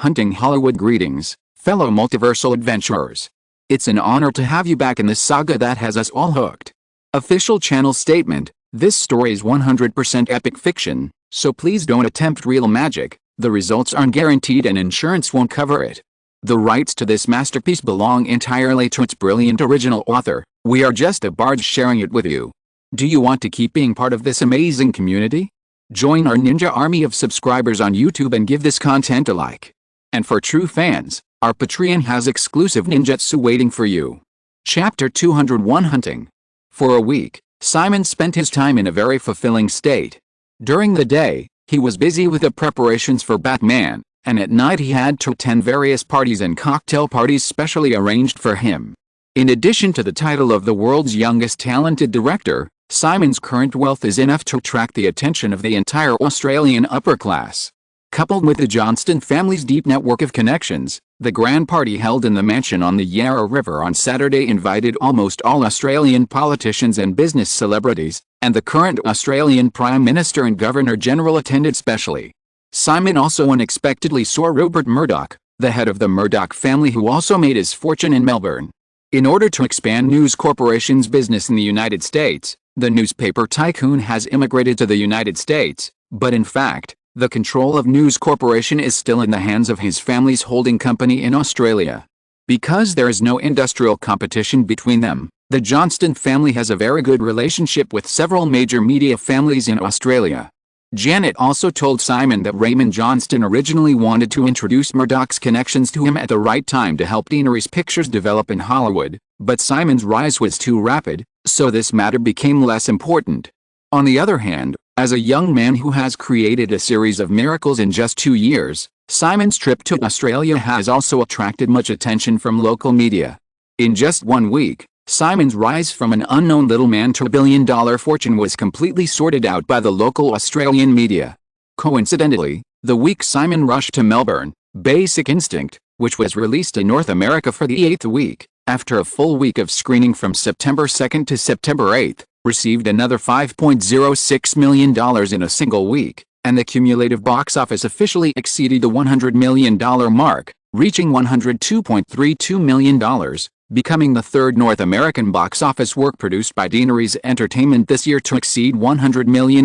Hunting Hollywood greetings, fellow multiversal adventurers. It's an honor to have you back in this saga that has us all hooked. Official channel statement: this story is 100% epic fiction, so please don't attempt real magic. The results aren't guaranteed and insurance won't cover it. The rights to this masterpiece belong entirely to its brilliant original author. We are just a barge sharing it with you. Do you want to keep being part of this amazing community? Join our ninja army of subscribers on YouTube and give this content a like. And for true fans, our Patreon has exclusive ninjutsu waiting for you. Chapter 201: Hunting. For a week, Simon spent his time in a very fulfilling state. During the day, he was busy with the preparations for Batman, and at night he had to attend various parties and cocktail parties specially arranged for him. In addition to the title of the world's youngest talented director, Simon's current wealth is enough to attract the attention of the entire Australian upper class. Coupled with the Johnston family's deep network of connections, the grand party held in the mansion on the Yarra River on Saturday invited almost all Australian politicians and business celebrities, and the current Australian Prime Minister and Governor-General attended specially. Simon also unexpectedly saw Rupert Murdoch, the head of the Murdoch family, who also made his fortune in Melbourne. In order to expand News Corporation's business in the United States, the newspaper tycoon has immigrated to the United States, but in fact, the control of News Corporation is still in the hands of his family's holding company in Australia. Because there is no industrial competition between them, the Johnston family has a very good relationship with several major media families in Australia. Janet also told Simon that Raymond Johnston originally wanted to introduce Murdoch's connections to him at the right time to help Deanery's pictures develop in Hollywood, but Simon's rise was too rapid, so this matter became less important. On the other hand, as a young man who has created a series of miracles in just 2 years, Simon's trip to Australia has also attracted much attention from local media. In just 1 week, Simon's rise from an unknown little man to a billion-dollar fortune was completely sorted out by the local Australian media. Coincidentally, the week Simon rushed to Melbourne, Basic Instinct, which was released in North America for the 8th week, after a full week of screening from September 2nd to September 8th, received another $5.06 million in a single week, and the cumulative box office officially exceeded the $100 million mark, reaching $102.32 million, becoming the third North American box office work produced by Deanery's Entertainment this year to exceed $100 million.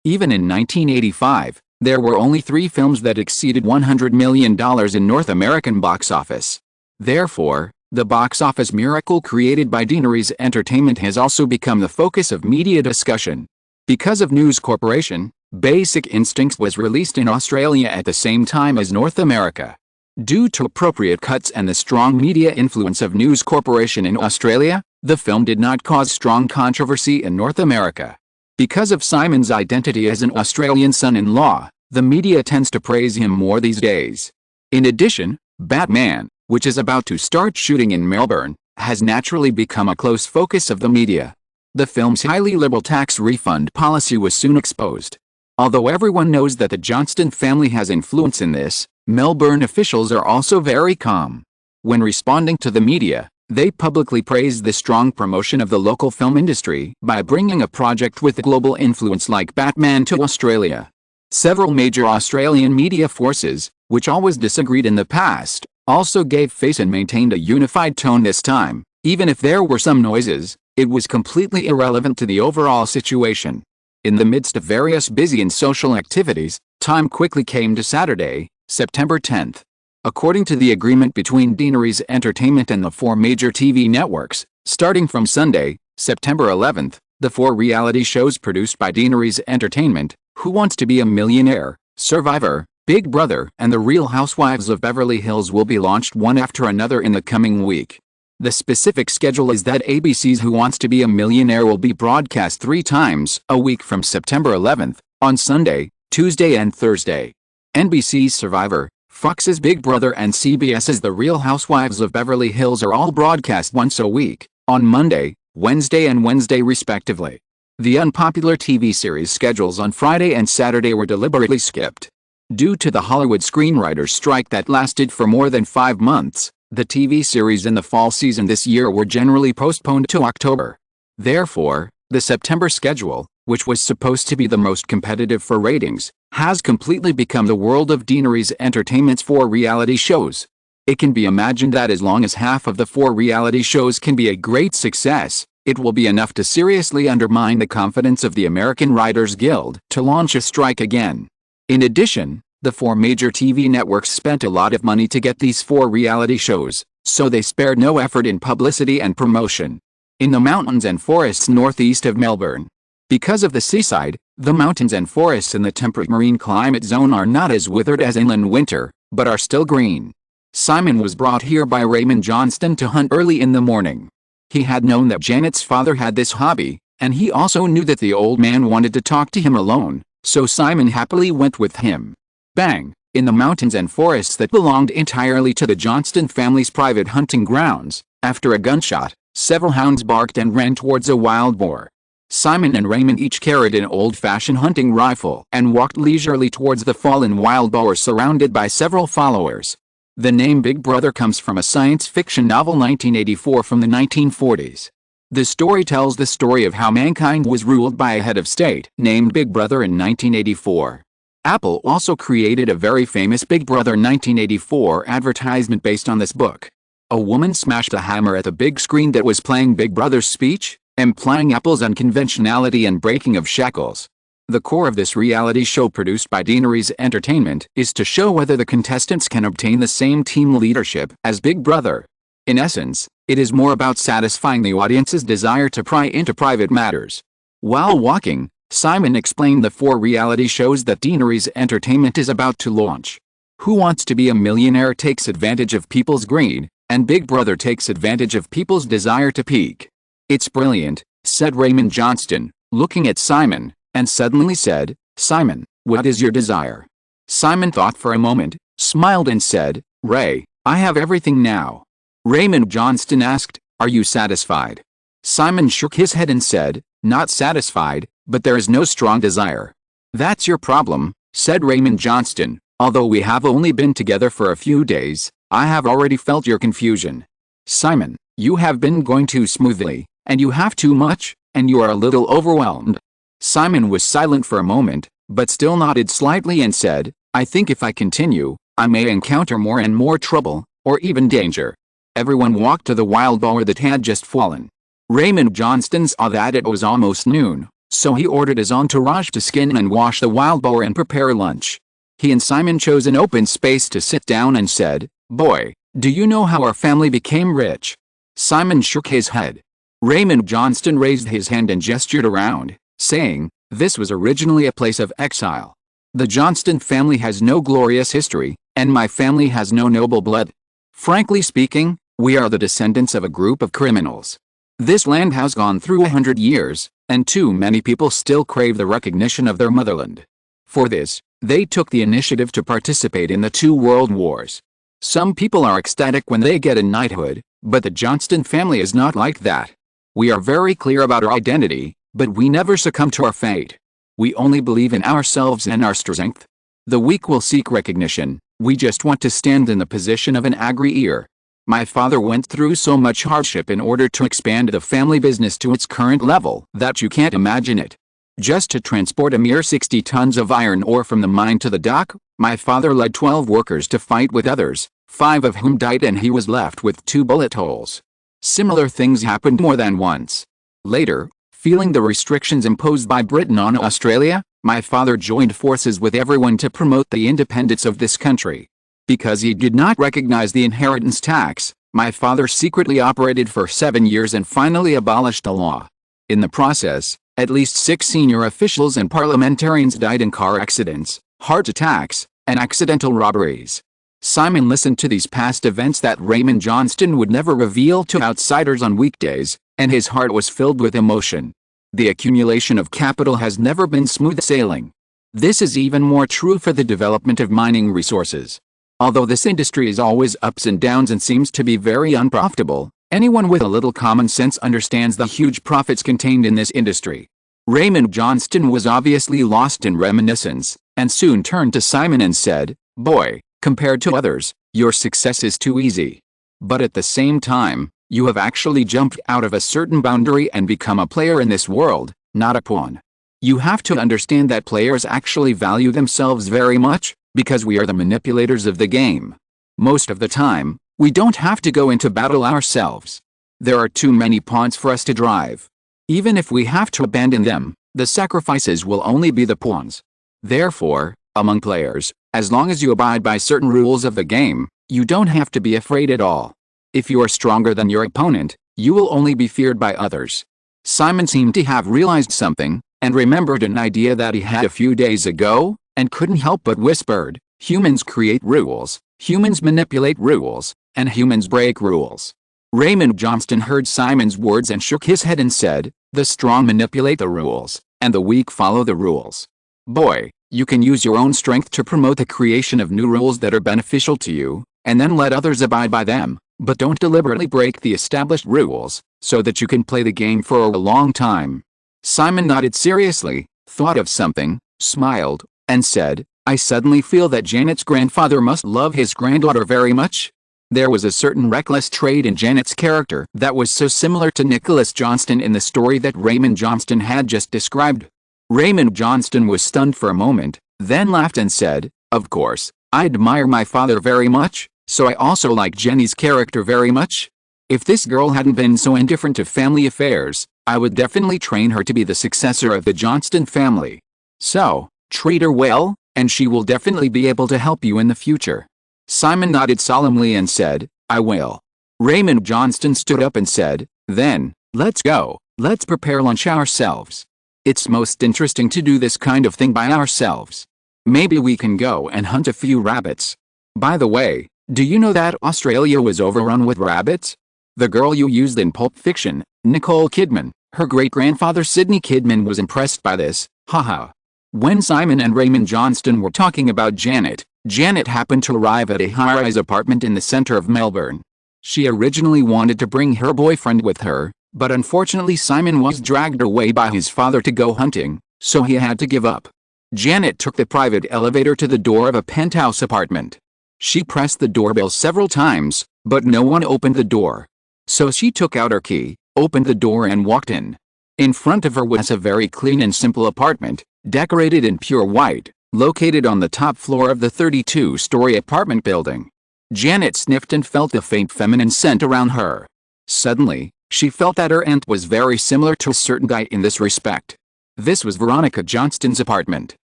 Even in 1985, there were only 3 films that exceeded $100 million in North American box office. Therefore, the box office miracle created by Deanery's Entertainment has also become the focus of media discussion. Because of News Corporation, Basic Instincts was released in Australia at the same time as North America. Due to appropriate cuts and the strong media influence of News Corporation in Australia, the film did not cause strong controversy in North America. Because of Simon's identity as an Australian son-in-law, the media tends to praise him more these days. In addition, Batman, which is about to start shooting in Melbourne, has naturally become a close focus of the media. The film's highly liberal tax refund policy was soon exposed. Although everyone knows that the Johnston family has influence in this, Melbourne officials are also very calm. When responding to the media, they publicly praised the strong promotion of the local film industry by bringing a project with global influence like Batman to Australia. Several major Australian media forces, which always disagreed in the past, also gave face and maintained a unified tone this time. Even if there were some noises, it was completely irrelevant to the overall situation. In the midst of various busy and social activities, time quickly came to Saturday, September 10th. According to the agreement between Deanery's Entertainment and the 4 major TV networks, starting from Sunday, September 11th, the 4 reality shows produced by Deanery's Entertainment, Who Wants to Be a Millionaire, Survivor, Big Brother, and The Real Housewives of Beverly Hills will be launched one after another in the coming week. The specific schedule is that ABC's Who Wants to Be a Millionaire will be broadcast 3 times a week from September 11th, on Sunday, Tuesday and Thursday. NBC's Survivor, Fox's Big Brother and CBS's The Real Housewives of Beverly Hills are all broadcast once a week, on Monday, Wednesday and Wednesday respectively. The unpopular TV series schedules on Friday and Saturday were deliberately skipped. Due to the Hollywood screenwriters' strike that lasted for more than 5 months, the TV series in the fall season this year were generally postponed to October. Therefore, the September schedule, which was supposed to be the most competitive for ratings, has completely become the world of Deanery's Entertainment's 4 reality shows. It can be imagined that as long as half of the 4 reality shows can be a great success, it will be enough to seriously undermine the confidence of the American Writers Guild to launch a strike again. In addition, the 4 major TV networks spent a lot of money to get these 4 reality shows, so they spared no effort in publicity and promotion. In the mountains and forests northeast of Melbourne. Because of the seaside, the mountains and forests in the temperate marine climate zone are not as withered as inland winter, but are still green. Simon was brought here by Raymond Johnston to hunt early in the morning. He had known that Janet's father had this hobby, and he also knew that the old man wanted to talk to him alone, so Simon happily went with him. Bang! In the mountains and forests that belonged entirely to the Johnston family's private hunting grounds, after a gunshot, several hounds barked and ran towards a wild boar. Simon and Raymond each carried an old-fashioned hunting rifle and walked leisurely towards the fallen wild boar surrounded by several followers. The name Big Brother comes from a science fiction novel 1984 from the 1940s. The story tells the story of how mankind was ruled by a head of state named Big Brother in 1984. Apple also created a very famous Big Brother 1984 advertisement based on this book. A woman smashed a hammer at the big screen that was playing Big Brother's speech, implying Apple's unconventionality and breaking of shackles. The core of this reality show produced by Deanery's Entertainment is to show whether the contestants can obtain the same team leadership as Big Brother. In essence, it is more about satisfying the audience's desire to pry into private matters. While walking, Simon explained the 4 reality shows that Deanery's Entertainment is about to launch. Who Wants to Be a Millionaire takes advantage of people's greed, and Big Brother takes advantage of people's desire to peak. It's brilliant, said Raymond Johnston, looking at Simon, and suddenly said, Simon, what is your desire? Simon thought for a moment, smiled and said, Ray, I have everything now. Raymond Johnston asked, are you satisfied? Simon shook his head and said, not satisfied, but there is no strong desire. That's your problem, said Raymond Johnston, although we have only been together for a few days, I have already felt your confusion. Simon, you have been going too smoothly, and you have too much, and you are a little overwhelmed. Simon was silent for a moment, but still nodded slightly and said, I think if I continue, I may encounter more and more trouble, or even danger. Everyone walked to the wild boar that had just fallen. Raymond Johnston saw that it was almost noon, so he ordered his entourage to skin and wash the wild boar and prepare lunch. He and Simon chose an open space to sit down and said, Boy, do you know how our family became rich? Simon shook his head. Raymond Johnston raised his hand and gestured around, saying, this was originally a place of exile. The Johnston family has no glorious history, and my family has no noble blood. Frankly speaking, we are the descendants of a group of criminals. This land has gone through 100 years, and too many people still crave the recognition of their motherland. For this, they took the initiative to participate in the 2 world wars. Some people are ecstatic when they get a knighthood, but the Johnston family is not like that. We are very clear about our identity, but we never succumb to our fate. We only believe in ourselves and our strength. The weak will seek recognition, we just want to stand in the position of an agri-ear. My father went through so much hardship in order to expand the family business to its current level that you can't imagine it. Just to transport a mere 60 tons of iron ore from the mine to the dock, my father led 12 workers to fight with others, 5 of whom died and he was left with 2 bullet holes. Similar things happened more than once. Later, feeling the restrictions imposed by Britain on Australia, my father joined forces with everyone to promote the independence of this country. Because he did not recognize the inheritance tax, my father secretly operated for 7 years and finally abolished the law. In the process, at least 6 senior officials and parliamentarians died in car accidents, heart attacks, and accidental robberies. Simon listened to these past events that Raymond Johnston would never reveal to outsiders on weekdays, and his heart was filled with emotion. The accumulation of capital has never been smooth sailing. This is even more true for the development of mining resources. Although this industry is always ups and downs and seems to be very unprofitable, anyone with a little common sense understands the huge profits contained in this industry. Raymond Johnston was obviously lost in reminiscence, and soon turned to Simon and said, Boy, compared to others, your success is too easy. But at the same time, you have actually jumped out of a certain boundary and become a player in this world, not a pawn. You have to understand that players actually value themselves very much, because we are the manipulators of the game. Most of the time, we don't have to go into battle ourselves. There are too many pawns for us to drive. Even if we have to abandon them, the sacrifices will only be the pawns. Therefore, among players, as long as you abide by certain rules of the game, you don't have to be afraid at all. If you are stronger than your opponent, you will only be feared by others. Simon seemed to have realized something, and remembered an idea that he had a few days ago, and couldn't help but whispered, "Humans create rules, humans manipulate rules, and humans break rules." Raymond Johnston heard Simon's words and shook his head and said, "The strong manipulate the rules, and the weak follow the rules. Boy, you can use your own strength to promote the creation of new rules that are beneficial to you, and then let others abide by them, but don't deliberately break the established rules, so that you can play the game for a long time." Simon nodded seriously, thought of something, smiled, and said, "I suddenly feel that Janet's grandfather must love his granddaughter very much." There was a certain reckless trait in Janet's character that was so similar to Nicholas Johnston in the story that Raymond Johnston had just described. Raymond Johnston was stunned for a moment, then laughed and said, "Of course, I admire my father very much, so I also like Jenny's character very much. If this girl hadn't been so indifferent to family affairs, I would definitely train her to be the successor of the Johnston family. So, treat her well, and she will definitely be able to help you in the future." Simon nodded solemnly and said, "I will." Raymond Johnston stood up and said, "Then, let's go, let's prepare lunch ourselves. It's most interesting to do this kind of thing by ourselves. Maybe we can go and hunt a few rabbits. By the way, do you know that Australia was overrun with rabbits? The girl you used in Pulp Fiction, Nicole Kidman, her great-grandfather Sidney Kidman was impressed by this, haha." When Simon and Raymond Johnston were talking about Janet, Janet happened to arrive at a high-rise apartment in the center of Melbourne. She originally wanted to bring her boyfriend with her, but unfortunately Simon was dragged away by his father to go hunting, so he had to give up. Janet took the private elevator to the door of a penthouse apartment. She pressed the doorbell several times, but no one opened the door. So she took out her key, opened the door and walked in. In front of her was a very clean and simple apartment, decorated in pure white, located on the top floor of the 32-story apartment building. Janet sniffed and felt a faint feminine scent around her. Suddenly, she felt that her aunt was very similar to a certain guy in this respect. This was Veronica Johnston's apartment.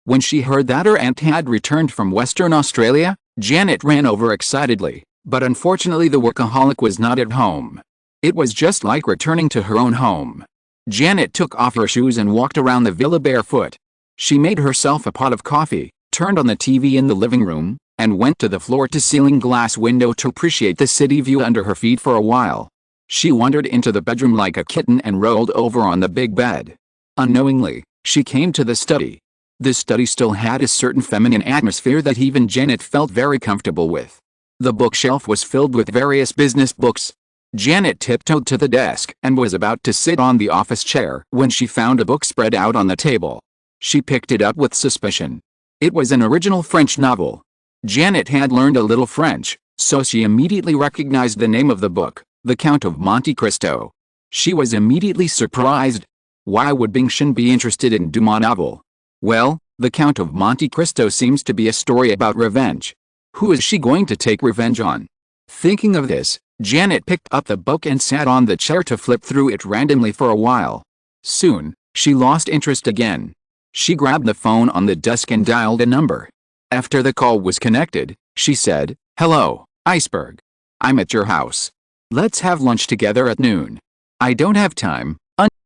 When she heard that her aunt had returned from Western Australia, Janet ran over excitedly, but unfortunately the workaholic was not at home. It was just like returning to her own home. Janet took off her shoes and walked around the villa barefoot. She made herself a pot of coffee, turned on the TV in the living room, and went to the floor-to-ceiling glass window to appreciate the city view under her feet for a while. She wandered into the bedroom like a kitten and rolled over on the big bed. Unknowingly, she came to the study. The study still had a certain feminine atmosphere that even Janet felt very comfortable with. The bookshelf was filled with various business books. Janet tiptoed to the desk and was about to sit on the office chair when she found a book spread out on the table. She picked it up with suspicion. It was an original French novel. Janet had learned a little French, so she immediately recognized the name of the book, The Count of Monte Cristo. She was immediately surprised. Why would Bingshan be interested in Dumas novel? Well, The Count of Monte Cristo seems to be a story about revenge. Who is she going to take revenge on? Thinking of this, Janet picked up the book and sat on the chair to flip through it randomly for a while. Soon, she lost interest again. She grabbed the phone on the desk and dialed a number. After the call was connected, she said, "Hello, Iceberg. I'm at your house. Let's have lunch together at noon." "I don't have time."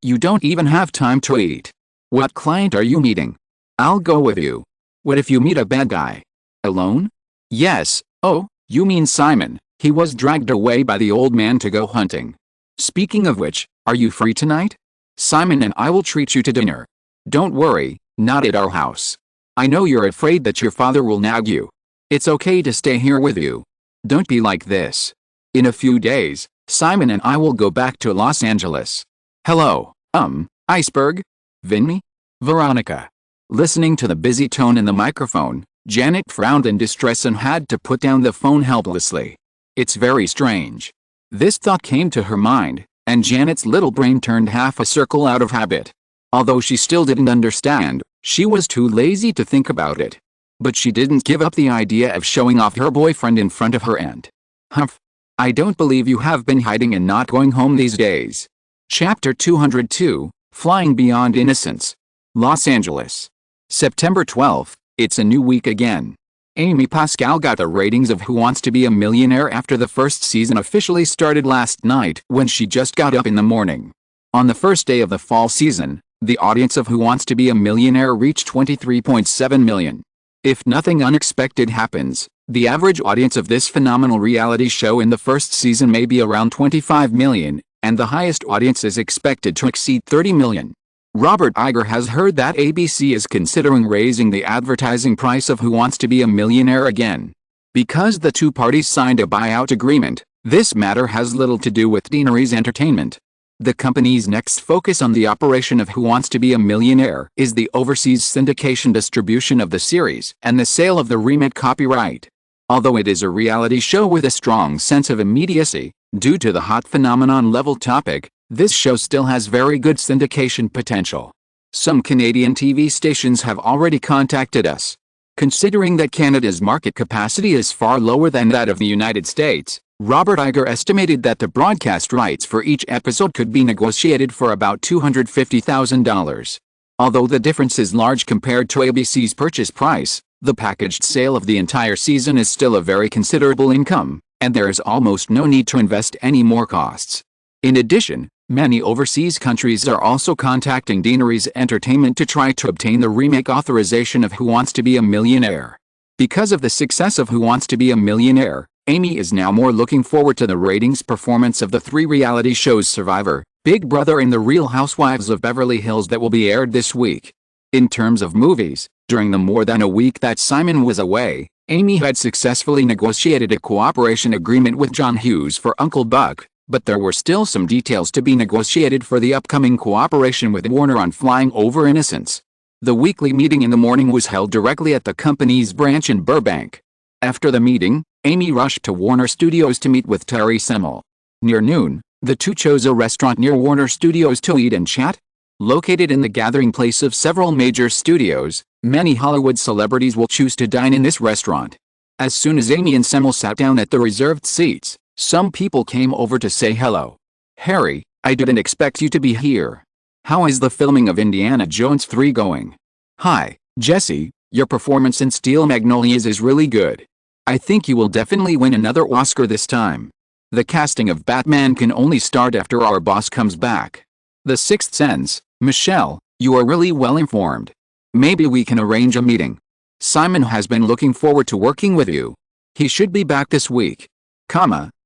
You don't even have time to eat. What client are you meeting?" "I'll go with you." "What if you meet a bad guy?" "Alone?" "Yes." "Oh, you mean Simon. He was dragged away by the old man to go hunting. Speaking of which, are you free tonight? Simon and I will treat you to dinner." "Don't worry, not at our house. I know you're afraid that your father will nag you. It's okay to stay here with you. Don't be like this. In a few days, Simon and I will go back to Los Angeles." "Hello, Iceberg? Vinny? Veronica?" Listening to the busy tone in the microphone, Janet frowned in distress and had to put down the phone helplessly. It's very strange. This thought came to her mind, and Janet's little brain turned half a circle out of habit. Although she still didn't understand, she was too lazy to think about it. But she didn't give up the idea of showing off her boyfriend in front of her aunt. Humph. I don't believe you have been hiding and not going home these days. Chapter 202, Flying Beyond Innocence. Los Angeles. September 12th, it's a new week again. Amy Pascal got the ratings of Who Wants to Be a Millionaire after the first season officially started last night when she just got up in the morning. On the first day of the fall season, the audience of Who Wants to Be a Millionaire reached 23.7 million. If nothing unexpected happens, the average audience of this phenomenal reality show in the first season may be around 25 million, and the highest audience is expected to exceed 30 million. Robert Iger has heard that ABC is considering raising the advertising price of Who Wants to Be a Millionaire again. Because the two parties signed a buyout agreement, this matter has little to do with Deaneries Entertainment. The company's next focus on the operation of Who Wants to Be a Millionaire is the overseas syndication distribution of the series and the sale of the remake copyright. Although it is a reality show with a strong sense of immediacy, due to the hot phenomenon-level topic, this show still has very good syndication potential. Some Canadian TV stations have already contacted us. Considering that Canada's market capacity is far lower than that of the United States, Robert Iger estimated that the broadcast rights for each episode could be negotiated for about $250,000. Although the difference is large compared to ABC's purchase price, the packaged sale of the entire season is still a very considerable income, and there is almost no need to invest any more costs. In addition, many overseas countries are also contacting Deaneries Entertainment to try to obtain the remake authorization of Who Wants to Be a Millionaire. Because of the success of Who Wants to Be a Millionaire, Amy is now more looking forward to the ratings performance of the three reality shows Survivor, Big Brother and The Real Housewives of Beverly Hills that will be aired this week. In terms of movies, during the more than a week that Simon was away, Amy had successfully negotiated a cooperation agreement with John Hughes for Uncle Buck, but there were still some details to be negotiated for the upcoming cooperation with Warner on Flying Over Innocence. The weekly meeting in the morning was held directly at the company's branch in Burbank. After the meeting, Amy rushed to Warner Studios to meet with Terry Semel. Near noon, the two chose a restaurant near Warner Studios to eat and chat. Located in the gathering place of several major studios, many Hollywood celebrities will choose to dine in this restaurant. As soon as Amy and Semel sat down at the reserved seats, some people came over to say hello. "Harry, I didn't expect you to be here. How is the filming of Indiana Jones 3 going?" "Hi, Jesse, your performance in Steel Magnolias is really good. I think you will definitely win another Oscar this time. The casting of Batman can only start after our boss comes back. The Sixth Sense, Michelle, you are really well informed. Maybe we can arrange a meeting. Simon has been looking forward to working with you. He should be back this week."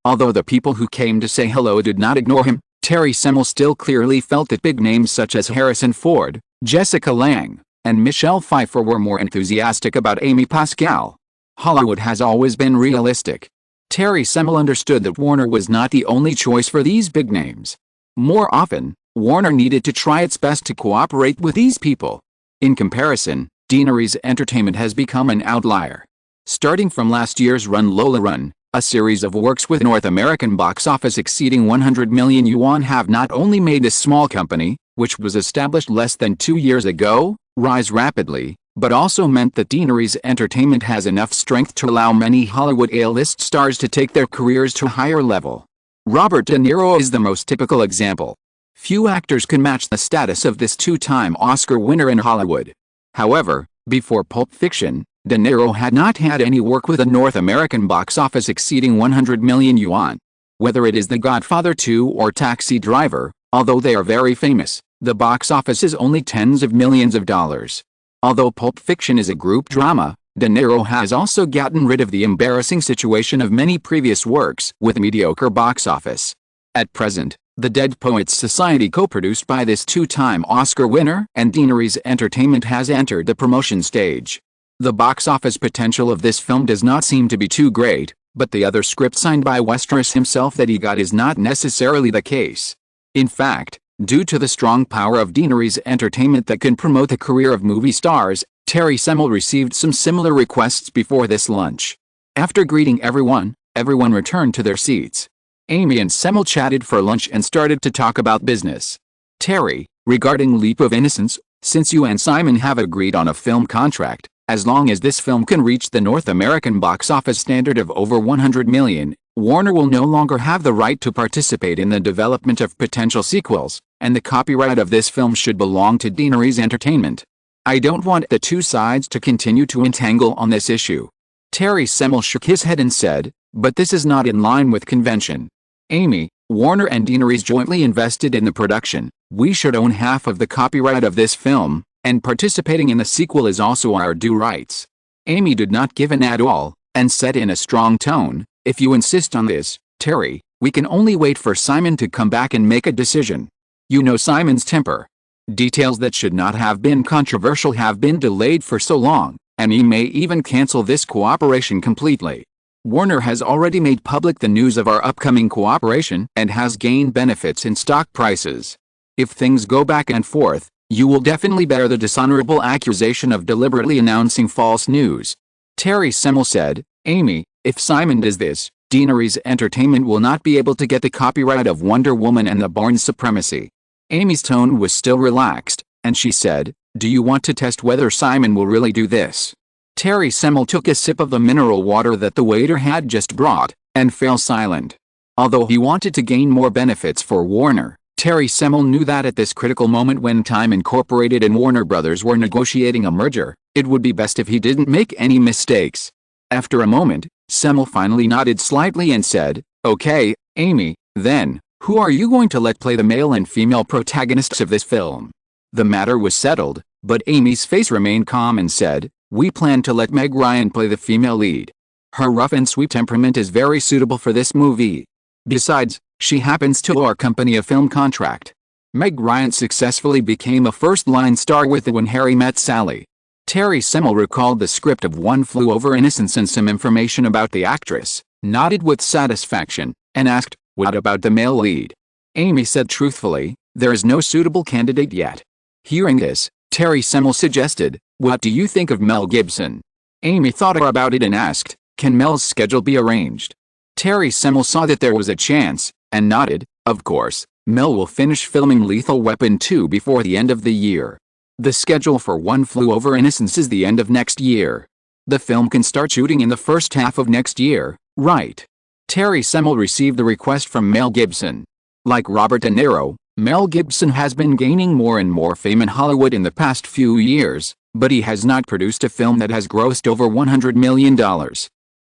Although the people who came to say hello did not ignore him, Terry Semel still clearly felt that big names such as Harrison Ford, Jessica Lange, and Michelle Pfeiffer were more enthusiastic about Amy Pascal. Hollywood has always been realistic. Terry Semel understood that Warner was not the only choice for these big names. More often, Warner needed to try its best to cooperate with these people. In comparison, Deaneries Entertainment has become an outlier. Starting from last year's run Lola Run, a series of works with North American box office exceeding 100 million yuan have not only made this small company, which was established less than 2 years ago, rise rapidly, but also meant that Deaneries Entertainment has enough strength to allow many Hollywood A-list stars to take their careers to a higher level. Robert De Niro is the most typical example. Few actors can match the status of this two-time Oscar winner in Hollywood. However, before Pulp Fiction, De Niro had not had any work with a North American box office exceeding 100 million yuan. Whether it is The Godfather 2 or Taxi Driver, although they are very famous, the box office is only tens of millions of dollars. Although Pulp Fiction is a group drama, De Niro has also gotten rid of the embarrassing situation of many previous works with mediocre box office. At present, The Dead Poets Society, co-produced by this two-time Oscar winner and Deaneries Entertainment, has entered the promotion stage. The box office potential of this film does not seem to be too great, but the other script signed by Westeros himself that he got is not necessarily the case. In fact, due to the strong power of Deaneries Entertainment that can promote the career of movie stars, Terry Semel received some similar requests before this lunch. After greeting everyone returned to their seats. Amy and Semel chatted for lunch and started to talk about business. "Terry, Regarding Leap of Innocence, since you and Simon have agreed on a film contract, as long as this film can reach the North American box office standard of over 100 million, Warner will no longer have the right to participate in the development of potential sequels, and the copyright of this film should belong to Deaneries Entertainment. I don't want the two sides to continue to entangle on this issue. Terry Semel shook his head and said, but this is not in line with convention. Amy, Warner and Deaneries jointly invested in the production. We should own half of the copyright of this film, and participating in the sequel is also our due rights. Amy did not give in at all, and said in a strong tone, if you insist on this, Terry, we can only wait for Simon to come back and make a decision. You know Simon's temper. Details that should not have been controversial have been delayed for so long, and he may even cancel this cooperation completely. Warner has already made public the news of our upcoming cooperation and has gained benefits in stock prices. If things go back and forth, you will definitely bear the dishonorable accusation of deliberately announcing false news. Terry Semel said, Amy, if Simon does this, Deaneries Entertainment will not be able to get the copyright of Wonder Woman and the Bourne Supremacy. Amy's tone was still relaxed, and she said, do you want to test whether Simon will really do this? Terry Semel took a sip of the mineral water that the waiter had just brought, and fell silent. Although he wanted to gain more benefits for Warner, Terry Semel knew that at this critical moment when Time Incorporated and Warner Brothers were negotiating a merger, it would be best if he didn't make any mistakes. After a moment, Semel finally nodded slightly and said, okay, Amy, then, who are you going to let play the male and female protagonists of this film? The matter was settled, but Amy's face remained calm and said, we plan to let Meg Ryan play the female lead. Her rough and sweet temperament is very suitable for this movie. Besides, she happens to owe our company a film contract. Meg Ryan successfully became a first-line star with When Harry Met Sally. Terry Semel recalled the script of One Flew Over Innocence and some information about the actress, nodded with satisfaction, and asked, what about the male lead? Amy said truthfully, there is no suitable candidate yet. Hearing this, Terry Semel suggested, what do you think of Mel Gibson? Amy thought about it and asked, can Mel's schedule be arranged? Terry Semel saw that there was a chance, and nodded, of course, Mel will finish filming Lethal Weapon 2 before the end of the year. The schedule for One Flew Over Innocence is the end of next year. The film can start shooting in the first half of next year, right? Terry Semel received the request from Mel Gibson. Like Robert De Niro, Mel Gibson has been gaining more and more fame in Hollywood in the past few years, but he has not produced a film that has grossed over $100 million.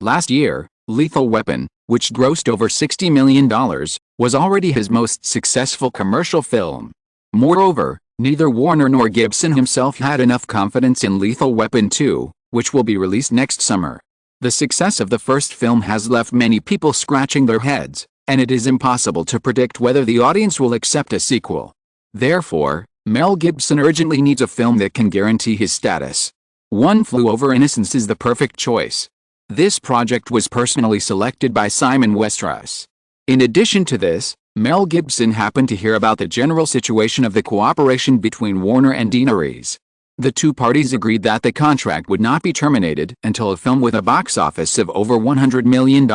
Last year, Lethal Weapon, which grossed over $60 million, was already his most successful commercial film. Moreover, neither Warner nor Gibson himself had enough confidence in Lethal Weapon 2, which will be released next summer. The success of the first film has left many people scratching their heads, and it is impossible to predict whether the audience will accept a sequel. Therefore, Mel Gibson urgently needs a film that can guarantee his status. One Flew Over Innocence is the perfect choice. This project was personally selected by Simon Westeros. In addition to this, Mel Gibson happened to hear about the general situation of the cooperation between Warner and Deaneries. The two parties agreed that the contract would not be terminated until a film with a box office of over $100 million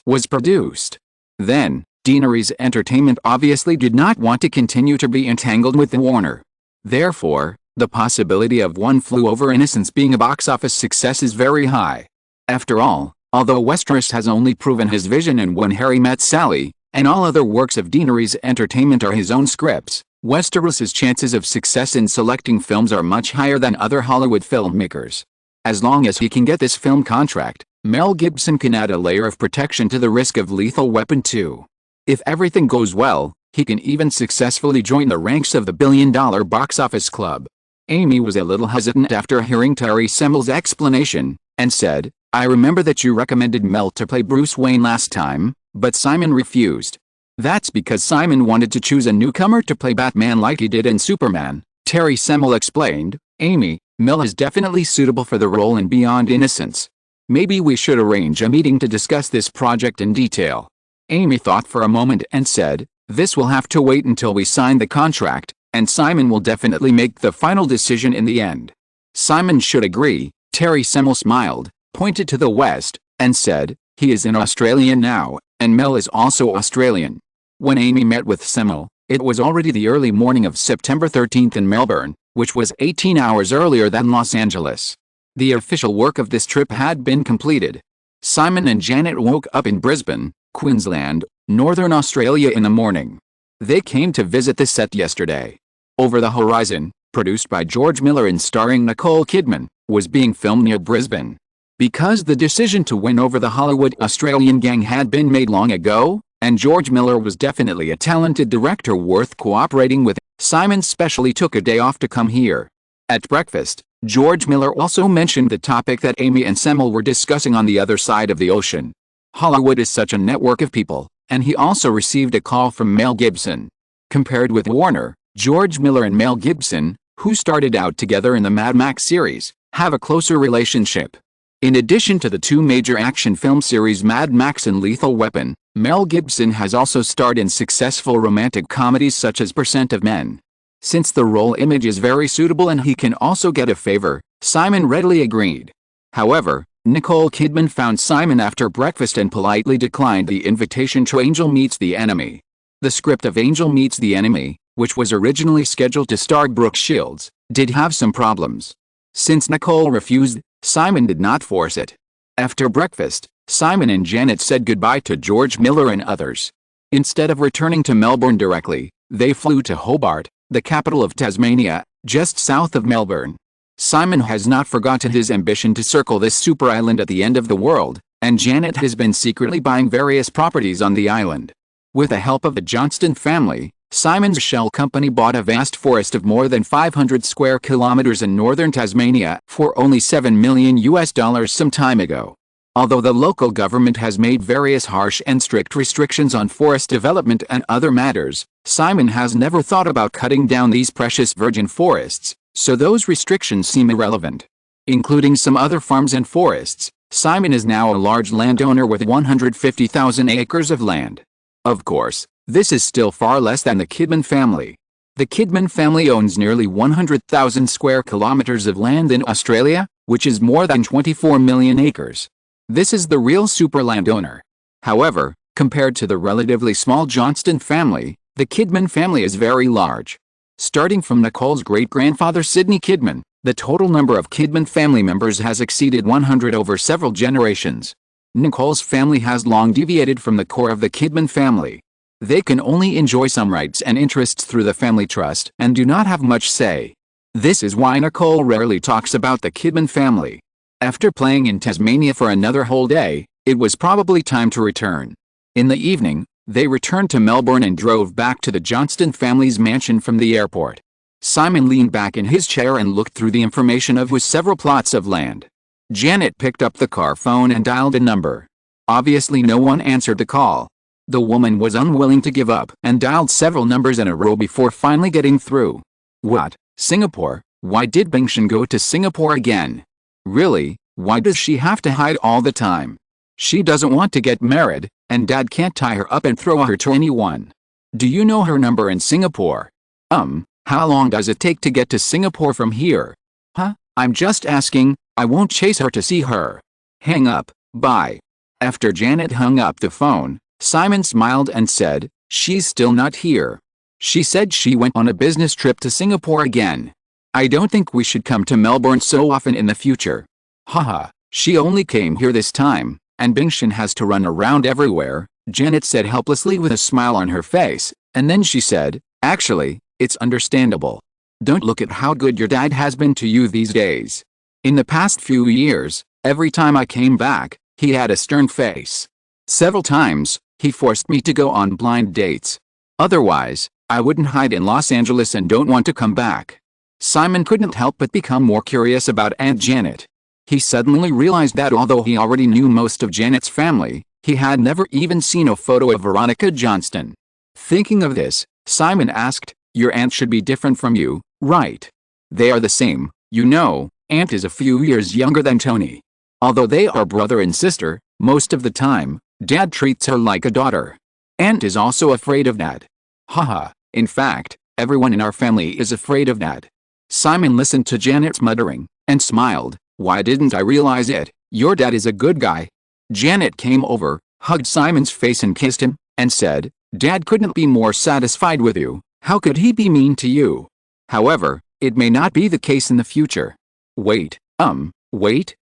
was produced. Then, Deaneries Entertainment obviously did not want to continue to be entangled with Warner. Therefore, the possibility of One Flew Over Innocence being a box office success is very high. After all, although Westeros has only proven his vision in When Harry Met Sally, and all other works of Deaneries Entertainment are his own scripts, Westeros's chances of success in selecting films are much higher than other Hollywood filmmakers. As long as he can get this film contract, Mel Gibson can add a layer of protection to the risk of Lethal Weapon 2. If everything goes well, he can even successfully join the ranks of the billion-dollar box office club. Amy was a little hesitant after hearing Terry Semel's explanation, and said, I remember that you recommended Mel to play Bruce Wayne last time, but Simon refused. That's because Simon wanted to choose a newcomer to play Batman like he did in Superman, Terry Semel explained. Amy, Mel is definitely suitable for the role in Beyond Innocence. Maybe we should arrange a meeting to discuss this project in detail. Amy thought for a moment and said, this will have to wait until we sign the contract, and Simon will definitely make the final decision in the end. Simon should agree. Terry Semel smiled, pointed to the west, and said, he is in Australia now, and Mel is also Australian. When Amy met with Semel, It was already the early morning of September 13th in Melbourne, which was 18 hours earlier than Los Angeles. The official work of this trip had been completed. Simon and Janet woke up in Brisbane, Queensland, Northern Australia in the morning. They came to visit the set yesterday. Over the Horizon, produced by George Miller and starring Nicole Kidman, was being filmed near Brisbane. Because the decision to win over the Hollywood Australian gang had been made long ago, and George Miller was definitely a talented director worth cooperating with, Simon specially took a day off to come here. At breakfast, George Miller also mentioned the topic that Amy and Semmel were discussing on the other side of the ocean. Hollywood is such a network of people, and he also received a call from Mel Gibson. Compared with Warner, George Miller and Mel Gibson, who started out together in the Mad Max series, have a closer relationship. In addition to the two major action film series Mad Max and Lethal Weapon, Mel Gibson has also starred in successful romantic comedies such as Percent of Men. Since the role image is very suitable and he can also get a favor, Simon readily agreed. However, Nicole Kidman found Simon after breakfast and politely declined the invitation to Angel Meets the Enemy. The script of Angel Meets the Enemy, which was originally scheduled to star Brooke Shields, did have some problems. Since Nicole refused, Simon did not force it. After breakfast, Simon and Janet said goodbye to George Miller and others. Instead of returning to Melbourne directly, they flew to Hobart, the capital of Tasmania, just south of Melbourne. Simon has not forgotten his ambition to circle this super island at the end of the world, and Janet has been secretly buying various properties on the island. With the help of the Johnston family, Simon's shell company bought a vast forest of more than 500 square kilometers in northern Tasmania for only $7 million some time ago. Although the local government has made various harsh and strict restrictions on forest development and other matters, Simon has never thought about cutting down these precious virgin forests, so those restrictions seem irrelevant. Including some other farms and forests, Simon is now a large landowner with 150,000 acres of land. Of course, this is still far less than the Kidman family. The Kidman family owns nearly 100,000 square kilometers of land in Australia, which is more than 24 million acres. This is the real super landowner. However, compared to the relatively small Johnston family, the Kidman family is very large. Starting from Nicole's great-grandfather Sidney Kidman, the total number of Kidman family members has exceeded 100 over several generations. Nicole's family has long deviated from the core of the Kidman family. They can only enjoy some rights and interests through the family trust and do not have much say. This is why Nicole rarely talks about the Kidman family. After playing in Tasmania for another whole day, it was probably time to return. In the evening, they returned to Melbourne and drove back to the Johnston family's mansion from the airport. Simon leaned back in his chair and looked through the information of his several plots of land. Janet picked up the car phone and dialed a number. Obviously no one answered the call. The woman was unwilling to give up and dialed several numbers in a row before finally getting through. What? Singapore? Why did Bingshan go to Singapore again? Really, why does she have to hide all the time? She doesn't want to get married, and Dad can't tie her up and throw her to anyone. Do you know her number in Singapore? How long does it take to get to Singapore from here? Huh? I'm just asking, I won't chase her to see her. Hang up, bye. After Janet hung up the phone, Simon smiled and said, she's still not here. She said she went on a business trip to Singapore again. I don't think we should come to Melbourne so often in the future. Haha, she only came here this time, and Bingshan has to run around everywhere, Janet said helplessly with a smile on her face, and then she said, actually, it's understandable. Don't look at how good your dad has been to you these days. In the past few years, every time I came back, he had a stern face. Several times, he forced me to go on blind dates. Otherwise, I wouldn't hide in Los Angeles and don't want to come back. Simon couldn't help but become more curious about Aunt Janet. He suddenly realized that although he already knew most of Janet's family, he had never even seen a photo of Veronica Johnston. Thinking of this, Simon asked, your aunt should be different from you, right? They are the same, you know, Aunt is a few years younger than Tony. Although they are brother and sister, most of the time, Dad treats her like a daughter. Aunt is also afraid of Dad. Haha, in fact, everyone in our family is afraid of Dad. Simon listened to Janet's muttering, and smiled. Why didn't I realize it? Your dad is a good guy. Janet came over, hugged Simon's face and kissed him, and said, Dad couldn't be more satisfied with you. How could he be mean to you? However, it may not be the case in the future. Wait,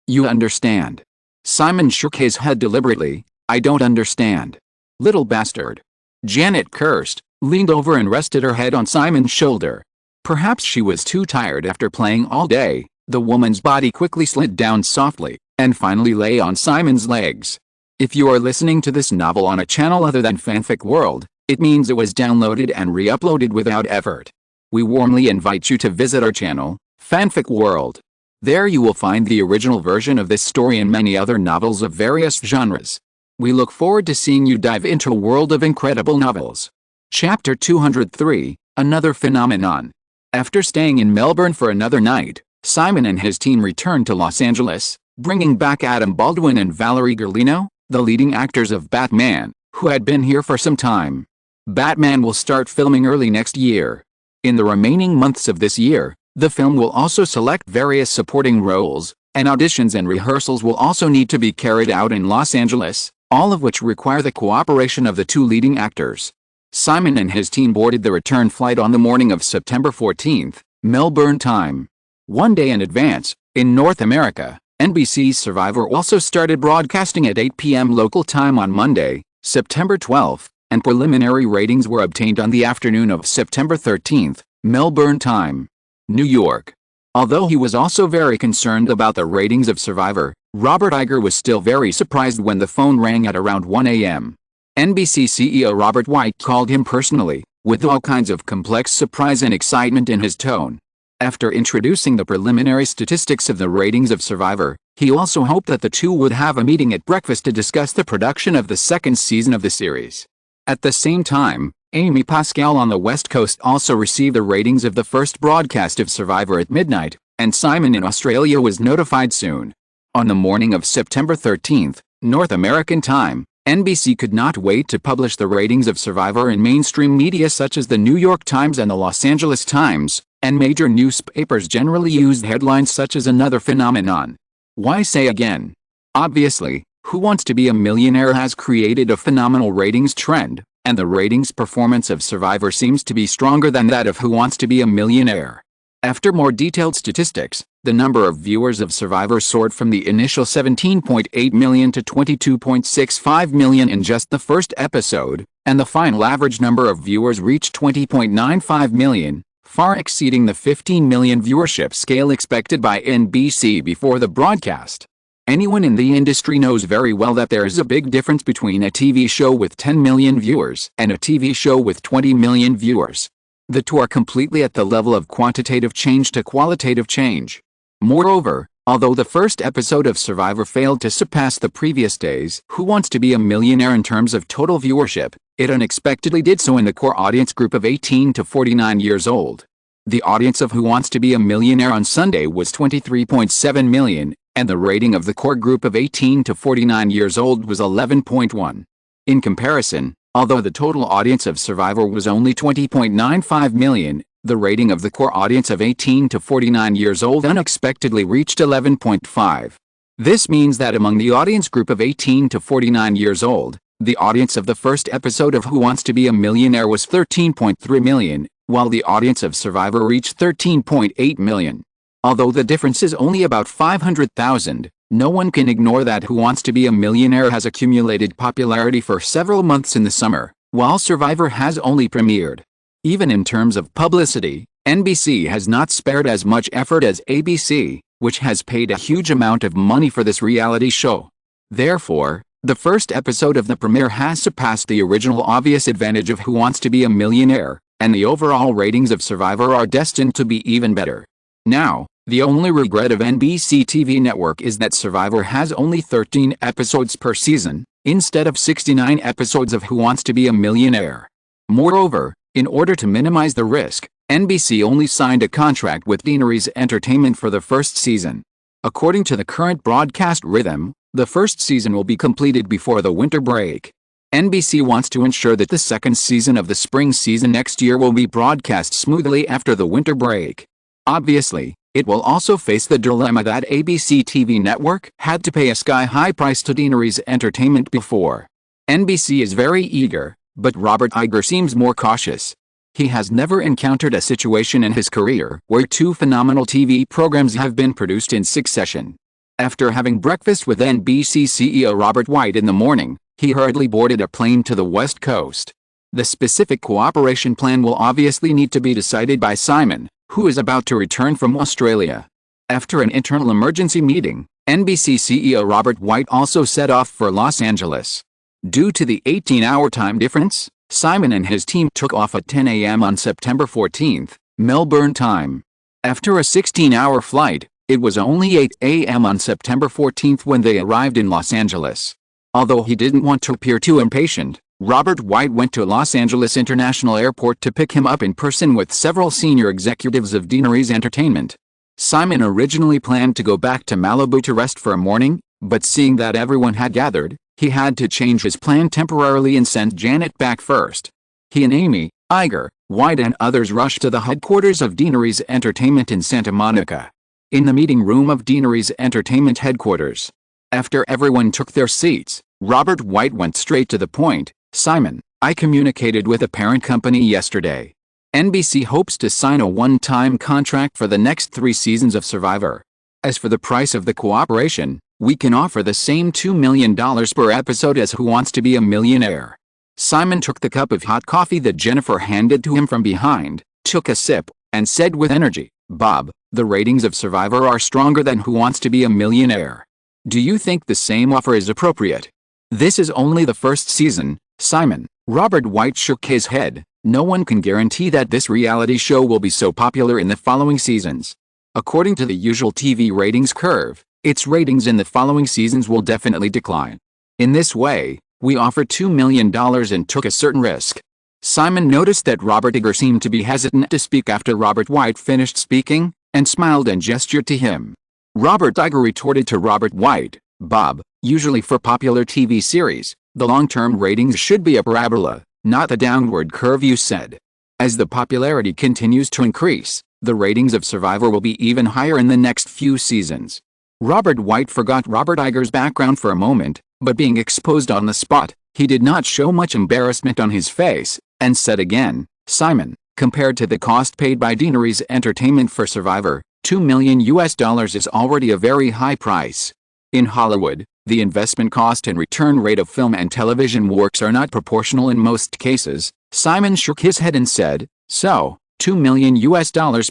you understand. Simon shook his head deliberately. I don't understand. Little bastard. Janet cursed, leaned over and rested her head on Simon's shoulder. Perhaps she was too tired after playing all day. The woman's body quickly slid down softly, and finally lay on Simon's legs. If you are listening to this novel on a channel other than Fanfic World, it means it was downloaded and re-uploaded without effort. We warmly invite you to visit our channel, Fanfic World. There you will find the original version of this story and many other novels of various genres. We look forward to seeing you dive into a world of incredible novels. Chapter 203, Another Phenomenon. After staying in Melbourne for another night, Simon and his team returned to Los Angeles, bringing back Adam Baldwin and Valerie Garlino, the leading actors of Batman, who had been here for some time. Batman will start filming early next year. In the remaining months of this year, the film will also select various supporting roles, and auditions and rehearsals will also need to be carried out in Los Angeles, all of which require the cooperation of the two leading actors. Simon and his team boarded the return flight on the morning of September 14th, Melbourne time. One day in advance, in North America, NBC's Survivor also started broadcasting at 8 p.m. local time on Monday, September 12th, and preliminary ratings were obtained on the afternoon of September 13th, Melbourne time. New York. Although he was also very concerned about the ratings of Survivor, Robert Iger was still very surprised when the phone rang at around 1 a.m. NBC CEO Robert White called him personally, with all kinds of complex surprise and excitement in his tone. After introducing the preliminary statistics of the ratings of Survivor, he also hoped that the two would have a meeting at breakfast to discuss the production of the second season of the series. At the same time, Amy Pascal on the West Coast also received the ratings of the first broadcast of Survivor at midnight, and Simon in Australia was notified soon. On the morning of September 13th, North American time, NBC could not wait to publish the ratings of Survivor in mainstream media such as the New York Times and the Los Angeles Times, and major newspapers generally used headlines such as Another Phenomenon. Why say again? Obviously, Who Wants to Be a Millionaire has created a phenomenal ratings trend, and the ratings performance of Survivor seems to be stronger than that of Who Wants to Be a Millionaire. After more detailed statistics, the number of viewers of Survivor soared from the initial 17.8 million to 22.65 million in just the first episode, and the final average number of viewers reached 20.95 million, far exceeding the 15 million viewership scale expected by NBC before the broadcast. Anyone in the industry knows very well that there is a big difference between a TV show with 10 million viewers and a TV show with 20 million viewers. The two are completely at the level of quantitative change to qualitative change. Moreover, although the first episode of Survivor failed to surpass the previous days Who Wants to Be a Millionaire in terms of total viewership, it unexpectedly did so in the core audience group of 18 to 49 years old. The audience of Who Wants to Be a Millionaire on Sunday was 23.7 million, and the rating of the core group of 18 to 49 years old was 11.1. In comparison, although the total audience of Survivor was only 20.95 million, the rating of the core audience of 18 to 49 years old unexpectedly reached 11.5. This means that among the audience group of 18 to 49 years old, the audience of the first episode of Who Wants to Be a Millionaire was 13.3 million, while the audience of Survivor reached 13.8 million. Although the difference is only about 500,000, no one can ignore that Who Wants to Be a Millionaire has accumulated popularity for several months in the summer, while Survivor has only premiered. Even in terms of publicity, NBC has not spared as much effort as ABC, which has paid a huge amount of money for this reality show. Therefore, the first episode of the premiere has surpassed the original obvious advantage of Who Wants to Be a Millionaire, and the overall ratings of Survivor are destined to be even better. Now, the only regret of NBC TV network is that Survivor has only 13 episodes per season, instead of 69 episodes of Who Wants to Be a Millionaire. Moreover, in order to minimize the risk, NBC only signed a contract with Deaneries Entertainment for the first season. According to the current broadcast rhythm, the first season will be completed before the winter break. NBC wants to ensure that the second season of the spring season next year will be broadcast smoothly after the winter break. Obviously, it will also face the dilemma that ABC TV network had to pay a sky-high price to Deaneries Entertainment before. NBC is very eager, But Robert Iger seems more cautious. He has never encountered a situation in his career where two phenomenal TV programs have been produced in succession. After having breakfast with NBC CEO Robert White in the morning, he hurriedly boarded a plane to the West Coast. The specific cooperation plan will obviously need to be decided by Simon, who is about to return from Australia. After an internal emergency meeting, NBC CEO Robert White also set off for Los Angeles. Due to the 18-hour time difference, Simon and his team took off at 10 a.m. on September 14, Melbourne time. After a 16-hour flight, it was only 8 a.m. on September 14 when they arrived in Los Angeles. Although he didn't want to appear too impatient, Robert White went to Los Angeles International Airport to pick him up in person with several senior executives of Deaneries Entertainment. Simon originally planned to go back to Malibu to rest for a morning, but seeing that everyone had gathered, he had to change his plan temporarily and sent Janet back first. He and Amy, Iger, White and others rushed to the headquarters of Deaneries Entertainment in Santa Monica. In the meeting room of Deaneries Entertainment headquarters. After everyone took their seats, Robert White went straight to the point. Simon, I communicated with the parent company yesterday. NBC hopes to sign a one-time contract for the next 3 seasons of Survivor. As for the price of the cooperation, we can offer the same $2 million per episode as Who Wants to Be a Millionaire. Simon took the cup of hot coffee that Jennifer handed to him from behind, took a sip, and said with energy, Bob, the ratings of Survivor are stronger than Who Wants to Be a Millionaire. Do you think the same offer is appropriate? This is only the first season, Simon. Robert White shook his head. No one can guarantee that this reality show will be so popular in the following seasons. According to the usual TV ratings curve, its ratings in the following seasons will definitely decline. In this way, we offered $2 million and took a certain risk. Simon noticed that Robert Iger seemed to be hesitant to speak after Robert White finished speaking, and smiled and gestured to him. Robert Iger retorted to Robert White, Bob, usually for popular TV series, the long-term ratings should be a parabola, not the downward curve you said. As the popularity continues to increase, the ratings of Survivor will be even higher in the next few seasons. Robert White forgot Robert Iger's background for a moment, but being exposed on the spot, he did not show much embarrassment on his face, and said again, Simon, compared to the cost paid by Deaneries Entertainment for Survivor, $2 million is already a very high price. In Hollywood, the investment cost and return rate of film and television works are not proportional in most cases. Simon shook his head and said, so, $2 million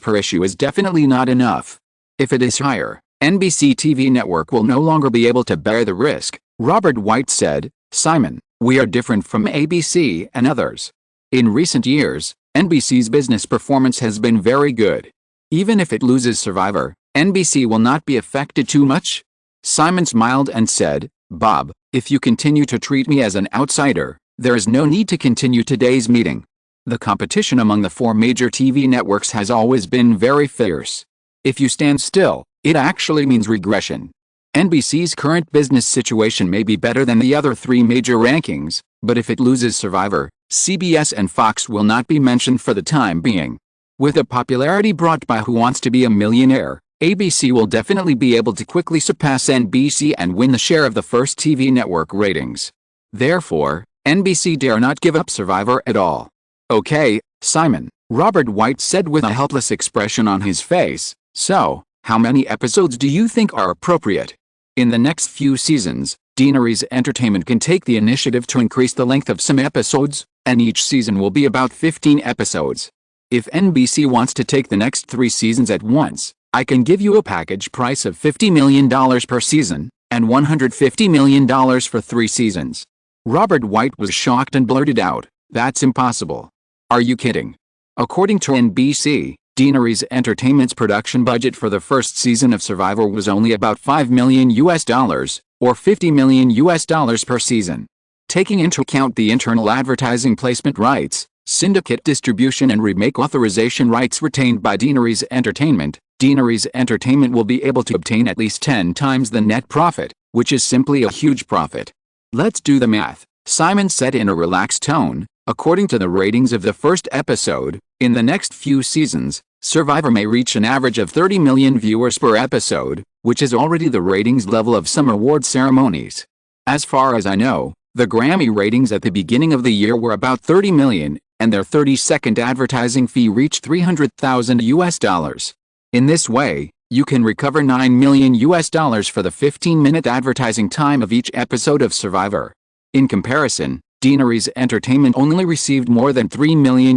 per issue is definitely not enough. If it is higher, NBC TV network will no longer be able to bear the risk, Robert White said. Simon, we are different from ABC and others. In recent years, NBC's business performance has been very good. Even if it loses Survivor, NBC will not be affected too much. Simon smiled and said, Bob, if you continue to treat me as an outsider, there is no need to continue today's meeting. The competition among the 4 major TV networks has always been very fierce. If you stand still, it actually means regression. NBC's current business situation may be better than the other 3 major rankings, but if it loses Survivor, CBS and Fox will not be mentioned for the time being. With the popularity brought by Who Wants to Be a Millionaire, ABC will definitely be able to quickly surpass NBC and win the share of the first TV network ratings. Therefore, NBC dare not give up Survivor at all. Okay, Simon, Robert White said with a helpless expression on his face, so, how many episodes do you think are appropriate? In the next few seasons, Deaneries Entertainment can take the initiative to increase the length of some episodes, and each season will be about 15 episodes. If NBC wants to take the next 3 seasons at once, I can give you a package price of $50 million per season, and $150 million for 3 seasons. Robert White was shocked and blurted out, that's impossible. Are you kidding? According to NBC, Deaneries Entertainment's production budget for the first season of Survivor was only about $5 million, or $50 million per season. Taking into account the internal advertising placement rights, syndicate distribution and remake authorization rights retained by Deaneries Entertainment will be able to obtain at least 10 times the net profit, which is simply a huge profit. Let's do the math, Simon said in a relaxed tone. According to the ratings of the first episode, in the next few seasons, Survivor may reach an average of 30 million viewers per episode, which is already the ratings level of some award ceremonies. As far as I know, The Grammy ratings at the beginning of the year were about 30 million, and their 30-second advertising fee reached $300,000. In this way, you can recover $9 million for the 15-minute advertising time of each episode of Survivor. In comparison, Deaneries Entertainment only received more than $3 million.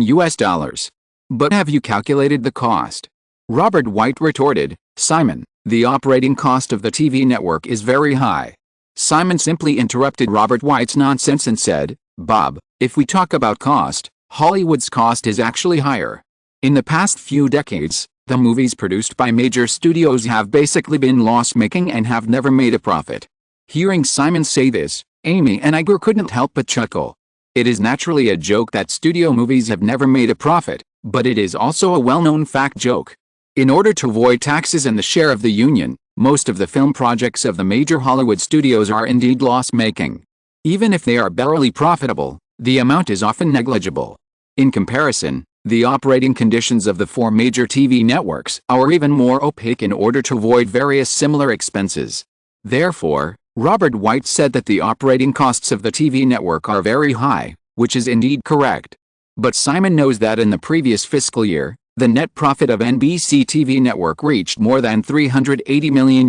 But have you calculated the cost? Robert White retorted, Simon, the operating cost of the TV network is very high. Simon simply interrupted Robert White's nonsense and said, Bob, if we talk about cost, Hollywood's cost is actually higher. In the past few decades, the movies produced by major studios have basically been loss-making and have never made a profit. Hearing Simon say this, Amy and Iger couldn't help but chuckle. It is naturally a joke that studio movies have never made a profit, but it is also a well-known fact joke. In order to avoid taxes and the share of the union, most of the film projects of the major Hollywood studios are indeed loss-making. Even if they are barely profitable, the amount is often negligible. In comparison, the operating conditions of the 4 major TV networks are even more opaque in order to avoid various similar expenses. Therefore, Robert White said that the operating costs of the TV network are very high, which is indeed correct. But Simon knows that in the previous fiscal year, the net profit of NBC TV network reached more than $380 million,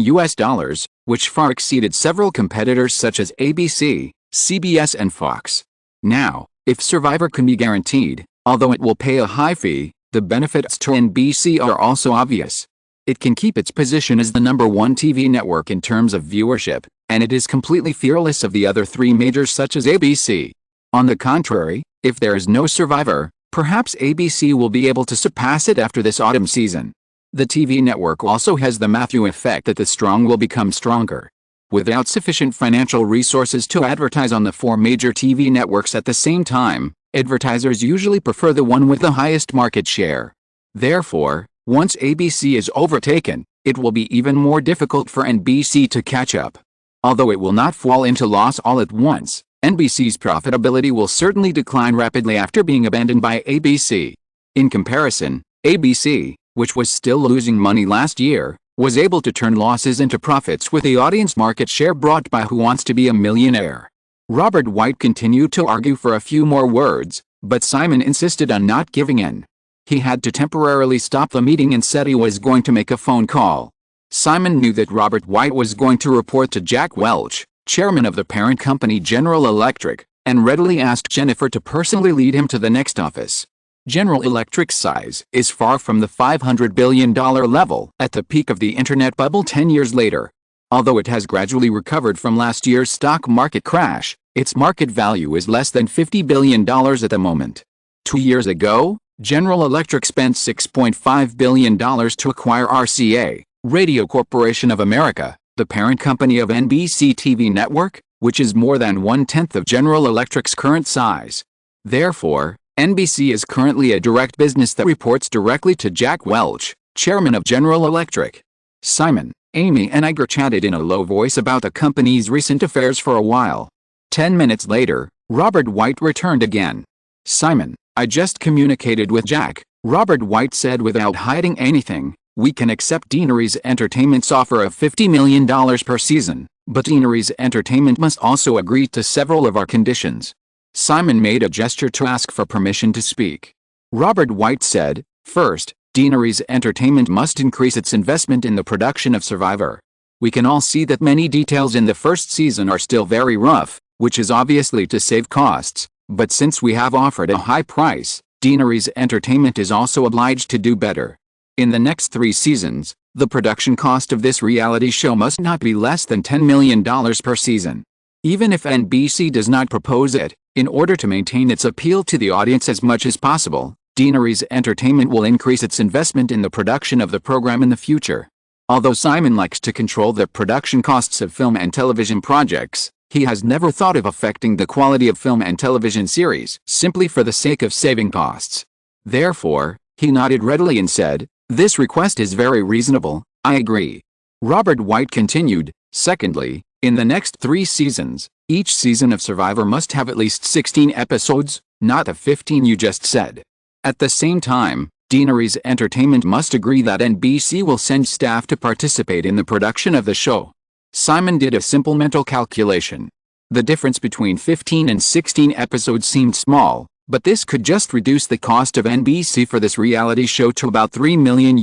which far exceeded several competitors such as ABC, CBS and Fox. Now, if Survivor can be guaranteed, although it will pay a high fee, the benefits to NBC are also obvious. It can keep its position as the #1 TV network in terms of viewership, and it is completely fearless of the other 3 majors such as ABC. On the contrary, if there is no Survivor, perhaps ABC will be able to surpass it after this autumn season. The TV network also has the Matthew effect that the strong will become stronger. Without sufficient financial resources to advertise on the 4 major TV networks at the same time, advertisers usually prefer the one with the highest market share. Therefore, once ABC is overtaken, it will be even more difficult for NBC to catch up. Although it will not fall into loss all at once, NBC's profitability will certainly decline rapidly after being abandoned by ABC. In comparison, ABC, which was still losing money last year, was able to turn losses into profits with the audience market share brought by Who Wants to Be a Millionaire. Robert White continued to argue for a few more words, but Simon insisted on not giving in. He had to temporarily stop the meeting and said he was going to make a phone call. Simon knew that Robert White was going to report to Jack Welch, chairman of the parent company General Electric, and readily asked Jennifer to personally lead him to the next office. General Electric's size is far from the $500 billion level at the peak of the internet bubble 10 years later. Although it has gradually recovered from last year's stock market crash, its market value is less than $50 billion at the moment. 2 years ago, General Electric spent $6.5 billion to acquire RCA, Radio Corporation of America, the parent company of NBC TV network, which is more than 1/10 of General Electric's current size. Therefore, NBC is currently a direct business that reports directly to Jack Welch, chairman of General Electric. Simon, Amy and Iger chatted in a low voice about the company's recent affairs for a while. 10 minutes later, Robert White returned again. Simon, I just communicated with Jack, Robert White said without hiding anything. We can accept Deaneries Entertainment's offer of $50 million per season, but Deaneries Entertainment must also agree to several of our conditions. Simon made a gesture to ask for permission to speak. Robert White said, First, Deaneries Entertainment must increase its investment in the production of Survivor. We can all see that many details in the first season are still very rough, which is obviously to save costs, but since we have offered a high price, Deaneries Entertainment is also obliged to do better. In the next 3 seasons, the production cost of this reality show must not be less than $10 million per season. Even if NBC does not propose it, in order to maintain its appeal to the audience as much as possible, Deaneries Entertainment will increase its investment in the production of the program in the future. Although Simon likes to control the production costs of film and television projects, he has never thought of affecting the quality of film and television series simply for the sake of saving costs. Therefore, he nodded readily and said, This request is very reasonable, I agree. Robert White continued, Secondly, in the next 3 seasons, each season of Survivor must have at least 16 episodes, not the 15 you just said. At the same time, Deaneries Entertainment must agree that NBC will send staff to participate in the production of the show. Simon did a simple mental calculation. The difference between 15 and 16 episodes seemed small, but this could just reduce the cost of NBC for this reality show to about $3 million.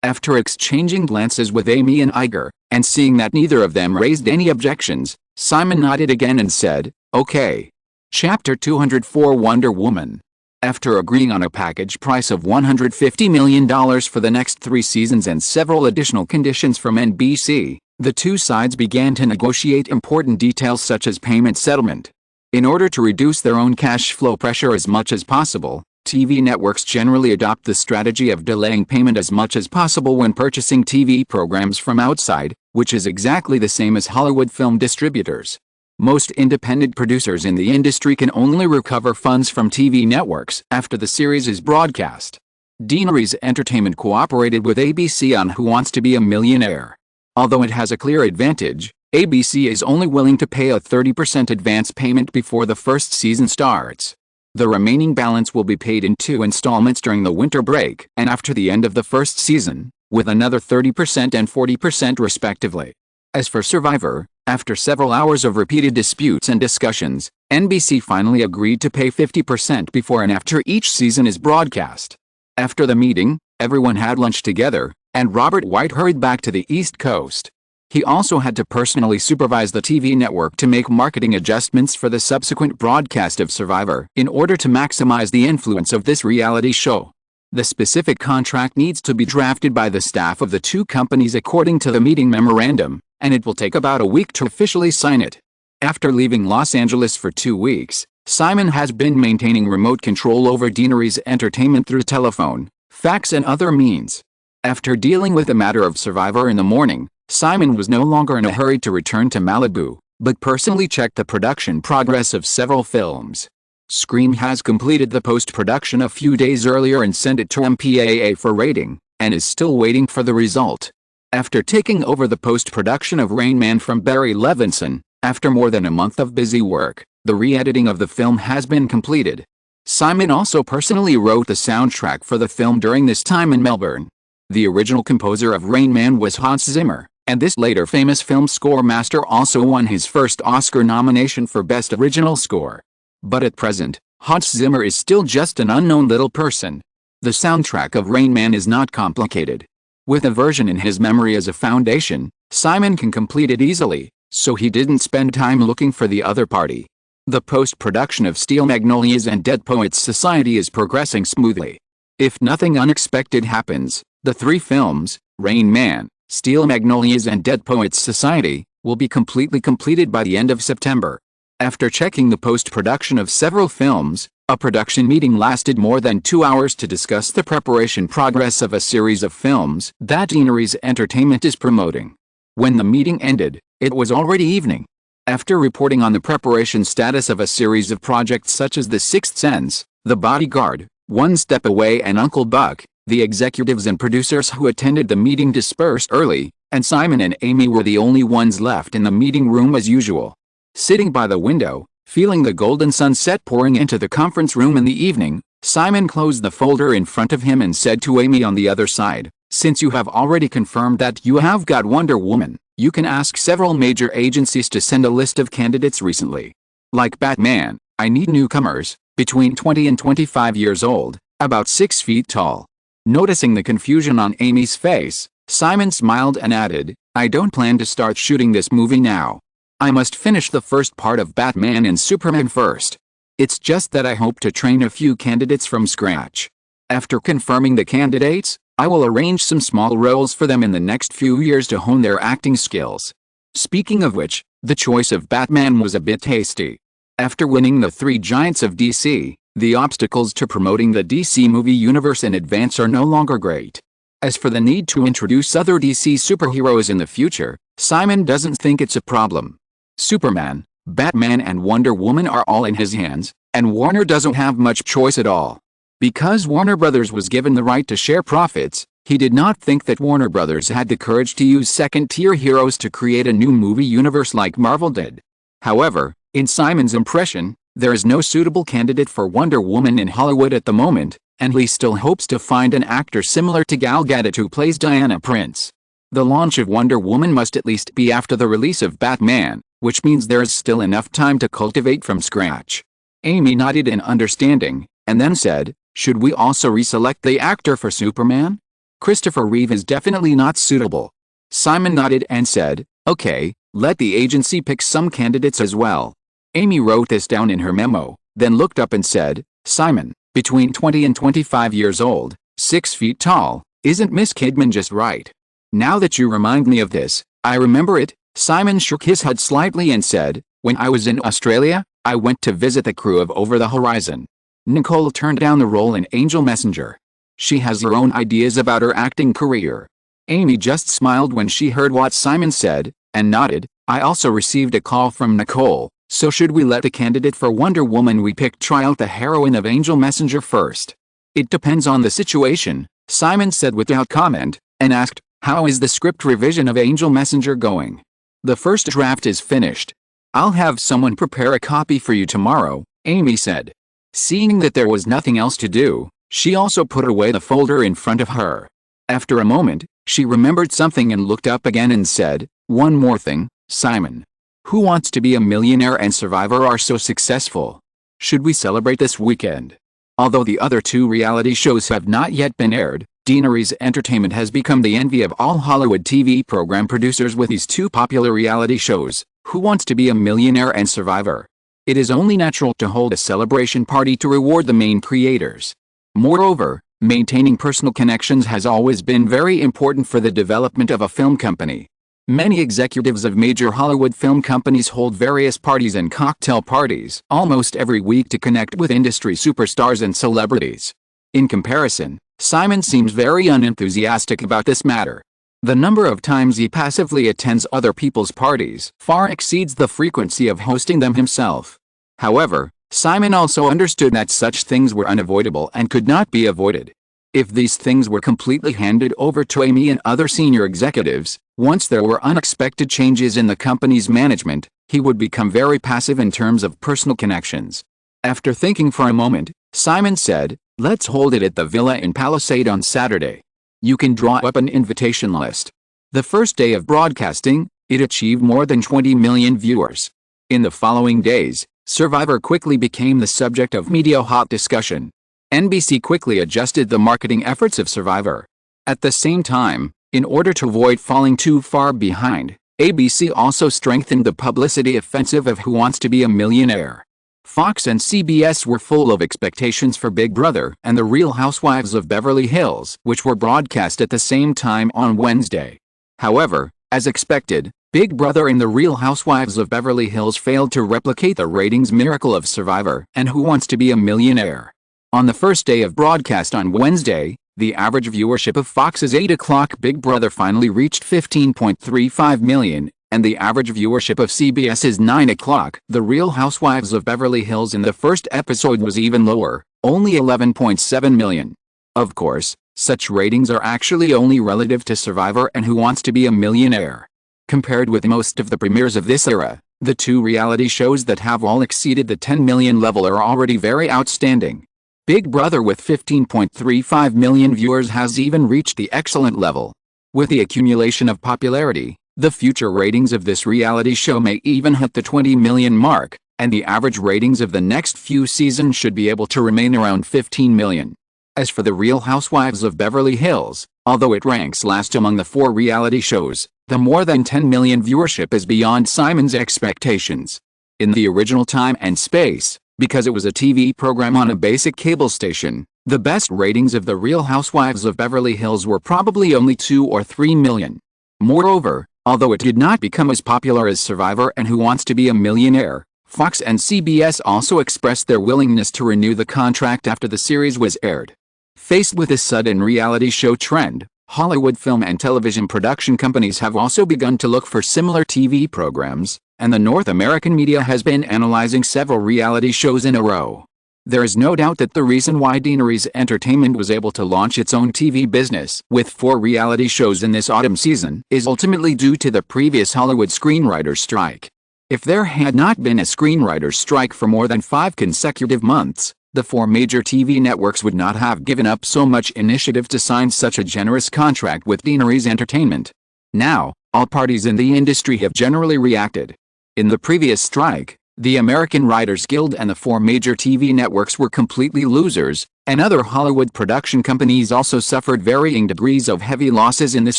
After exchanging glances with Amy and Iger, and seeing that neither of them raised any objections, Simon nodded again and said, "Okay." Chapter 204 Wonder Woman. After agreeing on a package price of $150 million for the next 3 seasons and several additional conditions from NBC, the two sides began to negotiate important details such as payment settlement. In order to reduce their own cash flow pressure as much as possible, TV networks generally adopt the strategy of delaying payment as much as possible when purchasing TV programs from outside, which is exactly the same as Hollywood film distributors. Most independent producers in the industry can only recover funds from TV networks after the series is broadcast. Deaneries Entertainment cooperated with ABC on Who Wants to Be a Millionaire. Although it has a clear advantage, ABC is only willing to pay a 30% advance payment before the first season starts. The remaining balance will be paid in 2 installments during the winter break and after the end of the first season, with another 30% and 40% respectively. As for Survivor, after several hours of repeated disputes and discussions, NBC finally agreed to pay 50% before and after each season is broadcast. After the meeting, everyone had lunch together, and Robert White hurried back to the East Coast. He also had to personally supervise the TV network to make marketing adjustments for the subsequent broadcast of Survivor in order to maximize the influence of this reality show. The specific contract needs to be drafted by the staff of the two companies according to the meeting memorandum, and it will take about a week to officially sign it. After leaving Los Angeles for 2 weeks, Simon has been maintaining remote control over Deaneries Entertainment through telephone, fax and other means. After dealing with the matter of Survivor in the morning, Simon was no longer in a hurry to return to Malibu, but personally checked the production progress of several films. Scream has completed the post-production a few days earlier and sent it to MPAA for rating, and is still waiting for the result. After taking over the post-production of Rain Man from Barry Levinson, after more than a month of busy work, the re-editing of the film has been completed. Simon also personally wrote the soundtrack for the film during this time in Melbourne. The original composer of Rain Man was Hans Zimmer, and this later famous film score master also won his first Oscar nomination for Best Original Score. But at present, Hans Zimmer is still just an unknown little person. The soundtrack of Rain Man is not complicated. With a version in his memory as a foundation, Simon can complete it easily, so he didn't spend time looking for the other party. The post-production of Steel Magnolias and Dead Poets Society is progressing smoothly. If nothing unexpected happens, the 3 films, Rain Man, Steel Magnolias and Dead Poets Society, will be completely completed by the end of September. After checking the post-production of several films, a production meeting lasted more than 2 hours to discuss the preparation progress of a series of films that Deaneries Entertainment is promoting. When the meeting ended, it was already evening. After reporting on the preparation status of a series of projects such as The Sixth Sense, The Bodyguard, One Step Away and Uncle Buck, the executives and producers who attended the meeting dispersed early, and Simon and Amy were the only ones left in the meeting room as usual. Sitting by the window, feeling the golden sunset pouring into the conference room in the evening, Simon closed the folder in front of him and said to Amy on the other side, "Since you have already confirmed that you have got Wonder Woman, you can ask several major agencies to send a list of candidates recently. Like Batman, I need newcomers, between 20 and 25 years old, about 6 feet tall." Noticing the confusion on Amy's face, Simon smiled and added, "I don't plan to start shooting this movie now. I must finish the first part of Batman and Superman first. It's just that I hope to train a few candidates from scratch. After confirming the candidates, I will arrange some small roles for them in the next few years to hone their acting skills." Speaking of which, the choice of Batman was a bit tasty. After winning the 3 giants of DC, the obstacles to promoting the DC movie universe in advance are no longer great. As for the need to introduce other DC superheroes in the future, Simon doesn't think it's a problem. Superman, Batman and Wonder Woman are all in his hands, and Warner doesn't have much choice at all. Because Warner Brothers was given the right to share profits, he did not think that Warner Brothers had the courage to use second-tier heroes to create a new movie universe like Marvel did. However, in Simon's impression, there is no suitable candidate for Wonder Woman in Hollywood at the moment, and he still hopes to find an actor similar to Gal Gadot who plays Diana Prince. The launch of Wonder Woman must at least be after the release of Batman, which means there is still enough time to cultivate from scratch. Amy nodded in understanding, and then said, should we also reselect the actor for Superman? Christopher Reeve is definitely not suitable. Simon nodded and said, okay, let the agency pick some candidates as well. Amy wrote this down in her memo, then looked up and said, Simon, between 20 and 25 years old, 6 feet tall, isn't Miss Kidman just right? Now that you remind me of this, I remember it. Simon shook his head slightly and said, when I was in Australia, I went to visit the crew of Over the Horizon. Nicole turned down the role in Angel Messenger. She has her own ideas about her acting career. Amy just smiled when she heard what Simon said, and nodded. I also received a call from Nicole, so should we let the candidate for Wonder Woman we picked try out the heroine of Angel Messenger first? It depends on the situation, Simon said without comment, and asked, how is the script revision of Angel Messenger going? The first draft is finished. I'll have someone prepare a copy for you tomorrow, Amy said. Seeing that there was nothing else to do, she also put away the folder in front of her. After a moment, she remembered something and looked up again and said, one more thing, Simon. Who Wants to Be a Millionaire and Survivor are so successful. Should we celebrate this weekend? Although the other 2 reality shows have not yet been aired, Deaneries Entertainment has become the envy of all Hollywood TV program producers with these 2 popular reality shows, Who Wants to Be a Millionaire and Survivor. It is only natural to hold a celebration party to reward the main creators. Moreover, maintaining personal connections has always been very important for the development of a film company. Many executives of major Hollywood film companies hold various parties and cocktail parties almost every week to connect with industry superstars and celebrities. In comparison, Simon seems very unenthusiastic about this matter. The number of times he passively attends other people's parties far exceeds the frequency of hosting them himself. However, Simon also understood that such things were unavoidable and could not be avoided. If these things were completely handed over to Amy and other senior executives, once there were unexpected changes in the company's management, he would become very passive in terms of personal connections. After thinking for a moment, Simon said, let's hold it at the villa in Palisade on Saturday. You can draw up an invitation list. The first day of broadcasting, it achieved more than 20 million viewers. In the following days, Survivor quickly became the subject of media hot discussion. NBC quickly adjusted the marketing efforts of Survivor. At the same time, in order to avoid falling too far behind, ABC also strengthened the publicity offensive of Who Wants to Be a Millionaire. Fox and CBS were full of expectations for Big Brother and The Real Housewives of Beverly Hills, which were broadcast at the same time on Wednesday. However, as expected, Big Brother and The Real Housewives of Beverly Hills failed to replicate the ratings miracle of Survivor and Who Wants to Be a Millionaire. On the first day of broadcast on Wednesday, the average viewership of Fox's 8 o'clock Big Brother finally reached 15.35 million, and the average viewership of CBS's 9 o'clock The Real Housewives of Beverly Hills in the first episode was even lower, only 11.7 million. Of course, such ratings are actually only relative to Survivor and Who Wants to Be a Millionaire. Compared with most of the premieres of this era, the 2 reality shows that have all exceeded the 10 million level are already very outstanding. Big Brother with 15.35 million viewers has even reached the excellent level. With the accumulation of popularity, the future ratings of this reality show may even hit the 20 million mark, and the average ratings of the next few seasons should be able to remain around 15 million. As for The Real Housewives of Beverly Hills, although it ranks last among the 4 reality shows, the more than 10 million viewership is beyond Simon's expectations. In the original time and space, because it was a TV program on a basic cable station, the best ratings of The Real Housewives of Beverly Hills were probably only 2 or 3 million. Moreover, although it did not become as popular as Survivor and Who Wants to Be a Millionaire, Fox and CBS also expressed their willingness to renew the contract after the series was aired. Faced with this sudden reality show trend, Hollywood film and television production companies have also begun to look for similar TV programs, and the North American media has been analyzing several reality shows in a row. There is no doubt that the reason why Deaneries Entertainment was able to launch its own TV business with 4 reality shows in this autumn season is ultimately due to the previous Hollywood screenwriters' strike. If there had not been a screenwriters' strike for more than 5 consecutive months, the 4 major TV networks would not have given up so much initiative to sign such a generous contract with Deaneries Entertainment. Now, all parties in the industry have generally reacted. In the previous strike, the American Writers Guild and the 4 major TV networks were completely losers, and other Hollywood production companies also suffered varying degrees of heavy losses in this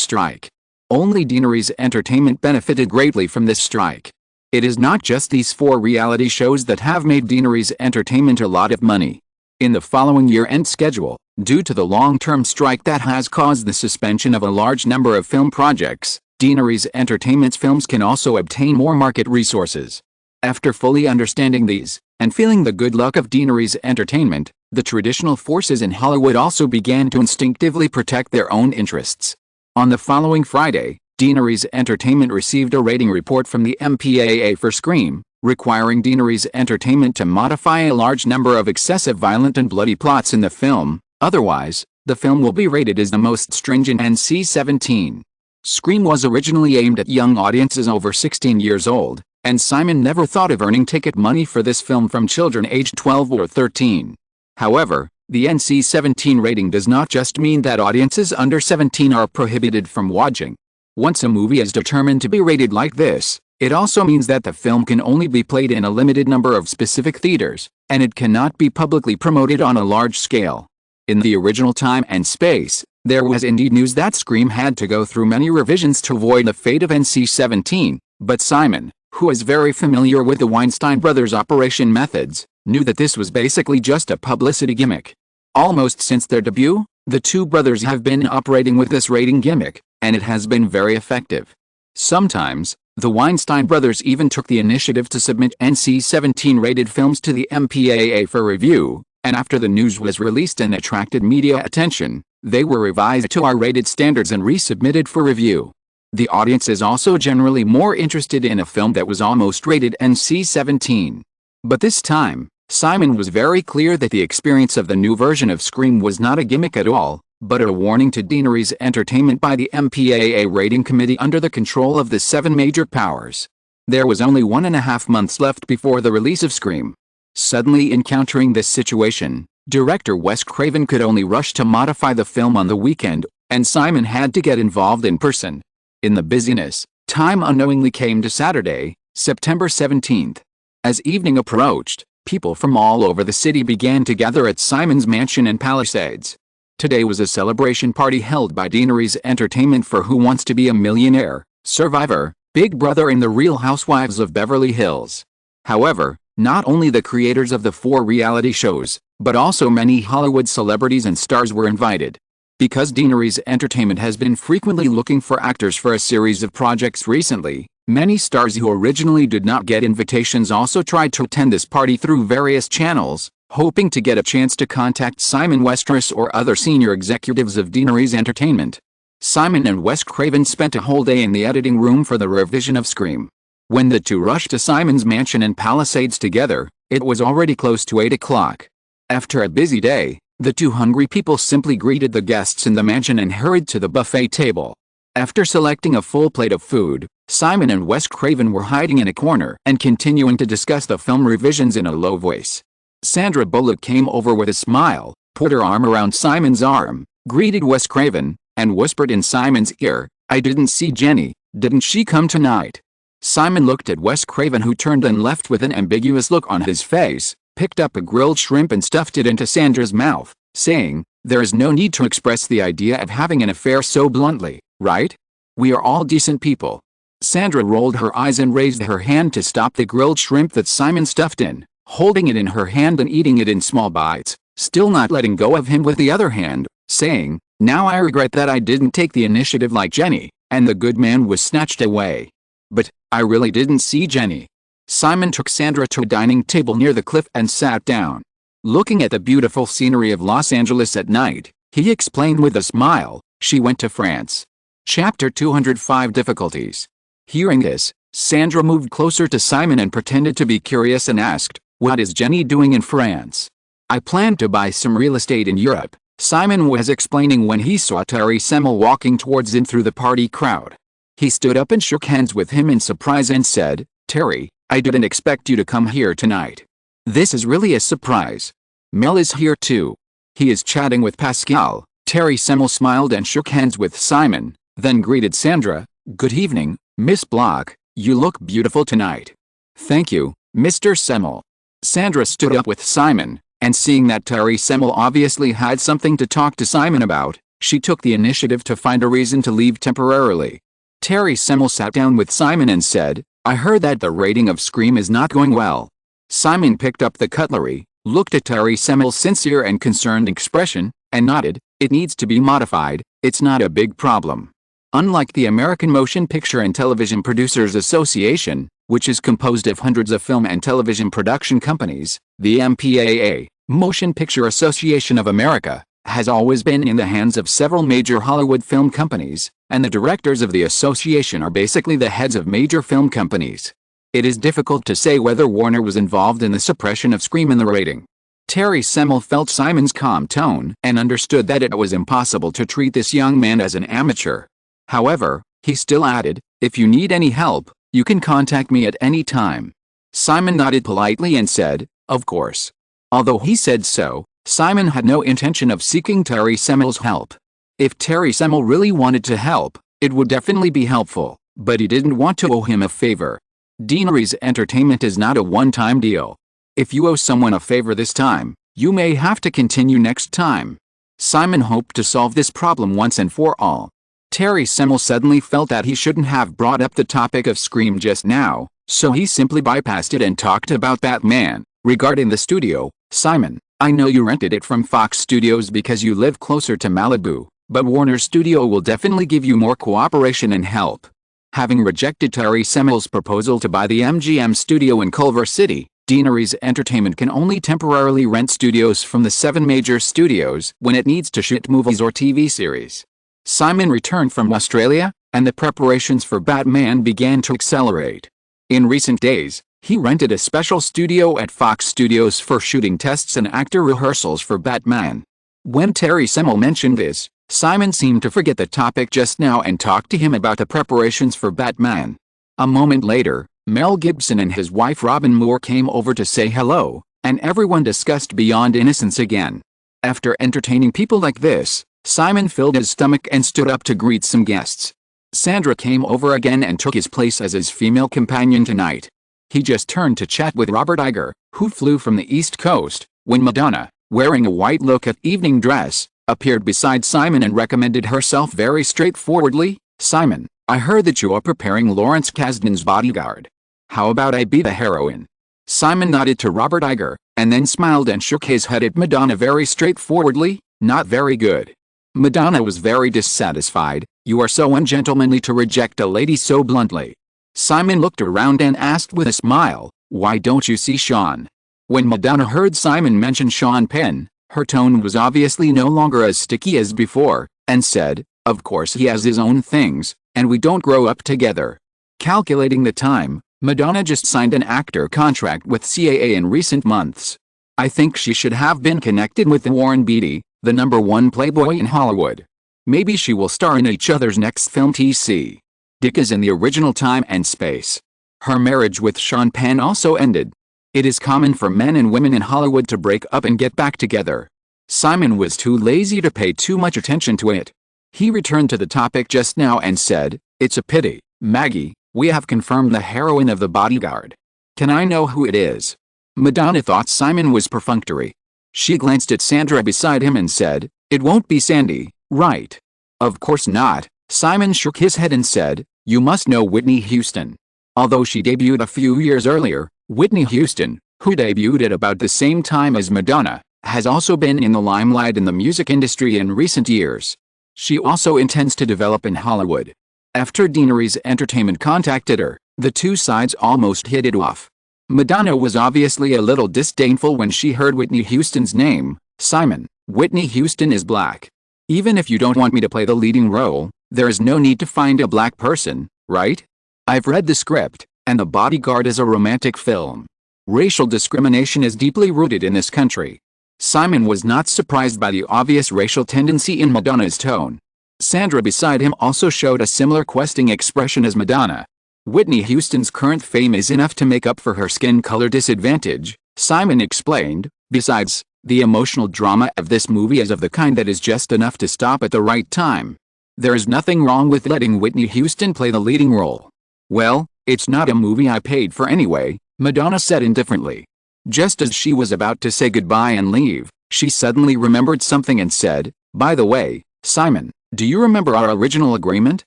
strike. Only Deaneries Entertainment benefited greatly from this strike. It is not just these 4 reality shows that have made Deaneries Entertainment a lot of money. In the following year-end schedule, due to the long-term strike that has caused the suspension of a large number of film projects, Deaneries Entertainment's films can also obtain more market resources. After fully understanding these, and feeling the good luck of Deaneries Entertainment, the traditional forces in Hollywood also began to instinctively protect their own interests. On the following Friday, Deaneries Entertainment received a rating report from the MPAA for Scream, requiring Deaneries Entertainment to modify a large number of excessive violent and bloody plots in the film, otherwise, the film will be rated as the most stringent NC-17. Scream was originally aimed at young audiences over 16 years old, and Simon never thought of earning ticket money for this film from children aged 12 or 13. However, the NC-17 rating does not just mean that audiences under 17 are prohibited from watching. Once a movie is determined to be rated like this, it also means that the film can only be played in a limited number of specific theaters, and it cannot be publicly promoted on a large scale. In the original time and space, there was indeed news that Scream had to go through many revisions to avoid the fate of NC-17, but Simon, who is very familiar with the Weinstein brothers' operation methods, knew that this was basically just a publicity gimmick. Almost since their debut, the 2 brothers have been operating with this rating gimmick, and it has been very effective. Sometimes, the Weinstein brothers even took the initiative to submit NC-17 rated films to the MPAA for review, and after the news was released and attracted media attention, they were revised to R-rated standards and resubmitted for review. The audience is also generally more interested in a film that was almost rated NC-17. But this time, Simon was very clear that the experience of the new version of Scream was not a gimmick at all, but a warning to Deaneries Entertainment by the MPAA rating committee under the control of the 7 major powers. There was only 1.5 months left before the release of Scream. Suddenly encountering this situation, director Wes Craven could only rush to modify the film on the weekend, and Simon had to get involved in person. In the busyness, time unknowingly came to Saturday, September 17th. As evening approached, people from all over the city began to gather at Simon's mansion in Palisades. Today was a celebration party held by Deaneries Entertainment for Who Wants to Be a Millionaire, Survivor, Big Brother and The Real Housewives of Beverly Hills. However, not only the creators of the 4 reality shows, but also many Hollywood celebrities and stars were invited. Because Deaneries Entertainment has been frequently looking for actors for a series of projects recently, many stars who originally did not get invitations also tried to attend this party through various channels, hoping to get a chance to contact Simon Westeros or other senior executives of Deaneries Entertainment. Simon and Wes Craven spent a whole day in the editing room for the revision of Scream. When the 2 rushed to Simon's mansion in Palisades together, it was already close to 8 o'clock. After a busy day, the 2 hungry people simply greeted the guests in the mansion and hurried to the buffet table. After selecting a full plate of food, Simon and Wes Craven were hiding in a corner and continuing to discuss the film revisions in a low voice. Sandra Bullock came over with a smile, put her arm around Simon's arm, greeted Wes Craven, and whispered in Simon's ear, "I didn't see Jenny, didn't she come tonight?" Simon looked at Wes Craven, who turned and left with an ambiguous look on his face, picked up a grilled shrimp and stuffed it into Sandra's mouth, saying, "There is no need to express the idea of having an affair so bluntly, right? We are all decent people." Sandra rolled her eyes and raised her hand to stop the grilled shrimp that Simon stuffed in, holding it in her hand and eating it in small bites, still not letting go of him with the other hand, saying, "Now I regret that I didn't take the initiative like Jenny," and the good man was snatched away. "But, I really didn't see Jenny." Simon took Sandra to a dining table near the cliff and sat down. Looking at the beautiful scenery of Los Angeles at night, he explained with a smile, "She went to France." Chapter 205 Difficulties. Hearing this, Sandra moved closer to Simon and pretended to be curious and asked, "What is Jenny doing in France?" "I plan to buy some real estate in Europe," Simon was explaining when he saw Terry Semel walking towards him through the party crowd. He stood up and shook hands with him in surprise and said, "Terry, I didn't expect you to come here tonight. This is really a surprise. Mel is here too." He is chatting with Pascal. Terry Semel smiled and shook hands with Simon, then greeted Sandra, "Good evening, Miss Block, you look beautiful tonight." Thank you, Mr. Semmel. Sandra stood up with Simon, and seeing that Terry Semmel obviously had something to talk to Simon about, she took the initiative to find a reason to leave temporarily. Terry Semmel sat down with Simon and said, I heard that the rating of Scream is not going well. Simon picked up the cutlery, looked at Terry Semmel's sincere and concerned expression, and nodded. It needs to be modified, it's not a big problem. Unlike the American Motion Picture and Television Producers Association, which is composed of hundreds of film and television production companies, the MPAA, Motion Picture Association of America, has always been in the hands of several major Hollywood film companies, and the directors of the association are basically the heads of major film companies. It is difficult to say whether Warner was involved in the suppression of Scream in the rating. Terry Semmel felt Simon's calm tone and understood that it was impossible to treat this young man as an amateur. However, he still added, if you need any help, you can contact me at any time. Simon nodded politely and said, of course. Although he said so, Simon had no intention of seeking Terry Semmel's help. If Terry Semmel really wanted to help, it would definitely be helpful, but he didn't want to owe him a favor. Deanery's Entertainment is not a one-time deal. If you owe someone a favor this time, you may have to continue next time. Simon hoped to solve this problem once and for all. Terry Semmel suddenly felt that he shouldn't have brought up the topic of Scream just now, so he simply bypassed it and talked about Batman. Regarding the studio, Simon, I know you rented it from Fox Studios because you live closer to Malibu, but Warner Studio will definitely give you more cooperation and help. Having rejected Terry Semmel's proposal to buy the MGM studio in Culver City, Deanery's Entertainment can only temporarily rent studios from the 7 major studios when it needs to shoot movies or TV series. Simon returned from Australia, and the preparations for Batman began to accelerate. In recent days, he rented a special studio at Fox Studios for shooting tests and actor rehearsals for Batman. When Terry Semmel mentioned this, Simon seemed to forget the topic just now and talked to him about the preparations for Batman. A moment later, Mel Gibson and his wife Robin Moore came over to say hello, and everyone discussed Beyond Innocence again. After entertaining people like this, Simon filled his stomach and stood up to greet some guests. Sandra came over again and took his place as his female companion tonight. He just turned to chat with Robert Iger, who flew from the East Coast, when Madonna, wearing a white low-cut evening dress, appeared beside Simon and recommended herself very straightforwardly. Simon, I heard that you are preparing Lawrence Kasdan's bodyguard. How about I be the heroine? Simon nodded to Robert Iger, and then smiled and shook his head at Madonna very straightforwardly. Not very good. Madonna was very dissatisfied. You are so ungentlemanly to reject a lady so bluntly. Simon looked around and asked with a smile, why don't you see Sean? When Madonna heard Simon mention Sean Penn, her tone was obviously no longer as sticky as before, and said, of course he has his own things, and we don't grow up together. Calculating the time, Madonna just signed an actor contract with CAA in recent months. I think she should have been connected with Warren Beatty, the #1 playboy in Hollywood. Maybe she will star in each other's next film. TC. Dick is in the original Time and Space. Her marriage with Sean Penn also ended. It is common for men and women in Hollywood to break up and get back together. Simon was too lazy to pay too much attention to it. He returned to the topic just now and said, it's a pity, Maggie, we have confirmed the heroine of The Bodyguard. Can I know who it is? Madonna thought Simon was perfunctory. She glanced at Sandra beside him and said, it won't be Sandy, right? Of course not. Simon shook his head and said, you must know Whitney Houston. Although she debuted a few years earlier, Whitney Houston, who debuted at about the same time as Madonna, has also been in the limelight in the music industry in recent years. She also intends to develop in Hollywood. After Deanery's Entertainment contacted her, the two sides almost hit it off. Madonna was obviously a little disdainful when she heard Whitney Houston's name. Simon, Whitney Houston is black. Even if you don't want me to play the leading role, there is no need to find a black person, right? I've read the script, and The Bodyguard is a romantic film. Racial discrimination is deeply rooted in this country. Simon was not surprised by the obvious racial tendency in Madonna's tone. Sandra beside him also showed a similar questing expression as Madonna. Whitney Houston's current fame is enough to make up for her skin color disadvantage, Simon explained. Besides, the emotional drama of this movie is of the kind that is just enough to stop at the right time. There is nothing wrong with letting Whitney Houston play the leading role. Well, it's not a movie I paid for anyway, Madonna said indifferently. Just as she was about to say goodbye and leave, she suddenly remembered something and said, "By the way, Simon, do you remember our original agreement?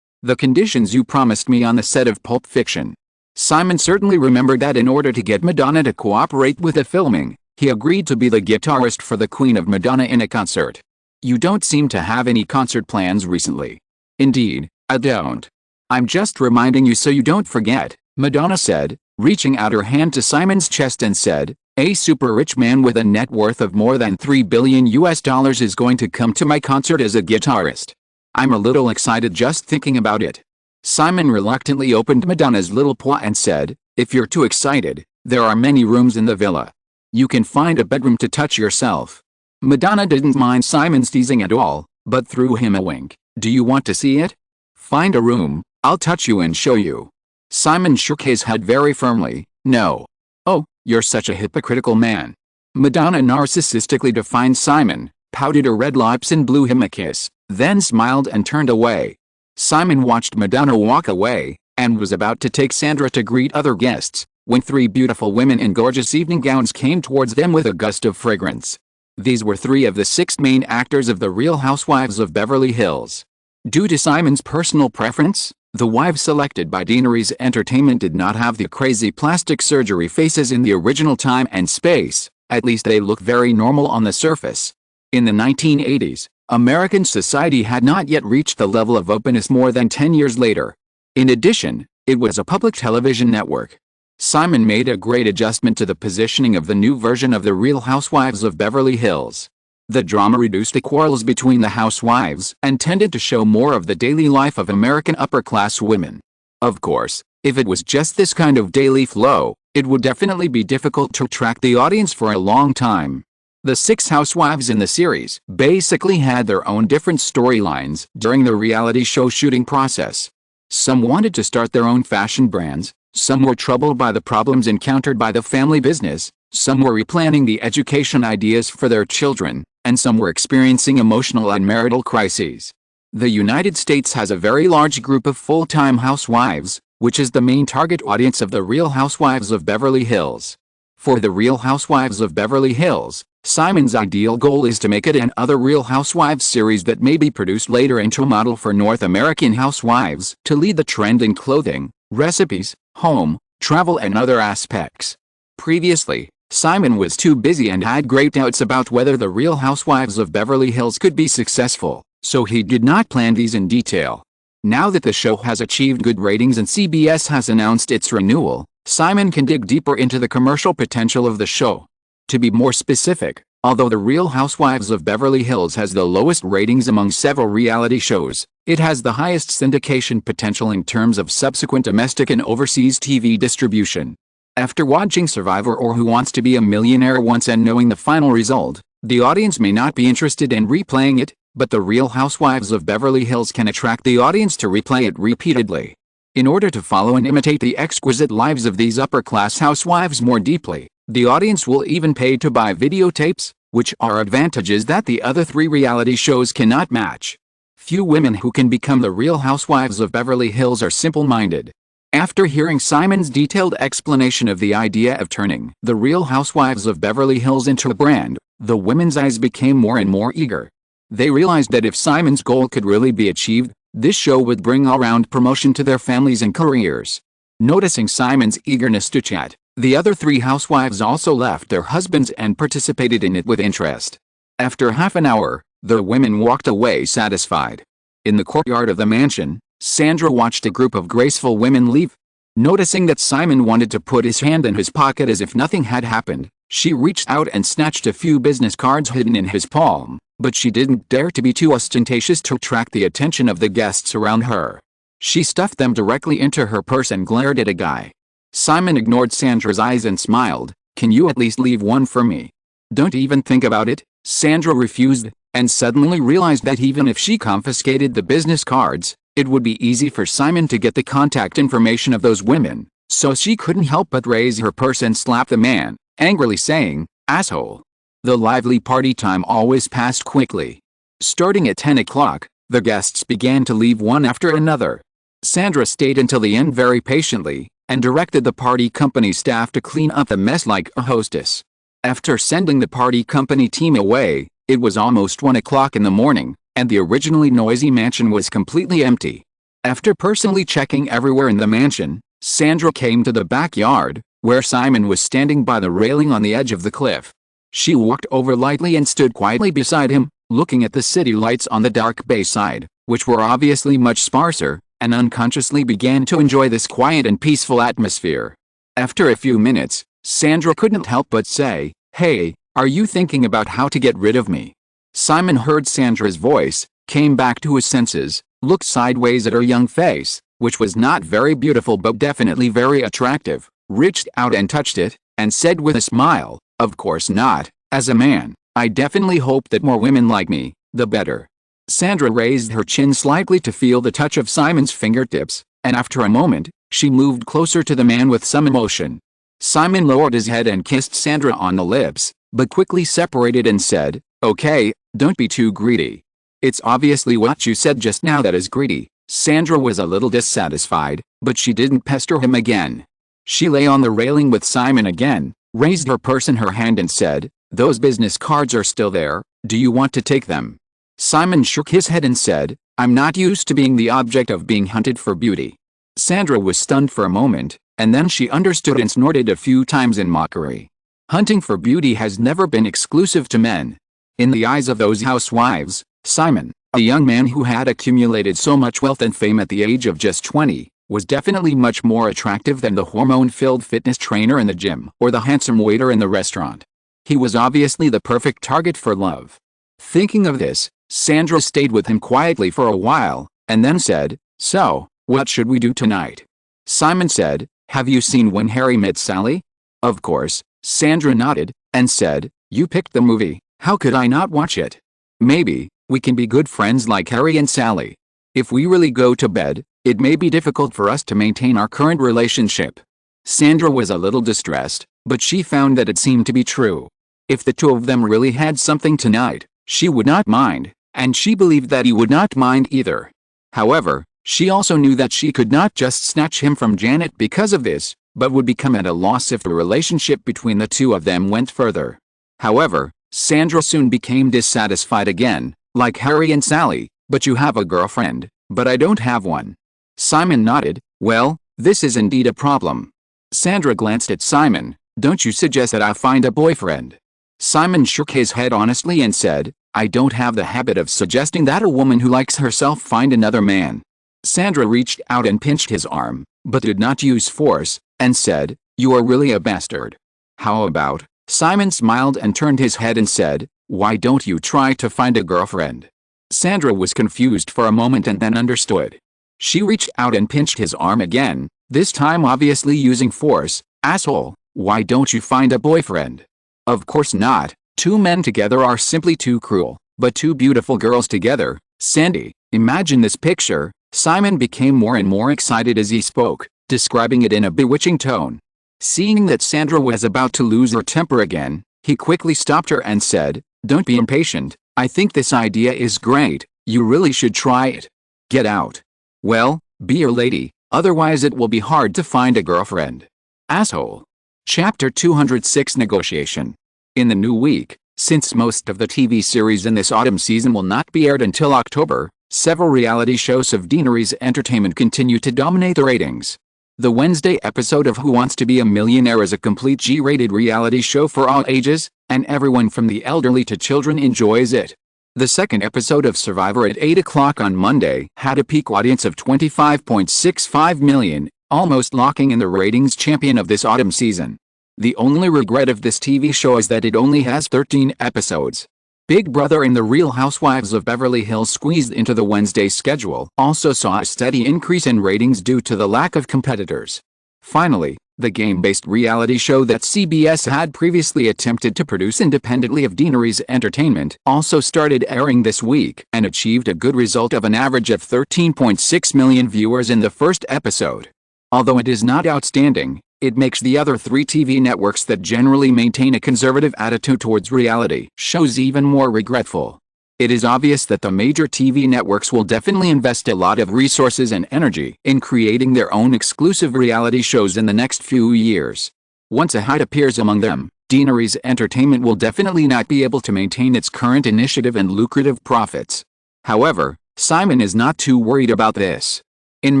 The conditions you promised me on the set of Pulp Fiction." Simon certainly remembered that in order to get Madonna to cooperate with the filming, he agreed to be the guitarist for the Queen of Madonna in a concert. "You don't seem to have any concert plans recently." "Indeed, I don't. I'm just reminding you so you don't forget," Madonna said, reaching out her hand to Simon's chest and said, "A super rich man with a net worth of more than $3 billion is going to come to my concert as a guitarist. I'm a little excited just thinking about it." Simon reluctantly opened Madonna's little paw and said, "If you're too excited, there are many rooms in the villa. You can find a bedroom to touch yourself." Madonna didn't mind Simon's teasing at all, but threw him a wink. "Do you want to see it? Find a room, I'll touch you and show you." Simon shook his head very firmly. "No." "Oh, you're such a hypocritical man." Madonna narcissistically defined Simon, pouted her red lips and blew him a kiss, then smiled and turned away. Simon watched Madonna walk away, and was about to take Sandra to greet other guests, when three beautiful women in gorgeous evening gowns came towards them with a gust of fragrance. These were three of the 6 main actors of The Real Housewives of Beverly Hills. Due to Simon's personal preference, the wives selected by Deaneries Entertainment did not have the crazy plastic surgery faces in the original time and space. At least they look very normal on the surface. In the 1980s, American society had not yet reached the level of openness more than 10 years later. In addition, it was a public television network. Simon made a great adjustment to the positioning of the new version of The Real Housewives of Beverly Hills. The drama reduced the quarrels between the housewives and tended to show more of the daily life of American upper-class women. Of course, if it was just this kind of daily flow, it would definitely be difficult to attract the audience for a long time. The 6 housewives in the series basically had their own different storylines during the reality show shooting process. Some wanted to start their own fashion brands, some were troubled by the problems encountered by the family business, some were replanning the education ideas for their children, and some were experiencing emotional and marital crises. The United States has a very large group of full-time housewives, which is the main target audience of The Real Housewives of Beverly Hills. For The Real Housewives of Beverly Hills, Simon's ideal goal is to make it an other Real Housewives series that may be produced later into a model for North American housewives to lead the trend in clothing, recipes, home, travel and other aspects. Previously, Simon was too busy and had great doubts about whether The Real Housewives of Beverly Hills could be successful, so he did not plan these in detail. Now that the show has achieved good ratings and CBS has announced its renewal, Simon can dig deeper into the commercial potential of the show. To be more specific, although The Real Housewives of Beverly Hills has the lowest ratings among several reality shows, it has the highest syndication potential in terms of subsequent domestic and overseas TV distribution. After watching Survivor or Who Wants to Be a Millionaire once and knowing the final result, the audience may not be interested in replaying it, but The Real Housewives of Beverly Hills can attract the audience to replay it repeatedly. In order to follow and imitate the exquisite lives of these upper-class housewives more deeply, the audience will even pay to buy videotapes, which are advantages that the other 3 reality shows cannot match. Few women who can become The Real Housewives of Beverly Hills are simple-minded. After hearing Simon's detailed explanation of the idea of turning The Real Housewives of Beverly Hills into a brand, the women's eyes became more and more eager. They realized that if Simon's goal could really be achieved, this show would bring all-round promotion to their families and careers. Noticing Simon's eagerness to chat, the other 3 housewives also left their husbands and participated in it with interest. After half an hour, the women walked away satisfied. In the courtyard of the mansion, Sandra watched a group of graceful women leave. Noticing that Simon wanted to put his hand in his pocket as if nothing had happened, she reached out and snatched a few business cards hidden in his palm, but she didn't dare to be too ostentatious to attract the attention of the guests around her. She stuffed them directly into her purse and glared at a guy. Simon ignored Sandra's eyes and smiled. "Can you at least leave one for me?" "Don't even think about it," Sandra refused, and suddenly realized that even if she confiscated the business cards, it would be easy for Simon to get the contact information of those women, so she couldn't help but raise her purse and slap the man, angrily saying, "Asshole." The lively party time always passed quickly. Starting at 10 o'clock, the guests began to leave one after another. Sandra stayed until the end very patiently, and directed the party company staff to clean up the mess like a hostess. After sending the party company team away, it was almost 1 o'clock in the morning, and the originally noisy mansion was completely empty. After personally checking everywhere in the mansion, Sandra came to the backyard, where Simon was standing by the railing on the edge of the cliff. She walked over lightly and stood quietly beside him, looking at the city lights on the dark bayside, which were obviously much sparser, and unconsciously began to enjoy this quiet and peaceful atmosphere. After a few minutes, Sandra couldn't help but say, "Hey, are you thinking about how to get rid of me?" Simon heard Sandra's voice, came back to his senses, looked sideways at her young face, which was not very beautiful but definitely very attractive, reached out and touched it, and said with a smile, "Of course not. As a man, I definitely hope that more women like me, the better." Sandra raised her chin slightly to feel the touch of Simon's fingertips, and after a moment, she moved closer to the man with some emotion. Simon lowered his head and kissed Sandra on the lips, but quickly separated and said, "Okay, don't be too greedy." "It's obviously what you said just now that is greedy." Sandra was a little dissatisfied, but she didn't pester him again. She lay on the railing with Simon again, raised her purse in her hand and said, "Those business cards are still there, do you want to take them?" Simon shook his head and said, "I'm not used to being the object of being hunted for beauty." Sandra was stunned for a moment, and then she understood and snorted a few times in mockery. Hunting for beauty has never been exclusive to men. In the eyes of those housewives, Simon, a young man who had accumulated so much wealth and fame at the age of just 20, was definitely much more attractive than the hormone-filled fitness trainer in the gym or the handsome waiter in the restaurant. He was obviously the perfect target for love. Thinking of this, Sandra stayed with him quietly for a while, and then said, "So, what should we do tonight?" Simon said, "Have you seen When Harry Met Sally?" "Of course." Sandra nodded, and said, "You picked the movie, how could I not watch it? Maybe we can be good friends like Harry and Sally. If we really go to bed, it may be difficult for us to maintain our current relationship." Sandra was a little distressed, but she found that it seemed to be true. If the two of them really had something tonight, she would not mind, and she believed that he would not mind either. However, she also knew that she could not just snatch him from Janet because of this, but would become at a loss if the relationship between the two of them went further. However, Sandra soon became dissatisfied again, like Harry and Sally, "But you have a girlfriend, but I don't have one." Simon nodded, "Well, this is indeed a problem." Sandra glanced at Simon, "Don't you suggest that I find a boyfriend?" Simon shook his head honestly and said, "I don't have the habit of suggesting that a woman who likes herself find another man." Sandra reached out and pinched his arm, but did not use force, and said, "You are really a bastard." "How about?" Simon smiled and turned his head and said, "Why don't you try to find a girlfriend?" Sandra was confused for a moment and then understood. She reached out and pinched his arm again, this time obviously using force. "Asshole, why don't you find a boyfriend?" "Of course not, two men together are simply too cruel, but two beautiful girls together, Sandy, imagine this picture." Simon became more and more excited as he spoke, describing it in a bewitching tone. Seeing that Sandra was about to lose her temper again, he quickly stopped her and said, "Don't be impatient, I think this idea is great, you really should try it. Get out. Well, be your lady, otherwise it will be hard to find a girlfriend. Asshole." Chapter 206 Negotiation. In the new week, since most of the TV series in this autumn season will not be aired until October, several reality shows of Deanery's Entertainment continue to dominate the ratings. The Wednesday episode of Who Wants to Be a Millionaire is a complete G-rated reality show for all ages, and everyone from the elderly to children enjoys it. The second episode of Survivor at 8 o'clock on Monday had a peak audience of 25.65 million, almost locking in the ratings champion of this autumn season. The only regret of this TV show is that it only has 13 episodes. Big Brother and The Real Housewives of Beverly Hills, squeezed into the Wednesday schedule, also saw a steady increase in ratings due to the lack of competitors. Finally, the game-based reality show that CBS had previously attempted to produce independently of Deanery's Entertainment also started airing this week and achieved a good result of an average of 13.6 million viewers in the first episode. Although it is not outstanding, it makes the other three TV networks that generally maintain a conservative attitude towards reality shows even more regretful. It is obvious that the major TV networks will definitely invest a lot of resources and energy in creating their own exclusive reality shows in the next few years. Once a height appears among them, Deaneries Entertainment will definitely not be able to maintain its current initiative and lucrative profits. However, Simon is not too worried about this. In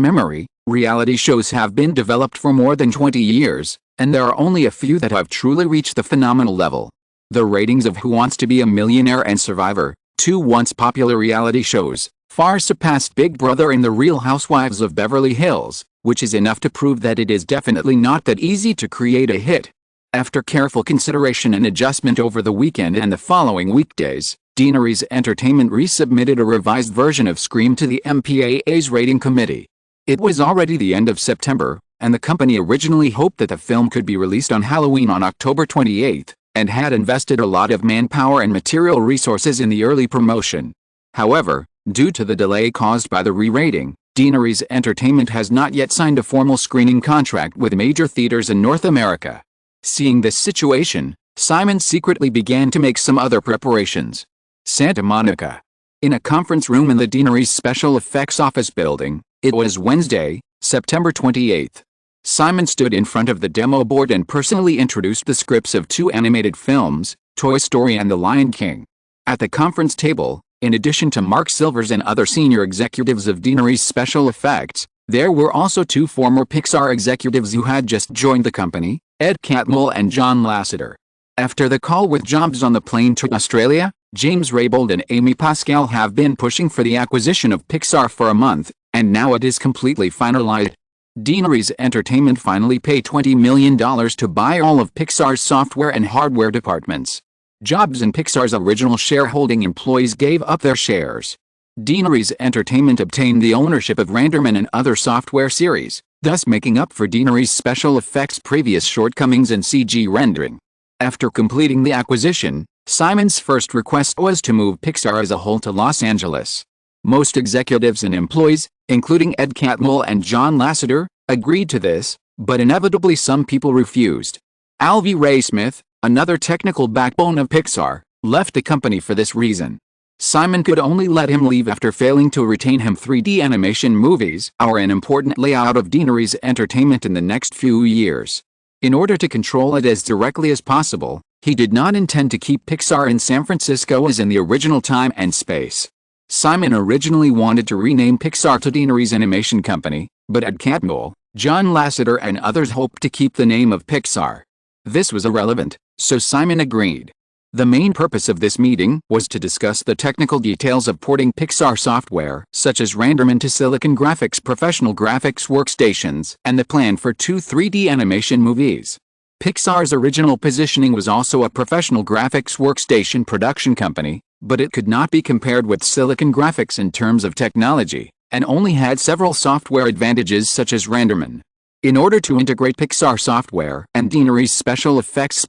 memory, reality shows have been developed for more than 20 years, and there are only a few that have truly reached the phenomenal level. The ratings of Who Wants to Be a Millionaire and Survivor, two once popular reality shows, far surpassed Big Brother and The Real Housewives of Beverly Hills, which is enough to prove that it is definitely not that easy to create a hit. After careful consideration and adjustment over the weekend and the following weekdays, Deaneries Entertainment resubmitted a revised version of Scream to the MPAA's rating committee. It was already the end of September, and the company originally hoped that the film could be released on Halloween on October 28, and had invested a lot of manpower and material resources in the early promotion. However, due to the delay caused by the re-rating, Deaneries Entertainment has not yet signed a formal screening contract with major theaters in North America. Seeing this situation, Simon secretly began to make some other preparations. Santa Monica. In a conference room in the Deaneries Special Effects office building, it was Wednesday, September 28. Simon stood in front of the demo board and personally introduced the scripts of two animated films, Toy Story and The Lion King. At the conference table, in addition to Mark Silvers and other senior executives of Deaneries Special Effects, there were also two former Pixar executives who had just joined the company, Ed Catmull and John Lasseter. After the call with jobs on the plane to Australia, James Raybould and Amy Pascal have been pushing for the acquisition of Pixar for a month, and now it is completely finalized. Deaneries Entertainment finally paid $20 million to buy all of Pixar's software and hardware departments. Jobs and Pixar's original shareholding employees gave up their shares. Deaneries Entertainment obtained the ownership of Renderman and other software series, thus making up for Deaneries Special Effects' previous shortcomings in CG rendering. After completing the acquisition, Simon's first request was to move Pixar as a whole to Los Angeles. Most executives and employees, including Ed Catmull and John Lasseter, agreed to this, but inevitably some people refused. Alvy Ray Smith, another technical backbone of Pixar, left the company for this reason. Simon could only let him leave after failing to retain him. 3D animation movies are an important layout of Deaneries Entertainment in the next few years. In order to control it as directly as possible, he did not intend to keep Pixar in San Francisco as in the original time and space. Simon originally wanted to rename Pixar to Deaneries Animation Company, but Ed Catmull, John Lasseter and others hoped to keep the name of Pixar. This was irrelevant, so Simon agreed. The main purpose of this meeting was to discuss the technical details of porting Pixar software, such as Renderman to Silicon Graphics professional graphics workstations, and the plan for two 3D animation movies. Pixar's original positioning was also a professional graphics workstation production company, but it could not be compared with Silicon Graphics in terms of technology, and only had several software advantages such as Renderman. In order to integrate Pixar software and Deaneries special effects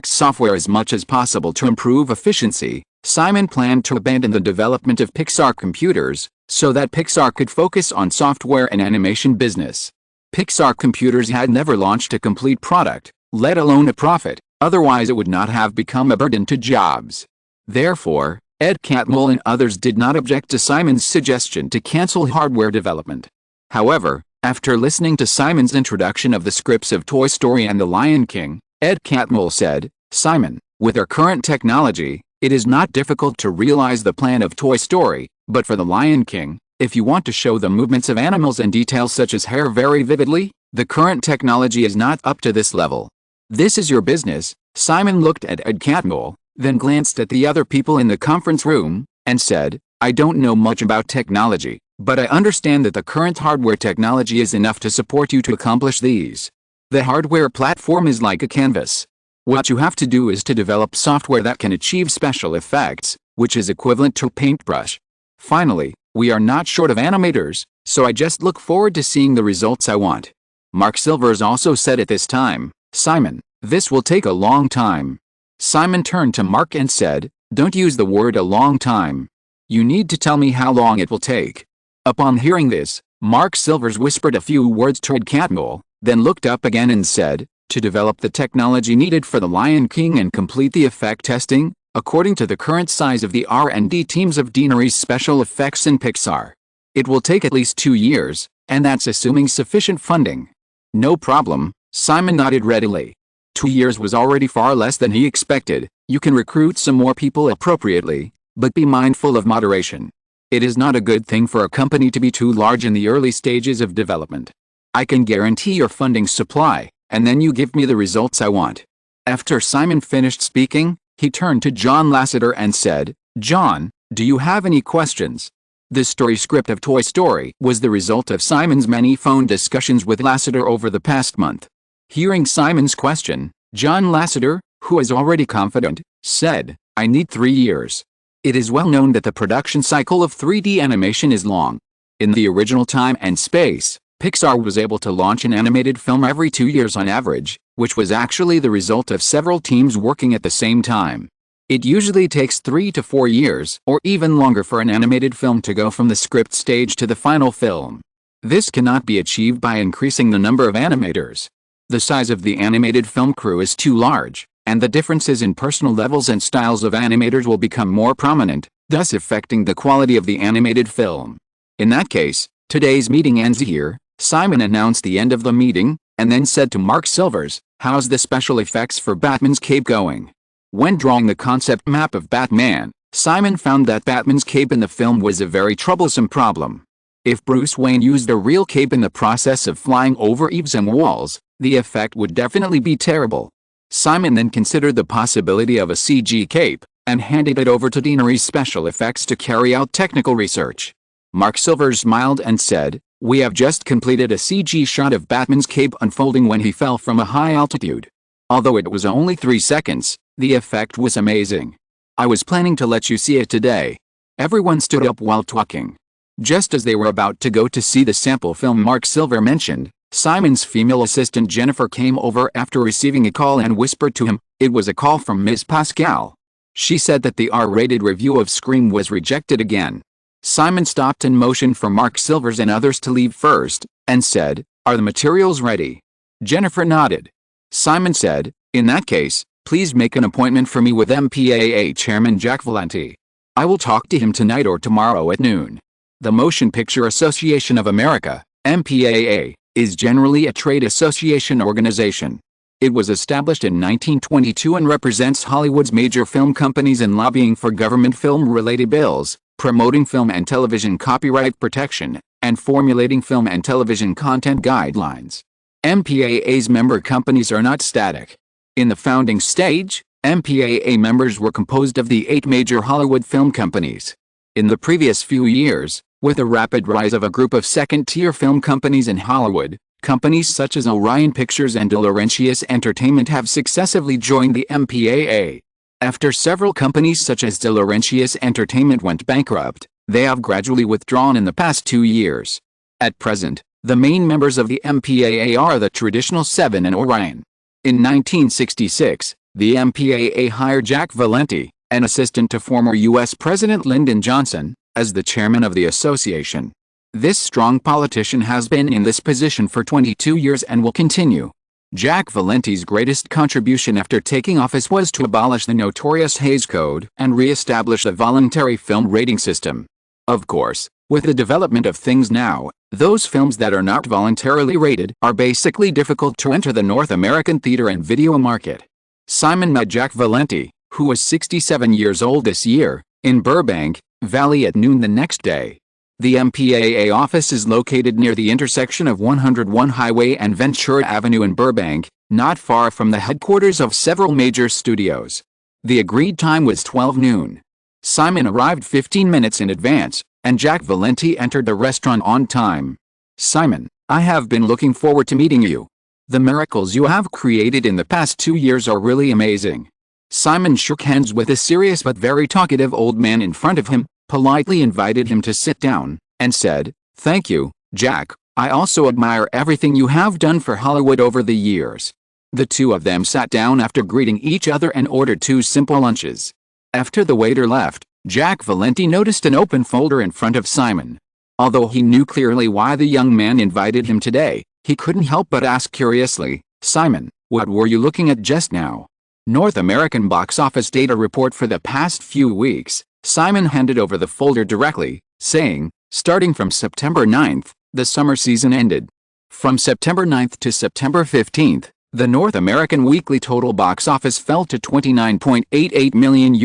software as much as possible to improve efficiency, Simon planned to abandon the development of Pixar computers, so that Pixar could focus on software and animation business. Pixar computers had never launched a complete product, let alone a profit, otherwise it would not have become a burden to Jobs. Therefore, Ed Catmull and others did not object to Simon's suggestion to cancel hardware development. However, after listening to Simon's introduction of the scripts of Toy Story and The Lion King, Ed Catmull said, "Simon, with our current technology, it is not difficult to realize the plan of Toy Story, but for The Lion King, if you want to show the movements of animals and details such as hair very vividly, the current technology is not up to this level. This is your business." Simon looked at Ed Catmull, then glanced at the other people in the conference room, and said, "I don't know much about technology, but I understand that the current hardware technology is enough to support you to accomplish these. The hardware platform is like a canvas. What you have to do is to develop software that can achieve special effects, which is equivalent to a paintbrush. Finally, we are not short of animators, so I just look forward to seeing the results I want." Mark Silvers also said at this time, "Simon, this will take a long time." Simon turned to Mark and said, "Don't use the word a long time. You need to tell me how long it will take." Upon hearing this, Mark Silvers whispered a few words to Ed Catmull, then looked up again and said, "To develop the technology needed for The Lion King and complete the effect testing, according to the current size of the R&D teams of Deanery's special effects in Pixar. It will take at least 2 years, and that's assuming sufficient funding. No problem, Simon nodded readily. 2 years was already far less than he expected. You can recruit some more people appropriately, but be mindful of moderation. It is not a good thing for a company to be too large in the early stages of development. I can guarantee your funding supply, and then you give me the results I want. After Simon finished speaking, he turned to John Lasseter and said, "John, do you have any questions?" The story script of Toy Story was the result of Simon's many phone discussions with Lasseter over the past month. Hearing Simon's question, John Lasseter, who is already confident, said, "I need 3 years. It is well known that the production cycle of 3D animation is long. In the original time and space, Pixar was able to launch an animated film every 2 years on average, which was actually the result of several teams working at the same time. It usually takes 3 to 4 years, or even longer, for an animated film to go from the script stage to the final film. This cannot be achieved by increasing the number of animators. The size of the animated film crew is too large, and the differences in personal levels and styles of animators will become more prominent, thus affecting the quality of the animated film. In that case, today's meeting ends here." Simon announced the end of the meeting, and then said to Mark Silvers, "How's the special effects for Batman's cape going?" When drawing the concept map of Batman, Simon found that Batman's cape in the film was a very troublesome problem. If Bruce Wayne used a real cape in the process of flying over eaves and walls, the effect would definitely be terrible. Simon then considered the possibility of a CG cape, and handed it over to Deanery's special effects to carry out technical research. Mark Silvers smiled and said, "We have just completed a CG shot of Batman's cape unfolding when he fell from a high altitude. Although it was only 3 seconds, the effect was amazing. I was planning to let you see it today." Everyone stood up while talking. Just as they were about to go to see the sample film Mark Silver mentioned, Simon's female assistant Jennifer came over after receiving a call and whispered to him, "It was a call from Ms. Pascal. She said that the R-rated review of Scream was rejected again." Simon stopped and motioned for Mark Silvers and others to leave first, and said, "Are the materials ready?" Jennifer nodded. Simon said, "In that case, please make an appointment for me with MPAA Chairman Jack Valenti. I will talk to him tonight or tomorrow at noon." The Motion Picture Association of America, MPAA, is generally a trade association organization. It was established in 1922 and represents Hollywood's major film companies in lobbying for government film-related bills, promoting film and television copyright protection, and formulating film and television content guidelines. MPAA's member companies are not static. In the founding stage, MPAA members were composed of the 8 major Hollywood film companies. In the previous few years, with the rapid rise of a group of second-tier film companies in Hollywood, companies such as Orion Pictures and De Laurentiis Entertainment have successively joined the MPAA. After several companies such as De Laurentiis Entertainment went bankrupt, they have gradually withdrawn in the past 2 years. At present, the main members of the MPAA are the traditional 7 and Orion. In 1966, the MPAA hired Jack Valenti, an assistant to former U.S. President Lyndon Johnson, as the chairman of the association. This strong politician has been in this position for 22 years and will continue. Jack Valenti's greatest contribution after taking office was to abolish the notorious Hays Code and re-establish a voluntary film rating system. Of course, with the development of things now, those films that are not voluntarily rated are basically difficult to enter the North American theater and video market. Simon met Jack Valenti, who was 67 years old this year, in Burbank Valley at noon the next day. The MPAA office is located near the intersection of 101 Highway and Ventura Avenue in Burbank, not far from the headquarters of several major studios. The agreed time was 12 noon. Simon arrived 15 minutes in advance, and Jack Valenti entered the restaurant on time. "Simon, I have been looking forward to meeting you. The miracles you have created in the past 2 years are really amazing." Simon shook hands with a serious but very talkative old man in front of him, politely invited him to sit down, and said, "Thank you, Jack. I also admire everything you have done for Hollywood over the years." The two of them sat down after greeting each other and ordered 2 simple lunches. After the waiter left, Jack Valenti noticed an open folder in front of Simon. Although he knew clearly why the young man invited him today, he couldn't help but ask curiously, "Simon, what were you looking at just now?" North American box office data report for the past few weeks. Simon handed over the folder directly, saying, starting from September 9th, the summer season ended. From September 9th to September 15th, the North American weekly total box office fell to $29.88 million.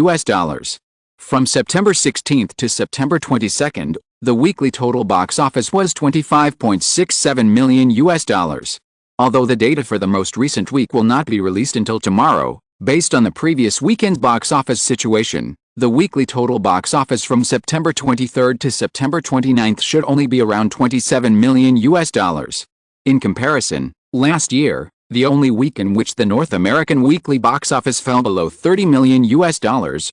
From September 16th to September 22nd, the weekly total box office was $25.67 million. Although the data for the most recent week will not be released until tomorrow, based on the previous weekend's box office situation, the weekly total box office from September 23rd to September 29th should only be around $27 million. In comparison, last year, the only week in which the North American weekly box office fell below $30 million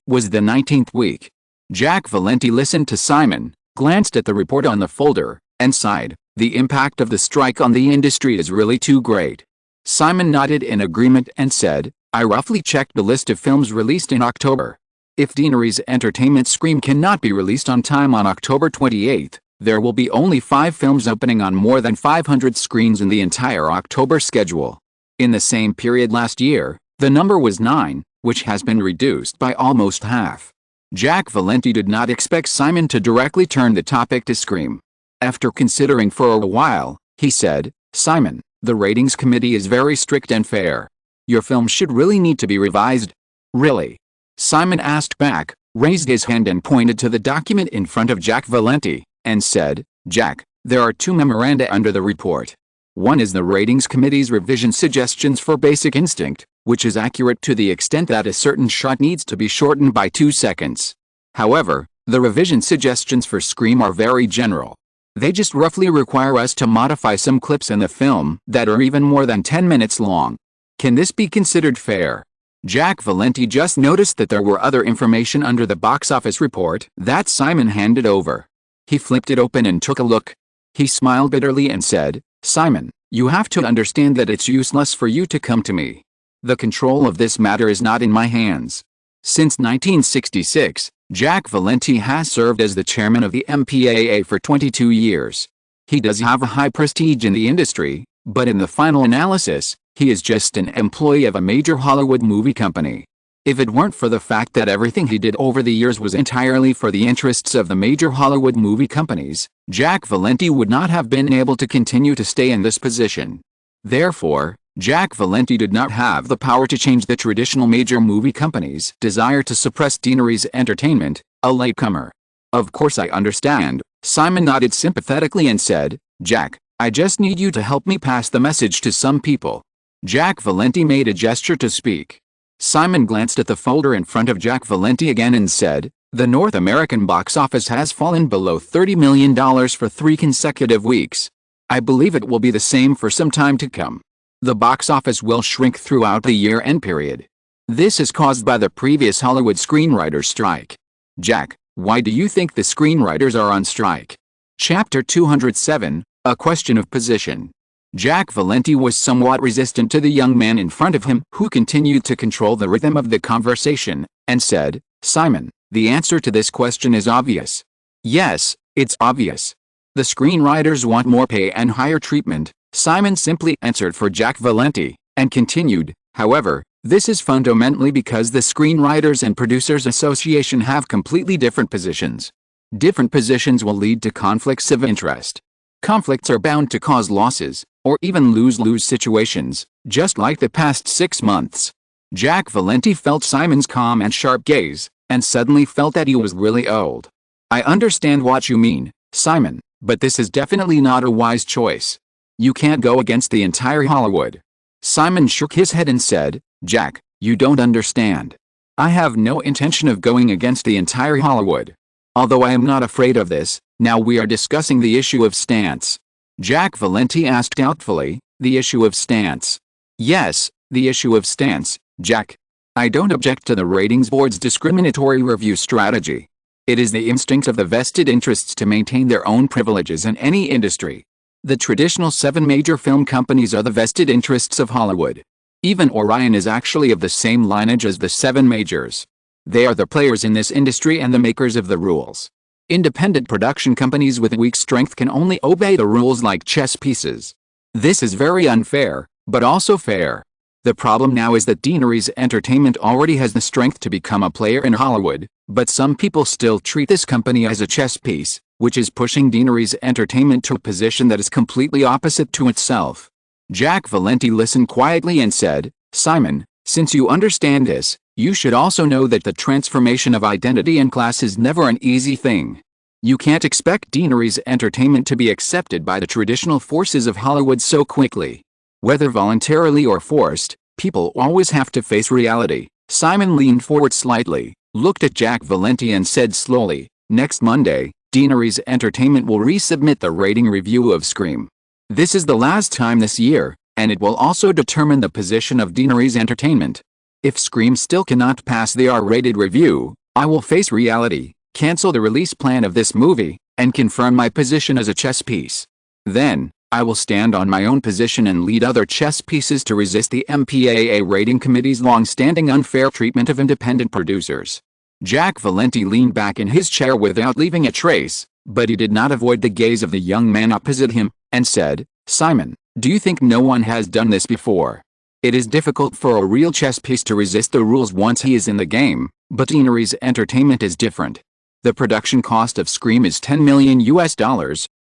was the 19th week. Jack Valenti listened to Simon, glanced at the report on the folder, and sighed. The impact of the strike on the industry is really too great. Simon nodded in agreement and said, I roughly checked the list of films released in October. If Deanery's entertainment Scream cannot be released on time on October 28th, there will be only 5 films opening on more than 500 screens in the entire October schedule. In the same period last year, the number was 9, which has been reduced by almost half. Jack Valenti did not expect Simon to directly turn the topic to Scream. After considering for a while, he said, Simon, the ratings committee is very strict and fair. Your film should really need to be revised. Really? Simon asked back, raised his hand and pointed to the document in front of Jack Valenti, and said, Jack, there are 2 memoranda under the report. One is the ratings committee's revision suggestions for Basic Instinct, which is accurate to the extent that a certain shot needs to be shortened by 2 seconds. However, the revision suggestions for Scream are very general. They just roughly require us to modify some clips in the film that are even more than 10 minutes long. Can this be considered fair? Jack Valenti just noticed that there were other information under the box office report that Simon handed over. He flipped it open and took a look. He smiled bitterly and said, Simon, you have to understand that it's useless for you to come to me. The control of this matter is not in my hands. Since 1966, Jack Valenti has served as the chairman of the MPAA for 22 years. He does have a high prestige in the industry, but in the final analysis, he is just an employee of a major Hollywood movie company. If it weren't for the fact that everything he did over the years was entirely for the interests of the major Hollywood movie companies, Jack Valenti would not have been able to continue to stay in this position. Therefore, Jack Valenti did not have the power to change the traditional major movie companies' desire to suppress Deanery's entertainment, a latecomer. Of course I understand, Simon nodded sympathetically and said, Jack, I just need you to help me pass the message to some people. Jack Valenti made a gesture to speak. Simon glanced at the folder in front of Jack Valenti again and said, the North American box office has fallen below $30 million for 3 consecutive weeks. I believe it will be the same for some time to come. The box office will shrink throughout the year-end period. This is caused by the previous Hollywood screenwriters' strike. Jack, why do you think the screenwriters are on strike? Chapter 207, A Question of Position. Jack Valenti was somewhat resistant to the young man in front of him who continued to control the rhythm of the conversation, and said, Simon, the answer to this question is obvious. Yes, it's obvious. The screenwriters want more pay and higher treatment, Simon simply answered for Jack Valenti, and continued, however, this is fundamentally because the Screenwriters and Producers Association have completely different positions. Different positions will lead to conflicts of interest. Conflicts are bound to cause losses, or even lose-lose situations, just like the past 6 months. Jack Valenti felt Simon's calm and sharp gaze, and suddenly felt that he was really old. I understand what you mean, Simon, but this is definitely not a wise choice. You can't go against the entire Hollywood. Simon shook his head and said, Jack, you don't understand. I have no intention of going against the entire Hollywood. Although I am not afraid of this, now we are discussing the issue of stance. Jack Valenti asked doubtfully, the issue of stance. Yes, the issue of stance, Jack. I don't object to the ratings board's discriminatory review strategy. It is the instinct of the vested interests to maintain their own privileges in any industry. The traditional 7 major film companies are the vested interests of Hollywood. Even Orion is actually of the same lineage as the 7 majors. They are the players in this industry and the makers of the rules. Independent production companies with weak strength can only obey the rules like chess pieces. This is very unfair, but also fair. The problem now is that Deaneries Entertainment already has the strength to become a player in Hollywood, but some people still treat this company as a chess piece, which is pushing Deaneries Entertainment to a position that is completely opposite to itself. Jack Valenti listened quietly and said, "Simon, since you understand this, you should also know that the transformation of identity and class is never an easy thing. You can't expect Deaneries Entertainment to be accepted by the traditional forces of Hollywood so quickly. Whether voluntarily or forced, people always have to face reality." Simon leaned forward slightly, looked at Jack Valenti and said slowly, "Next Monday, Deaneries Entertainment will resubmit the rating review of Scream. This is the last time this year, and it will also determine the position of Deaneries Entertainment. If Scream still cannot pass the R-rated review, I will face reality, cancel the release plan of this movie, and confirm my position as a chess piece. Then, I will stand on my own position and lead other chess pieces to resist the MPAA rating committee's long-standing unfair treatment of independent producers." Jack Valenti leaned back in his chair without leaving a trace, but he did not avoid the gaze of the young man opposite him, and said, "Simon, do you think no one has done this before? It is difficult for a real chess piece to resist the rules once he is in the game, but Deaneries Entertainment is different. The production cost of Scream is $10 million,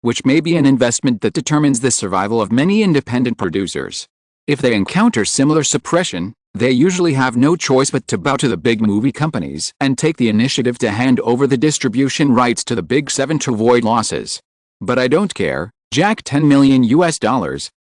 which may be an investment that determines the survival of many independent producers. If they encounter similar suppression, they usually have no choice but to bow to the big movie companies and take the initiative to hand over the distribution rights to the Big Seven to avoid losses. But I don't care, Jack. $10 million,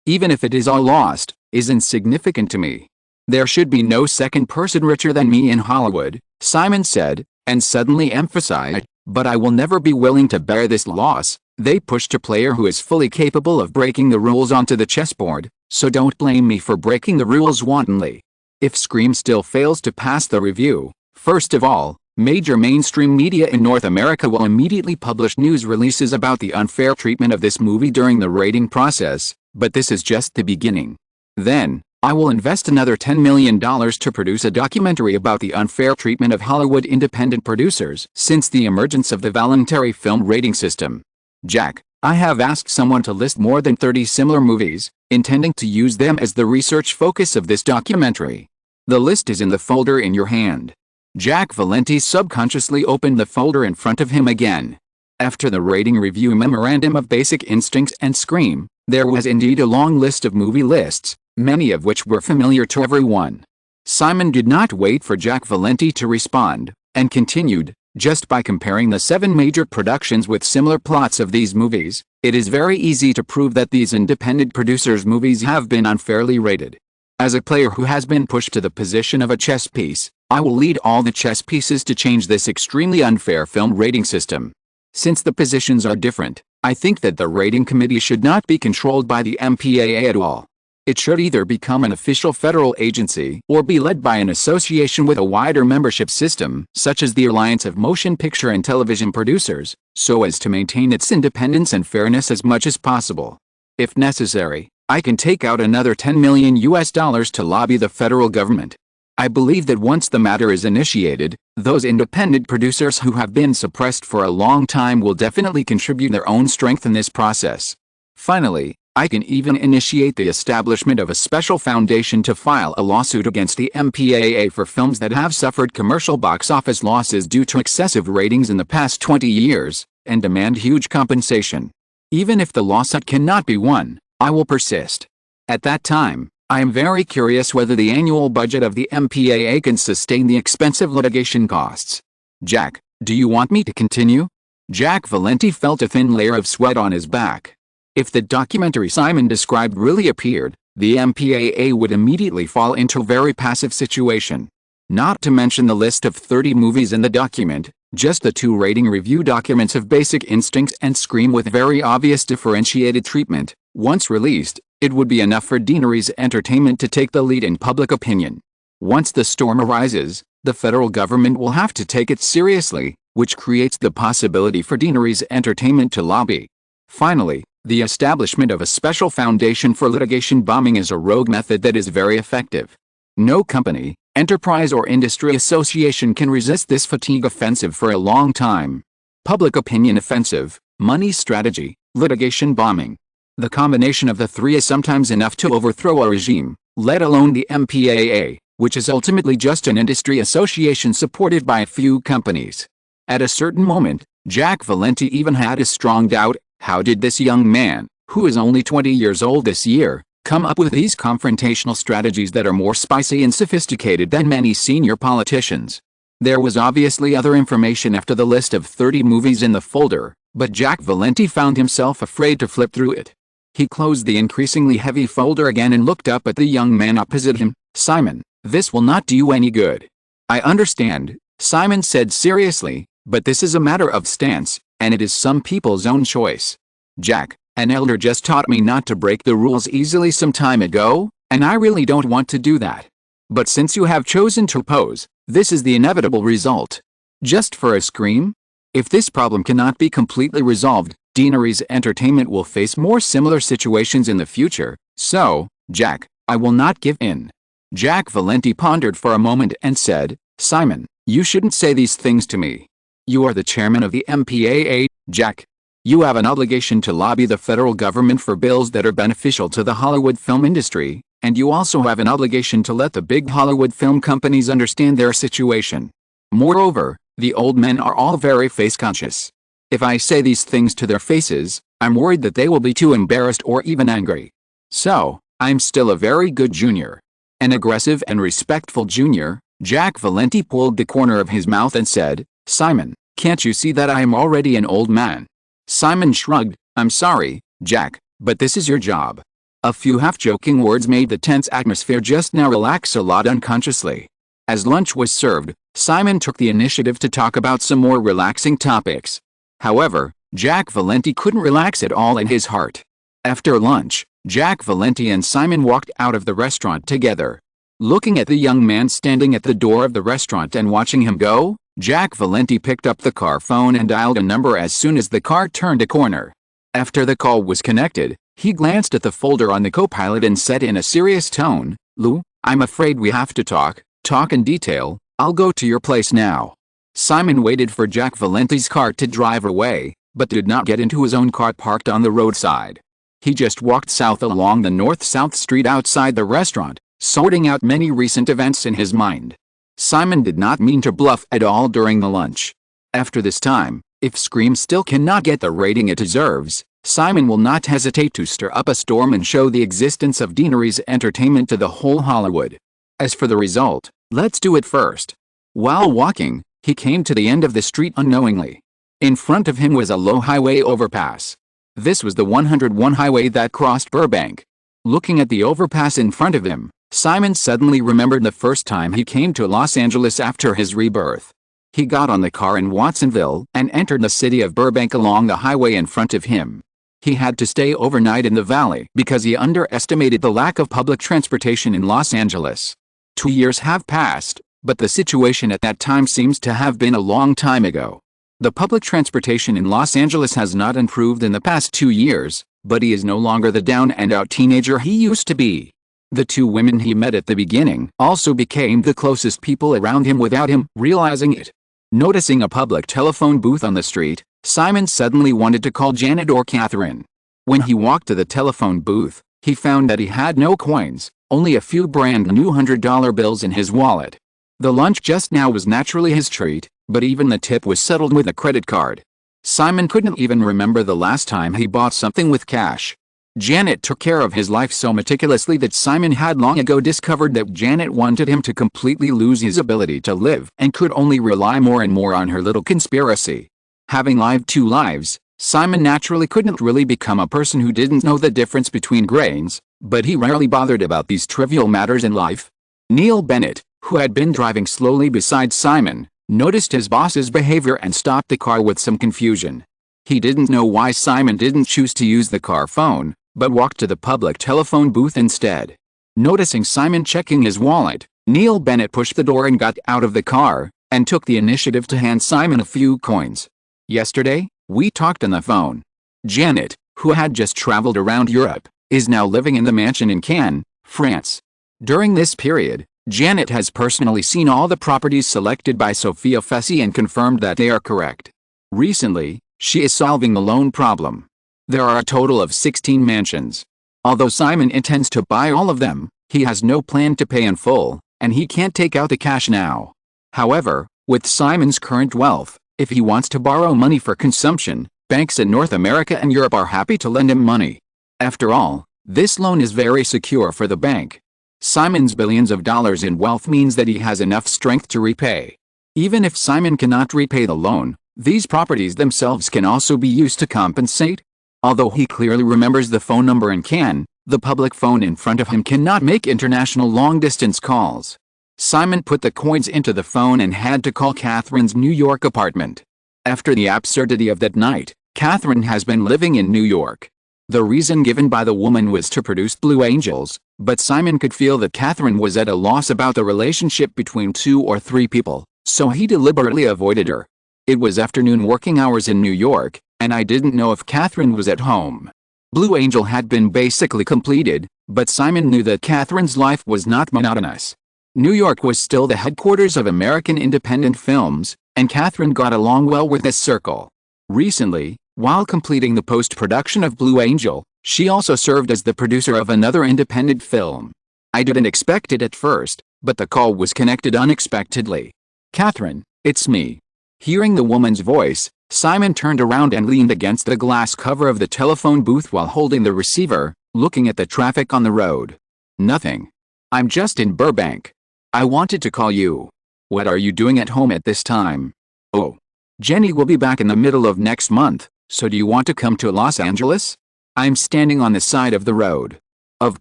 even if it is all lost, is insignificant to me. There should be no second person richer than me in Hollywood," Simon said, and suddenly emphasized, "but I will never be willing to bear this loss." They pushed a player who is fully capable of breaking the rules onto the chessboard, so don't blame me for breaking the rules wantonly. If Scream still fails to pass the review, first of all, major mainstream media in North America will immediately publish news releases about the unfair treatment of this movie during the rating process, but this is just the beginning. Then, I will invest another $10 million to produce a documentary about the unfair treatment of Hollywood independent producers since the emergence of the voluntary film rating system. Jack, I have asked someone to list more than 30 similar movies, intending to use them as the research focus of this documentary. The list is in the folder in your hand." Jack Valenti subconsciously opened the folder in front of him again. After the rating review memorandum of Basic Instincts and Scream, there was indeed a long list of movie lists, many of which were familiar to everyone. Simon did not wait for Jack Valenti to respond, and continued, "Just by comparing the 7 major productions with similar plots of these movies, it is very easy to prove that these independent producers' movies have been unfairly rated. As a player who has been pushed to the position of a chess piece, I will lead all the chess pieces to change this extremely unfair film rating system. Since the positions are different, I think that the rating committee should not be controlled by the MPAA at all. It should either become an official federal agency or be led by an association with a wider membership system, such as the Alliance of Motion Picture and Television Producers, so as to maintain its independence and fairness as much as possible. If necessary, I can take out another $10 million to lobby the federal government. I believe that once the matter is initiated, those independent producers who have been suppressed for a long time will definitely contribute their own strength in this process. Finally, I can even initiate the establishment of a special foundation to file a lawsuit against the MPAA for films that have suffered commercial box office losses due to excessive ratings in the past 20 years, and demand huge compensation. Even if the lawsuit cannot be won, I will persist. At that time, I am very curious whether the annual budget of the MPAA can sustain the expensive litigation costs. Jack, do you want me to continue?" Jack Valenti felt a thin layer of sweat on his back. If the documentary Simon described really appeared, the MPAA would immediately fall into a very passive situation. Not to mention the list of 30 movies in the document, just the 2 rating review documents of Basic Instincts and Scream with very obvious differentiated treatment. Once released, it would be enough for Deaneries Entertainment to take the lead in public opinion. Once the storm arises, the federal government will have to take it seriously, which creates the possibility for Deaneries Entertainment to lobby. Finally, the establishment of a special foundation for litigation bombing is a rogue method that is very effective. No company, enterprise or industry association can resist this fatigue offensive for a long time. Public opinion offensive, money strategy, litigation bombing. The combination of the three is sometimes enough to overthrow a regime, let alone the MPAA, which is ultimately just an industry association supported by a few companies. At a certain moment, Jack Valenti even had a strong doubt: how did this young man, who is only 20 years old this year, come up with these confrontational strategies that are more spicy and sophisticated than many senior politicians? There was obviously other information after the list of 30 movies in the folder, but Jack Valenti found himself afraid to flip through it. He closed the increasingly heavy folder again and looked up at the young man opposite him. "Simon, this will not do you any good." "I understand," Simon said seriously, "but this is a matter of stance, and it is some people's own choice. Jack, an elder just taught me not to break the rules easily some time ago, and I really don't want to do that. But since you have chosen to pose, this is the inevitable result. Just for a scream? If this problem cannot be completely resolved, Deanery's Entertainment will face more similar situations in the future, so, Jack, I will not give in." Jack Valenti pondered for a moment and said, "Simon, you shouldn't say these things to me. You are the chairman of the MPAA, Jack. You have an obligation to lobby the federal government for bills that are beneficial to the Hollywood film industry, and you also have an obligation to let the big Hollywood film companies understand their situation. Moreover, the old men are all very face-conscious. If I say these things to their faces, I'm worried that they will be too embarrassed or even angry. So, I'm still a very good junior. An aggressive and respectful junior." Jack Valenti pulled the corner of his mouth and said, "Simon, can't you see that I am already an old man?" Simon shrugged. "I'm sorry, Jack, but this is your job." A few half-joking words made the tense atmosphere just now relax a lot unconsciously. As lunch was served, Simon took the initiative to talk about some more relaxing topics. However, Jack Valenti couldn't relax at all in his heart. After lunch, Jack Valenti and Simon walked out of the restaurant together. Looking at the young man standing at the door of the restaurant and watching him go, Jack Valenti picked up the car phone and dialed a number as soon as the car turned a corner. After the call was connected, he glanced at the folder on the co-pilot and said in a serious tone, "Lou, I'm afraid we have to talk in detail. I'll go to your place now." Simon waited for Jack Valenti's car to drive away, but did not get into his own car parked on the roadside. He just walked south along the north-south street outside the restaurant, sorting out many recent events in his mind. Simon did not mean to bluff at all during the lunch. After this time, if Scream still cannot get the rating it deserves, Simon will not hesitate to stir up a storm and show the existence of Deanery's Entertainment to the whole Hollywood. As for the result, let's do it first. While walking, he came to the end of the street unknowingly. In front of him was a low highway overpass. This was the 101 highway that crossed Burbank. Looking at the overpass in front of him, Simon suddenly remembered the first time he came to Los Angeles after his rebirth. He got on the car in Watsonville and entered the city of Burbank along the highway in front of him. He had to stay overnight in the valley because he underestimated the lack of public transportation in Los Angeles. 2 years have passed, but the situation at that time seems to have been a long time ago. The public transportation in Los Angeles has not improved in the past 2 years, but he is no longer the down-and-out teenager he used to be. The two women he met at the beginning also became the closest people around him without him realizing it. Noticing a public telephone booth on the street, Simon suddenly wanted to call Janet or Kathryn. When he walked to the telephone booth, he found that he had no coins, only a few brand new $100 bills in his wallet. The lunch just now was naturally his treat, but even the tip was settled with a credit card. Simon couldn't even remember the last time he bought something with cash. Janet took care of his life so meticulously that Simon had long ago discovered that Janet wanted him to completely lose his ability to live and could only rely more and more on her little conspiracy. Having lived 2 lives, Simon naturally couldn't really become a person who didn't know the difference between grains, but he rarely bothered about these trivial matters in life. Neil Bennett, who had been driving slowly beside Simon, noticed his boss's behavior and stopped the car with some confusion. He didn't know why Simon didn't choose to use the car phone, but walked to the public telephone booth instead. Noticing Simon checking his wallet, Neil Bennett pushed the door and got out of the car, and took the initiative to hand Simon a few coins. "Yesterday, we talked on the phone. Janet, who had just traveled around Europe, is now living in the mansion in Cannes, France. During this period, Janet has personally seen all the properties selected by Sophia Fessy and confirmed that they are correct. Recently, she is solving the loan problem. There are a total of 16 mansions. Although Simon intends to buy all of them, he has no plan to pay in full, and he can't take out the cash now. However, with Simon's current wealth, if he wants to borrow money for consumption, banks in North America and Europe are happy to lend him money. After all, this loan is very secure for the bank. Simon's billions of dollars in wealth means that he has enough strength to repay. Even if Simon cannot repay the loan, these properties themselves can also be used to compensate. Although he clearly remembers the phone number and can, the public phone in front of him cannot make international long-distance calls. Simon put the coins into the phone and had to call Kathryn's New York apartment. After the absurdity of that night, Kathryn has been living in New York. The reason given by the woman was to produce Blue Angels, but Simon could feel that Kathryn was at a loss about the relationship between 2 or 3 people, so he deliberately avoided her. It was afternoon working hours in New York, and I didn't know if Kathryn was at home. Blue Angel had been basically completed, but Simon knew that Kathryn's life was not monotonous. New York was still the headquarters of American independent films, and Kathryn got along well with this circle. Recently, while completing the post-production of Blue Angel, she also served as the producer of another independent film. I didn't expect it at first, but the call was connected unexpectedly. "Kathryn, it's me." Hearing the woman's voice, Simon turned around and leaned against the glass cover of the telephone booth while holding the receiver, looking at the traffic on the road. "Nothing. I'm just in Burbank. I wanted to call you. What are you doing at home at this time?" "Oh. Jenny will be back in the middle of next month, so do you want to come to Los Angeles?" I'm standing on the side of the road. Of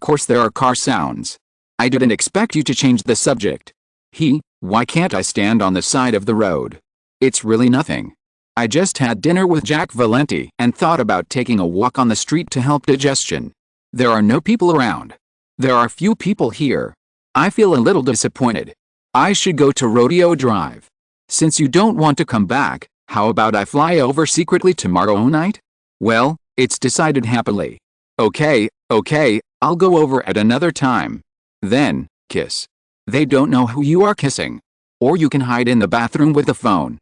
course there are car sounds. I didn't expect you to change the subject. Why can't I stand on the side of the road? It's really nothing. I just had dinner with Jack Valenti and thought about taking a walk on the street to help digestion. There are no people around. There are few people here. I feel a little disappointed. I should go to Rodeo Drive. Since you don't want to come back, how about I fly over secretly tomorrow night? Well, it's decided happily. Okay, I'll go over at another time. Then, kiss. They don't know who you are kissing. Or you can hide in the bathroom with the phone.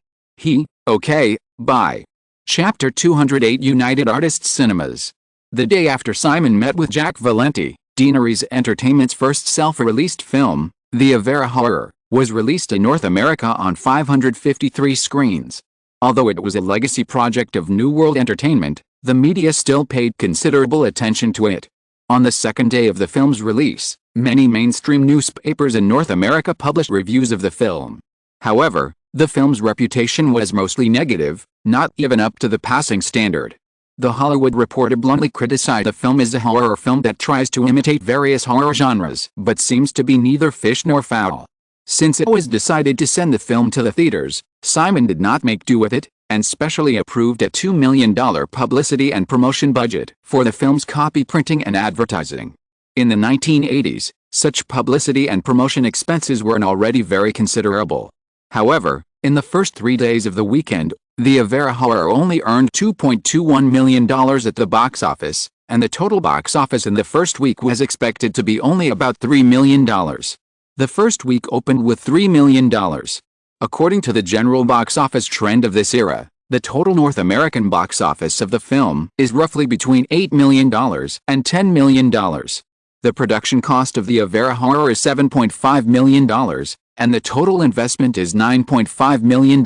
Okay, bye. Chapter 208 United Artists Cinemas. The day after Simon met with Jack Valenti, Deaneries Entertainment's first self-released film, The Avera Horror, was released in North America on 553 screens. Although it was a legacy project of New World Entertainment, the media still paid considerable attention to it. On the second day of the film's release, many mainstream newspapers in North America published reviews of the film. However, the film's reputation was mostly negative, not even up to the passing standard. The Hollywood Reporter bluntly criticized the film as a horror film that tries to imitate various horror genres but seems to be neither fish nor fowl. Since it was decided to send the film to the theaters, Simon did not make do with it, and specially approved a $2 million publicity and promotion budget for the film's copy printing and advertising. In the 1980s, such publicity and promotion expenses were already very considerable. However, in the first 3 days of the weekend, The Avera Horror only earned $2.21 million at the box office, and the total box office in the first week was expected to be only about $3 million. The first week opened with $3 million. According to the general box office trend of this era, the total North American box office of the film is roughly between $8 million and $10 million. The production cost of The Avera Horror is $7.5 million, and the total investment is $9.5 million,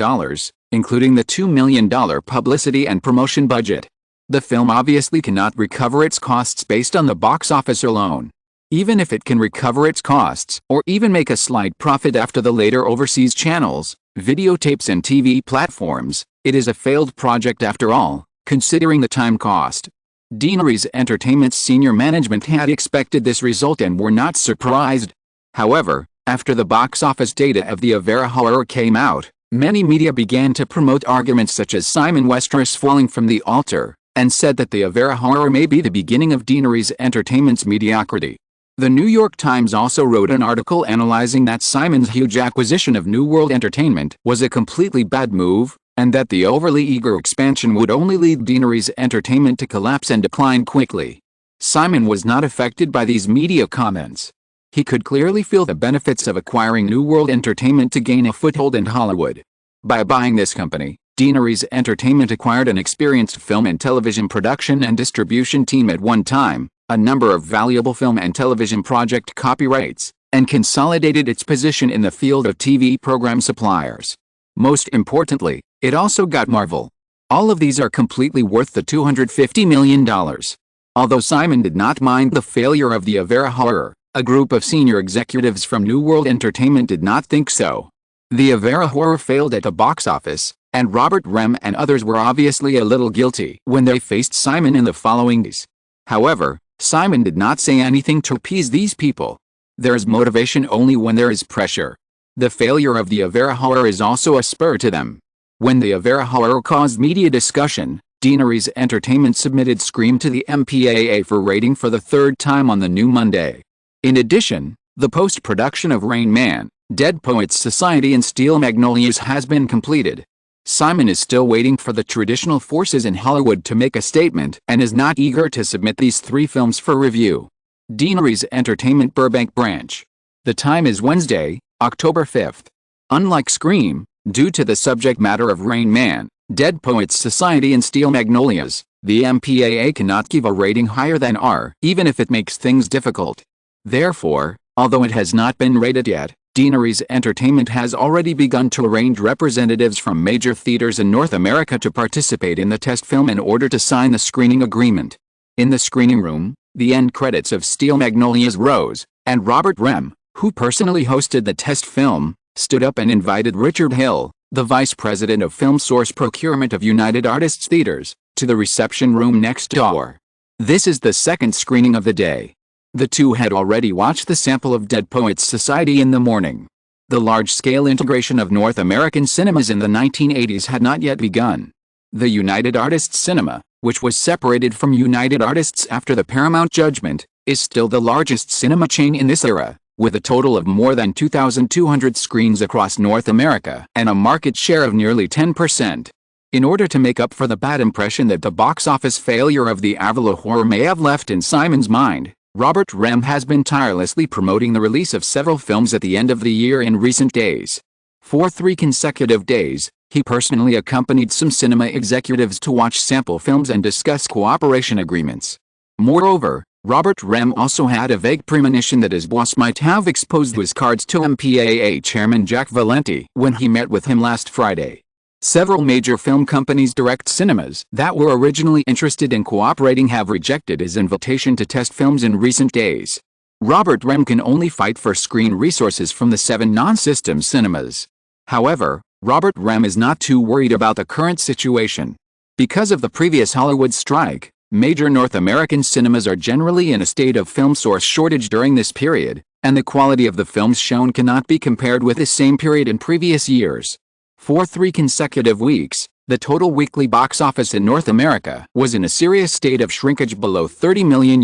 including the $2 million publicity and promotion budget. The film obviously cannot recover its costs based on the box office alone. Even if it can recover its costs, or even make a slight profit after the later overseas channels, videotapes and TV platforms, it is a failed project after all, considering the time cost. Deaneries Entertainment's senior management had expected this result and were not surprised. However, after the box office data of The Avera Horror came out, many media began to promote arguments such as Simon Westeros falling from the altar, and said that The Avera Horror may be the beginning of Deaneries Entertainment's mediocrity. The New York Times also wrote an article analyzing that Simon's huge acquisition of New World Entertainment was a completely bad move, and that the overly eager expansion would only lead Deaneries Entertainment to collapse and decline quickly. Simon was not affected by these media comments. He could clearly feel the benefits of acquiring New World Entertainment to gain a foothold in Hollywood. By buying this company, Deaneries Entertainment acquired an experienced film and television production and distribution team at one time, a number of valuable film and television project copyrights, and consolidated its position in the field of TV program suppliers. Most importantly, it also got Marvel. All of these are completely worth the $250 million. Although Simon did not mind the failure of the Avera horror, a group of senior executives from New World Entertainment did not think so. The Avera horror failed at the box office, and Robert Rem and others were obviously a little guilty when they faced Simon in the following days. However, Simon did not say anything to appease these people. There is motivation only when there is pressure. The failure of the Avera horror is also a spur to them. When the Avera horror caused media discussion, Deaneries Entertainment submitted Scream to the MPAA for rating for the third time on the new Monday. In addition, the post-production of Rain Man, Dead Poets Society and Steel Magnolias has been completed. Simon is still waiting for the traditional forces in Hollywood to make a statement and is not eager to submit these three films for review. Deaneries Entertainment Burbank Branch. The time is Wednesday, October 5th. Unlike Scream, due to the subject matter of Rain Man, Dead Poets Society and Steel Magnolias, the MPAA cannot give a rating higher than R, even if it makes things difficult. Therefore, although it has not been rated yet, Deaneries Entertainment has already begun to arrange representatives from major theaters in North America to participate in the test film in order to sign the screening agreement. In the screening room, the end credits of Steel Magnolias rose, and Robert Rem, who personally hosted the test film, stood up and invited Richard Hill, the vice president of Film Source Procurement of United Artists Theaters, to the reception room next door. This is the second screening of the day. The two had already watched the sample of Dead Poets Society in the morning. The large-scale integration of North American cinemas in the 1980s had not yet begun. The United Artists Cinema, which was separated from United Artists after the Paramount judgment, is still the largest cinema chain in this era, with a total of more than 2,200 screens across North America and a market share of nearly 10%. In order to make up for the bad impression that the box office failure of the Avera horror may have left in Simon's mind, Robert Rem has been tirelessly promoting the release of several films at the end of the year in recent days. For 3 consecutive days, he personally accompanied some cinema executives to watch sample films and discuss cooperation agreements. Moreover, Robert Rem also had a vague premonition that his boss might have exposed his cards to MPAA chairman Jack Valenti when he met with him last Friday. Several major film companies' direct cinemas that were originally interested in cooperating have rejected his invitation to test films in recent days. Robert Rem can only fight for screen resources from the 7 non-system cinemas. However, Robert Rem is not too worried about the current situation. Because of the previous Hollywood strike, major North American cinemas are generally in a state of film source shortage during this period, and the quality of the films shown cannot be compared with the same period in previous years. For 3 consecutive weeks, the total weekly box office in North America was in a serious state of shrinkage below $30 million.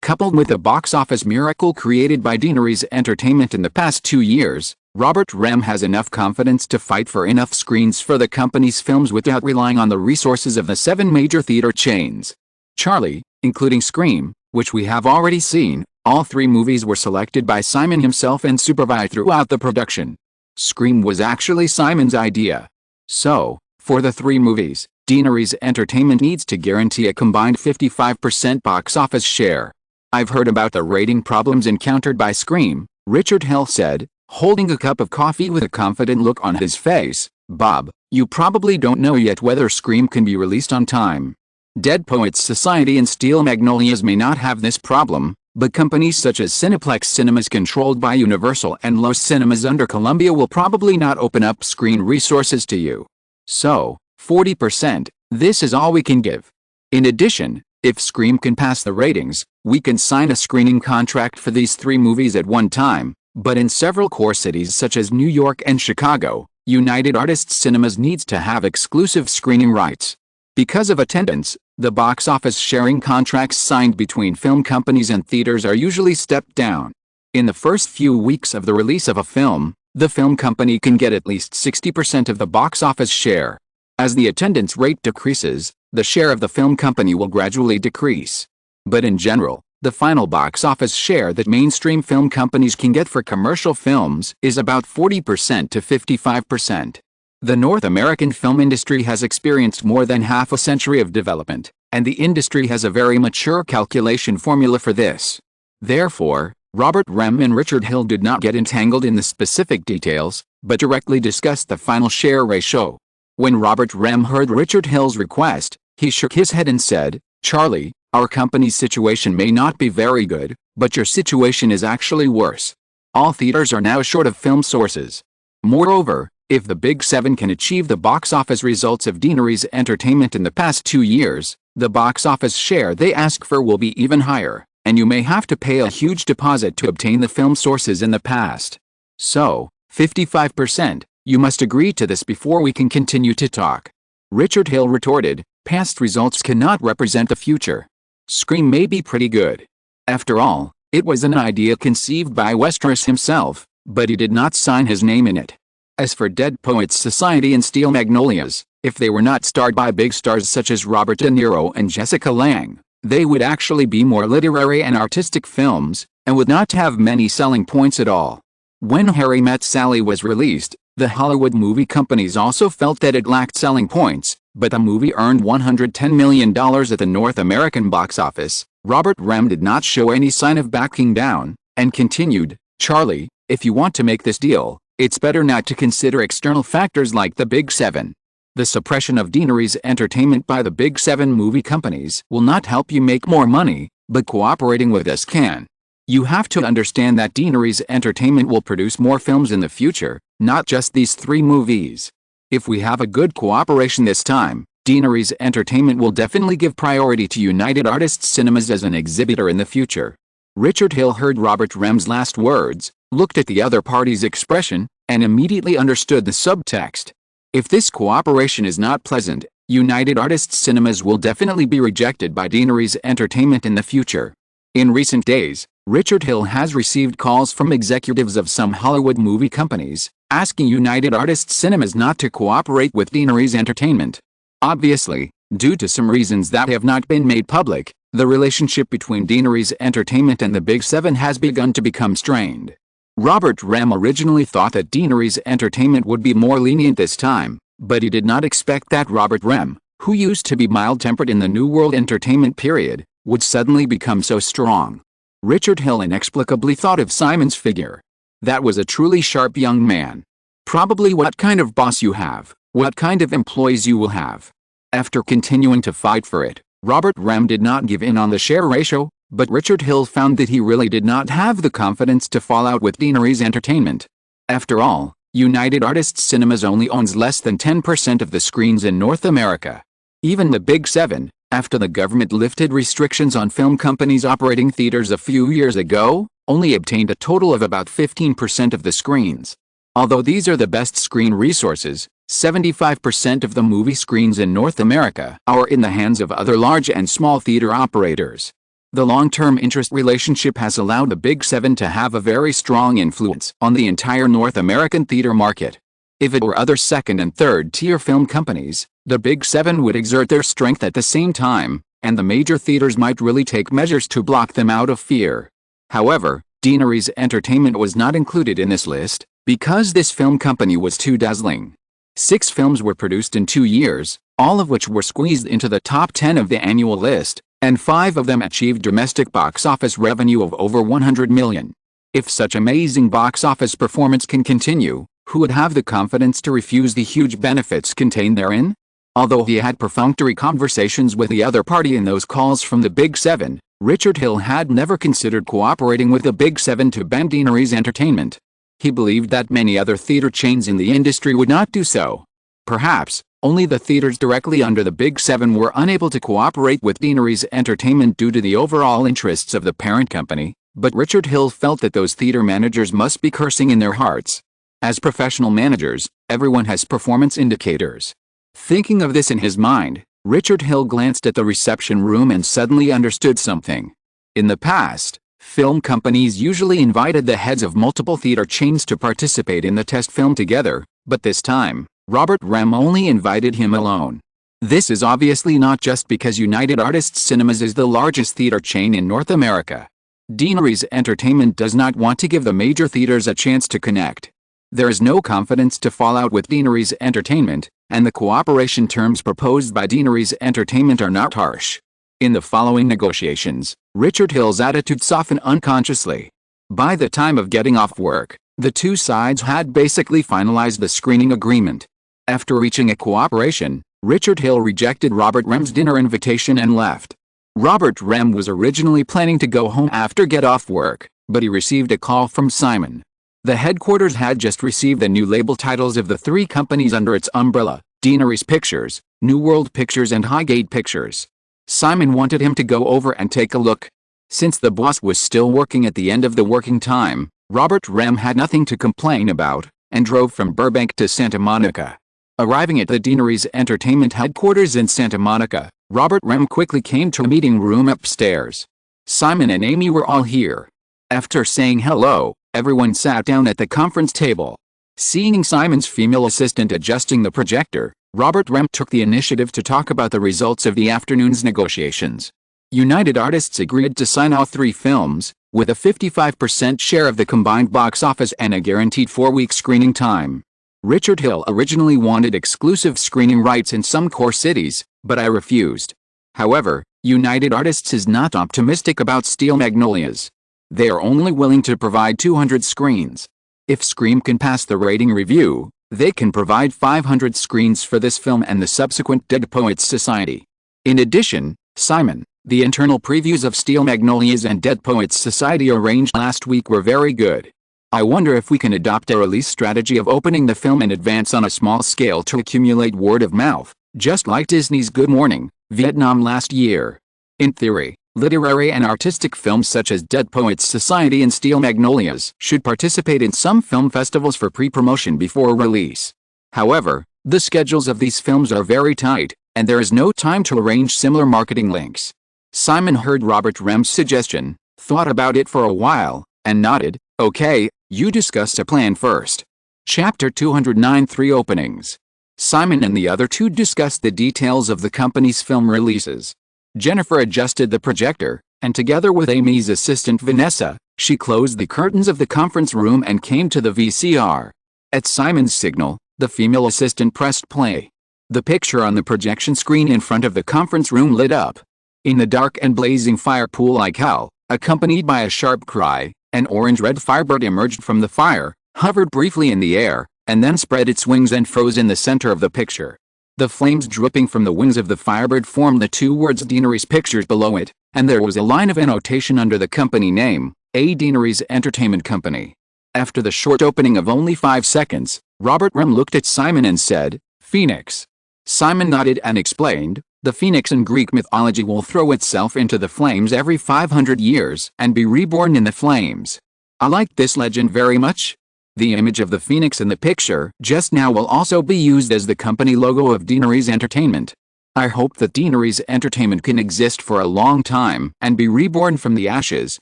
Coupled with the box office miracle created by Deaneries Entertainment in the past 2 years, Robert Rem has enough confidence to fight for enough screens for the company's films without relying on the resources of the 7 major theater chains. Charlie, including Scream, which we have already seen, all 3 movies were selected by Simon himself and supervised throughout the production. Scream was actually Simon's idea. So, for the 3 movies, Deaneries Entertainment needs to guarantee a combined 55% box office share. I've heard about the rating problems encountered by Scream, Richard Hill said, holding a cup of coffee with a confident look on his face. Bob, you probably don't know yet whether Scream can be released on time. Dead Poets Society and Steel Magnolias may not have this problem, but companies such as Cineplex Cinemas controlled by Universal and Los Cinemas under Columbia will probably not open up screen resources to you. So, 40%, this is all we can give. In addition, if Scream can pass the ratings, we can sign a screening contract for these 3 movies at one time, but in several core cities such as New York and Chicago, United Artists Cinemas needs to have exclusive screening rights. Because of attendance, the box office sharing contracts signed between film companies and theaters are usually stepped down. In the first few weeks of the release of a film, the film company can get at least 60% of the box office share. As the attendance rate decreases, the share of the film company will gradually decrease. But in general, the final box office share that mainstream film companies can get for commercial films is about 40% to 55%. The North American film industry has experienced more than half a century of development, and the industry has a very mature calculation formula for this. Therefore, Robert Rem and Richard Hill did not get entangled in the specific details, but directly discussed the final share ratio. When Robert Rem heard Richard Hill's request, he shook his head and said, "Charlie, our company's situation may not be very good, but your situation is actually worse. All theaters are now short of film sources. Moreover, if the Big Seven can achieve the box office results of Deanery's Entertainment in the past 2 years, the box office share they ask for will be even higher, and you may have to pay a huge deposit to obtain the film sources in the past. So, 55%, you must agree to this before we can continue to talk." Richard Hill retorted, "Past results cannot represent the future. Scream may be pretty good. After all, it was an idea conceived by Westeros himself, but he did not sign his name in it. As for Dead Poets Society and Steel Magnolias, if they were not starred by big stars such as Robert De Niro and Jessica Lange, they would actually be more literary and artistic films, and would not have many selling points at all." When Harry Met Sally was released, the Hollywood movie companies also felt that it lacked selling points, but the movie earned $110 million at the North American box office. Robert Rem did not show any sign of backing down, and continued, "Charlie, if you want to make this deal, it's better not to consider external factors like the Big Seven. The suppression of Deanery's Entertainment by the Big Seven movie companies will not help you make more money, but cooperating with us can. You have to understand that Deanery's Entertainment will produce more films in the future, not just these 3 movies. If we have a good cooperation this time, Deanery's Entertainment will definitely give priority to United Artists Cinemas as an exhibitor in the future." Richard Hill heard Robert Rem's last words, looked at the other party's expression, and immediately understood the subtext. If this cooperation is not pleasant, United Artists Cinemas will definitely be rejected by Deanery's Entertainment in the future. In recent days, Richard Hill has received calls from executives of some Hollywood movie companies, asking United Artists Cinemas not to cooperate with Deanery's Entertainment. Obviously, due to some reasons that have not been made public, the relationship between Deanery's Entertainment and the Big Seven has begun to become strained. Robert Rem originally thought that Deanery's Entertainment would be more lenient this time, but he did not expect that Robert Rem, who used to be mild-tempered in the New World Entertainment period, would suddenly become so strong. Richard Hill inexplicably thought of Simon's figure. That was a truly sharp young man. Probably what kind of boss you have, what kind of employees you will have. After continuing to fight for it, Robert Rem did not give in on the share ratio, but Richard Hill found that he really did not have the confidence to fall out with Deanery's Entertainment. After all, United Artists Cinemas only owns less than 10% of the screens in North America. Even the Big Seven, after the government lifted restrictions on film companies operating theaters a few years ago, only obtained a total of about 15% of the screens. Although these are the best screen resources, 75% of the movie screens in North America are in the hands of other large and small theater operators. The long-term interest relationship has allowed the Big Seven to have a very strong influence on the entire North American theater market. If it were other second- and third-tier film companies, the Big Seven would exert their strength at the same time, and the major theaters might really take measures to block them out of fear. However, Deanery's Entertainment was not included in this list, because this film company was too dazzling. 6 films were produced in 2 years, all of which were squeezed into the top 10 of the annual list, and 5 of them achieved domestic box office revenue of over $100 million. If such amazing box office performance can continue, who would have the confidence to refuse the huge benefits contained therein? Although he had perfunctory conversations with the other party in those calls from the Big Seven, Richard Hill had never considered cooperating with the Big Seven to ban Deanery's Entertainment. He believed that many other theater chains in the industry would not do so. Perhaps, only the theaters directly under the Big Seven were unable to cooperate with Deanery's Entertainment due to the overall interests of the parent company, but Richard Hill felt that those theater managers must be cursing in their hearts. As professional managers, everyone has performance indicators. Thinking of this in his mind, Richard Hill glanced at the reception room and suddenly understood something. In the past, film companies usually invited the heads of multiple theater chains to participate in the test film together, but this time, Robert Rem only invited him alone. This is obviously not just because United Artists Cinemas is the largest theater chain in North America. Deanery's Entertainment does not want to give the major theaters a chance to connect. There is no confidence to fall out with Deaneries Entertainment, and the cooperation terms proposed by Deaneries Entertainment are not harsh. In the following negotiations, Richard Hill's attitude softened unconsciously. By the time of getting off work, the two sides had basically finalized the screening agreement. After reaching a cooperation, Richard Hill rejected Robert Rem's dinner invitation and left. Robert Rem was originally planning to go home after get off work, but he received a call from Simon. The headquarters had just received the new label titles of the three companies under its umbrella, Deaneries Pictures, New World Pictures and Highgate Pictures. Simon wanted him to go over and take a look. Since the boss was still working at the end of the working time, Robert Rem had nothing to complain about, and drove from Burbank to Santa Monica. Arriving at the Deaneries Entertainment headquarters in Santa Monica, Robert Rem quickly came to a meeting room upstairs. Simon and Amy were all here. After saying hello, everyone sat down at the conference table. Seeing Simon's female assistant adjusting the projector, Robert Rem took the initiative to talk about the results of the afternoon's negotiations. United Artists agreed to sign all three films, with a 55% share of the combined box office and a guaranteed 4-week screening time. Richard Hill originally wanted exclusive screening rights in some core cities, but I refused. However, United Artists is not optimistic about Steel Magnolias. They are only willing to provide 200 screens. If Scream can pass the rating review, they can provide 500 screens for this film and the subsequent Dead Poets Society. In addition, Simon, the internal previews of Steel Magnolias and Dead Poets Society arranged last week were very good. I wonder if we can adopt a release strategy of opening the film in advance on a small scale to accumulate word of mouth, just like Disney's Good Morning, Vietnam last year. In theory, literary and artistic films such as Dead Poets Society and Steel Magnolias should participate in some film festivals for pre-promotion before release. However, the schedules of these films are very tight, and there is no time to arrange similar marketing links. Simon heard Robert Rem's suggestion, thought about it for a while, and nodded, "Okay, you discuss a plan first." Chapter 209 3 Openings. Simon and the other two discussed the details of the company's film releases. Jennifer adjusted the projector, and together with Amy's assistant Vanessa, she closed the curtains of the conference room and came to the VCR. At Simon's signal, the female assistant pressed play. The picture on the projection screen in front of the conference room lit up. In the dark and blazing fire pool like hell, accompanied by a sharp cry, an orange-red firebird emerged from the fire, hovered briefly in the air, and then spread its wings and froze in the center of the picture. The flames dripping from the wings of the firebird formed the two words Deaneries Pictures below it, and there was a line of annotation under the company name, A Deaneries Entertainment Company. After the short opening of only 5 seconds, Robert Rem looked at Simon and said, "Phoenix." Simon nodded and explained, "The phoenix in Greek mythology will throw itself into the flames every 500 years and be reborn in the flames. I like this legend very much." The image of the phoenix in the picture just now will also be used as the company logo of Deaneries Entertainment. I hope that Deaneries Entertainment can exist for a long time and be reborn from the ashes,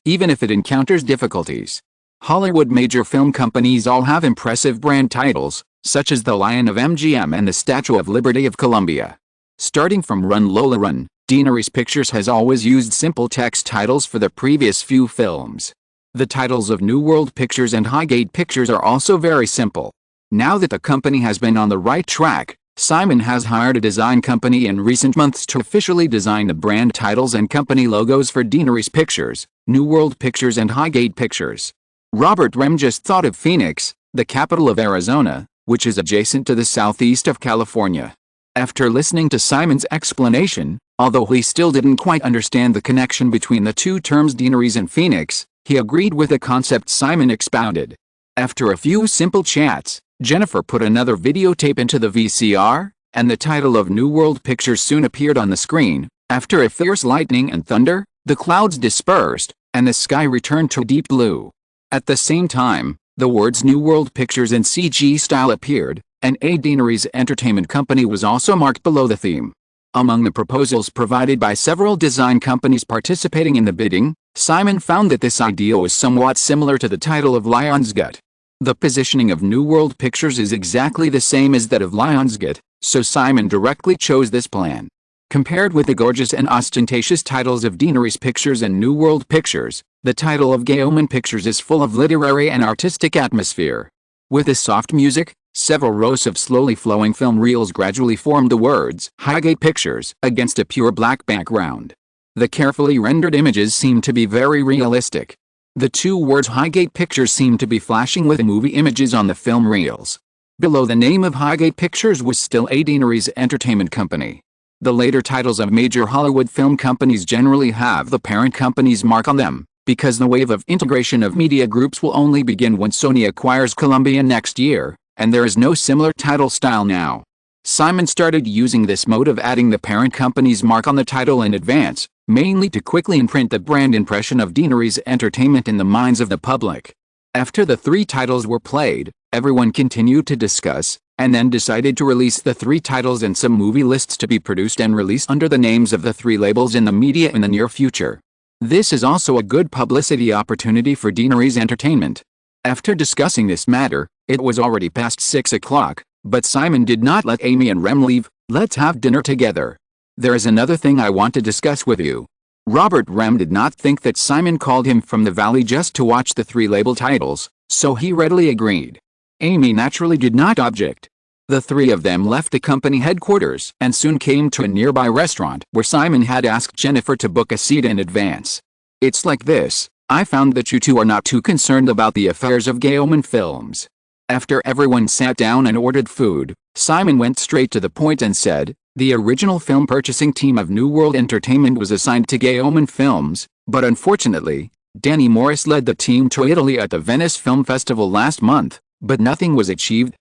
even if it encounters difficulties. Hollywood major film companies all have impressive brand titles, such as the Lion of MGM and the Statue of Liberty of Columbia. Starting from Run Lola Run, Deaneries Pictures has always used simple text titles for the previous few films. The titles of New World Pictures and Highgate Pictures are also very simple. Now that the company has been on the right track, Simon has hired a design company in recent months to officially design the brand titles and company logos for Deaneries Pictures, New World Pictures and Highgate Pictures. Robert Rem just thought of Phoenix, the capital of Arizona, which is adjacent to the southeast of California. After listening to Simon's explanation, although he still didn't quite understand the connection between the two terms Deaneries and Phoenix, he agreed with the concept Simon expounded. After a few simple chats, Jennifer put another videotape into the VCR, and the title of New World Pictures soon appeared on the screen. After a fierce lightning and thunder, the clouds dispersed, and the sky returned to deep blue. At the same time, the words New World Pictures in CG style appeared, and A Deaneries Entertainment Company was also marked below the theme. Among the proposals provided by several design companies participating in the bidding, Simon found that this idea was somewhat similar to the title of Lionsgate. The positioning of New World Pictures is exactly the same as that of Lionsgate, so Simon directly chose this plan. Compared with the gorgeous and ostentatious titles of Deaneries Pictures and New World Pictures, the title of Gay Omen Pictures is full of literary and artistic atmosphere. With the soft music, several rows of slowly flowing film reels gradually formed the words Highgate Pictures against a pure black background. The carefully rendered images seemed to be very realistic. The two words Highgate Pictures seemed to be flashing with movie images on the film reels. Below the name of Highgate Pictures was still a Deaneries Entertainment Company. The later titles of major Hollywood film companies generally have the parent company's mark on them, because the wave of integration of media groups will only begin when Sony acquires Columbia next year, and there is no similar title style now. Simon started using this mode of adding the parent company's mark on the title in advance, mainly to quickly imprint the brand impression of Deaneries Entertainment in the minds of the public. After the three titles were played, everyone continued to discuss, and then decided to release the three titles and some movie lists to be produced and released under the names of the three labels in the media in the near future. This is also a good publicity opportunity for Deaneries Entertainment. After discussing this matter, it was already past 6 o'clock, but Simon did not let Amy and Rem leave. Let's have dinner together. There is another thing I want to discuss with you. Robert Rem did not think that Simon called him from the valley just to watch the three label titles, so he readily agreed. Amy naturally did not object. The three of them left the company headquarters and soon came to a nearby restaurant where Simon had asked Jennifer to book a seat in advance. It's like this, I found that you two are not too concerned about the affairs of Gayman Films. After everyone sat down and ordered food, Simon went straight to the point and said, the original film purchasing team of New World Entertainment was assigned to Gayman Films, but unfortunately, Danny Morris led the team to Italy at the Venice Film Festival last month, but nothing was achieved.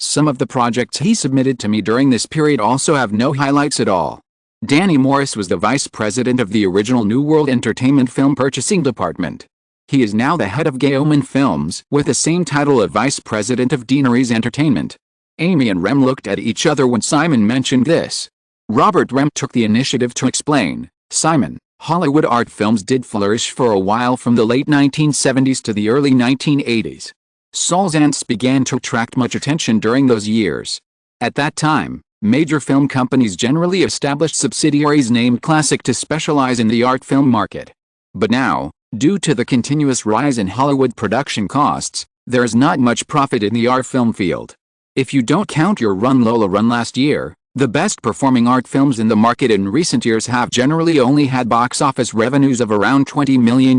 Some of the projects he submitted to me during this period also have no highlights at all. Danny Morris was the vice president of the original New World Entertainment film purchasing department. He is now the head of Gayman Films with the same title of vice president of Deaneries Entertainment. Amy and Rem looked at each other when Simon mentioned this. Robert Rem took the initiative to explain, Simon, Hollywood art films did flourish for a while from the late 1970s to the early 1980s. Saul's Ants began to attract much attention during those years. At that time, major film companies generally established subsidiaries named Classic to specialize in the art film market. But now, due to the continuous rise in Hollywood production costs, there is not much profit in the art film field. If you don't count your run Lola Run last year, the best performing art films in the market in recent years have generally only had box office revenues of around $20 million.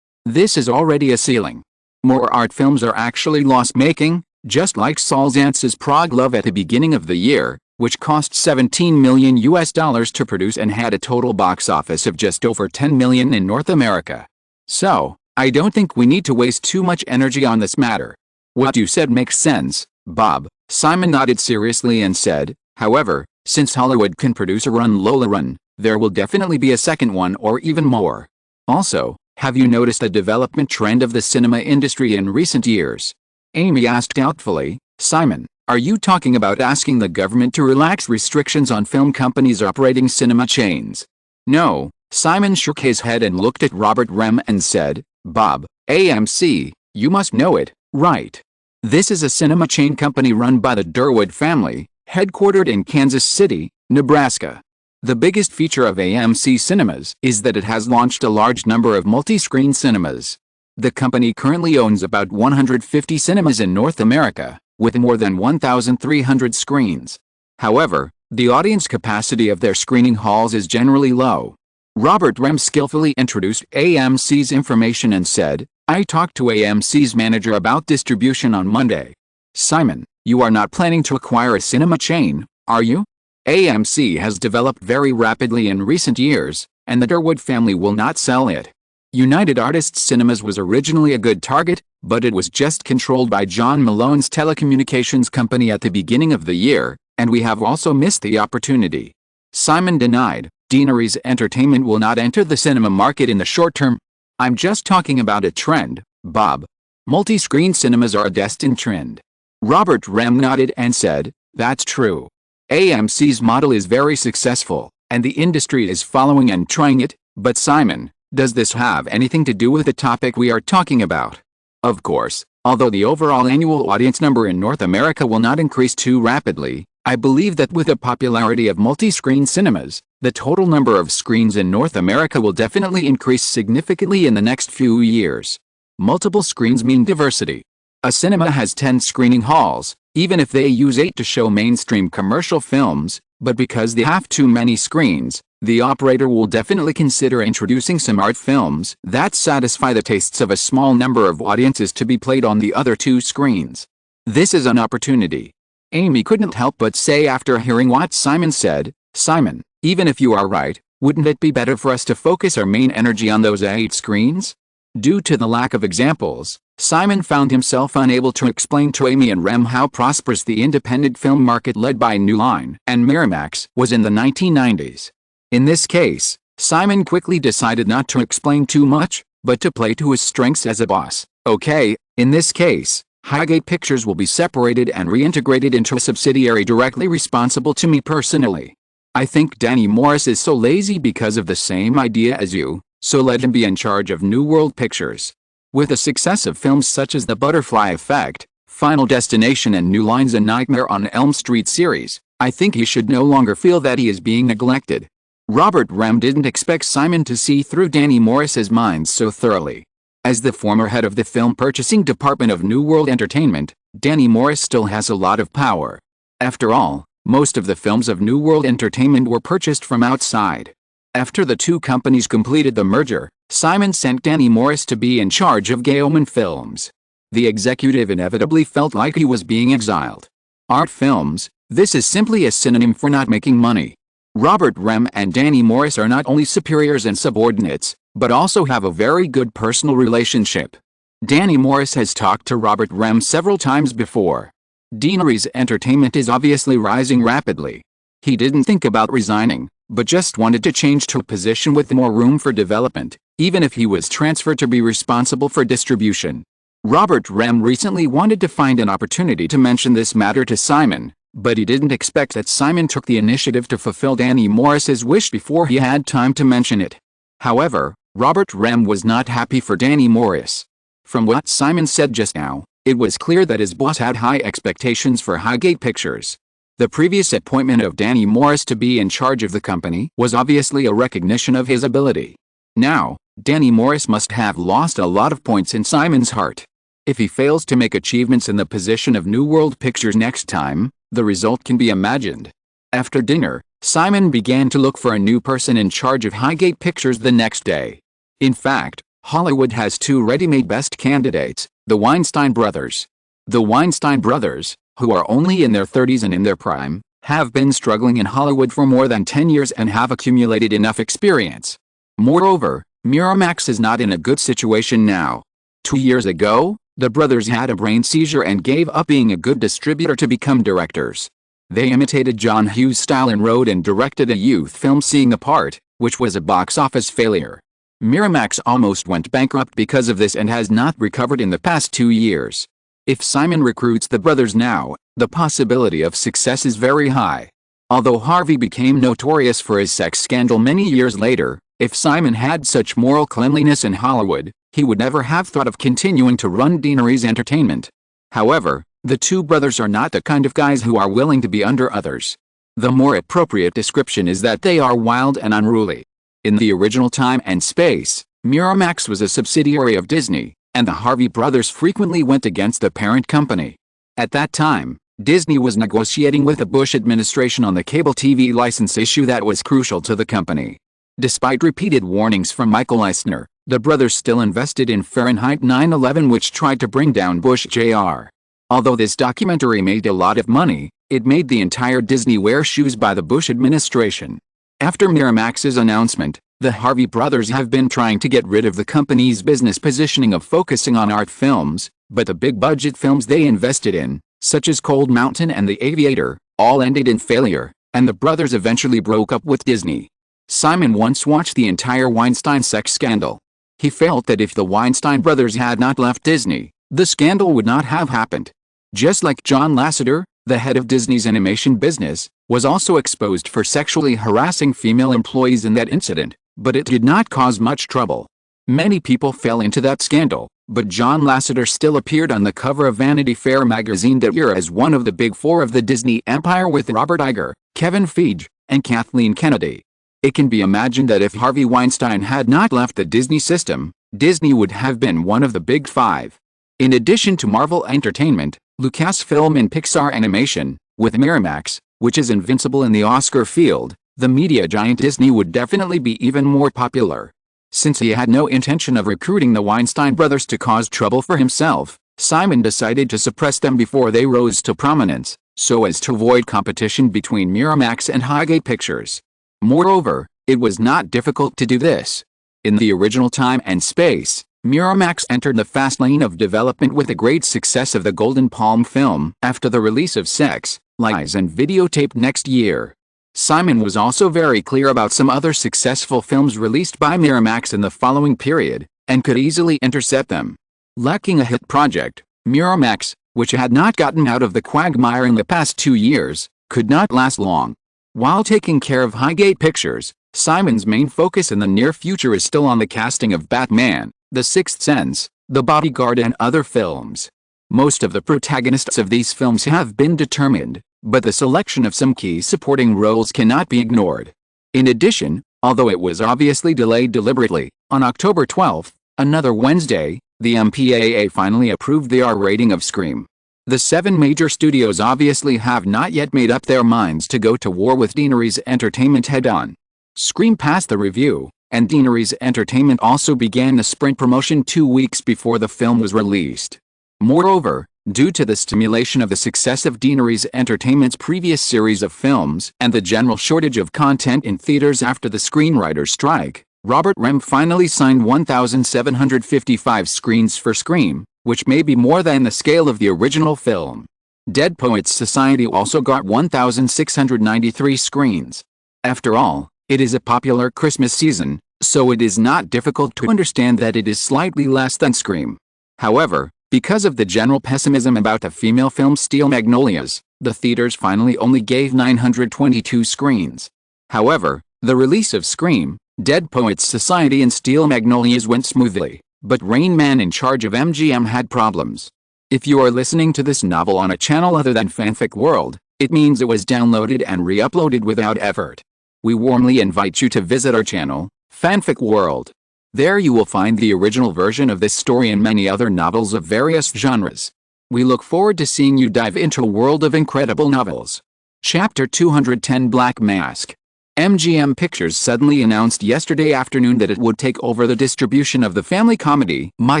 This is already a ceiling. More art films are actually loss-making, just like Saul's Ants' Prague Love at the beginning of the year, which cost $17 million to produce and had a total box office of just over $10 million in North America. So, I don't think we need to waste too much energy on this matter. What you said makes sense, Bob. Simon nodded seriously and said, however, since Hollywood can produce a run Lola Run, there will definitely be a second one or even more. Also, have you noticed the development trend of the cinema industry in recent years? Amy asked doubtfully, Simon, are you talking about asking the government to relax restrictions on film companies operating cinema chains? No, Simon shook his head and looked at Robert Rem and said, Bob, AMC, you must know it, right? This is a cinema chain company run by the Durwood family, headquartered in Kansas City, Nebraska. The biggest feature of AMC Cinemas is that it has launched a large number of multi-screen cinemas. The company currently owns about 150 cinemas in North America, with more than 1,300 screens. However, the audience capacity of their screening halls is generally low. Robert Rem skillfully introduced AMC's information and said, I talked to AMC's manager about distribution on Monday. Simon, you are not planning to acquire a cinema chain, are you? AMC has developed very rapidly in recent years, and the Durwood family will not sell it. United Artists Cinemas was originally a good target, but it was just controlled by John Malone's telecommunications company at the beginning of the year, and we have also missed the opportunity. Simon denied, Deaneries Entertainment will not enter the cinema market in the short term. I'm just talking about a trend, Bob. Multi-screen cinemas are a destined trend. Robert Rem nodded and said, that's true. AMC's model is very successful, and the industry is following and trying it, but Simon, does this have anything to do with the topic we are talking about? Of course, although the overall annual audience number in North America will not increase too rapidly, I believe that with the popularity of multi-screen cinemas, the total number of screens in North America will definitely increase significantly in the next few years. Multiple screens mean diversity. A cinema has 10 screening halls, even if they use 8 to show mainstream commercial films, but because they have too many screens, the operator will definitely consider introducing some art films that satisfy the tastes of a small number of audiences to be played on the other 2 screens. This is an opportunity. Amy couldn't help but say after hearing what Simon said, "Simon, even if you are right, wouldn't it be better for us to focus our main energy on those 8 screens?" Due to the lack of examples, Simon found himself unable to explain to Amy and Rem how prosperous the independent film market led by New Line and Miramax was in the 1990s. In this case, Simon quickly decided not to explain too much, but to play to his strengths as a boss. "Okay, in this case, Highgate Pictures will be separated and reintegrated into a subsidiary directly responsible to me personally. I think Danny Morris is so lazy because of the same idea as you, so let him be in charge of New World Pictures. With the success of films such as The Butterfly Effect, Final Destination and New Line's A Nightmare on Elm Street series, I think he should no longer feel that he is being neglected." Robert Rem didn't expect Simon to see through Danny Morris's mind so thoroughly. As the former head of the film purchasing department of New World Entertainment, Danny Morris still has a lot of power. After all, most of the films of New World Entertainment were purchased from outside. After the 2 companies completed the merger, Simon sent Danny Morris to be in charge of Gale-Man Films. The executive inevitably felt like he was being exiled. Art films, this is simply a synonym for not making money. Robert Rem and Danny Morris are not only superiors and subordinates, but also have a very good personal relationship. Danny Morris has talked to Robert Rem several times before. Deanery's entertainment is obviously rising rapidly. He didn't think about resigning, but just wanted to change to a position with more room for development, even if he was transferred to be responsible for distribution. Robert Rem recently wanted to find an opportunity to mention this matter to Simon, but he didn't expect that Simon took the initiative to fulfill Danny Morris's wish before he had time to mention it. However, Robert Rem was not happy for Danny Morris. From what Simon said just now, it was clear that his boss had high expectations for Highgate Pictures. The previous appointment of Danny Morris to be in charge of the company was obviously a recognition of his ability. Now, Danny Morris must have lost a lot of points in Simon's heart. If he fails to make achievements in the position of New World Pictures next time, the result can be imagined. After dinner, Simon began to look for a new person in charge of Highgate Pictures the next day. In fact, Hollywood has 2 ready-made best candidates, the Weinstein brothers. The Weinstein brothers, who are only in their 30s and in their prime, have been struggling in Hollywood for more than 10 years and have accumulated enough experience. Moreover, Miramax is not in a good situation now. 2 years ago, the brothers had a brain seizure and gave up being a good distributor to become directors. They imitated John Hughes' style and wrote and directed a youth film Seeing Apart, which was a box office failure. Miramax almost went bankrupt because of this and has not recovered in the past 2 years. If Simon recruits the brothers now, the possibility of success is very high. Although Harvey became notorious for his sex scandal many years later, if Simon had such moral cleanliness in Hollywood, he would never have thought of continuing to run Deanery's entertainment. However, the 2 brothers are not the kind of guys who are willing to be under others. The more appropriate description is that they are wild and unruly. In the original time and space, Miramax was a subsidiary of Disney, and the Harvey brothers frequently went against the parent company. At that time, Disney was negotiating with the Bush administration on the cable TV license issue that was crucial to the company. Despite repeated warnings from Michael Eisner, the brothers still invested in Fahrenheit 9/11, which tried to bring down Bush Jr. Although this documentary made a lot of money, it made the entire Disney wear shoes by the Bush administration. After Miramax's announcement, the Harvey brothers have been trying to get rid of the company's business positioning of focusing on art films, but the big-budget films they invested in, such as Cold Mountain and The Aviator, all ended in failure, and the brothers eventually broke up with Disney. Simon once watched the entire Weinstein sex scandal. He felt that if the Weinstein brothers had not left Disney, the scandal would not have happened. Just like John Lasseter, the head of Disney's animation business, was also exposed for sexually harassing female employees in that incident, but it did not cause much trouble. Many people fell into that scandal, but John Lasseter still appeared on the cover of Vanity Fair magazine that year as one of the big 4 of the Disney empire with Robert Iger, Kevin Feige, and Kathleen Kennedy. It can be imagined that if Harvey Weinstein had not left the Disney system, Disney would have been one of the big 5. In addition to Marvel Entertainment, Lucasfilm and Pixar Animation, with Miramax, which is invincible in the Oscar field, the media giant Disney would definitely be even more popular. Since he had no intention of recruiting the Weinstein brothers to cause trouble for himself, Simon decided to suppress them before they rose to prominence, so as to avoid competition between Miramax and Highgate Pictures. Moreover, it was not difficult to do this. In the original Time and Space, Miramax entered the fast lane of development with the great success of the Golden Palm film after the release of Sex, Lies and Videotape next year. Simon was also very clear about some other successful films released by Miramax in the following period, and could easily intercept them. Lacking a hit project, Miramax, which had not gotten out of the quagmire in the past 2 years, could not last long. While taking care of Highgate Pictures, Simon's main focus in the near future is still on the casting of Batman, The Sixth Sense, The Bodyguard and other films. Most of the protagonists of these films have been determined, but the selection of some key supporting roles cannot be ignored. In addition, although it was obviously delayed deliberately, on October 12, another Wednesday, the MPAA finally approved the R rating of Scream. The 7 major studios obviously have not yet made up their minds to go to war with Deaneries Entertainment head-on. Scream passed the review, and Deaneries Entertainment also began the sprint promotion 2 weeks before the film was released. Moreover, due to the stimulation of the success of Deaneries Entertainment's previous series of films and the general shortage of content in theaters after the screenwriters' strike, Robert Rem finally signed 1,755 screens for Scream, which may be more than the scale of the original film. Dead Poets Society also got 1,693 screens. After all, it is a popular Christmas season, so it is not difficult to understand that it is slightly less than Scream. However, because of the general pessimism about the female film Steel Magnolias, the theaters finally only gave 922 screens. However, the release of Scream, Dead Poets Society and Steel Magnolias went smoothly, but Rain Man in charge of MGM had problems. If you are listening to this novel on a channel other than Fanfic World, it means it was downloaded and re-uploaded without effort. We warmly invite you to visit our channel, Fanfic World. There you will find the original version of this story and many other novels of various genres. We look forward to seeing you dive into a world of incredible novels. Chapter 210 Black Mask. MGM Pictures suddenly announced yesterday afternoon that it would take over the distribution of the family comedy My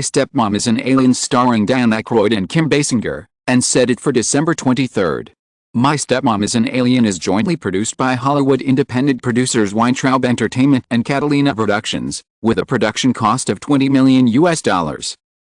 Stepmom is an Alien starring Dan Aykroyd and Kim Basinger, and set it for December 23. My Stepmom is an Alien is jointly produced by Hollywood independent producers Weintraub Entertainment and Catalina Productions, with a production cost of $20 million.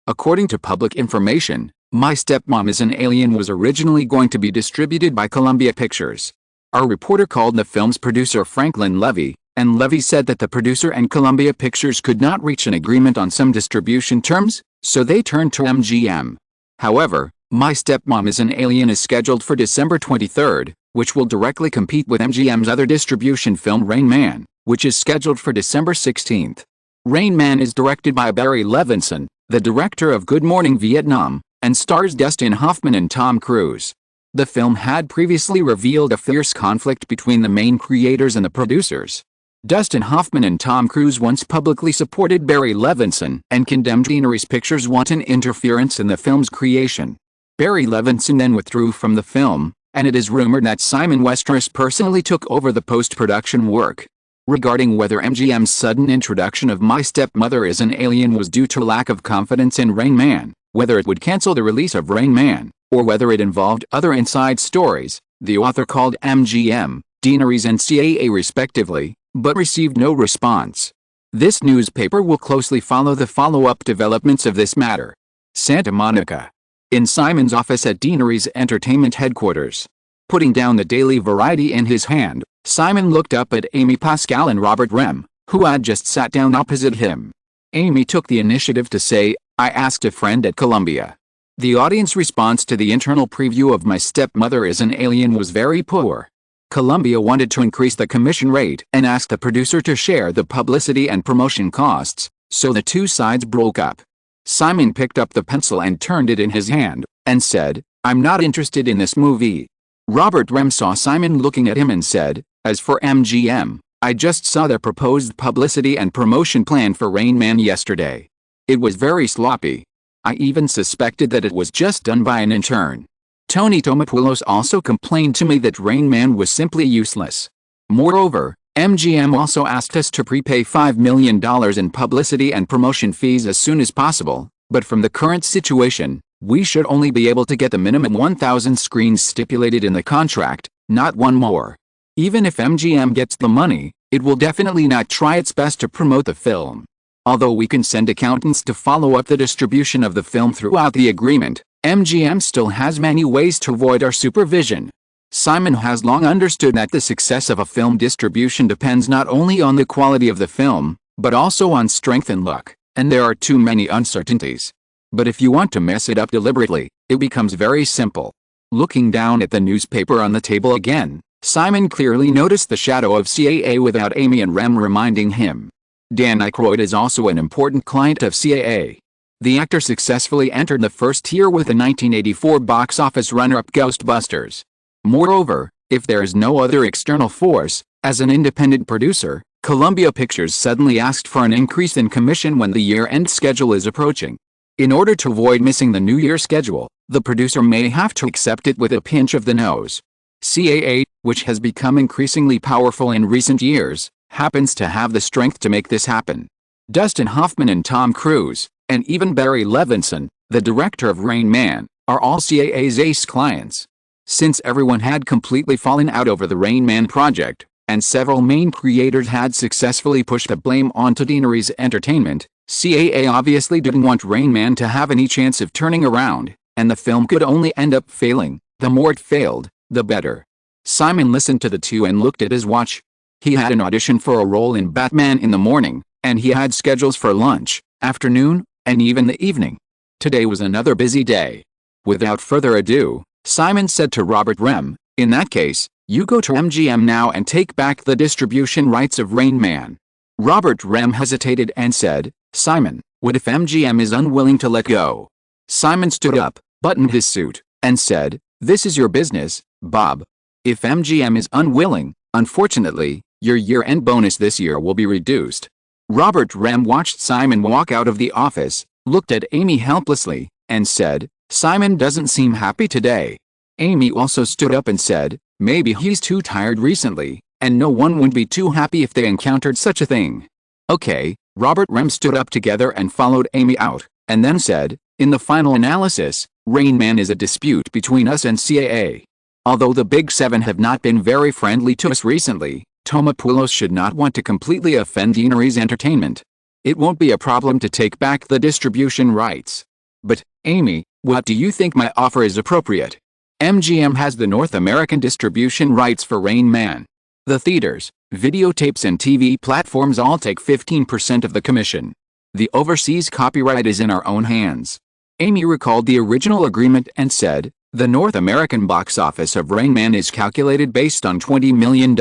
According to public information, My Stepmom is an Alien was originally going to be distributed by Columbia Pictures. Our reporter called the film's producer Franklin Levy, and Levy said that the producer and Columbia Pictures could not reach an agreement on some distribution terms, so they turned to MGM. However, My Stepmom is an Alien is scheduled for December 23, which will directly compete with MGM's other distribution film Rain Man, which is scheduled for December 16. Rain Man is directed by Barry Levinson, the director of Good Morning Vietnam, and stars Dustin Hoffman and Tom Cruise. The film had previously revealed a fierce conflict between the main creators and the producers. Dustin Hoffman and Tom Cruise once publicly supported Barry Levinson and condemned Deaneries Pictures' wanton interference in the film's creation. Barry Levinson then withdrew from the film, and it is rumored that Simon Westeros personally took over the post-production work. Regarding whether MGM's sudden introduction of My Stepmother is an Alien was due to lack of confidence in Rain Man, whether it would cancel the release of Rain Man, or whether it involved other inside stories, the author called MGM, Deaneries and CAA respectively, but received no response. This newspaper will closely follow the follow-up developments of this matter. Santa Monica. In Simon's office at Deaneries Entertainment headquarters. Putting down the Daily Variety in his hand, Simon looked up at Amy Pascal and Robert Rem, who had just sat down opposite him. Amy took the initiative to say, "I asked a friend at Columbia." The audience response to the internal preview of My Stepmother is an Alien was very poor. Columbia wanted to increase the commission rate and asked the producer to share the publicity and promotion costs, so the two sides broke up. Simon picked up the pencil and turned it in his hand, and said, "I'm not interested in this movie." Robert Rem saw Simon looking at him and said, "As for MGM, I just saw their proposed publicity and promotion plan for Rain Man yesterday. It was very sloppy. I even suspected that it was just done by an intern. Tony Tomopoulos also complained to me that Rain Man was simply useless. Moreover, MGM also asked us to prepay $5 million in publicity and promotion fees as soon as possible, but from the current situation, we should only be able to get the minimum 1,000 screens stipulated in the contract, not one more. Even if MGM gets the money, it will definitely not try its best to promote the film. Although we can send accountants to follow up the distribution of the film throughout the agreement, MGM still has many ways to avoid our supervision. Simon has long understood that the success of a film distribution depends not only on the quality of the film, but also on strength and luck, and there are too many uncertainties. But if you want to mess it up deliberately, it becomes very simple. Looking down at the newspaper on the table again, Simon clearly noticed the shadow of CAA without Amy and Rem reminding him. Dan Aykroyd is also an important client of CAA. The actor successfully entered the first tier with the 1984 box office runner-up Ghostbusters. Moreover, if there is no other external force, as an independent producer, Columbia Pictures suddenly asked for an increase in commission when the year-end schedule is approaching. In order to avoid missing the New Year schedule, the producer may have to accept it with a pinch of the nose. CAA, which has become increasingly powerful in recent years, happens to have the strength to make this happen. Dustin Hoffman and Tom Cruise, and even Barry Levinson, the director of Rain Man, are all CAA's ace clients. Since everyone had completely fallen out over the Rain Man project, and several main creators had successfully pushed the blame onto Deaneries Entertainment, CAA obviously didn't want Rain Man to have any chance of turning around, and the film could only end up failing. The more it failed, the better. Simon listened to the two and looked at his watch. He had an audition for a role in Batman in the morning, and he had schedules for lunch, afternoon, and even the evening. Today was another busy day. Without further ado, Simon said to Robert Rem, "In that case, you go to MGM now and take back the distribution rights of Rain Man." Robert Rem hesitated and said, "Simon, what if MGM is unwilling to let go?" Simon stood up, buttoned his suit, and said, "This is your business, Bob. If MGM is unwilling, unfortunately, your year-end bonus this year will be reduced." Robert Rem watched Simon walk out of the office, looked at Amy helplessly, and said, "Simon doesn't seem happy today." Amy also stood up and said, "Maybe he's too tired recently, and no one would be too happy if they encountered such a thing." "Okay." Robert Rem stood up together and followed Amy out, and then said, "In the final analysis, Rain Man is a dispute between us and CAA. Although the Big Seven have not been very friendly to us recently, Tomopoulos should not want to completely offend Deaneries Entertainment. It won't be a problem to take back the distribution rights. But, Amy, what do you think my offer is appropriate? MGM has the North American distribution rights for Rain Man. The theaters, videotapes and TV platforms all take 15% of the commission. The overseas copyright is in our own hands." Amy recalled the original agreement and said, "The North American box office of Rain Man is calculated based on $20 million.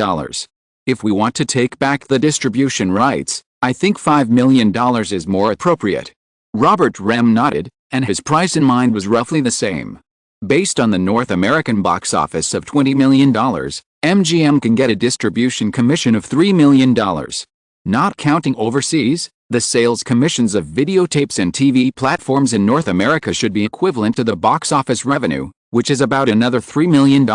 If we want to take back the distribution rights, I think $5 million is more appropriate." Robert Rem nodded, and his price in mind was roughly the same. Based on the North American box office of $20 million, MGM can get a distribution commission of $3 million. Not counting overseas, the sales commissions of videotapes and TV platforms in North America should be equivalent to the box office revenue, which is about another $3 million,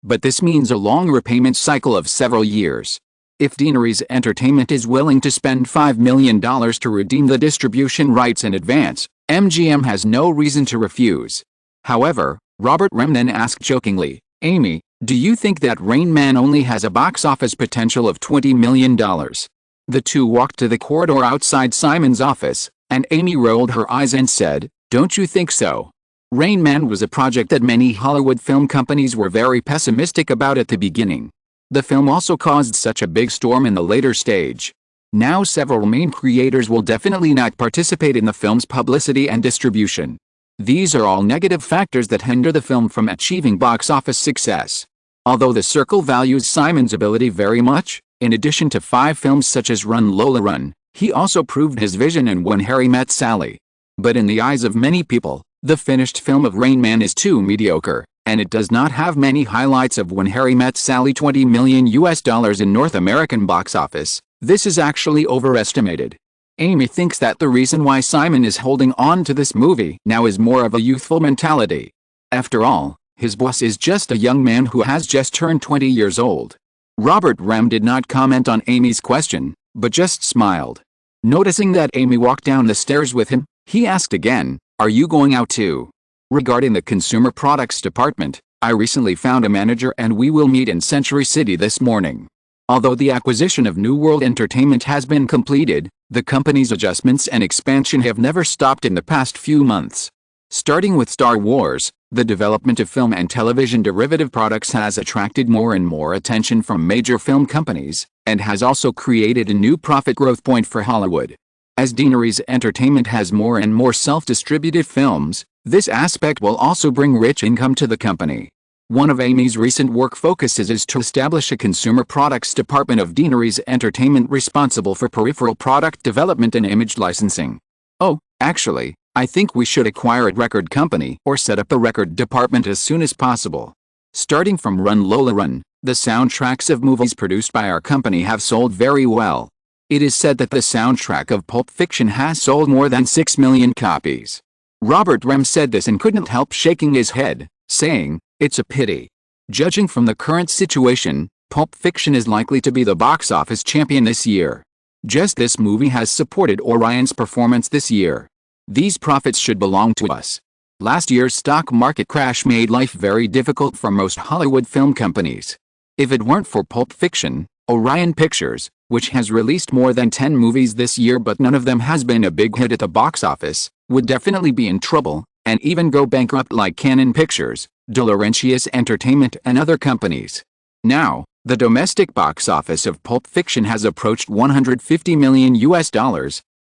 but this means a long repayment cycle of several years. If Deaneries Entertainment is willing to spend $5 million to redeem the distribution rights in advance, MGM has no reason to refuse. However, Robert Rem then asked jokingly, "Amy, do you think that Rain Man only has a box office potential of $20 million? The two walked to the corridor outside Simon's office, and Amy rolled her eyes and said, "Don't you think so?" Rain Man was a project that many Hollywood film companies were very pessimistic about at the beginning. The film also caused such a big storm in the later stage. Now several main creators will definitely not participate in the film's publicity and distribution. These are all negative factors that hinder the film from achieving box office success. Although the circle values Simon's ability very much, in addition to 5 films such as Run Lola Run, he also proved his vision in When Harry Met Sally. But in the eyes of many people, the finished film of Rain Man is too mediocre, and it does not have many highlights of When Harry Met Sally. $20 million in North American box office. This is actually overestimated. Amy thinks that the reason why Simon is holding on to this movie now is more of a youthful mentality. After all, his boss is just a young man who has just turned 20 years old. Robert Rem did not comment on Amy's question, but just smiled. Noticing that Amy walked down the stairs with him, he asked again, "Are you going out too?" Regarding the consumer products department, "I recently found a manager and we will meet in Century City this morning." Although the acquisition of New World Entertainment has been completed, the company's adjustments and expansion have never stopped in the past few months. Starting with Star Wars, the development of film and television derivative products has attracted more and more attention from major film companies, and has also created a new profit growth point for Hollywood. As Deaneries Entertainment has more and more self-distributed films, this aspect will also bring rich income to the company. One of Amy's recent work focuses is to establish a consumer products department of Deaneries Entertainment responsible for peripheral product development and image licensing. "Oh, actually, I think we should acquire a record company or set up a record department as soon as possible." Starting from Run Lola Run, the soundtracks of movies produced by our company have sold very well. It is said that the soundtrack of Pulp Fiction has sold more than 6 million copies. Robert Rem said this and couldn't help shaking his head, saying, "It's a pity. Judging from the current situation, Pulp Fiction is likely to be the box office champion this year. Just this movie has supported Orion's performance this year. These profits should belong to us." Last year's stock market crash made life very difficult for most Hollywood film companies. If it weren't for Pulp Fiction, Orion Pictures, which has released more than 10 movies this year but none of them has been a big hit at the box office, would definitely be in trouble, and even go bankrupt like Canon Pictures, De Laurentiis Entertainment and other companies. Now, the domestic box office of Pulp Fiction has approached $150 million,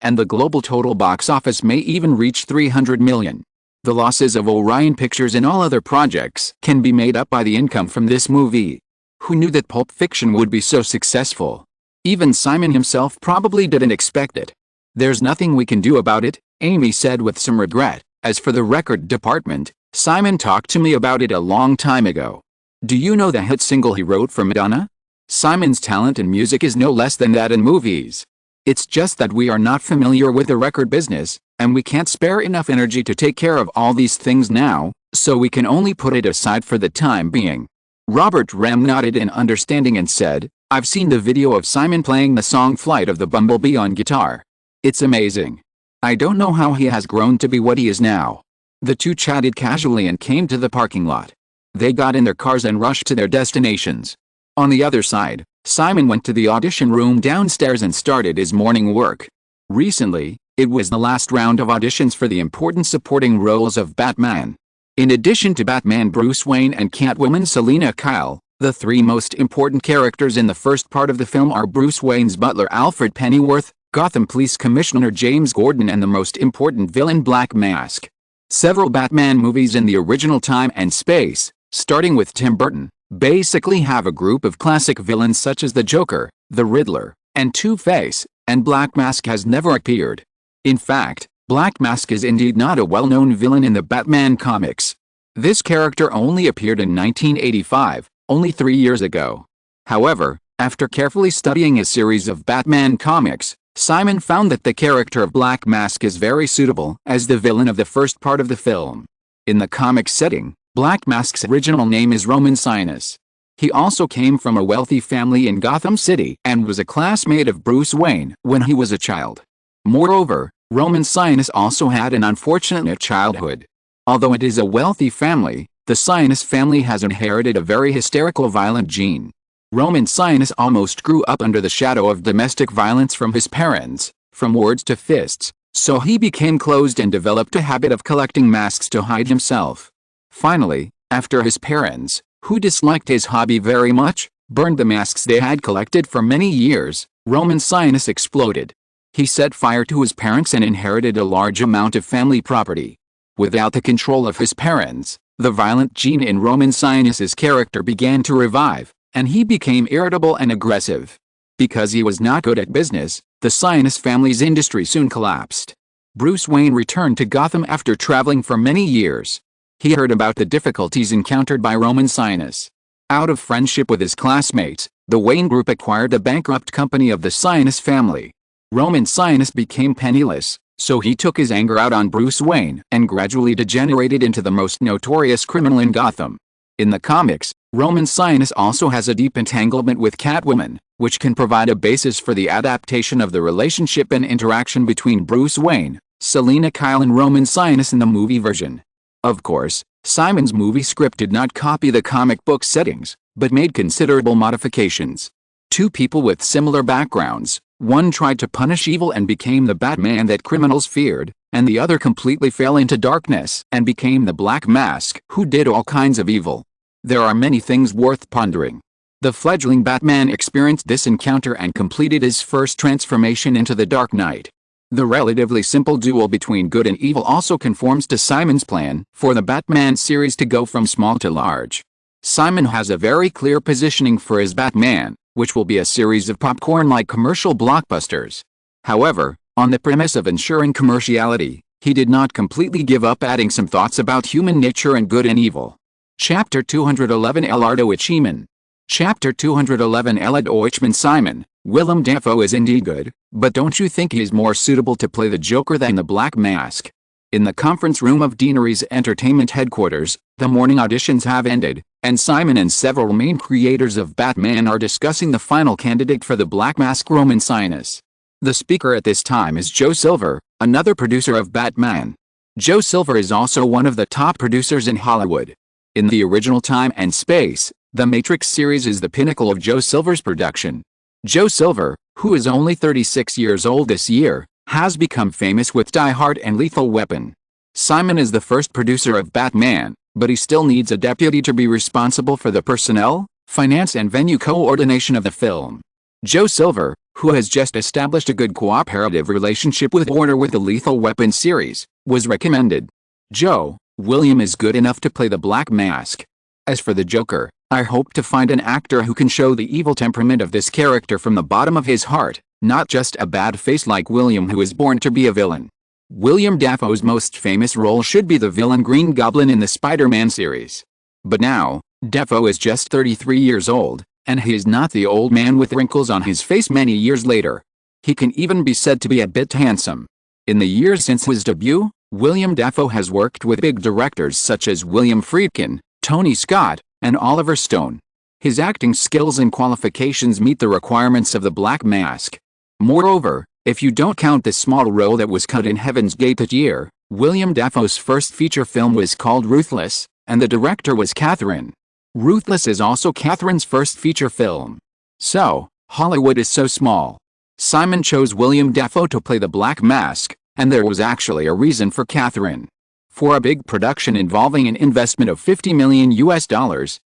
and the global total box office may even reach $300 million. The losses of Orion Pictures and all other projects can be made up by the income from this movie. Who knew that Pulp Fiction would be so successful? Even Simon himself probably didn't expect it. "There's nothing we can do about it," Amy said with some regret. "As for the record department, Simon talked to me about it a long time ago. Do you know the hit single he wrote for Madonna? Simon's talent in music is no less than that in movies. It's just that we are not familiar with the record business, and we can't spare enough energy to take care of all these things now, so we can only put it aside for the time being." Robert Rem nodded in understanding and said, "I've seen the video of Simon playing the song Flight of the Bumblebee on guitar. It's amazing. I don't know how he has grown to be what he is now." The two chatted casually and came to the parking lot. They got in their cars and rushed to their destinations. On the other side, Simon went to the audition room downstairs and started his morning work. Recently, it was the last round of auditions for the important supporting roles of Batman. In addition to Batman Bruce Wayne and Catwoman Selina Kyle, the three most important characters in the first part of the film are Bruce Wayne's butler Alfred Pennyworth, Gotham Police Commissioner James Gordon and the most important villain Black Mask. Several Batman movies in the original time and space, starting with Tim Burton, basically have a group of classic villains such as the Joker, the Riddler, and Two-Face, and Black Mask has never appeared. In fact, Black Mask is indeed not a well-known villain in the Batman comics. This character only appeared in 1985, only 3 years ago. However, after carefully studying a series of Batman comics, Simon found that the character of Black Mask is very suitable as the villain of the first part of the film. In the comic setting, Black Mask's original name is Roman Sinus. He also came from a wealthy family in Gotham City and was a classmate of Bruce Wayne when he was a child. Moreover, Roman Sinus also had an unfortunate childhood. Although it is a wealthy family, the Sinus family has inherited a very hysterical violent gene. Roman Sinus almost grew up under the shadow of domestic violence from his parents, from words to fists, so he became closed and developed a habit of collecting masks to hide himself. Finally, after his parents, who disliked his hobby very much, burned the masks they had collected for many years, Roman Sinus exploded. He set fire to his parents and inherited a large amount of family property. Without the control of his parents, the violent gene in Roman Sinus's character began to revive, and he became irritable and aggressive. Because he was not good at business, the Sinus family's industry soon collapsed. Bruce Wayne returned to Gotham after traveling for many years. He heard about the difficulties encountered by Roman Sinus. Out of friendship with his classmates, the Wayne Group acquired the bankrupt company of the Sinus family. Roman Sionis became penniless, so he took his anger out on Bruce Wayne and gradually degenerated into the most notorious criminal in Gotham. In the comics, Roman Sionis also has a deep entanglement with Catwoman, which can provide a basis for the adaptation of the relationship and interaction between Bruce Wayne, Selina Kyle and Roman Sionis in the movie version. Of course, Simon's movie script did not copy the comic book settings, but made considerable modifications. Two people with similar backgrounds, one tried to punish evil and became the Batman that criminals feared, and the other completely fell into darkness and became the Black Mask who did all kinds of evil. There are many things worth pondering. The fledgling Batman experienced this encounter and completed his first transformation into the Dark Knight. The relatively simple duel between good and evil also conforms to Simon's plan for the Batman series to go from small to large. Simon has a very clear positioning for his Batman, which will be a series of popcorn-like commercial blockbusters. However, on the premise of ensuring commerciality, he did not completely give up, adding some thoughts about human nature and good and evil. Chapter 211 Ellardo Ichman. Chapter 211 Ellardo Ichman. Simon, Willem Dafoe is indeed good, but don't you think he is more suitable to play the Joker than the Black Mask? In the conference room of Deanery's entertainment headquarters, the morning auditions have ended, and Simon and several main creators of Batman are discussing the final candidate for the Black Mask, Roman Sionis. The speaker at this time is Joe Silver, another producer of Batman. Joe Silver is also one of the top producers in Hollywood. In the original time and space, the Matrix series is the pinnacle of Joe Silver's production. Joe Silver, who is only 36 years old this year, has become famous with Die Hard and Lethal Weapon. Simon is the first producer of Batman, but he still needs a deputy to be responsible for the personnel, finance and venue coordination of the film. Joe Silver, who has just established a good cooperative relationship with Warner with the Lethal Weapon series, was recommended. Joe, William is good enough to play the Black Mask. As for the Joker, I hope to find an actor who can show the evil temperament of this character from the bottom of his heart, not just a bad face like William, who is born to be a villain. William Dafoe's most famous role should be the villain Green Goblin in the Spider-Man series. But now, Dafoe is just 33 years old, and he is not the old man with wrinkles on his face many years later. He can even be said to be a bit handsome. In the years since his debut, William Dafoe has worked with big directors such as William Friedkin, Tony Scott, and Oliver Stone. His acting skills and qualifications meet the requirements of the Black Mask. Moreover, if you don't count the small role that was cut in Heaven's Gate that year, William Dafoe's first feature film was called Ruthless, and the director was Kathryn. Ruthless is also Kathryn's first feature film. So, Hollywood is so small. Simon chose William Dafoe to play the Black Mask, and there was actually a reason for Kathryn. For a big production involving an investment of $50 million,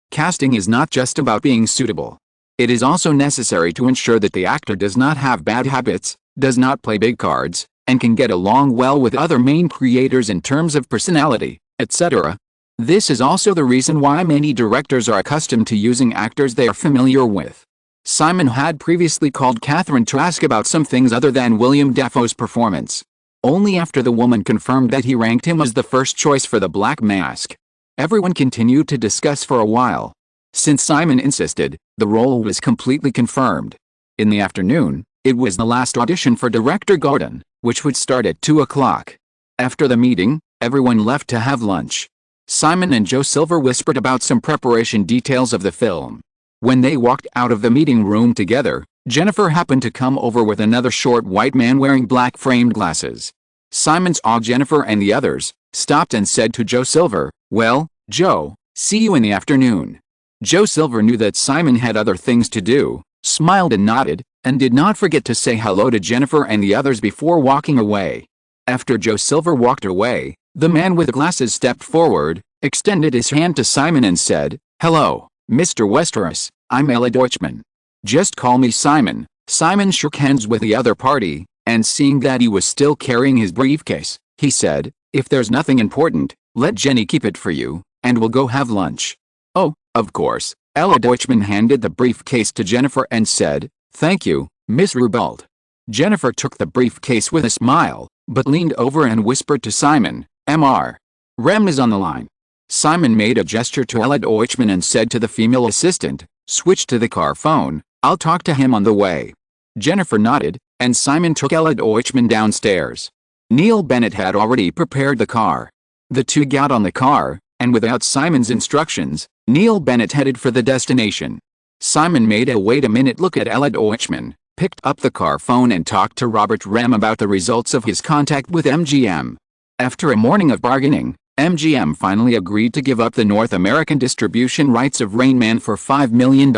casting is not just about being suitable. It is also necessary to ensure that the actor does not have bad habits, does not play big cards, and can get along well with other main creators in terms of personality, etc. This is also the reason why many directors are accustomed to using actors they are familiar with. Simon had previously called Kathryn to ask about some things other than William Dafoe's performance. Only after the woman confirmed that he ranked him as the first choice for the Black Mask. Everyone continued to discuss for a while. Since Simon insisted, the role was completely confirmed. In the afternoon, it was the last audition for director Gordon, which would start at 2 o'clock. After the meeting, everyone left to have lunch. Simon and Joe Silver whispered about some preparation details of the film. When they walked out of the meeting room together, Jennifer happened to come over with another short white man wearing black framed glasses. Simon saw Jennifer and the others, stopped and said to Joe Silver, "Well, Joe, see you in the afternoon." Joe Silver knew that Simon had other things to do, smiled and nodded, and did not forget to say hello to Jennifer and the others before walking away. After Joe Silver walked away, the man with glasses stepped forward, extended his hand to Simon and said, "Hello, Mr. Westeros, I'm Ellardo Ichman. Just call me Simon." Simon shook hands with the other party, and seeing that he was still carrying his briefcase, he said, "If there's nothing important, let Jenny keep it for you, and we'll go have lunch." "Oh, of course." Ellardo Ichman handed the briefcase to Jennifer and said, "Thank you, Miss Rubald." Jennifer took the briefcase with a smile, but leaned over and whispered to Simon, "Mr. Rem is on the line." Simon made a gesture to Ellardo Ichman and said to the female assistant, "Switch to the car phone, I'll talk to him on the way." Jennifer nodded, and Simon took Ella Deutschman downstairs. Neil Bennett had already prepared the car. The two got on the car, and without Simon's instructions, Neil Bennett headed for the destination. Simon made a wait-a-minute look at Ella Deutschman, picked up the car phone and talked to Robert Rem about the results of his contact with MGM. After a morning of bargaining, MGM finally agreed to give up the North American distribution rights of Rain Man for $5 million,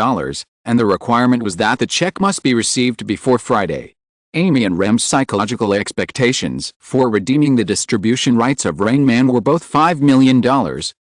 and the requirement was that the check must be received before Friday. Amy and Rem's psychological expectations for redeeming the distribution rights of Rain Man were both $5 million,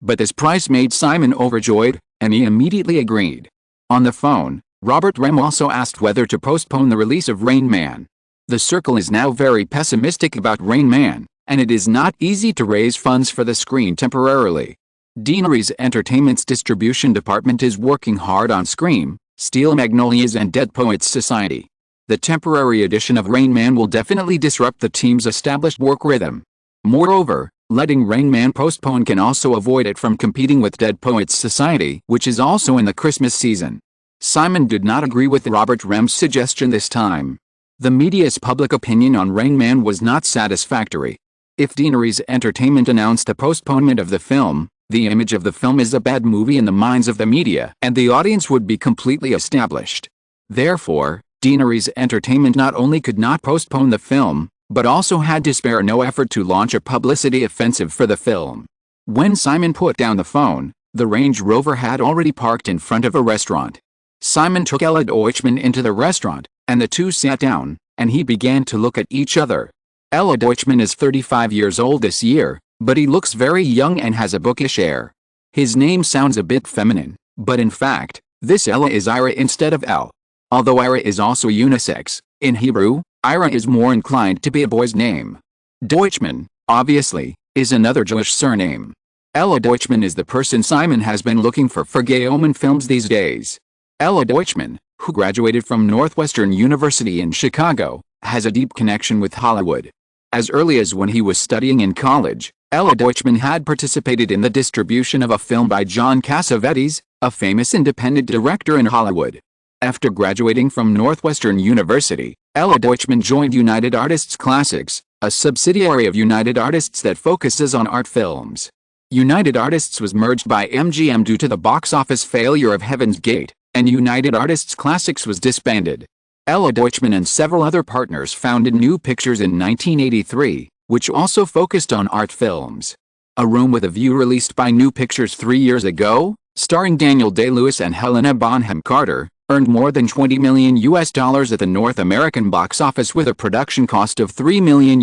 but this price made Simon overjoyed, and he immediately agreed. On the phone, Robert Rem also asked whether to postpone the release of Rain Man. The Circle is now very pessimistic about Rain Man, and it is not easy to raise funds for the screen temporarily. Deaneries Entertainment's distribution department is working hard on Scream, Steel Magnolias and Dead Poets Society. The temporary edition of Rain Man will definitely disrupt the team's established work rhythm. Moreover, letting Rain Man postpone can also avoid it from competing with Dead Poets Society, which is also in the Christmas season. Simon did not agree with Robert Rem's suggestion this time. The media's public opinion on Rain Man was not satisfactory. If Deaneries Entertainment announced a postponement of the film, the image of the film is a bad movie in the minds of the media, and the audience would be completely established. Therefore, Deaneries Entertainment not only could not postpone the film, but also had to spare no effort to launch a publicity offensive for the film. When Simon put down the phone, the Range Rover had already parked in front of a restaurant. Simon took Ella Deutschman into the restaurant, and the two sat down, and he began to look at each other. Ella Deutschman is 35 years old this year, but he looks very young and has a bookish air. His name sounds a bit feminine, but in fact, this Ella is Ira instead of Elle. Although Ira is also unisex, in Hebrew, Ira is more inclined to be a boy's name. Deutschman, obviously, is another Jewish surname. Ella Deutschman is the person Simon has been looking for gay omen films these days. Ella Deutschman, who graduated from Northwestern University in Chicago, has a deep connection with Hollywood. As early as when he was studying in college, Ella Deutschman had participated in the distribution of a film by John Cassavetes, a famous independent director in Hollywood. After graduating from Northwestern University, Ella Deutschman joined United Artists Classics, a subsidiary of United Artists that focuses on art films. United Artists was merged by MGM due to the box office failure of Heaven's Gate, and United Artists Classics was disbanded. Ella Deutschman and several other partners founded New Pictures in 1983, which also focused on art films. A Room with a View, released by New Pictures 3 years ago, starring Daniel Day-Lewis and Helena Bonham Carter, earned more than $20 million at the North American box office with a production cost of $3 million,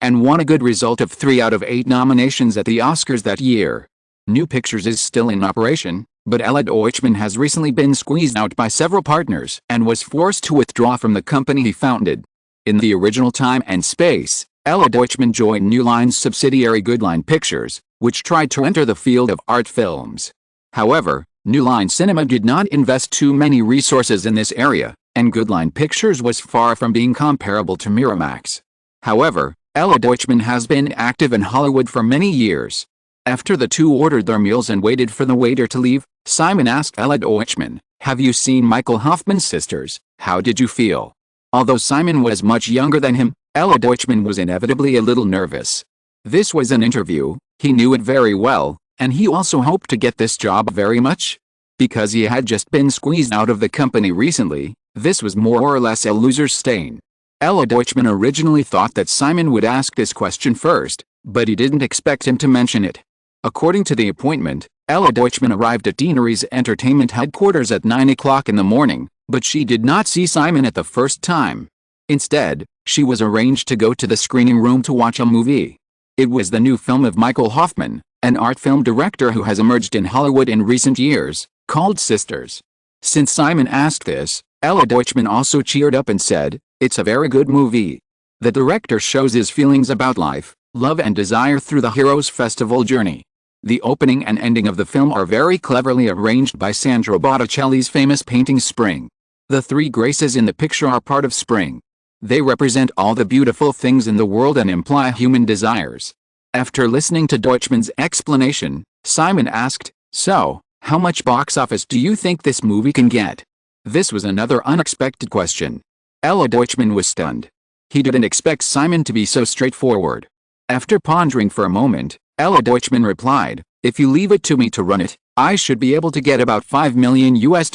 and won a good result of 3 out of 8 nominations at the Oscars that year. New Pictures is still in operation, but Ella Deutschman has recently been squeezed out by several partners and was forced to withdraw from the company he founded. In the original time and space, Ella Deutschman joined New Line's subsidiary Goodline Pictures, which tried to enter the field of art films. However, New Line Cinema did not invest too many resources in this area, and Goodline Pictures was far from being comparable to Miramax. However, Ella Deutschman has been active in Hollywood for many years. After the two ordered their meals and waited for the waiter to leave, Simon asked Ella Deutschman, "Have you seen Michael Hoffman's Sisters? How did you feel?" Although Simon was much younger than him, Ella Deutschman was inevitably a little nervous. This was an interview, he knew it very well, and he also hoped to get this job very much. Because he had just been squeezed out of the company recently, this was more or less a loser's stain. Ella Deutschman originally thought that Simon would ask this question first, but he didn't expect him to mention it. According to the appointment, Ella Deutschman arrived at Deaneries Entertainment headquarters at 9 o'clock in the morning, but she did not see Simon at the first time. Instead, she was arranged to go to the screening room to watch a movie. It was the new film of Michael Hoffman, an art film director who has emerged in Hollywood in recent years, called Sisters. Since Simon asked this, Ella Deutschman also cheered up and said, "It's a very good movie. The director shows his feelings about life, love and desire through the hero's festival journey. The opening and ending of the film are very cleverly arranged by Sandro Botticelli's famous painting Spring. The 3 graces in the picture are part of Spring. They represent all the beautiful things in the world and imply human desires." After listening to Deutschman's explanation, Simon asked, "So, how much box office do you think this movie can get?" This was another unexpected question. Ella Deutschman was stunned. He didn't expect Simon to be so straightforward. After pondering for a moment, Ella Deutschman replied, "If you leave it to me to run it, I should be able to get about $5 million US.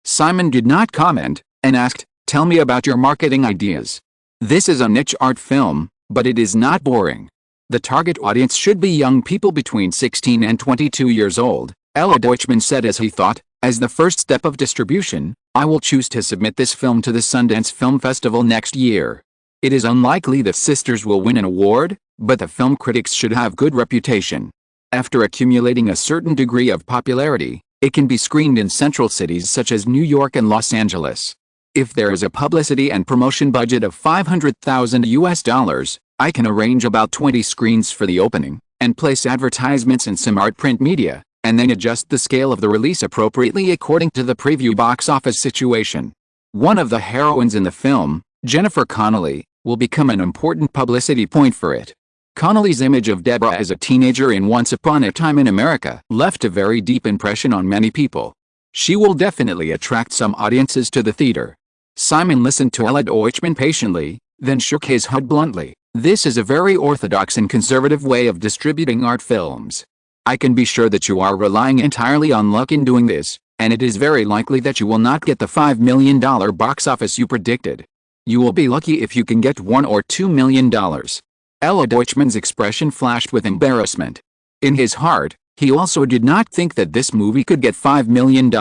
Simon did not comment, and asked, "Tell me about your marketing ideas." This is a niche art film, but it is not boring. The target audience should be young people between 16 and 22 years old, Ella Deutschman said as he thought, "As the first step of distribution, I will choose to submit this film to the Sundance Film Festival next year. It is unlikely that Sisters will win an award, but the film critics should have good reputation. After accumulating a certain degree of popularity, it can be screened in central cities such as New York and Los Angeles. If there is a publicity and promotion budget of $500,000 US, I can arrange about 20 screens for the opening, and place advertisements in some art print media, and then adjust the scale of the release appropriately according to the preview box office situation." One of the heroines in the film, Jennifer Connelly, will become an important publicity point for it. Connelly's image of Deborah as a teenager in Once Upon a Time in America left a very deep impression on many people. She will definitely attract some audiences to the theater. Simon listened to Ella Deutschman patiently, then shook his head bluntly. "This is a very orthodox and conservative way of distributing art films. I can be sure that you are relying entirely on luck in doing this, and it is very likely that you will not get the $5 million box office you predicted. You will be lucky if you can get $1 or $2 million. Ella Deutschman's expression flashed with embarrassment. In his heart, he also did not think that this movie could get $5 million.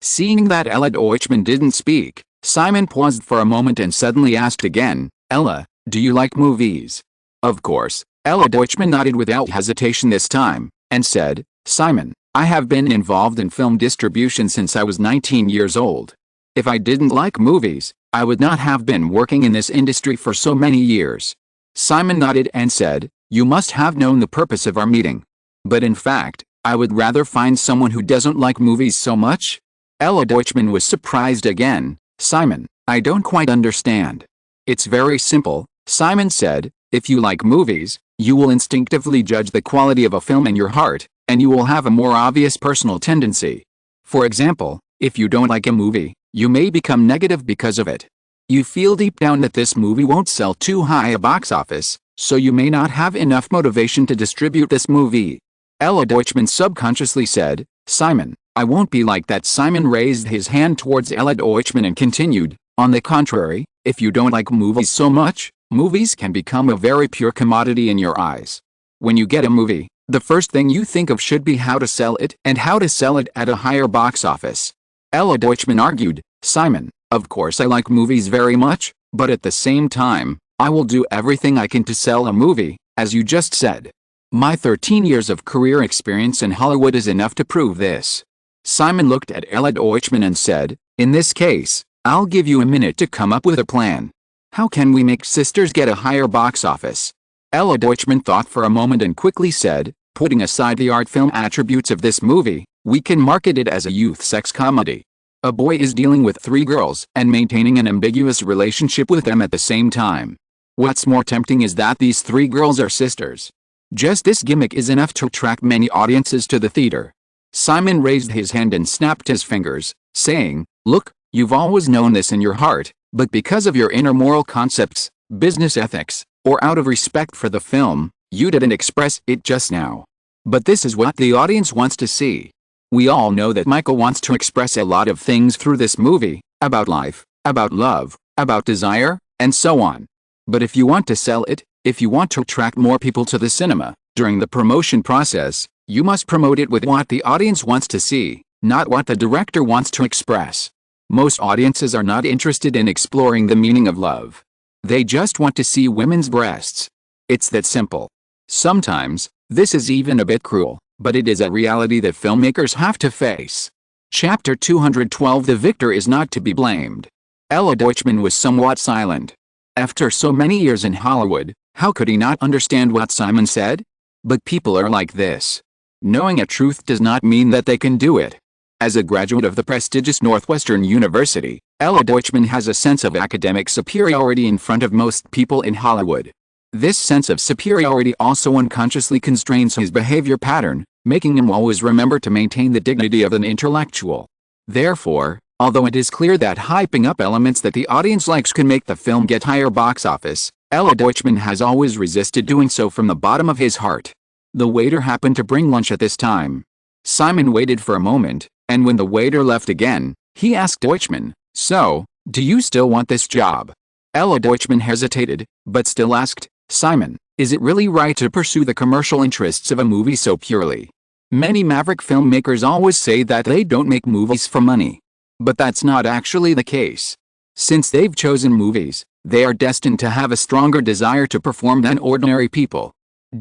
Seeing that Ella Deutschman didn't speak, Simon paused for a moment and suddenly asked again, "Ella, do you like movies?" Of course, Ella Deutschman nodded without hesitation this time, and said, "Simon, I have been involved in film distribution since I was 19 years old. If I didn't like movies, I would not have been working in this industry for so many years." Simon nodded and said, "You must have known the purpose of our meeting. But in fact, I would rather find someone who doesn't like movies so much." Ella Deutschman was surprised again. "Simon, I don't quite understand." "It's very simple," Simon said. "If you like movies, you will instinctively judge the quality of a film in your heart, and you will have a more obvious personal tendency. For example, if you don't like a movie, you may become negative because of it. You feel deep down that this movie won't sell too high a box office, so you may not have enough motivation to distribute this movie." Ella Deutschman subconsciously said, "Simon, I won't be like that." Simon raised his hand towards Ella Deutschman and continued, "On the contrary, if you don't like movies so much, movies can become a very pure commodity in your eyes. When you get a movie, the first thing you think of should be how to sell it and how to sell it at a higher box office." Ella Deutschman argued, "Simon, of course I like movies very much, but at the same time, I will do everything I can to sell a movie, as you just said. My 13 years of career experience in Hollywood is enough to prove this." Simon looked at Ella Deutschman and said, "In this case, I'll give you a minute to come up with a plan. How can we make Sisters get a higher box office?" Ella Deutschman thought for a moment and quickly said, "Putting aside the art film attributes of this movie, we can market it as a youth sex comedy. A boy is dealing with 3 girls and maintaining an ambiguous relationship with them at the same time. What's more tempting is that these 3 girls are sisters. Just this gimmick is enough to attract many audiences to the theater." Simon raised his hand and snapped his fingers, saying, "Look, you've always known this in your heart, but because of your inner moral concepts, business ethics, or out of respect for the film, you didn't express it just now. But this is what the audience wants to see. We all know that Michael wants to express a lot of things through this movie, about life, about love, about desire, and so on. But if you want to sell it, if you want to attract more people to the cinema, during the promotion process, you must promote it with what the audience wants to see, not what the director wants to express. Most audiences are not interested in exploring the meaning of love. They just want to see women's breasts. It's that simple. Sometimes, this is even a bit cruel, but it is a reality that filmmakers have to face." Chapter 212 The victor is not to be blamed. Ella Deutschman was somewhat silent. After so many years in Hollywood, how could he not understand what Simon said? But people are like this. Knowing a truth does not mean that they can do it. As a graduate of the prestigious Northwestern University, Ella Deutschman has a sense of academic superiority in front of most people in Hollywood. This sense of superiority also unconsciously constrains his behavior pattern, making him always remember to maintain the dignity of an intellectual. Therefore, Although it is clear that hyping up elements that the audience likes can make the film get higher box office, Ella Deutschman has always resisted doing so from the bottom of his heart. The waiter happened to bring lunch at this time. Simon waited for a moment, and when the waiter left again, he asked Deutschman, "So, do you still want this job?" Ella Deutschman hesitated, but still asked, "Simon, is it really right to pursue the commercial interests of a movie so purely? Many maverick filmmakers always say that they don't make movies for money. But that's not actually the case. Since they've chosen movies, they are destined to have a stronger desire to perform than ordinary people.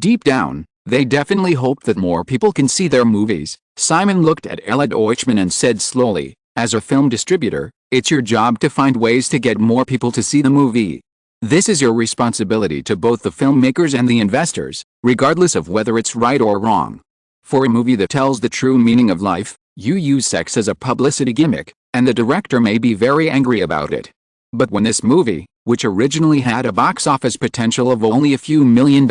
Deep down, they definitely hope that more people can see their movies." Simon looked at Ella Deutschman and said slowly, "As a film distributor, it's your job to find ways to get more people to see the movie. This is your responsibility to both the filmmakers and the investors, regardless of whether it's right or wrong. For a movie that tells the true meaning of life, you use sex as a publicity gimmick, and the director may be very angry about it. But when this movie, which originally had a box office potential of only a few $1 million,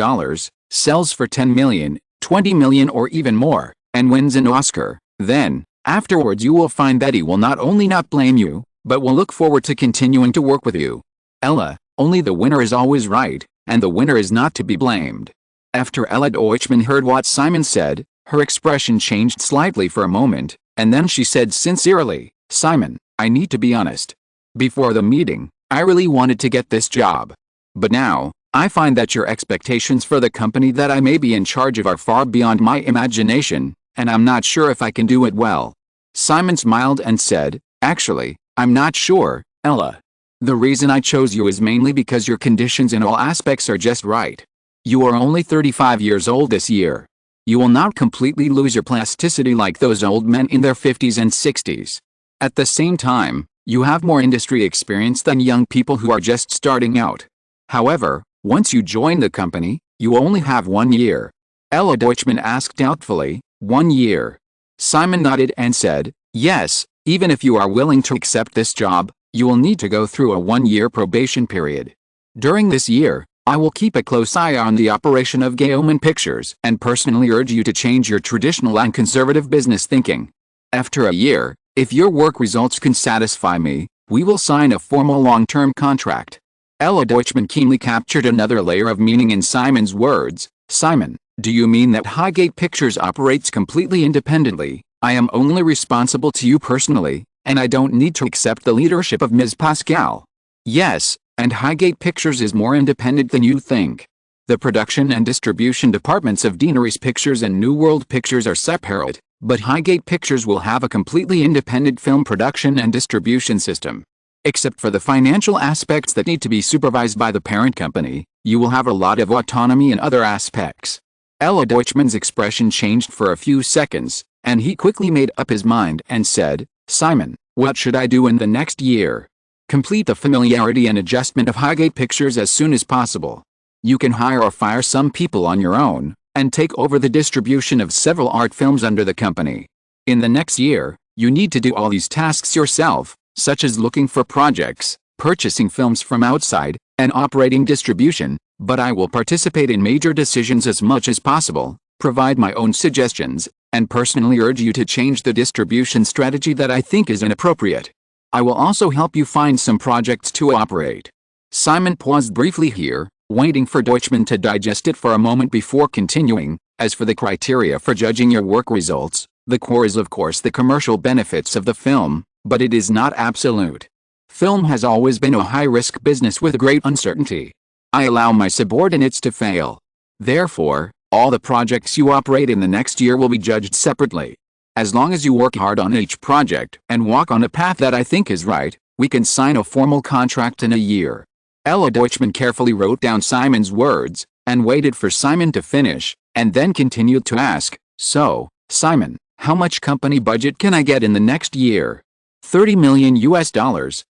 sells for 10 million, 20 million or even more, and wins an Oscar, then, afterwards you will find that he will not only not blame you, but will look forward to continuing to work with you. Ella, only the winner is always right, and the winner is not to be blamed." After Ella Deutschman heard what Simon said, her expression changed slightly for a moment, and then she said sincerely, "Simon, I need to be honest. Before the meeting, I really wanted to get this job. But now, I find that your expectations for the company that I may be in charge of are far beyond my imagination, and I'm not sure if I can do it well." Simon smiled and said, "Actually, I'm not sure, Ella. The reason I chose you is mainly because your conditions in all aspects are just right. You are only 35 years old this year. You will not completely lose your plasticity like those old men in their 50s and 60s. At the same time, you have more industry experience than young people who are just starting out. However, once you join the company, you only have 1 year." Ella Deutschman asked doubtfully, "1 year?" Simon nodded and said, "Yes, even if you are willing to accept this job, you will need to go through a 1-year probation period. During this year, I will keep a close eye on the operation of Gay-Omen Pictures and personally urge you to change your traditional and conservative business thinking. After a year, if your work results can satisfy me, we will sign a formal long-term contract." Ella Deutschman keenly captured another layer of meaning in Simon's words. "Simon, do you mean that Highgate Pictures operates completely independently? I am only responsible to you personally, and I don't need to accept the leadership of Ms. Pascal?" "Yes, and Highgate Pictures is more independent than you think. The production and distribution departments of Deaneries Pictures and New World Pictures are separate, but Highgate Pictures will have a completely independent film production and distribution system. Except for the financial aspects that need to be supervised by the parent company, you will have a lot of autonomy in other aspects." Ella Deutschman's expression changed for a few seconds, and he quickly made up his mind and said, "Simon, what should I do in the next year?" "Complete the familiarity and adjustment of Highgate Pictures as soon as possible. You can hire or fire some people on your own, and take over the distribution of several art films under the company. In the next year, you need to do all these tasks yourself, such as looking for projects, purchasing films from outside, and operating distribution, but I will participate in major decisions as much as possible, provide my own suggestions, and personally urge you to change the distribution strategy that I think is inappropriate. I will also help you find some projects to operate." Simon paused briefly here, waiting for Deutschman to digest it for a moment before continuing. "As for the criteria for judging your work results, the core is of course the commercial benefits of the film, but it is not absolute. Film has always been a high-risk business with great uncertainty. I allow my subordinates to fail. Therefore, all the projects you operate in the next year will be judged separately. As long as you work hard on each project and walk on a path that I think is right, we can sign a formal contract in a year." Ella Deutschman carefully wrote down Simon's words, and waited for Simon to finish, and then continued to ask, "So, Simon, how much company budget can I get in the next year?" $30 million US.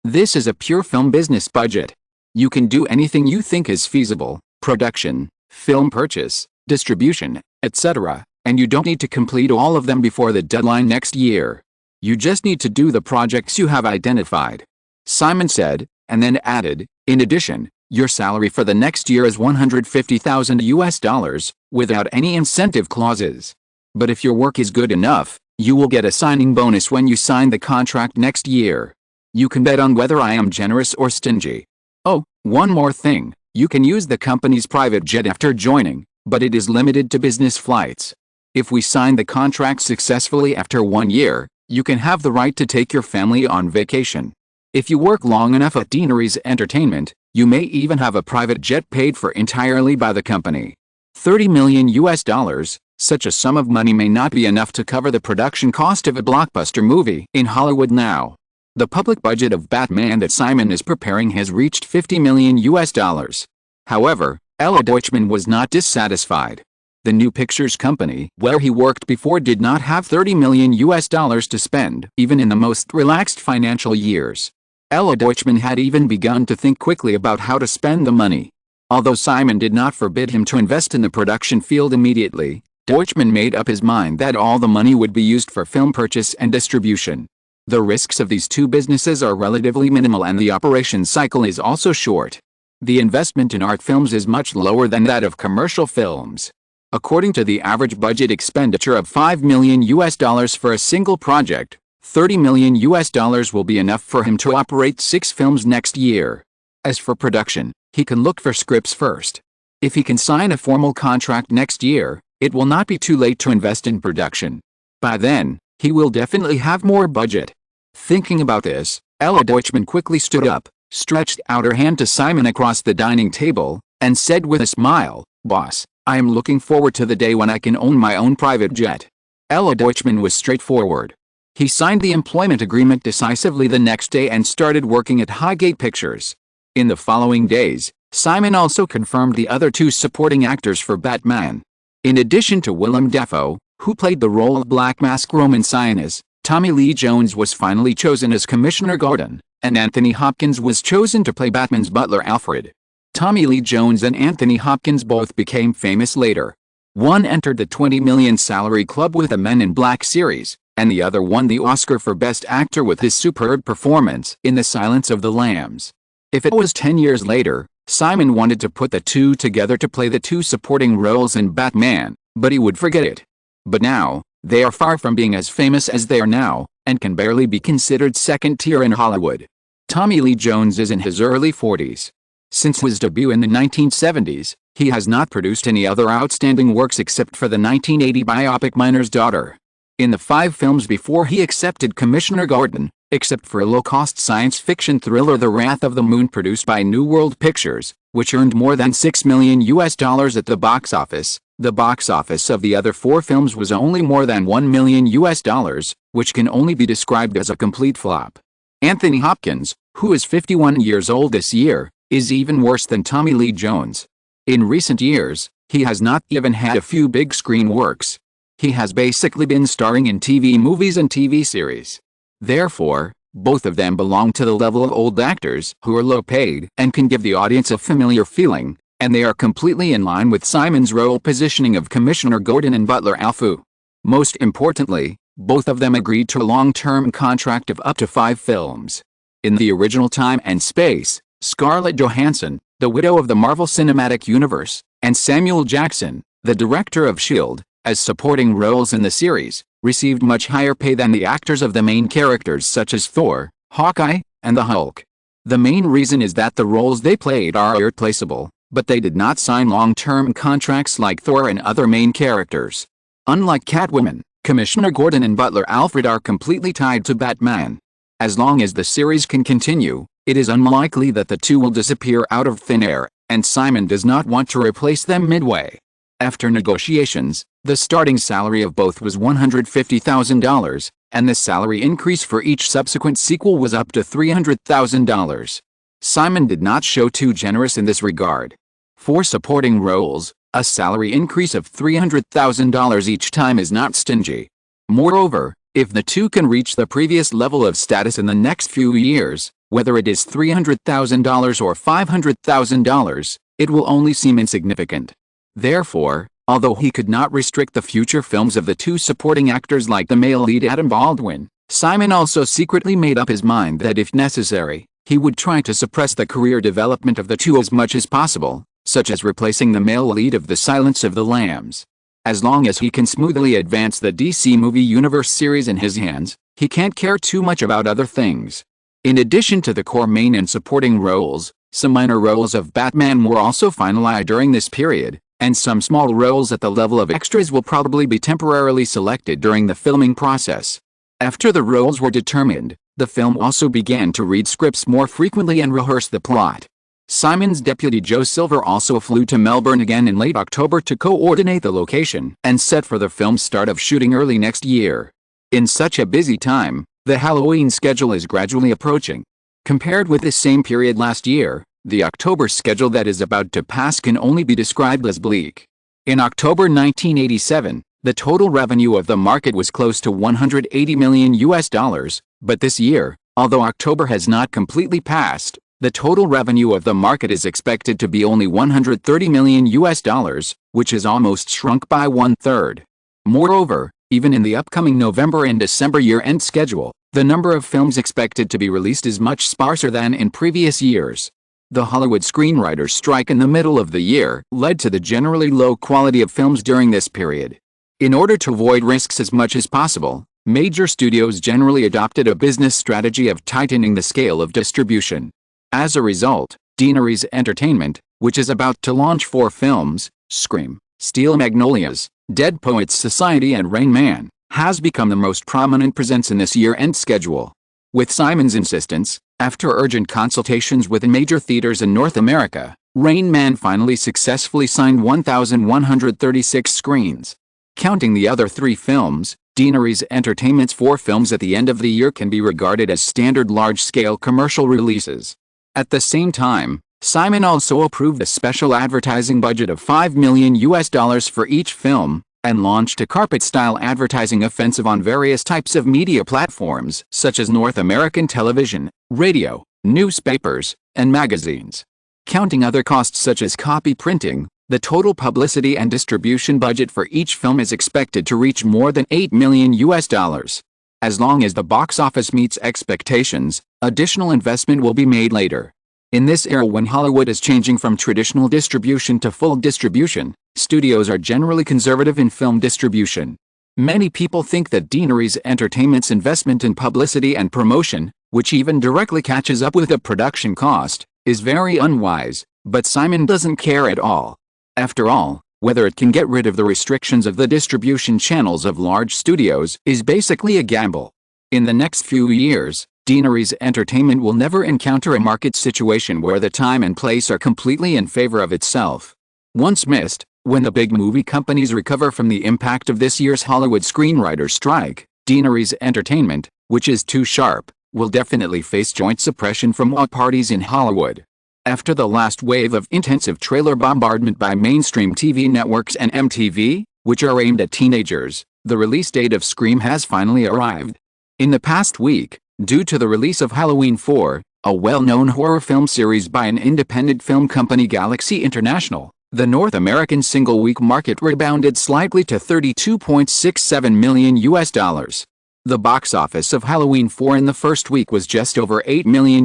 This is a pure film business budget. You can do anything you think is feasible, production, film purchase, distribution, etc., and you don't need to complete all of them before the deadline next year. You just need to do the projects you have identified." Simon said, and then added, "In addition, your salary for the next year is $150,000 US, without any incentive clauses. But if your work is good enough, You will get a signing bonus when you sign the contract next year. You can bet on whether I am generous or stingy. Oh, one more thing. You can use the company's private jet after joining, but it is limited to business flights. If we sign the contract successfully after 1 year, you can have the right to take your family on vacation. If you work long enough at Deanery's Entertainment, you may even have a private jet paid for entirely by the company. $30 million, such a sum of money may not be enough to cover the production cost of a blockbuster movie in Hollywood now. The public budget of Batman that Simon is preparing has reached $50 million. However, Ella Deutschman was not dissatisfied. The new pictures company where he worked before did not have $30 million to spend, even in the most relaxed financial years. Ella Deutschman had even begun to think quickly about how to spend the money. Although Simon did not forbid him to invest in the production field immediately, Deutschman made up his mind that all the money would be used for film purchase and distribution. The risks of these two businesses are relatively minimal and the operation cycle is also short. The investment in art films is much lower than that of commercial films. According to the average budget expenditure of $5 million for a single project, $30 million will be enough for him to operate 6 films next year. As for production, he can look for scripts first. If he can sign a formal contract next year, it will not be too late to invest in production. By then, he will definitely have more budget. Thinking about this, Ella Deutschman quickly stood up, stretched out her hand to Simon across the dining table, and said with a smile, "Boss, I am looking forward to the day when I can own my own private jet." Ella Deutschman was straightforward. He signed the employment agreement decisively the next day and started working at Highgate Pictures. In the following days, Simon also confirmed the other 2 supporting actors for Batman. In addition to Willem Dafoe, who played the role of Black Mask Roman Sionis, Tommy Lee Jones was finally chosen as Commissioner Gordon, and Anthony Hopkins was chosen to play Batman's butler Alfred. Tommy Lee Jones and Anthony Hopkins both became famous later. One entered the $20 million salary club with the Men in Black series, and the other won the Oscar for Best Actor with his superb performance in The Silence of the Lambs. If it was 10 years later, Simon wanted to put the two together to play the 2 supporting roles in Batman, but he would forget it. But now, they are far from being as famous as they are now, and can barely be considered second tier in Hollywood. Tommy Lee Jones is in his early 40s. Since his debut in the 1970s, he has not produced any other outstanding works except for the 1980 biopic Miner's Daughter. In the 5 films before he accepted Commissioner Gordon, except for a low-cost science fiction thriller The Wrath of the Moon produced by New World Pictures, which earned more than $6 million at the box office of the other 4 films was only more than $1 million, which can only be described as a complete flop. Anthony Hopkins, who is 51 years old this year, is even worse than Tommy Lee Jones. In recent years, he has not even had a few big screen works. He has basically been starring in TV movies and TV series. Therefore, both of them belong to the level of old actors who are low paid and can give the audience a familiar feeling, and they are completely in line with Simon's role positioning of Commissioner Gordon and Butler Alfu. Most importantly, both of them agreed to a long-term contract of up to 5 films. In the original Time and Space, Scarlett Johansson, the widow of the Marvel Cinematic Universe, and Samuel Jackson, the director of S.H.I.E.L.D., as supporting roles in the series, received much higher pay than the actors of the main characters such as Thor, Hawkeye, and the Hulk. The main reason is that the roles they played are irreplaceable, but they did not sign long-term contracts like Thor and other main characters. Unlike Catwoman, Commissioner Gordon and Butler Alfred are completely tied to Batman. As long as the series can continue, it is unlikely that the 2 will disappear out of thin air, and Simon does not want to replace them midway. After negotiations, the starting salary of both was $150,000, and the salary increase for each subsequent sequel was up to $300,000. Simon did not show too generous in this regard. For supporting roles, a salary increase of $300,000 each time is not stingy. Moreover, if the 2 can reach the previous level of status in the next few years, whether it is $300,000 or $500,000, it will only seem insignificant. Therefore, although he could not restrict the future films of the 2 supporting actors like the male lead Adam Baldwin, Simon also secretly made up his mind that if necessary, he would try to suppress the career development of the 2 as much as possible, such as replacing the male lead of The Silence of the Lambs. As long as he can smoothly advance the DC movie universe series in his hands, he can't care too much about other things. In addition to the core main and supporting roles, some minor roles of Batman were also finalized during this period, and some small roles at the level of extras will probably be temporarily selected during the filming process. After the roles were determined, the film also began to read scripts more frequently and rehearse the plot. Simon's deputy Joe Silver also flew to Melbourne again in late October to coordinate the location and set for the film's start of shooting early next year. In such a busy time, the Halloween schedule is gradually approaching. Compared with the same period last year, the October schedule that is about to pass can only be described as bleak. In October 1987, the total revenue of the market was close to $180 million, but this year, although October has not completely passed, the total revenue of the market is expected to be only $130 million, which is almost shrunk by 1/3. Moreover, even in the upcoming November and December year-end schedule, the number of films expected to be released is much sparser than in previous years. The Hollywood screenwriters' strike in the middle of the year led to the generally low quality of films during this period. In order to avoid risks as much as possible, major studios generally adopted a business strategy of tightening the scale of distribution. As a result, Deaneries Entertainment, which is about to launch 4 films, Scream, Steel Magnolias, Dead Poets Society and Rain Man, has become the most prominent presence in this year-end schedule. With Simon's insistence, after urgent consultations with major theaters in North America, Rain Man finally successfully signed 1,136 screens. Counting the other 3 films, Deaneries Entertainment's 4 films at the end of the year can be regarded as standard large-scale commercial releases. At the same time, Simon also approved a special advertising budget of $5 million for each film, and launched a carpet-style advertising offensive on various types of media platforms such as North American television, radio, newspapers, and magazines. Counting other costs such as copy printing, the total publicity and distribution budget for each film is expected to reach more than $8 million. As long as the box office meets expectations, additional investment will be made later. In this era when Hollywood is changing from traditional distribution to full distribution, studios are generally conservative in film distribution. Many people think that Deaneries Entertainment's investment in publicity and promotion, which even directly catches up with the production cost, is very unwise, but Simon doesn't care at all. After all, whether it can get rid of the restrictions of the distribution channels of large studios is basically a gamble. In the next few years, Deaneries Entertainment will never encounter a market situation where the time and place are completely in favor of itself. Once missed, when the big movie companies recover from the impact of this year's Hollywood screenwriters' strike, Deaneries Entertainment, which is too sharp, will definitely face joint suppression from all parties in Hollywood. After the last wave of intensive trailer bombardment by mainstream TV networks and MTV, which are aimed at teenagers, the release date of Scream has finally arrived. In the past week, due to the release of Halloween 4, a well-known horror film series by an independent film company Galaxy International, the North American single-week market rebounded slightly to $32.67 million. The box office of Halloween 4 in the first week was just over $8 million,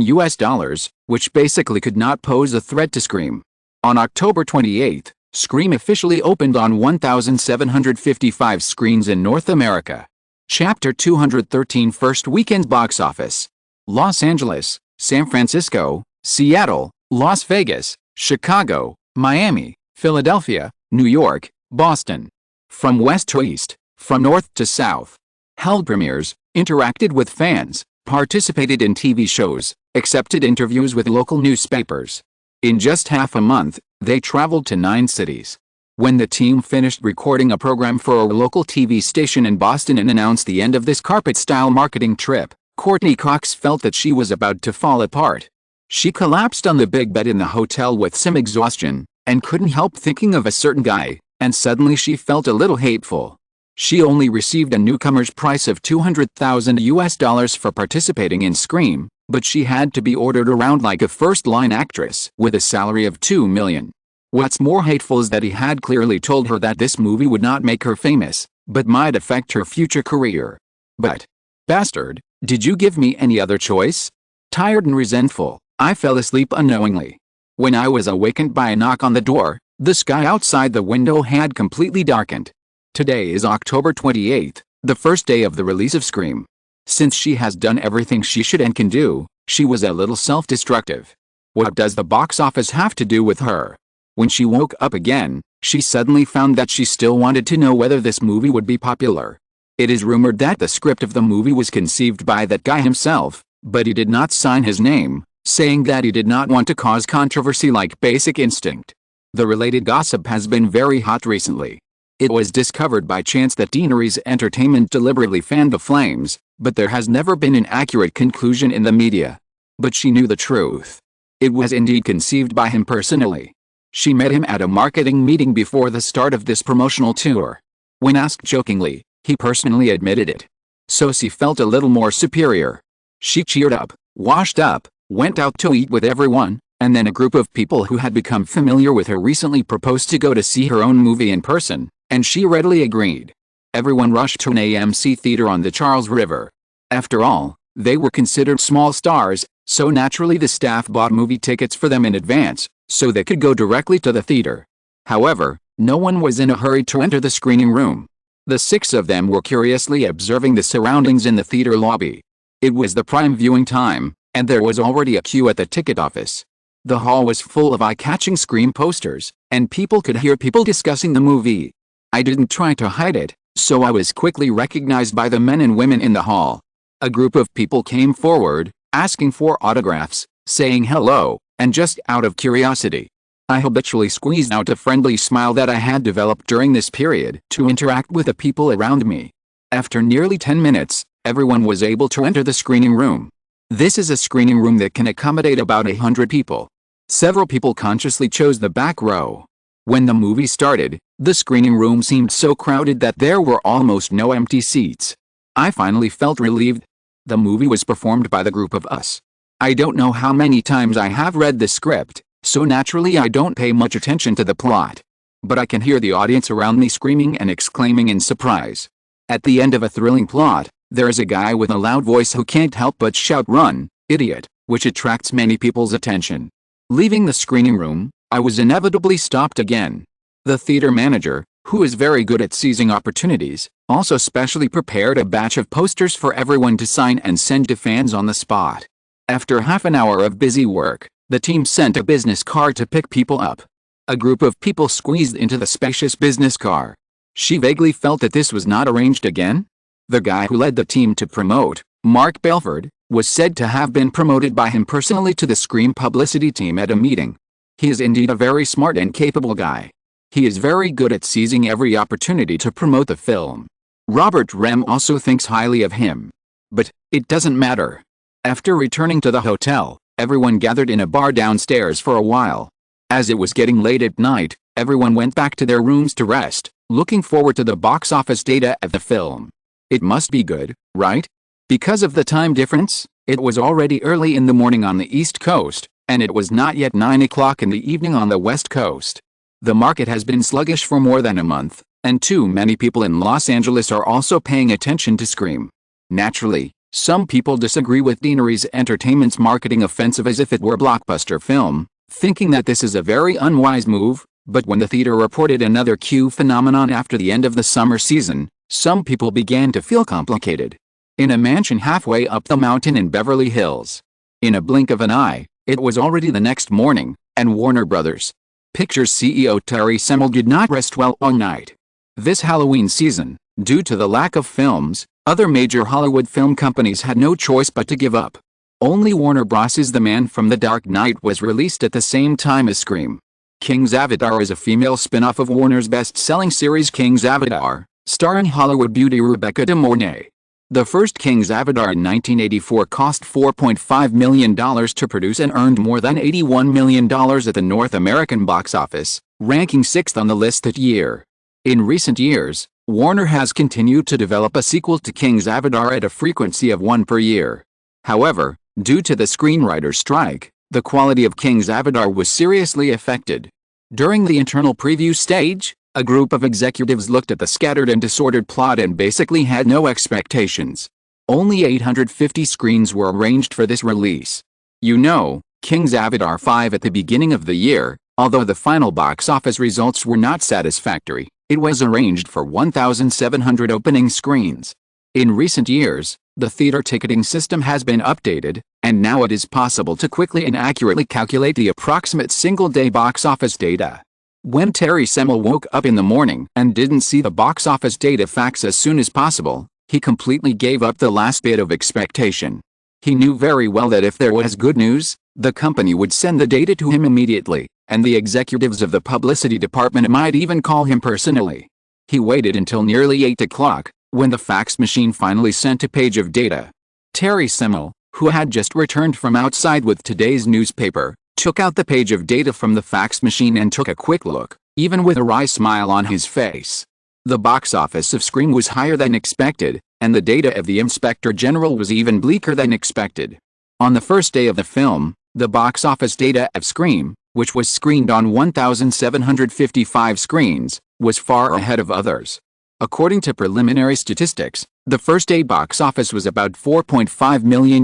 which basically could not pose a threat to Scream. On October 28, Scream officially opened on 1,755 screens in North America. Chapter 213 First Weekend Box Office: Los Angeles, San Francisco, Seattle, Las Vegas, Chicago, Miami, Philadelphia, New York, Boston. From west to east, from north to south. Held premieres, interacted with fans, participated in TV shows, accepted interviews with local newspapers. In just half a month, they traveled to 9 cities. When the team finished recording a program for a local TV station in Boston and announced the end of this carpet-style marketing trip, Courteney Cox felt that she was about to fall apart. She collapsed on the big bed in the hotel with some exhaustion, and couldn't help thinking of a certain guy, and suddenly she felt a little hateful. She only received a newcomer's price of $200,000 for participating in Scream, but she had to be ordered around like a first-line actress with a salary of $2 million. What's more hateful is that he had clearly told her that this movie would not make her famous, but might affect her future career. But, bastard, did you give me any other choice? Tired and resentful, I fell asleep unknowingly. When I was awakened by a knock on the door, the sky outside the window had completely darkened. Today is October 28th, the first day of the release of Scream. Since she has done everything she should and can do, she was a little self-destructive. What does the box office have to do with her? When she woke up again, she suddenly found that she still wanted to know whether this movie would be popular. It is rumored that the script of the movie was conceived by that guy himself, but he did not sign his name, saying that he did not want to cause controversy like Basic Instinct. The related gossip has been very hot recently. It was discovered by chance that Deanery's Entertainment deliberately fanned the flames, but there has never been an accurate conclusion in the media. But she knew the truth. It was indeed conceived by him personally. She met him at a marketing meeting before the start of this promotional tour. When asked jokingly, he personally admitted it. So she felt a little more superior. She cheered up, washed up, went out to eat with everyone, and then a group of people who had become familiar with her recently proposed to go to see her own movie in person, and she readily agreed. Everyone rushed to an AMC theater on the Charles River. After all, they were considered small stars, so naturally the staff bought movie tickets for them in advance, so they could go directly to the theater. However, no one was in a hurry to enter the screening room. The 6 of them were curiously observing the surroundings in the theater lobby. It was the prime viewing time, and there was already a queue at the ticket office. The hall was full of eye-catching Scream posters, and people could hear people discussing the movie. I didn't try to hide it, so I was quickly recognized by the men and women in the hall. A group of people came forward, asking for autographs, saying hello, and just out of curiosity. I habitually squeezed out a friendly smile that I had developed during this period to interact with the people around me. After nearly 10 minutes, everyone was able to enter the screening room. This is a screening room that can accommodate about 100 people. Several people consciously chose the back row. When the movie started, the screening room seemed so crowded that there were almost no empty seats. I finally felt relieved. The movie was performed by the group of us. I don't know how many times I have read the script, so naturally I don't pay much attention to the plot. But I can hear the audience around me screaming and exclaiming in surprise. At the end of a thrilling plot, there is a guy with a loud voice who can't help but shout, "Run, idiot," which attracts many people's attention. Leaving the screening room, I was inevitably stopped again. The theater manager, who is very good at seizing opportunities, also specially prepared a batch of posters for everyone to sign and send to fans on the spot. After half an hour of busy work, the team sent a business car to pick people up. A group of people squeezed into the spacious business car. She vaguely felt that this was not arranged again. The guy who led the team to promote, Mark Belford, was said to have been promoted by him personally to the Scream publicity team at a meeting. He is indeed a very smart and capable guy. He is very good at seizing every opportunity to promote the film. Robert Rem also thinks highly of him. But it doesn't matter. After returning to the hotel, everyone gathered in a bar downstairs for a while. As it was getting late at night, everyone went back to their rooms to rest, looking forward to the box office data of the film. It must be good, right? Because of the time difference, it was already early in the morning on the East Coast, and it was not yet 9 o'clock in the evening on the West Coast. The market has been sluggish for more than a month, and too many people in Los Angeles are also paying attention to Scream. Naturally, some people disagree with Deanery's Entertainment's marketing offensive as if it were a blockbuster film, thinking that this is a very unwise move, but when the theater reported another queue phenomenon after the end of the summer season, some people began to feel complicated. In a mansion halfway up the mountain in Beverly Hills. In a blink of an eye, it was already the next morning, and Warner Bros. Pictures CEO Terry Semel did not rest well all night. This Halloween season, due to the lack of films, other major Hollywood film companies had no choice but to give up. Only Warner Bros.' The Man from the Dark Knight was released at the same time as Scream. King's Avatar is a female spin-off of Warner's best-selling series King's Avatar, starring Hollywood beauty Rebecca De Mornay. The first King's Avatar in 1984 cost $4.5 million to produce and earned more than $81 million at the North American box office, ranking 6th on the list that year. In recent years, Warner has continued to develop a sequel to King's Avatar at a frequency of one per year. However, due to the screenwriter's strike, the quality of King's Avatar was seriously affected. During the internal preview stage, a group of executives looked at the scattered and disordered plot and basically had no expectations. Only 850 screens were arranged for this release. You know, King's Avatar 5 at the beginning of the year, although the final box office results were not satisfactory, It was arranged for 1,700 opening screens. In recent years, the theater ticketing system has been updated, and now it is possible to quickly and accurately calculate the approximate single-day box office data. When Terry Semel woke up in the morning and didn't see the box office data facts as soon as possible, he completely gave up the last bit of expectation. He knew very well that if there was good news, the company would send the data to him immediately, and the executives of the publicity department might even call him personally. He waited until nearly 8 o'clock, when the fax machine finally sent a page of data. Terry Semel, who had just returned from outside with today's newspaper, took out the page of data from the fax machine and took a quick look, even with a wry smile on his face. The box office of Scream was higher than expected, and the data of the Inspector General was even bleaker than expected. On the first day of the film, the box office data of Scream, which was screened on 1,755 screens, was far ahead of others. According to preliminary statistics, the first-day box office was about $4.5 million.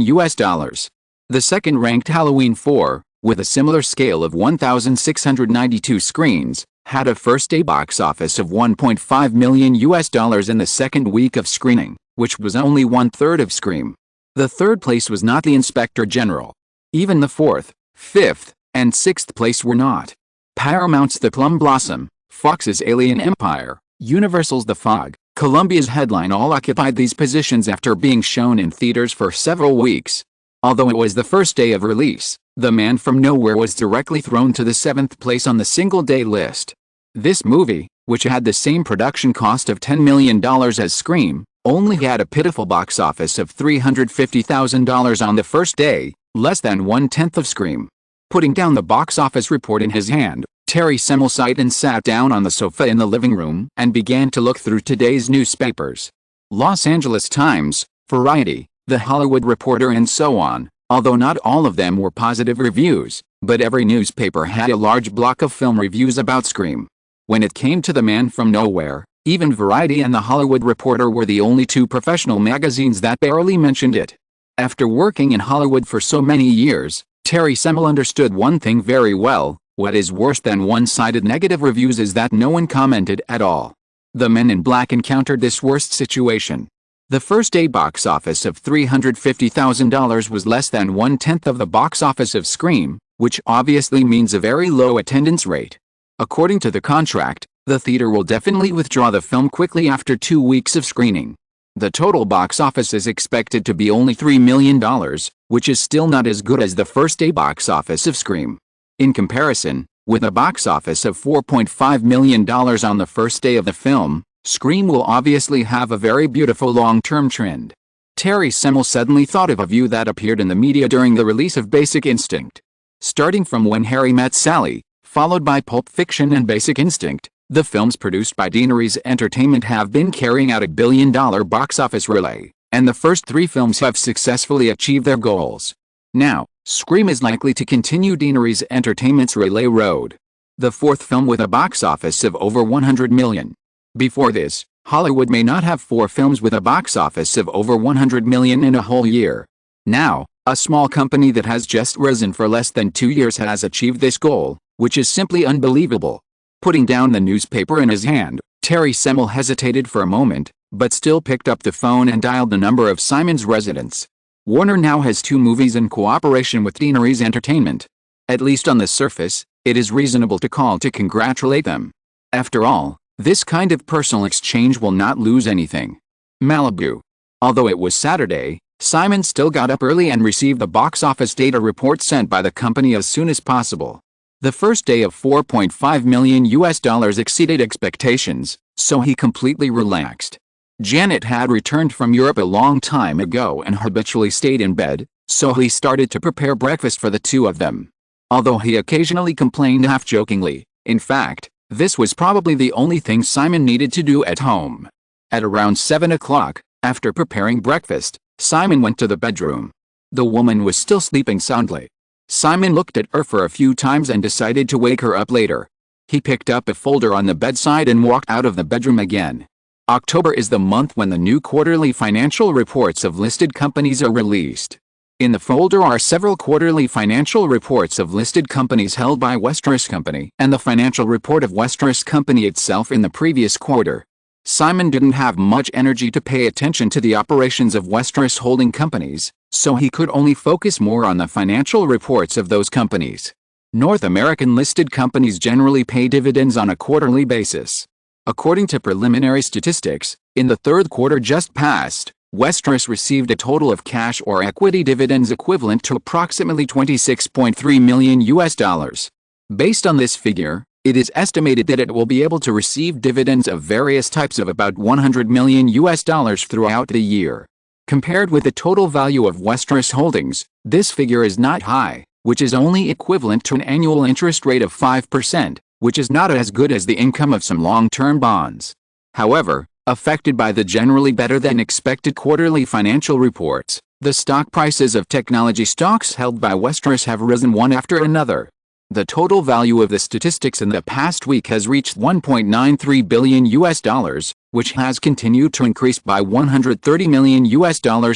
The second-ranked Halloween 4, with a similar scale of 1,692 screens, had a first-day box office of $1.5 million in the second week of screening, which was only one-third of Scream. The third place was not the Inspector General. Even the fourth, fifth, and sixth place were not. Paramount's The Plum Blossom, Fox's Alien Empire, Universal's The Fog, Columbia's Headline all occupied these positions after being shown in theaters for several weeks. Although it was the first day of release, The Man from Nowhere was directly thrown to the seventh place on the single-day list. This movie, which had the same production cost of $10 million as Scream, only had a pitiful box office of $350,000 on the first day, less than one-tenth of Scream. Putting down the box office report in his hand, Terry Semel sighed and sat down on the sofa in the living room and began to look through today's newspapers. Los Angeles Times, Variety, The Hollywood Reporter and so on, although not all of them were positive reviews, but every newspaper had a large block of film reviews about Scream. When it came to The Man from Nowhere, even Variety and The Hollywood Reporter were the only two professional magazines that barely mentioned it. After working in Hollywood for so many years, Terry Semel understood one thing very well: what is worse than one-sided negative reviews is that no one commented at all. The Men in Black encountered this worst situation. The first-day box office of $350,000 was less than one-tenth of the box office of Scream, which obviously means a very low attendance rate. According to the contract, the theater will definitely withdraw the film quickly after 2 weeks of screening. The total box office is expected to be only $3 million, which is still not as good as the first-day box office of Scream. In comparison, with a box office of $4.5 million on the first day of the film, Scream will obviously have a very beautiful long-term trend. Terry Semel suddenly thought of a view that appeared in the media during the release of Basic Instinct. Starting from When Harry Met Sally, followed by Pulp Fiction and Basic Instinct, the films produced by Deaneries Entertainment have been carrying out a billion-dollar box office relay, and the first three films have successfully achieved their goals. Now, Scream is likely to continue Deaneries Entertainment's relay road. The fourth film with a box office of over $100 million. Before this, Hollywood may not have 4 films with a box office of over $100 million in a whole year. Now, a small company that has just risen for less than 2 years has achieved this goal, which is simply unbelievable. Putting down the newspaper in his hand, Terry Semel hesitated for a moment, but still picked up the phone and dialed the number of Simon's residence. Warner now has 2 movies in cooperation with Deaneries Entertainment. At least on the surface, it is reasonable to call to congratulate them. After all, this kind of personal exchange will not lose anything. Malibu. Although it was Saturday, Simon still got up early and received the box office data report sent by the company as soon as possible. The first day of $4.5 million exceeded expectations, so he completely relaxed. Janet had returned from Europe a long time ago and habitually stayed in bed, so he started to prepare breakfast for the two of them. Although he occasionally complained half-jokingly, in fact, this was probably the only thing Simon needed to do at home. At around 7 o'clock, after preparing breakfast, Simon went to the bedroom. The woman was still sleeping soundly. Simon looked at her for a few times and decided to wake her up later. He picked up a folder on the bedside and walked out of the bedroom again. October is the month when the new quarterly financial reports of listed companies are released. In the folder are several quarterly financial reports of listed companies held by Westeros Company and the financial report of Westeros Company itself in the previous quarter. Simon didn't have much energy to pay attention to the operations of Westeros holding companies, so he could only focus more on the financial reports of those companies. North American listed companies generally pay dividends on a quarterly basis. According to preliminary statistics, in the third quarter just passed, Westeros received a total of cash or equity dividends equivalent to approximately $26.3 million. Based on this figure, it is estimated that it will be able to receive dividends of various types of about $100 million throughout the year. Compared with the total value of Westeros holdings, this figure is not high, which is only equivalent to an annual interest rate of 5%, which is not as good as the income of some long-term bonds. However, affected by the generally better than expected quarterly financial reports, the stock prices of technology stocks held by Westeros have risen one after another. The total value of the statistics in the past week has reached $1.93 billion, which has continued to increase by $130 million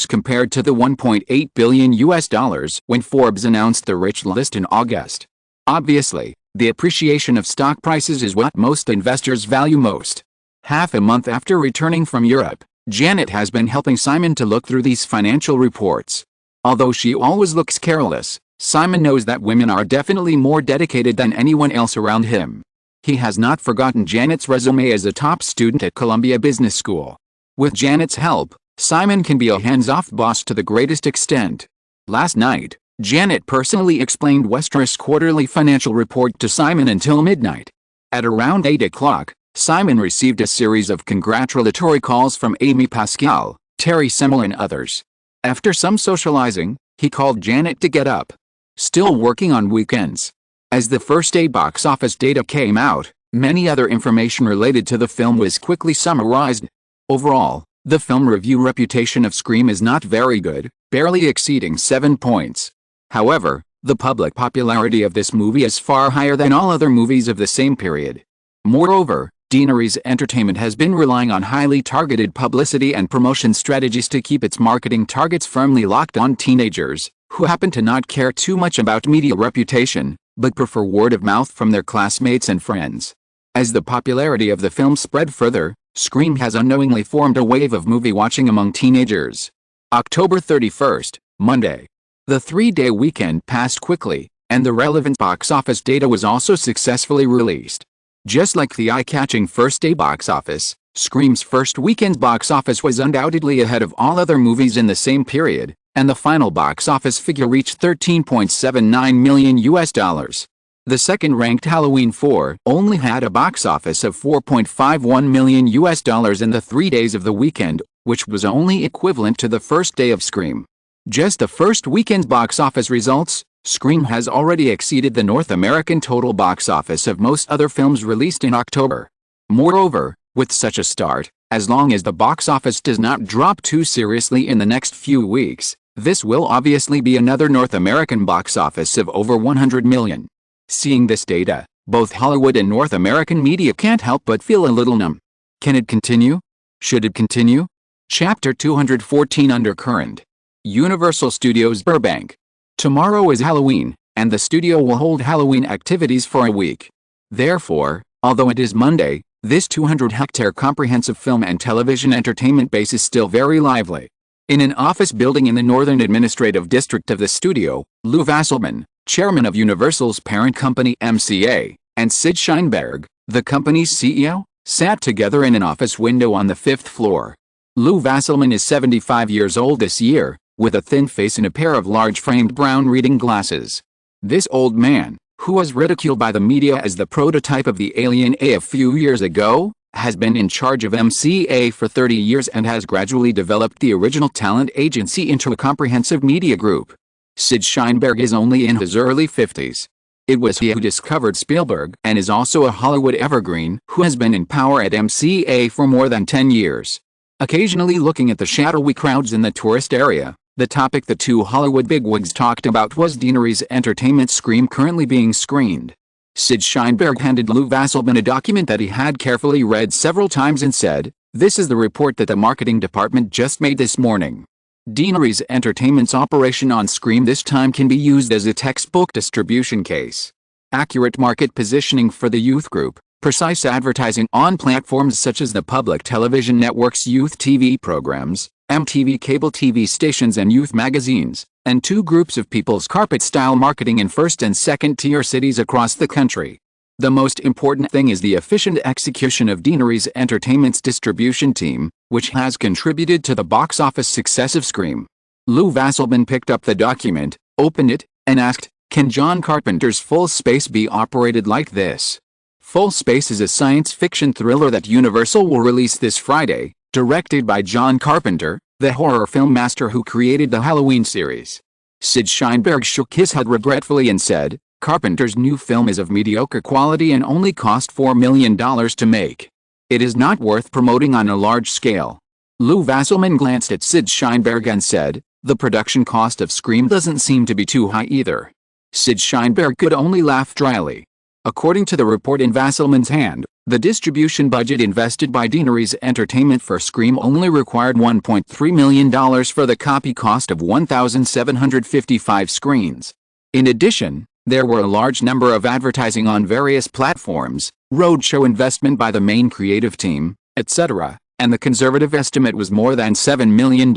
compared to the $1.8 billion when Forbes announced the rich list in August. Obviously, the appreciation of stock prices is what most investors value most. Half a month after returning from Europe, Janet has been helping Simon to look through these financial reports. Although she always looks careless, Simon knows that women are definitely more dedicated than anyone else around him. He has not forgotten Janet's resume as a top student at Columbia Business School. With Janet's help, Simon can be a hands-off boss to the greatest extent. Last night, Janet personally explained Westeros' quarterly financial report to Simon until midnight. At around 8 o'clock, Simon received a series of congratulatory calls from Amy Pascal, Terry Semel and others. After some socializing, he called Janet to get up. Still working on weekends. As the first day box office data came out, many other information related to the film was quickly summarized. Overall, the film review reputation of Scream is not very good, barely exceeding 7 points. However, the public popularity of this movie is far higher than all other movies of the same period. Moreover, Daenerys Entertainment has been relying on highly targeted publicity and promotion strategies to keep its marketing targets firmly locked on teenagers, who happen to not care too much about media reputation, but prefer word of mouth from their classmates and friends. As the popularity of the film spread further, Scream has unknowingly formed a wave of movie watching among teenagers. October 31st, Monday. The 3-day weekend passed quickly, and the relevant box office data was also successfully released. Just like the eye-catching first-day box office, Scream's first weekend box office was undoubtedly ahead of all other movies in the same period, and the final box office figure reached $13.79 million. The second-ranked Halloween 4 only had a box office of $4.51 million in the 3 days of the weekend, which was only equivalent to the first day of Scream. Just the first weekend's box office results, Scream has already exceeded the North American total box office of most other films released in October. Moreover, with such a start, as long as the box office does not drop too seriously in the next few weeks, this will obviously be another North American box office of over 100 million. Seeing this data, both Hollywood and North American media can't help but feel a little numb. Can it continue? Should it continue? Chapter 214 Undercurrent. Universal Studios Burbank. Tomorrow is Halloween, and the studio will hold Halloween activities for a week. Therefore, although it is Monday, this 200-hectare comprehensive film and television entertainment base is still very lively. In an office building in the Northern Administrative District of the studio, Lou Vasselman, chairman of Universal's parent company MCA, and Sid Sheinberg, the company's CEO, sat together in an office window on the 5th floor. Lou Vasselman is 75 years old this year, with a thin face and a pair of large framed brown reading glasses. This old man, who was ridiculed by the media as the prototype of the Alien a few years ago, has been in charge of MCA for 30 years and has gradually developed the original talent agency into a comprehensive media group. Sid Sheinberg is only in his early 50s. It was he who discovered Spielberg and is also a Hollywood evergreen who has been in power at MCA for more than 10 years. Occasionally looking at the shadowy crowds in the tourist area, the topic the two Hollywood bigwigs talked about was Daenerys Entertainment's Scream currently being screened. Sid Sheinberg handed Lou Vasselman a document that he had carefully read several times and said, "This is the report that the marketing department just made this morning." Deaneries Entertainment's operation on Scream this time can be used as a textbook distribution case. Accurate market positioning for the youth group, precise advertising on platforms such as the public television network's youth TV programs, MTV cable TV stations and youth magazines, and two groups of people's carpet-style marketing in first and second-tier cities across the country. The most important thing is the efficient execution of Deaneries Entertainment's distribution team, which has contributed to the box office success of Scream. Lou Vasselman picked up the document, opened it, and asked, "Can John Carpenter's Full Space be operated like this?" Full Space is a science fiction thriller that Universal will release this Friday, directed by John Carpenter, the horror film master who created the Halloween series. Sid Sheinberg shook his head regretfully and said, "Carpenter's new film is of mediocre quality and only cost $4 million to make. It is not worth promoting on a large scale." Lou Vasselman glanced at Sid Sheinberg and said, "The production cost of Scream doesn't seem to be too high either." Sid Sheinberg could only laugh dryly. According to the report in Vasselman's hand, the distribution budget invested by Deaneries Entertainment for Scream only required $1.3 million for the copy cost of 1,755 screens. In addition, there were a large number of advertising on various platforms, roadshow investment by the main creative team, etc., and the conservative estimate was more than $7 million.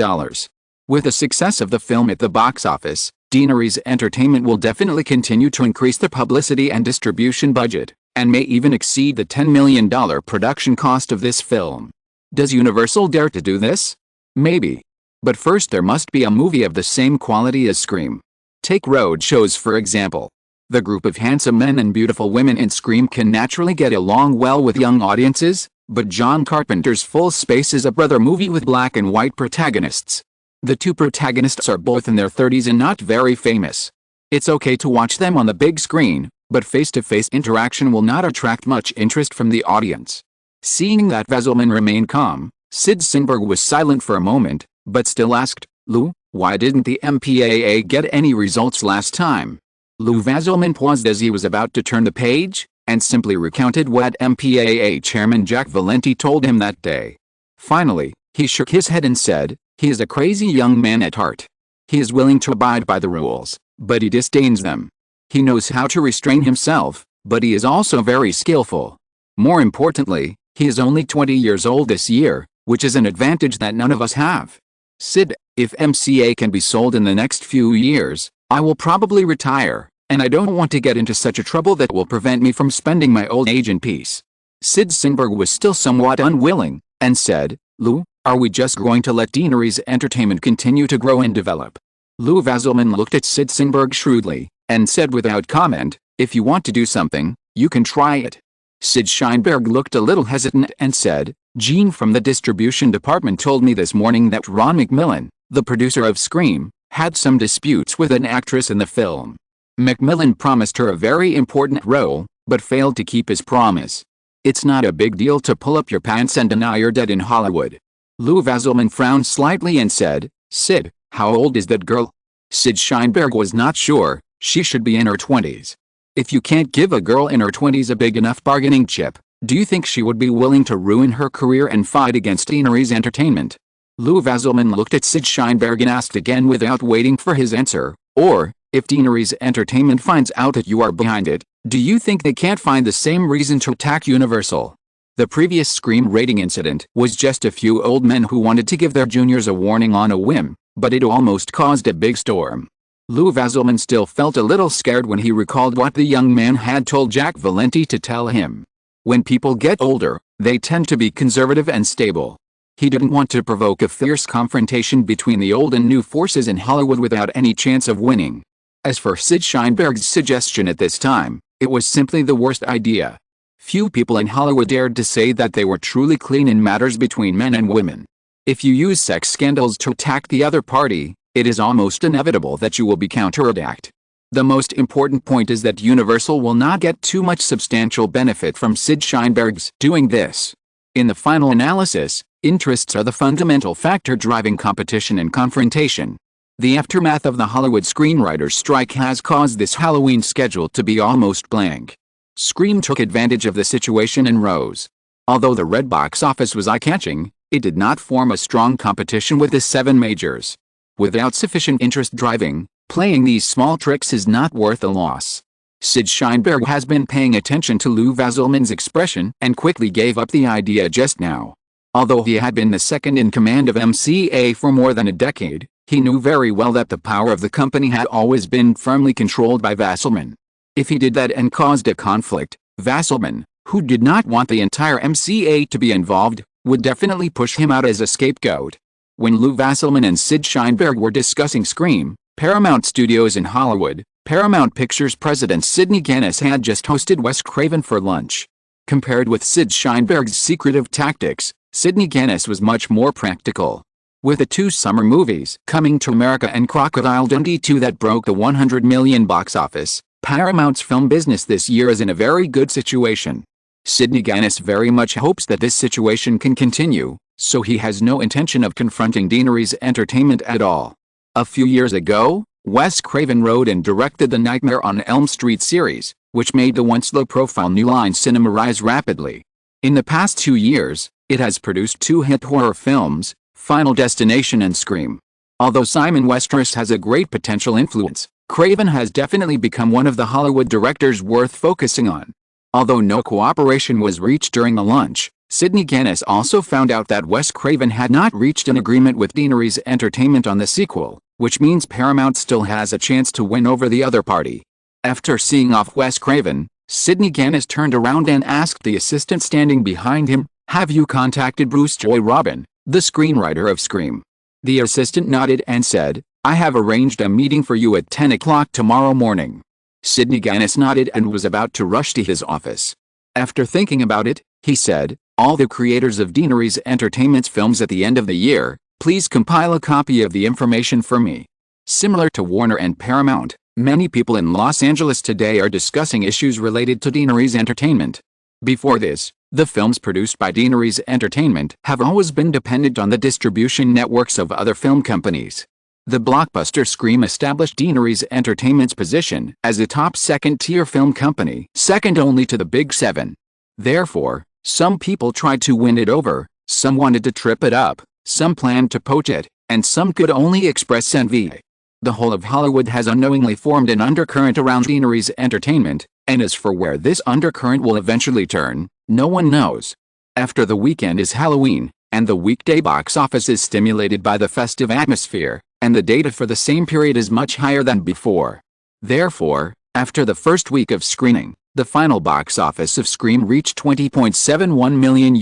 With the success of the film at the box office, Deaneries Entertainment will definitely continue to increase the publicity and distribution budget, and may even exceed the $10 million production cost of this film. Does Universal dare to do this? Maybe. But first there must be a movie of the same quality as Scream. Take roadshows for example. The group of handsome men and beautiful women in Scream can naturally get along well with young audiences, but John Carpenter's Full Space is a brother movie with black and white protagonists. The two protagonists are both in their 30s and not very famous. It's okay to watch them on the big screen, but face-to-face interaction will not attract much interest from the audience. Seeing that Vasselman remained calm, Sid Sheinberg was silent for a moment, but still asked, "Lou, why didn't the MPAA get any results last time?" Lou Vasselman paused as he was about to turn the page, and simply recounted what MPAA Chairman Jack Valenti told him that day. Finally, he shook his head and said, "He is a crazy young man at heart. He is willing to abide by the rules, but he disdains them. He knows how to restrain himself, but he is also very skillful. More importantly, he is only 20 years old this year, which is an advantage that none of us have. Sid, if MCA can be sold in the next few years, I will probably retire, and I don't want to get into such a trouble that will prevent me from spending my old age in peace." Sid Sheinberg was still somewhat unwilling, and said, "Lou, are we just going to let Deaneries Entertainment continue to grow and develop?" Lou Vasselman looked at Sid Sheinberg shrewdly, and said without comment, "If you want to do something, you can try it." Sid Sheinberg looked a little hesitant and said, "Gene from the distribution department told me this morning that Ron McMillan, the producer of Scream, had some disputes with an actress in the film. McMillan promised her a very important role, but failed to keep his promise. It's not a big deal to pull up your pants and deny you're dead in Hollywood." Lou Vasselman frowned slightly and said, "Sid, how old is that girl?" Sid Sheinberg was not sure. She should be in her 20s. If you can't give a girl in her 20s a big enough bargaining chip, do you think she would be willing to ruin her career and fight against Deaneries Entertainment? Lou Vasselman looked at Sid Sheinberg and asked again without waiting for his answer, "Or, if Deaneries Entertainment finds out that you are behind it, do you think they can't find the same reason to attack Universal?" The previous Scream rating incident was just a few old men who wanted to give their juniors a warning on a whim, but it almost caused a big storm. Lou Vasselman still felt a little scared when he recalled what the young man had told Jack Valenti to tell him. When people get older, they tend to be conservative and stable. He didn't want to provoke a fierce confrontation between the old and new forces in Hollywood without any chance of winning. As for Sid Sheinberg's suggestion at this time, it was simply the worst idea. Few people in Hollywood dared to say that they were truly clean in matters between men and women. If you use sex scandals to attack the other party, it is almost inevitable that you will be counterattacked. The most important point is that Universal will not get too much substantial benefit from Sid Sheinberg's doing this. In the final analysis, interests are the fundamental factor driving competition and confrontation. The aftermath of the Hollywood screenwriters' strike has caused this Halloween schedule to be almost blank. Scream took advantage of the situation and rose. Although the red box office was eye-catching, it did not form a strong competition with the 7 majors. Without sufficient interest driving, playing these small tricks is not worth the loss. Sid Sheinberg has been paying attention to Lou Wasselman's expression and quickly gave up the idea just now. Although he had been the second in command of MCA for more than a decade, he knew very well that the power of the company had always been firmly controlled by Wasselman. If he did that and caused a conflict, Wasselman, who did not want the entire MCA to be involved, would definitely push him out as a scapegoat. When Lou Wasselman and Sid Sheinberg were discussing Scream, Paramount Studios in Hollywood, Paramount Pictures president Sidney Guinness had just hosted Wes Craven for lunch. Compared with Sid Sheinberg's secretive tactics, Sidney Guinness was much more practical. With the two summer movies, Coming to America and Crocodile Dundee 2 that broke the $100 million box office, Paramount's film business this year is in a very good situation. Sidney Guinness very much hopes that this situation can continue, so he has no intention of confronting Deanery's Entertainment at all. A few years ago, Wes Craven wrote and directed the Nightmare on Elm Street series, which made the once low-profile New Line Cinema rise rapidly. In the past 2 years, it has produced 2 hit horror films, Final Destination and Scream. Although Simon Westeros has a great potential influence, Craven has definitely become one of the Hollywood directors worth focusing on. Although no cooperation was reached during the lunch, Sidney Guinness also found out that Wes Craven had not reached an agreement with Deanery's Entertainment on the sequel, which means Paramount still has a chance to win over the other party. After seeing off Wes Craven, Sidney Guinness turned around and asked the assistant standing behind him, "Have you contacted Bruce Joy Robin, the screenwriter of Scream?" The assistant nodded and said, "I have arranged a meeting for you at 10 o'clock tomorrow morning." Sidney Guinness nodded and was about to rush to his office. After thinking about it, he said, "All the creators of Deanery's Entertainment's films at the end of the year, please compile a copy of the information for me." Similar to Warner and Paramount, many people in Los Angeles today are discussing issues related to Deanery's Entertainment. Before this, the films produced by Deanery's Entertainment have always been dependent on the distribution networks of other film companies. The blockbuster Scream established Deanery's Entertainment's position as a top second-tier film company, second only to the Big Seven. Therefore, some people tried to win it over, some wanted to trip it up, some planned to poach it, and some could only express envy. The whole of Hollywood has unknowingly formed an undercurrent around Deanery's Entertainment, and as for where this undercurrent will eventually turn, no one knows. After the weekend is Halloween, and the weekday box office is stimulated by the festive atmosphere, and the data for the same period is much higher than before. Therefore, after the first week of screening, the final box office of Scream reached $20.71 million.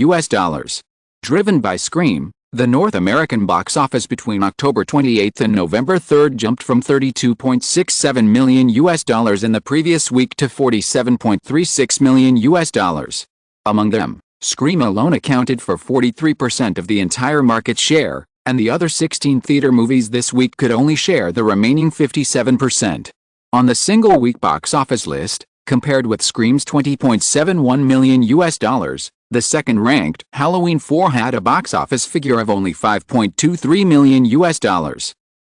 Driven by Scream, the North American box office between October 28 and November 3 jumped from $32.67 million in the previous week to $47.36 million. Among them, Scream alone accounted for 43% of the entire market share, and the other 16 theater movies this week could only share the remaining 57%. On the single-week box office list, compared with Scream's $20.71 million, the second-ranked Halloween 4 had a box office figure of only $5.23 million.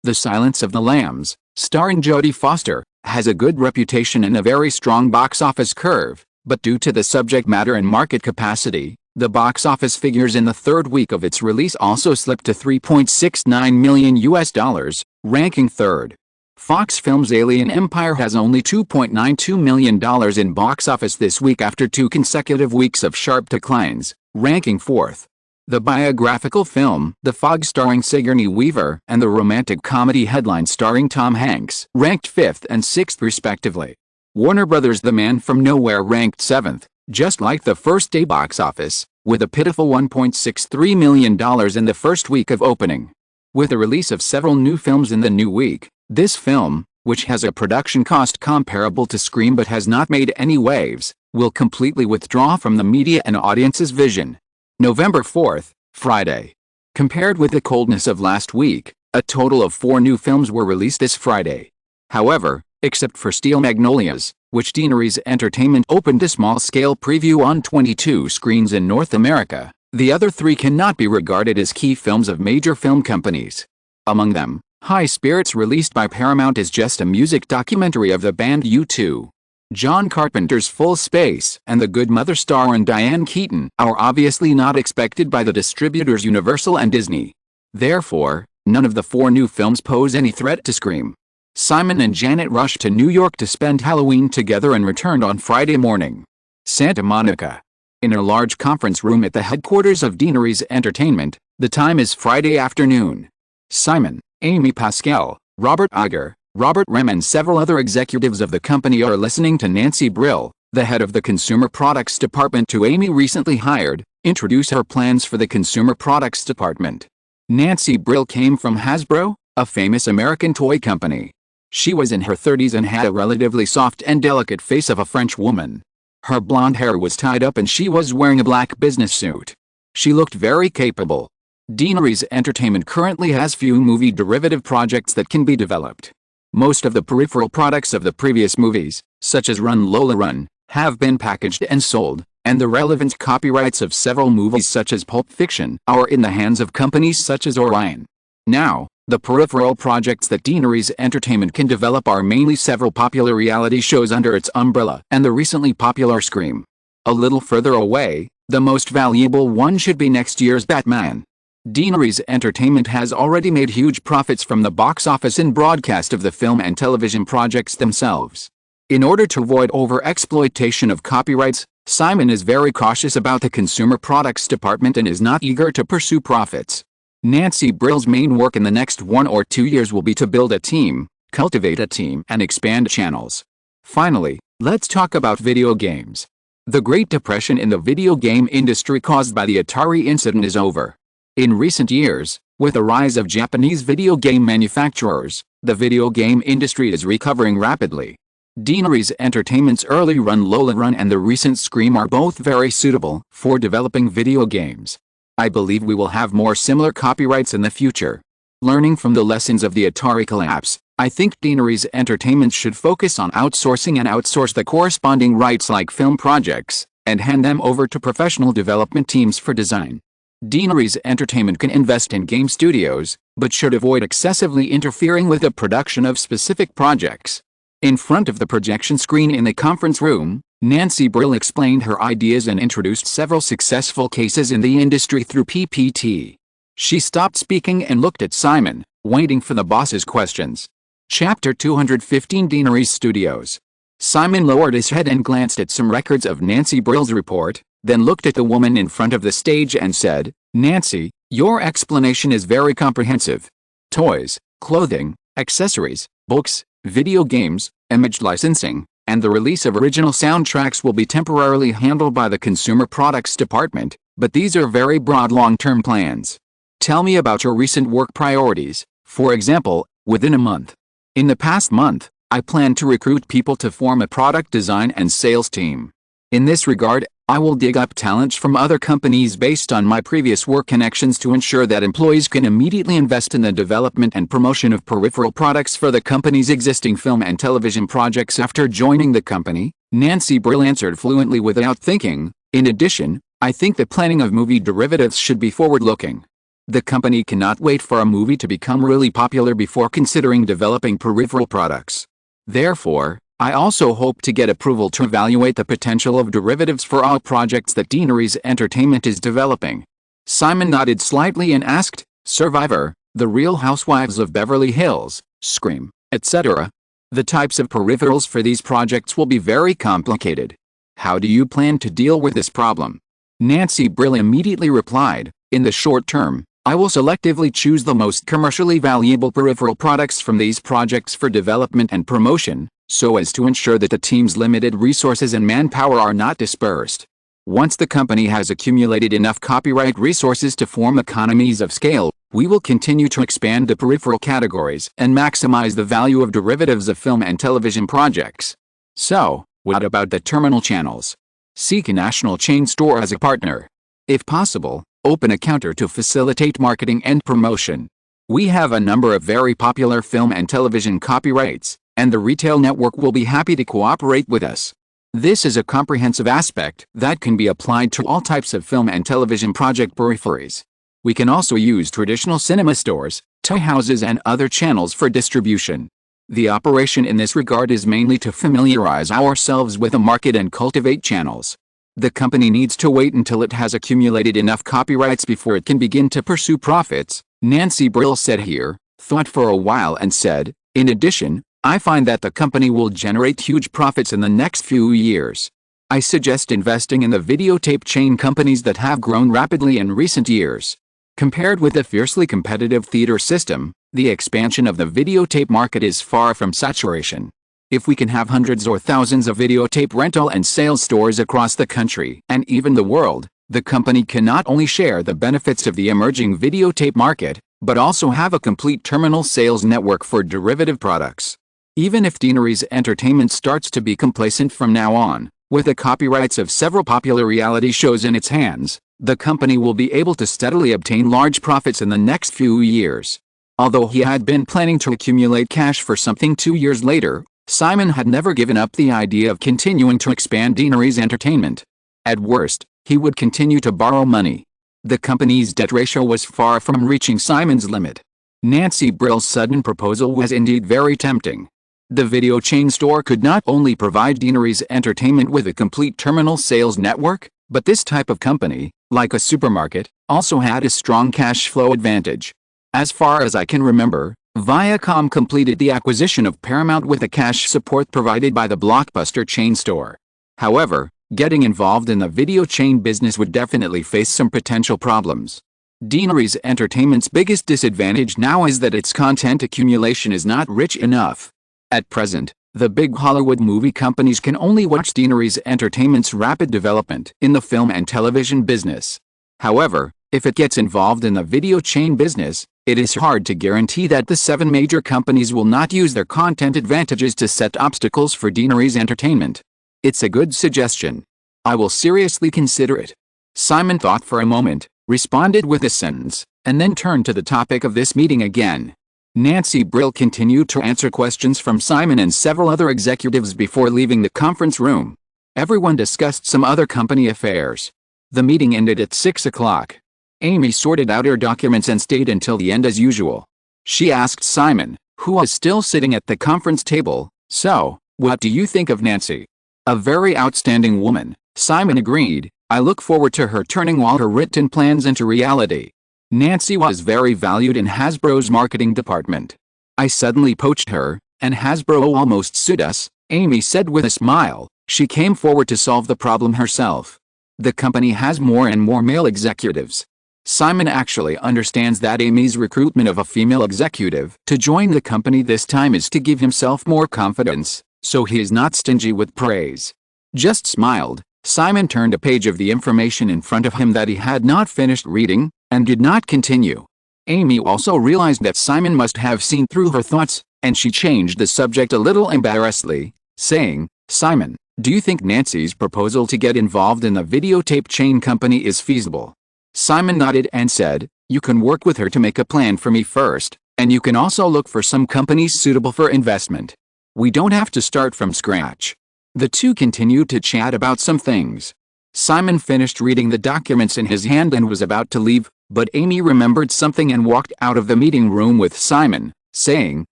The Silence of the Lambs, starring Jodie Foster, has a good reputation and a very strong box office curve, but due to the subject matter and market capacity, the box office figures in the third week of its release also slipped to $3.69 million, ranking third. Fox Films' Alien Empire has only $2.92 million in box office this week after 2 consecutive weeks of sharp declines, ranking fourth. The biographical film, The Fog starring Sigourney Weaver, and the romantic comedy Headline starring Tom Hanks, ranked 5th and 6th respectively. Warner Bros.' The Man from Nowhere ranked 7th, just like the first-day box office, with a pitiful $1.63 million in the first week of opening. With the release of several new films in the new week, this film, which has a production cost comparable to Scream but has not made any waves, will completely withdraw from the media and audience's vision. November 4th, Friday. Compared with the coldness of last week, a total of 4 new films were released this Friday. However, except for Steel Magnolias, which Deanery's Entertainment opened a small-scale preview on 22 screens in North America, the other 3 cannot be regarded as key films of major film companies. Among them, High Spirits, released by Paramount, is just a music documentary of the band U2. John Carpenter's Full Space and The Good Mother starring Diane Keaton are obviously not expected by the distributors Universal and Disney. Therefore, None of the 4 new films pose any threat to Scream. Simon and Janet rushed to New York to spend Halloween together and returned on Friday morning. Santa Monica. In a large conference room at the headquarters of Deaneries Entertainment, the time is Friday afternoon. Simon, Amy Pascal, Robert Iger, Robert Rem and several other executives of the company are listening to Nancy Brill, the head of the Consumer Products Department who Amy recently hired, introduce her plans for the Consumer Products Department. Nancy Brill came from Hasbro, a famous American toy company. She was in her 30s and had a relatively soft and delicate face of a French woman. Her blonde hair was tied up and she was wearing a black business suit. She looked very capable. Deaneries Entertainment currently has few movie derivative projects that can be developed. Most of the peripheral products of the previous movies, such as Run Lola Run, have been packaged and sold, and the relevant copyrights of several movies such as Pulp Fiction are in the hands of companies such as Orion. Now, the peripheral projects that Deaneries Entertainment can develop are mainly several popular reality shows under its umbrella and the recently popular Scream. A little further away, the most valuable one should be next year's Batman. Deaneries Entertainment has already made huge profits from the box office and broadcast of the film and television projects themselves. In order to avoid over-exploitation of copyrights, Simon is very cautious about the Consumer Products Department and is not eager to pursue profits. Nancy Brill's main work in the next 1 or 2 years will be to build a team, cultivate a team and expand channels. Finally, let's talk about video games. The Great Depression in the video game industry caused by the Atari incident is over. In recent years, with the rise of Japanese video game manufacturers, the video game industry is recovering rapidly. Deaneries Entertainment's early run Lola Run and the recent Scream are both very suitable for developing video games. I believe we will have more similar copyrights in the future. Learning from the lessons of the Atari collapse, I think Deaneries Entertainment should focus on outsourcing and outsource the corresponding rights like film projects, and hand them over to professional development teams for design. Deaneries Entertainment can invest in game studios, but should avoid excessively interfering with the production of specific projects. In front of the projection screen in the conference room, Nancy Brill explained her ideas and introduced several successful cases in the industry through PPT. She stopped speaking and looked at Simon, waiting for the boss's questions. Chapter 215 Deaneries Studios. Simon lowered his head and glanced at some records of Nancy Brill's report, then looked at the woman in front of the stage and said, "Nancy, your explanation is very comprehensive. Toys, clothing, accessories, books, video games, image licensing, and the release of original soundtracks will be temporarily handled by the Consumer Products Department, but these are very broad long-term plans. Tell me about your recent work priorities, for example, within a month." In the past month, I plan to recruit people to form a product design and sales team. In this regard, I will dig up talent from other companies based on my previous work connections to ensure that employees can immediately invest in the development and promotion of peripheral products for the company's existing film and television projects after joining the company. Nancy Brill answered fluently without thinking. In addition, I think the planning of movie derivatives should be forward-looking. The company cannot wait for a movie to become really popular before considering developing peripheral products. Therefore, I also hope to get approval to evaluate the potential of derivatives for all projects that Deaneries Entertainment is developing. Simon nodded slightly and asked, "Survivor, The Real Housewives of Beverly Hills, Scream, etc. The types of peripherals for these projects will be very complicated. How do you plan to deal with this problem?" Nancy Brill immediately replied, "In the short term, I will selectively choose the most commercially valuable peripheral products from these projects for development and promotion, so as to ensure that the team's limited resources and manpower are not dispersed. Once the company has accumulated enough copyright resources to form economies of scale, we will continue to expand the peripheral categories and maximize the value of derivatives of film and television projects." So, what about the terminal channels? Seek a national chain store as a partner. If possible, open a counter to facilitate marketing and promotion. We have a number of very popular film and television copyrights, and the retail network will be happy to cooperate with us. This is a comprehensive aspect that can be applied to all types of film and television project peripheries. We can also use traditional cinema stores, toy houses and other channels for distribution. The operation in this regard is mainly to familiarize ourselves with the market and cultivate channels. The company needs to wait until it has accumulated enough copyrights before it can begin to pursue profits, Nancy Brill said here, thought for a while and said, in addition, I find that the company will generate huge profits in the next few years. I suggest investing in the videotape chain companies that have grown rapidly in recent years. Compared with the fiercely competitive theater system, the expansion of the videotape market is far from saturation. If we can have hundreds or thousands of videotape rental and sales stores across the country and even the world, the company can not only share the benefits of the emerging videotape market, but also have a complete terminal sales network for derivative products. Even if Deaneries Entertainment starts to be complacent from now on, with the copyrights of several popular reality shows in its hands, the company will be able to steadily obtain large profits in the next few years. Although he had been planning to accumulate cash for something 2 years later, Simon had never given up the idea of continuing to expand Deaneries Entertainment. At worst, he would continue to borrow money. The company's debt ratio was far from reaching Simon's limit. Nancy Brill's sudden proposal was indeed very tempting. The video chain store could not only provide Deaneries Entertainment with a complete terminal sales network, but this type of company, like a supermarket, also had a strong cash flow advantage. As far as I can remember, Viacom completed the acquisition of Paramount with the cash support provided by the Blockbuster chain store. However, getting involved in the video chain business would definitely face some potential problems. Deaneries Entertainment's biggest disadvantage now is that its content accumulation is not rich enough. At present, the big Hollywood movie companies can only watch Deaneries Entertainment's rapid development in the film and television business. However, if it gets involved in the video chain business, it is hard to guarantee that the 7 major companies will not use their content advantages to set obstacles for Deaneries Entertainment. It's a good suggestion. I will seriously consider it. Simon thought for a moment, responded with a sentence, and then turned to the topic of this meeting again. Nancy Brill continued to answer questions from Simon and several other executives before leaving the conference room. Everyone discussed some other company affairs. The meeting ended at 6 o'clock. Amy sorted out her documents and stayed until the end as usual. She asked Simon, who was still sitting at the conference table, "So, what do you think of Nancy?" "A very outstanding woman," Simon agreed. "I look forward to her turning all her written plans into reality. Nancy was very valued in Hasbro's marketing department. I suddenly poached her, and Hasbro almost sued us," Amy said with a smile. She came forward to solve the problem herself. The company has more and more male executives. Simon actually understands that Amy's recruitment of a female executive to join the company this time is to give himself more confidence, so he is not stingy with praise. Just smiled, Simon turned a page of the information in front of him that he had not finished reading, and did not continue. Amy also realized that Simon must have seen through her thoughts, and she changed the subject a little embarrassedly, saying, "Simon, do you think Nancy's proposal to get involved in the videotape chain company is feasible?" Simon nodded and said, "You can work with her to make a plan for me first, and you can also look for some companies suitable for investment. We don't have to start from scratch." The two continued to chat about some things. Simon finished reading the documents in his hand and was about to leave, but Amy remembered something and walked out of the meeting room with Simon, saying,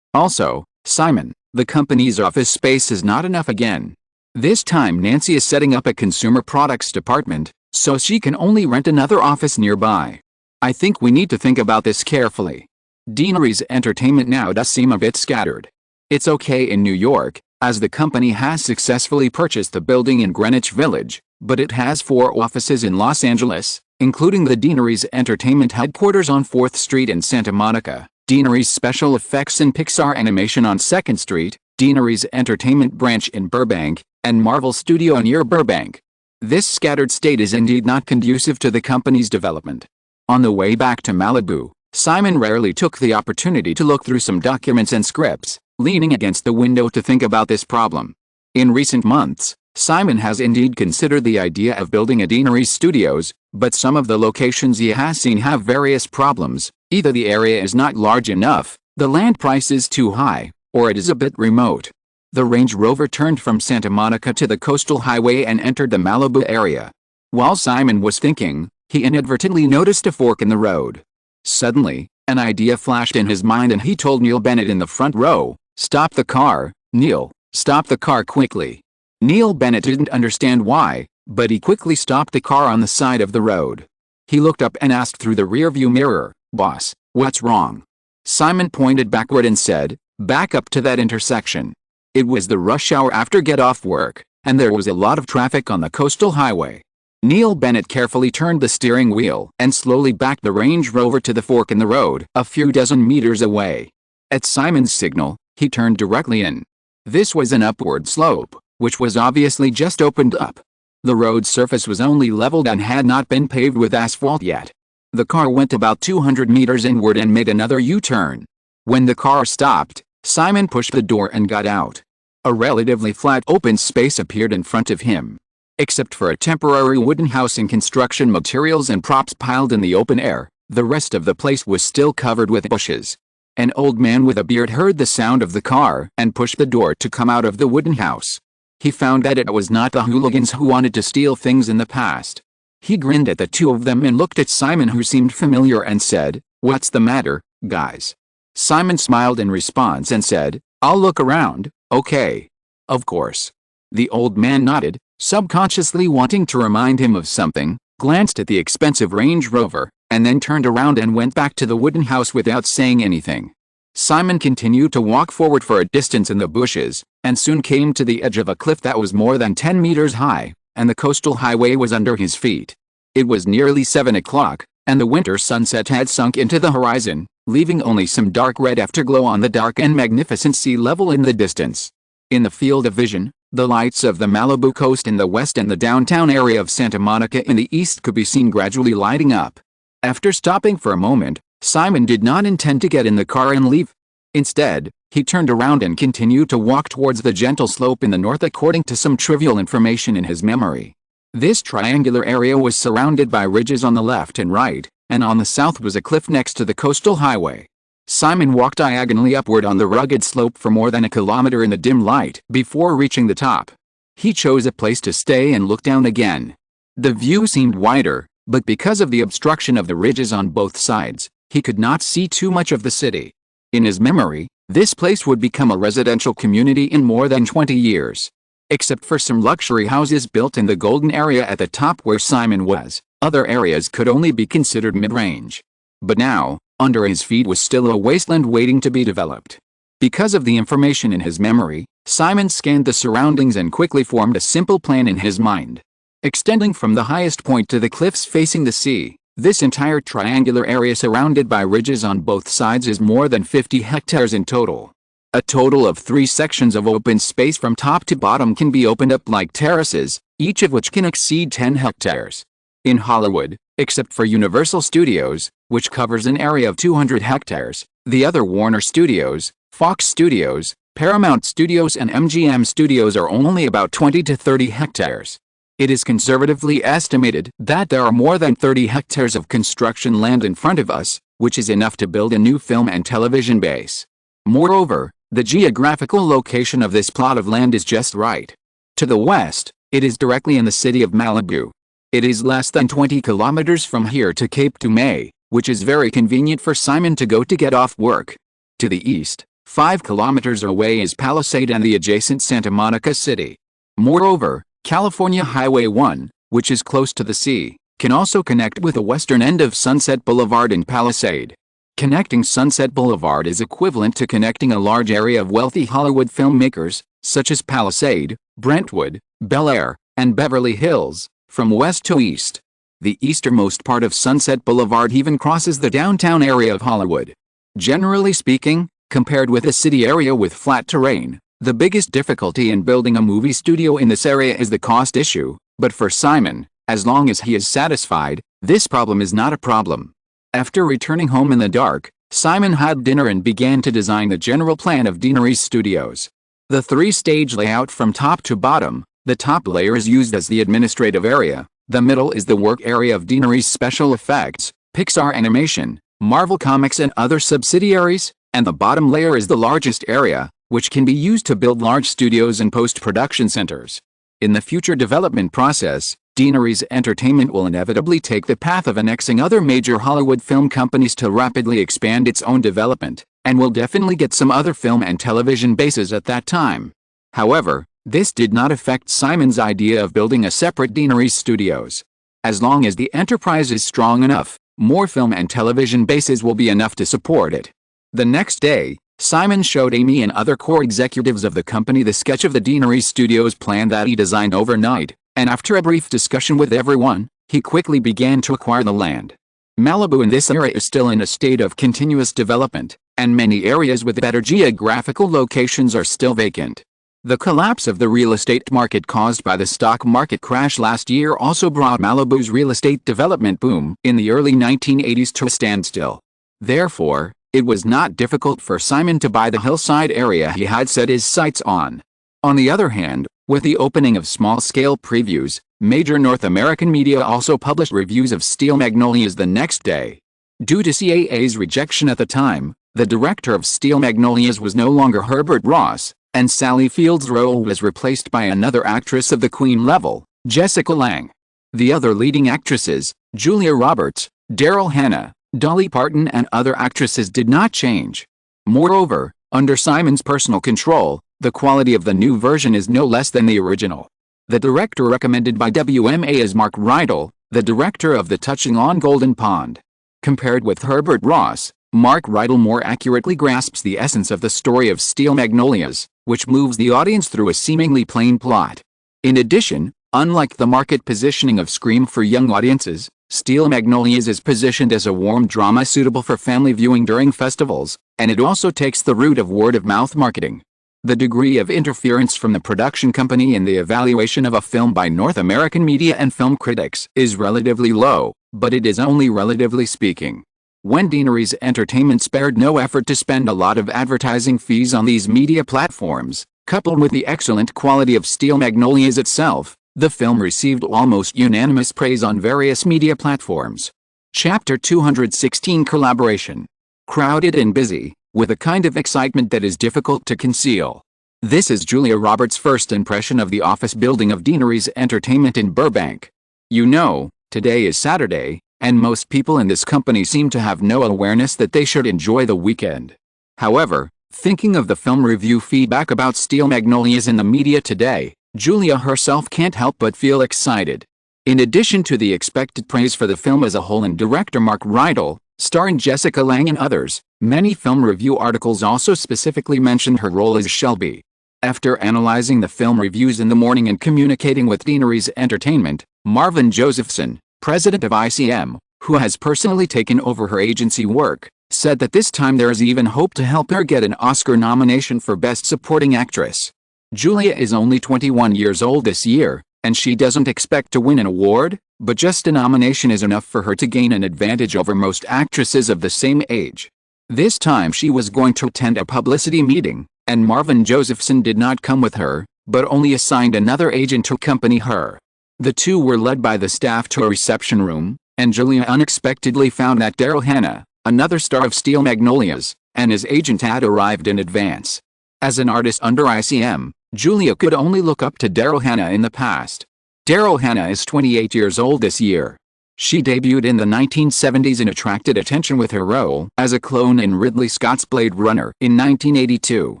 "Also, Simon, the company's office space is not enough again. This time Nancy is setting up a consumer products department, so she can only rent another office nearby. I think we need to think about this carefully. Deaneries Entertainment now does seem a bit scattered. It's okay in New York, as the company has successfully purchased the building in Greenwich Village, but it has 4 offices in Los Angeles, including the Deaneries Entertainment headquarters on 4th Street in Santa Monica, Deaneries Special Effects and Pixar Animation on 2nd Street, Deaneries Entertainment branch in Burbank, and Marvel Studio near Burbank. This scattered state is indeed not conducive to the company's development." On the way back to Malibu, Simon rarely took the opportunity to look through some documents and scripts, leaning against the window to think about this problem. In recent months, Simon has indeed considered the idea of building a Deaneries Studios, but some of the locations he has seen have various problems. Either the area is not large enough, the land price is too high, or it is a bit remote. The Range Rover turned from Santa Monica to the coastal highway and entered the Malibu area. While Simon was thinking, he inadvertently noticed a fork in the road. Suddenly, an idea flashed in his mind and he told Neil Bennett in the front row, "Stop the car, Neil, stop the car quickly." Neil Bennett didn't understand why, but he quickly stopped the car on the side of the road. He looked up and asked through the rearview mirror, "Boss, "What's wrong?" Simon pointed backward and said, "Back up to that intersection." It was the rush hour after get-off work, and there was a lot of traffic on the coastal highway. Neil Bennett carefully turned the steering wheel and slowly backed the Range Rover to the fork in the road a few dozen meters away. At Simon's signal, he turned directly in. This was an upward slope, which was obviously just opened up. The road surface was only leveled and had not been paved with asphalt yet. The car went about 200 meters inward and made another U-turn. When the car stopped, Simon pushed the door and got out. A relatively flat open space appeared in front of him. Except for a temporary wooden house and construction materials and props piled in the open air, the rest of the place was still covered with bushes. An old man with a beard heard the sound of the car and pushed the door to come out of the wooden house. He found that it was not the hooligans who wanted to steal things in the past. He grinned at the two of them and looked at Simon, who seemed familiar, and said, "What's the matter, guys?" Simon smiled in response and said, "I'll look around, okay?" "Of course." The old man nodded, subconsciously wanting to remind him of something, glanced at the expensive Range Rover, and then turned around and went back to the wooden house without saying anything. Simon continued to walk forward for a distance in the bushes, and soon came to the edge of a cliff that was more than 10 meters high, and the coastal highway was under his feet. It was nearly 7 o'clock, and the winter sunset had sunk into the horizon, leaving only some dark red afterglow on the dark and magnificent sea level in the distance. In the field of vision, the lights of the Malibu coast in the west and the downtown area of Santa Monica in the east could be seen gradually lighting up. After stopping for a moment, Simon did not intend to get in the car and leave. Instead, he turned around and continued to walk towards the gentle slope in the north according to some trivial information in his memory. This triangular area was surrounded by ridges on the left and right, and on the south was a cliff next to the coastal highway. Simon walked diagonally upward on the rugged slope for more than a kilometer in the dim light before reaching the top. He chose a place to stay and looked down again. The view seemed wider, but because of the obstruction of the ridges on both sides, he could not see too much of the city. In his memory, this place would become a residential community in more than 20 years. Except for some luxury houses built in the golden area at the top where Simon was, other areas could only be considered mid-range. But now, under his feet was still a wasteland waiting to be developed. Because of the information in his memory, Simon scanned the surroundings and quickly formed a simple plan in his mind. Extending from the highest point to the cliffs facing the sea, this entire triangular area surrounded by ridges on both sides is more than 50 hectares in total. A total of 3 sections of open space from top to bottom can be opened up like terraces, each of which can exceed 10 hectares. In Hollywood, except for Universal Studios, which covers an area of 200 hectares, the other Warner Studios, Fox Studios, Paramount Studios and MGM Studios are only about 20 to 30 hectares. It is conservatively estimated that there are more than 30 hectares of construction land in front of us, which is enough to build a new film and television base. Moreover, the geographical location of this plot of land is just right. To the west, it is directly in the city of Malibu. It is less than 20 kilometers from here to Cape May, which is very convenient for Simon to go to get off work. To the east, 5 kilometers away is Palisade and the adjacent Santa Monica City. Moreover, California Highway 1, which is close to the sea, can also connect with the western end of Sunset Boulevard in Palisade. Connecting Sunset Boulevard is equivalent to connecting a large area of wealthy Hollywood filmmakers, such as Palisade, Brentwood, Bel Air, and Beverly Hills, from west to east. The easternmost part of Sunset Boulevard even crosses the downtown area of Hollywood. Generally speaking, compared with a city area with flat terrain, the biggest difficulty in building a movie studio in this area is the cost issue, but for Simon, as long as he is satisfied, this problem is not a problem. After returning home in the dark, Simon had dinner and began to design the general plan of Deanery's Studios. The 3-stage layout from top to bottom, the top layer is used as the administrative area, the middle is the work area of Deanery's special effects, Pixar Animation, Marvel Comics and other subsidiaries, and the bottom layer is the largest area, which can be used to build large studios and post-production centers. In the future development process, Deanery's Entertainment will inevitably take the path of annexing other major Hollywood film companies to rapidly expand its own development, and will definitely get some other film and television bases at that time. However, this did not affect Simon's idea of building a separate Deanery's Studios. As long as the enterprise is strong enough, More film and television bases will be enough to support it. The next day, Simon showed Amy and other core executives of the company the sketch of the Deanery Studios plan that he designed overnight, and after a brief discussion with everyone, he quickly began to acquire the land. Malibu in this era is still in a state of continuous development, and many areas with better geographical locations are still vacant. The collapse of the real estate market caused by the stock market crash last year also brought Malibu's real estate development boom in the early 1980s to a standstill. Therefore, it was not difficult for Simon to buy the hillside area he had set his sights on. On the other hand, with the opening of small-scale previews, major North American media also published reviews of Steel Magnolias the next day. Due to CAA's rejection at the time, the director of Steel Magnolias was no longer Herbert Ross, and Sally Field's role was replaced by another actress of the Queen level, Jessica Lange. The other leading actresses, Julia Roberts, Daryl Hannah, Dolly Parton and other actresses did not change. Moreover, under Simon's personal control, the quality of the new version is no less than the original. The director recommended by WMA is Mark Rydell, the director of The Touching on Golden Pond. Compared with Herbert Ross, Mark Rydell more accurately grasps the essence of the story of Steel Magnolias, which moves the audience through a seemingly plain plot. In addition, unlike the market positioning of Scream for young audiences, Steel Magnolias is positioned as a warm drama suitable for family viewing during festivals, and it also takes the route of word-of-mouth marketing. The degree of interference from the production company in the evaluation of a film by North American media and film critics is relatively low, but it is only relatively speaking. When Deanery's Entertainment spared no effort to spend a lot of advertising fees on these media platforms, coupled with the excellent quality of Steel Magnolias itself, the film received almost unanimous praise on various media platforms. Chapter 216 Collaboration. Crowded and busy, with a kind of excitement that is difficult to conceal. This is Julia Roberts' first impression of the office building of Deanery's Entertainment in Burbank. You know, today is Saturday, and most people in this company seem to have no awareness that they should enjoy the weekend. However, thinking of the film review feedback about Steel Magnolias in the media today, Julia herself can't help but feel excited. In addition to the expected praise for the film as a whole and director Mark Rydell, starring Jessica Lange and others, many film review articles also specifically mentioned her role as Shelby. After analyzing the film reviews in the morning and communicating with Deanery's Entertainment, Marvin Josephson, president of ICM, who has personally taken over her agency work, said that this time there is even hope to help her get an Oscar nomination for Best Supporting Actress. Julia is only 21 years old this year, and she doesn't expect to win an award, but just a nomination is enough for her to gain an advantage over most actresses of the same age. This time she was going to attend a publicity meeting, and Marvin Josephson did not come with her, but only assigned another agent to accompany her. The two were led by the staff to a reception room, and Julia unexpectedly found that Daryl Hannah, another star of Steel Magnolias, and his agent had arrived in advance. As an artist under ICM, Julia could only look up to Daryl Hannah in the past. Daryl Hannah is 28 years old this year. She debuted in the 1970s and attracted attention with her role as a clone in Ridley Scott's Blade Runner in 1982.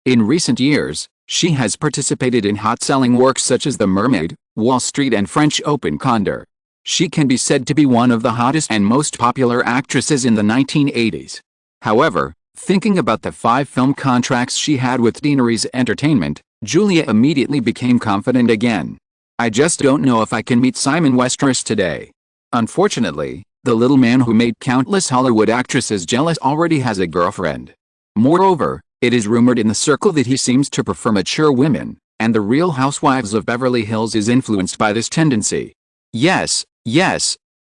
In recent years, she has participated in hot-selling works such as The Mermaid, Wall Street and French Open Condor. She can be said to be one of the hottest and most popular actresses in the 1980s. However, thinking about the 5 film contracts she had with Deanery's Entertainment, Julia immediately became confident again. I just don't know if I can meet Simon Westeros today. Unfortunately, the little man who made countless Hollywood actresses jealous already has a girlfriend. Moreover, it is rumored in the circle that he seems to prefer mature women, and the Real Housewives of Beverly Hills is influenced by this tendency. Yes,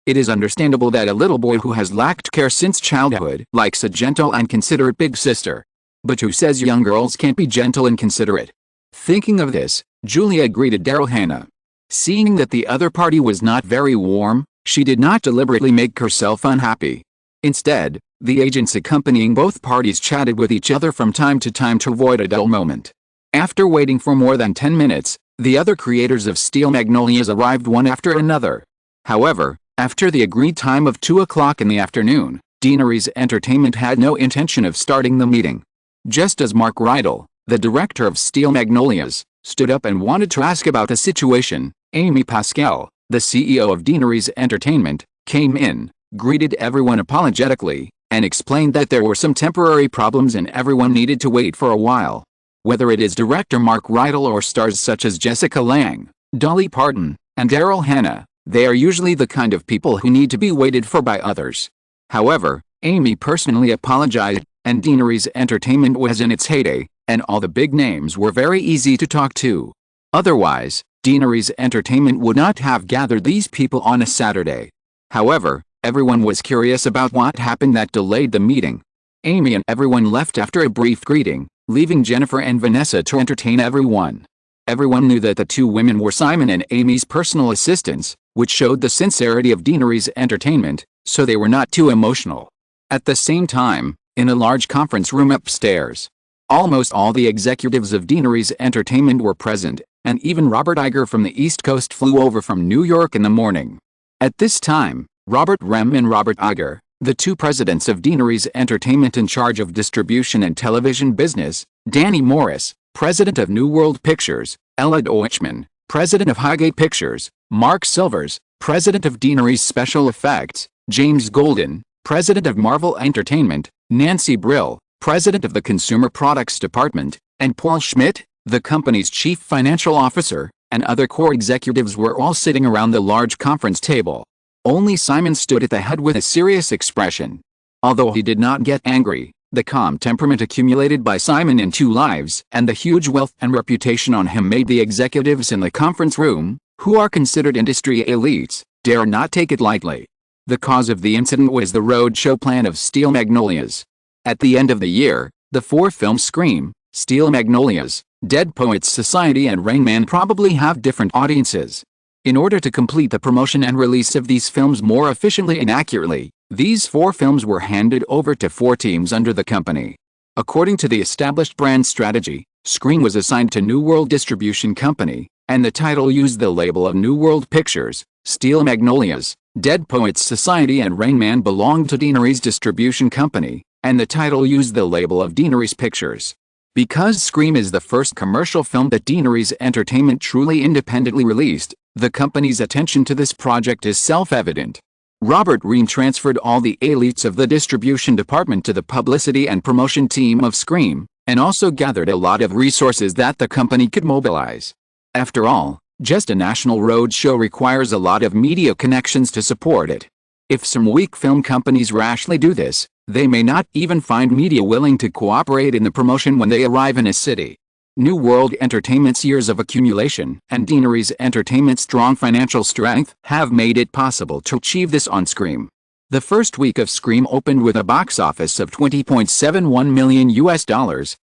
it is understandable that a little boy who has lacked care since childhood likes a gentle and considerate big sister. But who says young girls can't be gentle and considerate? Thinking of this, Julia greeted Daryl Hannah. Seeing that the other party was not very warm, she did not deliberately make herself unhappy. Instead, the agents accompanying both parties chatted with each other from time to time to avoid a dull moment. After waiting for more than 10 minutes, the other creators of Steel Magnolias arrived one after another. However, after the agreed time of 2 o'clock in the afternoon, Deanery's Entertainment had no intention of starting the meeting. Just as Mark Rydell, the director of Steel Magnolias, stood up and wanted to ask about the situation, Amy Pascal, the CEO of Deanery's Entertainment, came in, greeted everyone apologetically, and explained that there were some temporary problems and everyone needed to wait for a while. Whether it is director Mark Rydell or stars such as Jessica Lange, Dolly Parton, and Daryl Hannah, they are usually the kind of people who need to be waited for by others. However, Amy personally apologized, and Deanery's Entertainment was in its heyday, and all the big names were very easy to talk to. Otherwise, Deanery's Entertainment would not have gathered these people on a Saturday. However, everyone was curious about what happened that delayed the meeting. Amy and everyone left after a brief greeting, leaving Jennifer and Vanessa to entertain everyone. Everyone knew that the two women were Simon and Amy's personal assistants, which showed the sincerity of Deanery's Entertainment, so they were not too emotional. At the same time, in a large conference room upstairs, almost all the executives of Deanery's Entertainment were present, and even Robert Iger from the East Coast flew over from New York in the morning. At this time, Robert Rem and Robert Iger, the two presidents of Deanery's Entertainment in charge of distribution and television business, Danny Morris, president of New World Pictures, Ella Deutschman, president of Highgate Pictures, Mark Silvers, president of Deanery's Special Effects, James Golden, president of Marvel Entertainment, Nancy Brill, president of the Consumer Products Department, and Paul Schmidt, the company's chief financial officer, and other core executives were all sitting around the large conference table. Only Simon stood at the head with a serious expression. Although he did not get angry, the calm temperament accumulated by Simon in two lives and the huge wealth and reputation on him made the executives in the conference room, who are considered industry elites, dare not take it lightly. The cause of the incident was the roadshow plan of Steel Magnolias. At the end of the year, the four films Scream, Steel Magnolias, Dead Poets Society and Rain Man probably have different audiences. In order to complete the promotion and release of these films more efficiently and accurately, these four films were handed over to four teams under the company. According to the established brand strategy, Scream was assigned to New World Distribution Company, and the title used the label of New World Pictures. Steel Magnolias, Dead Poets Society and Rain Man belonged to Deanery's Distribution Company, and the title used the label of Deanery's Pictures. Because Scream is the first commercial film that Deanery's Entertainment truly independently released, the company's attention to this project is self-evident. Robert Ream transferred all the elites of the distribution department to the publicity and promotion team of Scream, and also gathered a lot of resources that the company could mobilize. After all, just a national road show requires a lot of media connections to support it. If some weak film companies rashly do this, they may not even find media willing to cooperate in the promotion when they arrive in a city. New World Entertainment's years of accumulation and Deanery's Entertainment's strong financial strength have made it possible to achieve this on Scream. The first week of Scream opened with a box office of $20.71 million,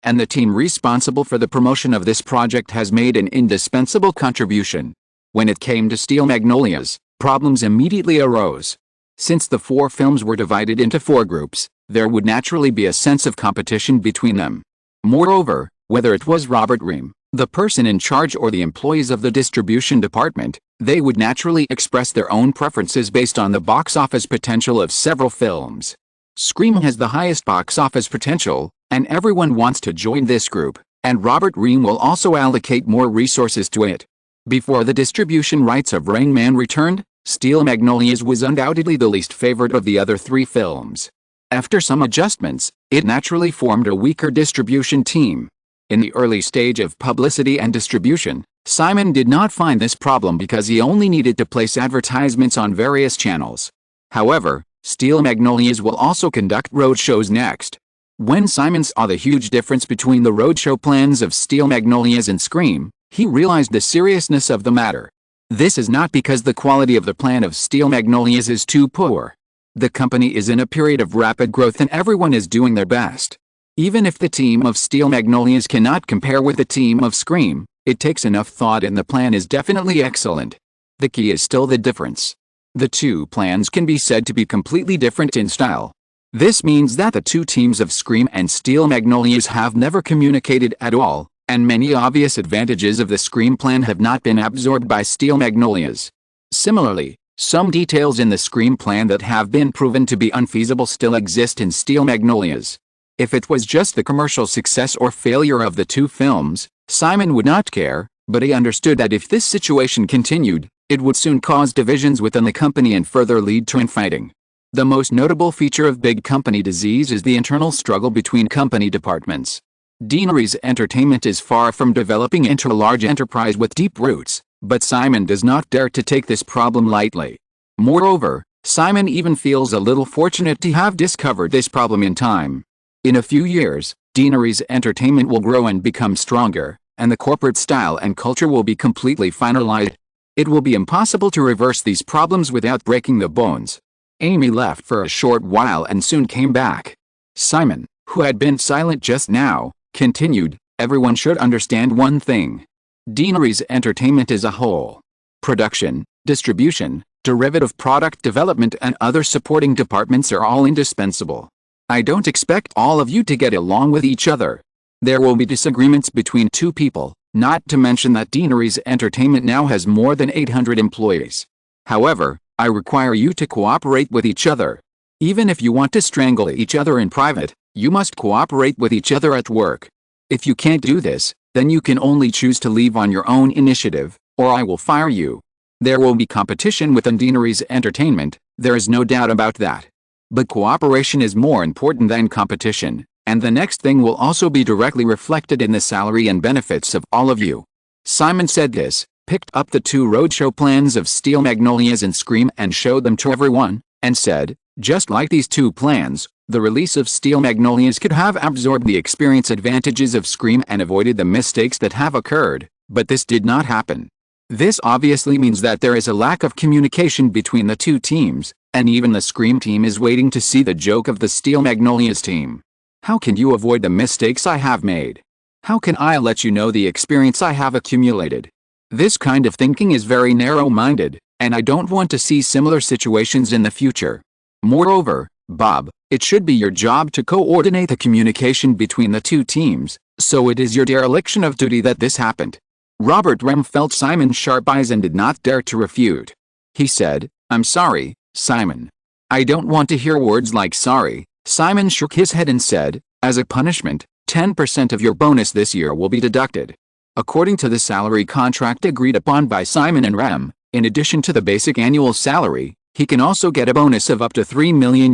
and the team responsible for the promotion of this project has made an indispensable contribution. When it came to Steel Magnolias, problems immediately arose. Since the four films were divided into four groups, there would naturally be a sense of competition between them. Moreover, whether it was Robert Ream, the person in charge, or the employees of the distribution department, they would naturally express their own preferences based on the box office potential of several films. Scream has the highest box office potential, and everyone wants to join this group, and Robert Ream will also allocate more resources to it. Before the distribution rights of Rain Man returned, Steel Magnolias was undoubtedly the least favored of the other three films. After some adjustments, it naturally formed a weaker distribution team. In the early stage of publicity and distribution, Simon did not find this problem because he only needed to place advertisements on various channels. However, Steel Magnolias will also conduct roadshows next. When Simon saw the huge difference between the roadshow plans of Steel Magnolias and Scream, he realized the seriousness of the matter. This is not because the quality of the plan of Steel Magnolias is too poor. The company is in a period of rapid growth and everyone is doing their best. Even if the team of Steel Magnolias cannot compare with the team of Scream, it takes enough thought and the plan is definitely excellent. The key is still the difference. The two plans can be said to be completely different in style. This means that the two teams of Scream and Steel Magnolias have never communicated at all, and many obvious advantages of the Scream plan have not been absorbed by Steel Magnolias. Similarly, some details in the Scream plan that have been proven to be unfeasible still exist in Steel Magnolias. If it was just the commercial success or failure of the two films, Simon would not care, but he understood that if this situation continued, it would soon cause divisions within the company and further lead to infighting. The most notable feature of big company disease is the internal struggle between company departments. Deanery's Entertainment is far from developing into a large enterprise with deep roots, but Simon does not dare to take this problem lightly. Moreover, Simon even feels a little fortunate to have discovered this problem in time. In a few years, Deanery's Entertainment will grow and become stronger, and the corporate style and culture will be completely finalized. It will be impossible to reverse these problems without breaking the bones. Amy left for a short while and soon came back. Simon, who had been silent just now, continued, "Everyone should understand one thing. Deanery's Entertainment is a whole. Production, distribution, derivative product development and other supporting departments are all indispensable. I don't expect all of you to get along with each other. There will be disagreements between two people, not to mention that Deanery's Entertainment now has more than 800 employees. However, I require you to cooperate with each other. Even if you want to strangle each other in private, you must cooperate with each other at work. If you can't do this, then you can only choose to leave on your own initiative, or I will fire you. There will be competition within Deanery's Entertainment, there is no doubt about that. But cooperation is more important than competition, and the next thing will also be directly reflected in the salary and benefits of all of you." Simon said this, picked up the 2 roadshow plans of Steel Magnolias and Scream and showed them to everyone, and said, "Just like these 2 plans, the release of Steel Magnolias could have absorbed the experience advantages of Scream and avoided the mistakes that have occurred, but this did not happen. This obviously means that there is a lack of communication between the 2 teams, and even the Scream team is waiting to see the joke of the Steel Magnolias team. How can you avoid the mistakes I have made? How can I let you know the experience I have accumulated? This kind of thinking is very narrow-minded, and I don't want to see similar situations in the future. Moreover, Bob, it should be your job to coordinate the communication between the 2 teams, so it is your dereliction of duty that this happened." Robert Rem felt Simon's sharp eyes and did not dare to refute. He said, "I'm sorry, Simon. I don't want to hear words like sorry." Simon shook his head and said, "As a punishment, 10% of your bonus this year will be deducted. According to the salary contract agreed upon by Simon and Rem, in addition to the basic annual salary, he can also get a bonus of up to $3 million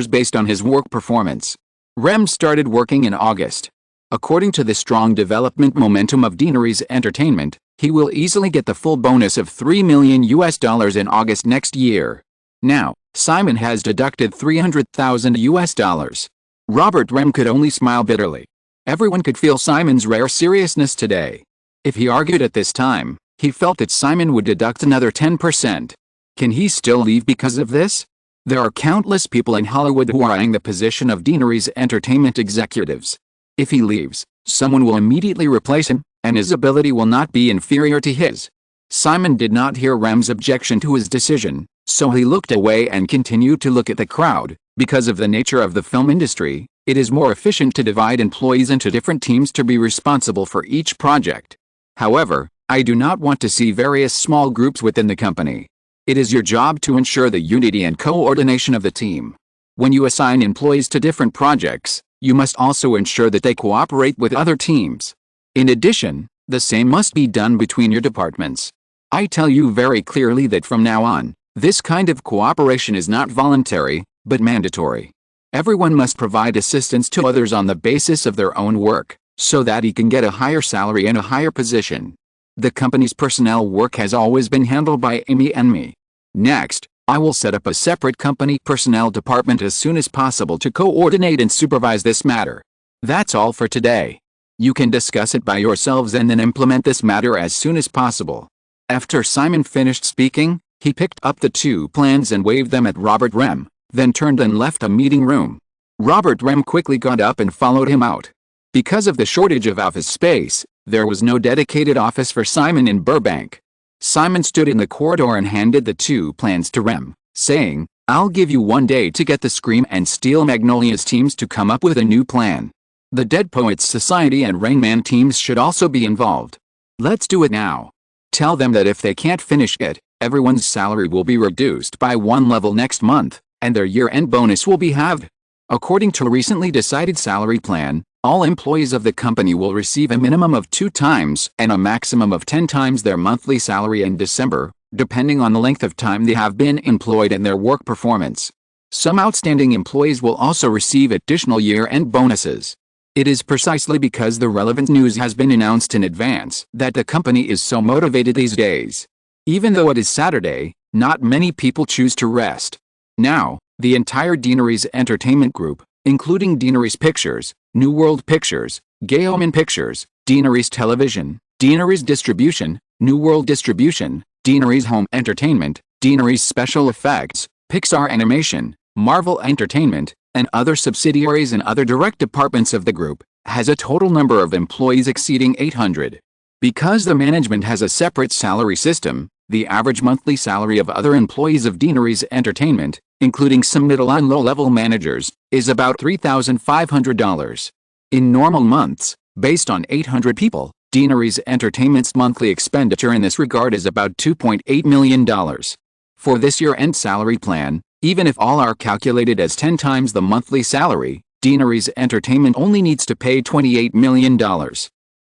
based on his work performance." Rem started working in August. According to the strong development momentum of Deanery's Entertainment, he will easily get the full bonus of $3 million in August next year. Now, Simon has deducted $300,000. Robert Rem could only smile bitterly. Everyone could feel Simon's rare seriousness today. If he argued at this time, he felt that Simon would deduct another 10%. Can he still leave because of this? There are countless people in Hollywood who are eyeing the position of Deanery's Entertainment executives. If he leaves, someone will immediately replace him, and his ability will not be inferior to his. Simon did not hear Rem's objection to his decision, so he looked away and continued to look at the crowd. Because of the nature of the film industry, it is more efficient to divide employees into different teams to be responsible for each project. However, I do not want to see various small groups within the company. It is your job to ensure the unity and coordination of the team. When you assign employees to different projects, you must also ensure that they cooperate with other teams. In addition, the same must be done between your departments. I tell you very clearly that from now on, this kind of cooperation is not voluntary, but mandatory. Everyone must provide assistance to others on the basis of their own work, so that he can get a higher salary and a higher position. The company's personnel work has always been handled by Amy and me. Next, I will set up a separate company personnel department as soon as possible to coordinate and supervise this matter. That's all for today. You can discuss it by yourselves and then implement this matter as soon as possible." After Simon finished speaking, he picked up the 2 plans and waved them at Robert Rem, then turned and left the meeting room. Robert Rem quickly got up and followed him out. Because of the shortage of office space, there was no dedicated office for Simon in Burbank. Simon stood in the corridor and handed the 2 plans to Rem, saying, "I'll give you 1 day to get the Scream and Steel Magnolias teams to come up with a new plan. The Dead Poets Society and Rain Man teams should also be involved. Let's do it now. Tell them that if they can't finish it, everyone's salary will be reduced by 1 level next month, and their year-end bonus will be halved. According to a recently decided salary plan, all employees of the company will receive a minimum of 2 times and a maximum of 10 times their monthly salary in December, depending on the length of time they have been employed and their work performance. Some outstanding employees will also receive additional year-end bonuses. It is precisely because the relevant news has been announced in advance that the company is so motivated these days. Even though it is Saturday, not many people choose to rest. Now, the entire Deaneries Entertainment Group, including Deaneries Pictures, New World Pictures, Gayleman Pictures, Deaneries Television, Deaneries Distribution, New World Distribution, Deaneries Home Entertainment, Deaneries Special Effects, Pixar Animation, Marvel Entertainment, and other subsidiaries and other direct departments of the group, has a total number of employees exceeding 800. Because the management has a separate salary system, the average monthly salary of other employees of Deaneries Entertainment, including some middle and low-level managers, is about $3,500. In normal months, based on 800 people, Deaneries Entertainment's monthly expenditure in this regard is about $2.8 million. For this year-end salary plan, even if all are calculated as 10 times the monthly salary, Deaneries Entertainment only needs to pay $28 million.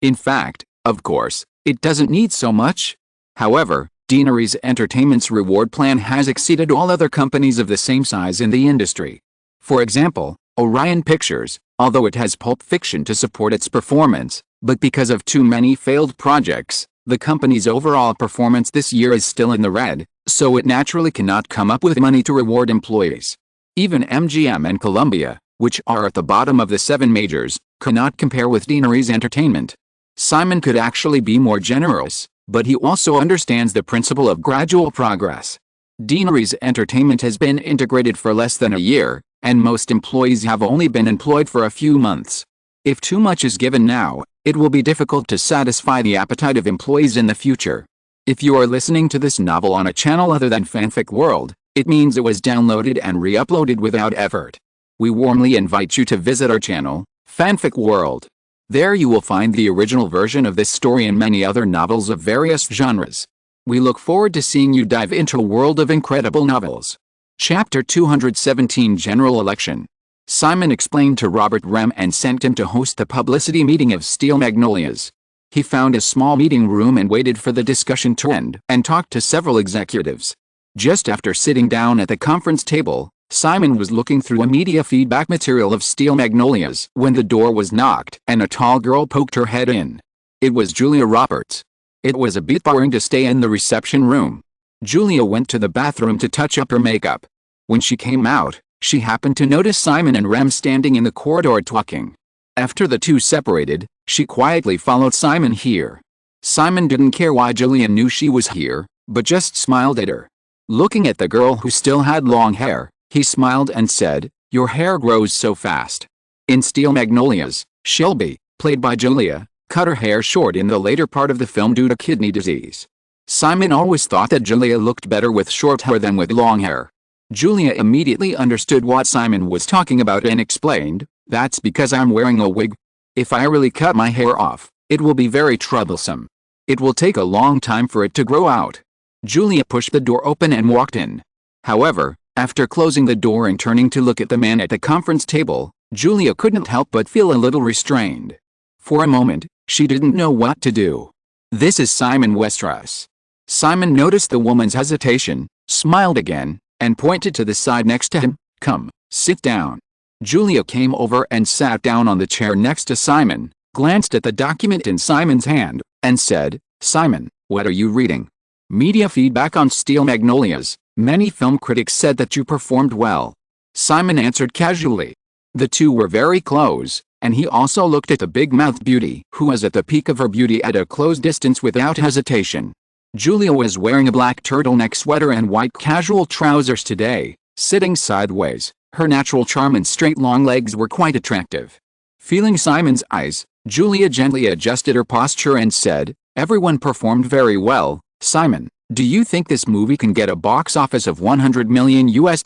In fact, of course, it doesn't need so much. However, Deaneries Entertainment's reward plan has exceeded all other companies of the same size in the industry. For example, Orion Pictures, although it has Pulp Fiction to support its performance, but because of too many failed projects, the company's overall performance this year is still in the red, so it naturally cannot come up with money to reward employees. Even MGM and Columbia, which are at the bottom of the 7 majors, cannot compare with Deaneries Entertainment. Simon could actually be more generous, but he also understands the principle of gradual progress. Deaneries Entertainment has been integrated for less than a year, and most employees have only been employed for a few months. If too much is given now, it will be difficult to satisfy the appetite of employees in the future. If you are listening to this novel on a channel other than Fanfic World, it means it was downloaded and re-uploaded without effort. We warmly invite you to visit our channel, Fanfic World. There you will find the original version of this story and many other novels of various genres. We look forward to seeing you dive into a world of incredible novels. Chapter 217 General Election. Simon explained to Robert Rem and sent him to host the publicity meeting of Steel Magnolias. He found a small meeting room and waited for the discussion to end and talked to several executives. Just after sitting down at the conference table, Simon was looking through a media feedback material of Steel Magnolias when the door was knocked and a tall girl poked her head in. It was Julia Roberts. It was a bit boring to stay in the reception room. Julia went to the bathroom to touch up her makeup. When she came out, she happened to notice Simon and Rem standing in the corridor talking. After the two separated, she quietly followed Simon here. Simon didn't care why Julia knew she was here, but just smiled at her. Looking at the girl who still had long hair, he smiled and said, "Your hair grows so fast." In Steel Magnolias, Shelby, played by Julia, cut her hair short in the later part of the film due to kidney disease. Simon always thought that Julia looked better with short hair than with long hair. Julia immediately understood what Simon was talking about and explained, "That's because I'm wearing a wig. If I really cut my hair off, it will be very troublesome. It will take a long time for it to grow out." Julia pushed the door open and walked in. However, after closing the door and turning to look at the man at the conference table, Julia couldn't help but feel a little restrained. For a moment, she didn't know what to do. "This is Simon Westeros." Simon noticed the woman's hesitation, smiled again, and pointed to the side next to him. "Come, sit down." Julia came over and sat down on the chair next to Simon, glanced at the document in Simon's hand, and said, "Simon, what are you reading?" "Media feedback on Steel Magnolias. Many film critics said that you performed well." Simon answered casually. The two were very close, and he also looked at the big-mouthed beauty who was at the peak of her beauty at a close distance without hesitation. Julia was wearing a black turtleneck sweater and white casual trousers today, sitting sideways. Her natural charm and straight long legs were quite attractive. Feeling Simon's eyes, Julia gently adjusted her posture and said, "Everyone performed very well. Simon, do you think this movie can get a box office of $100 million US?"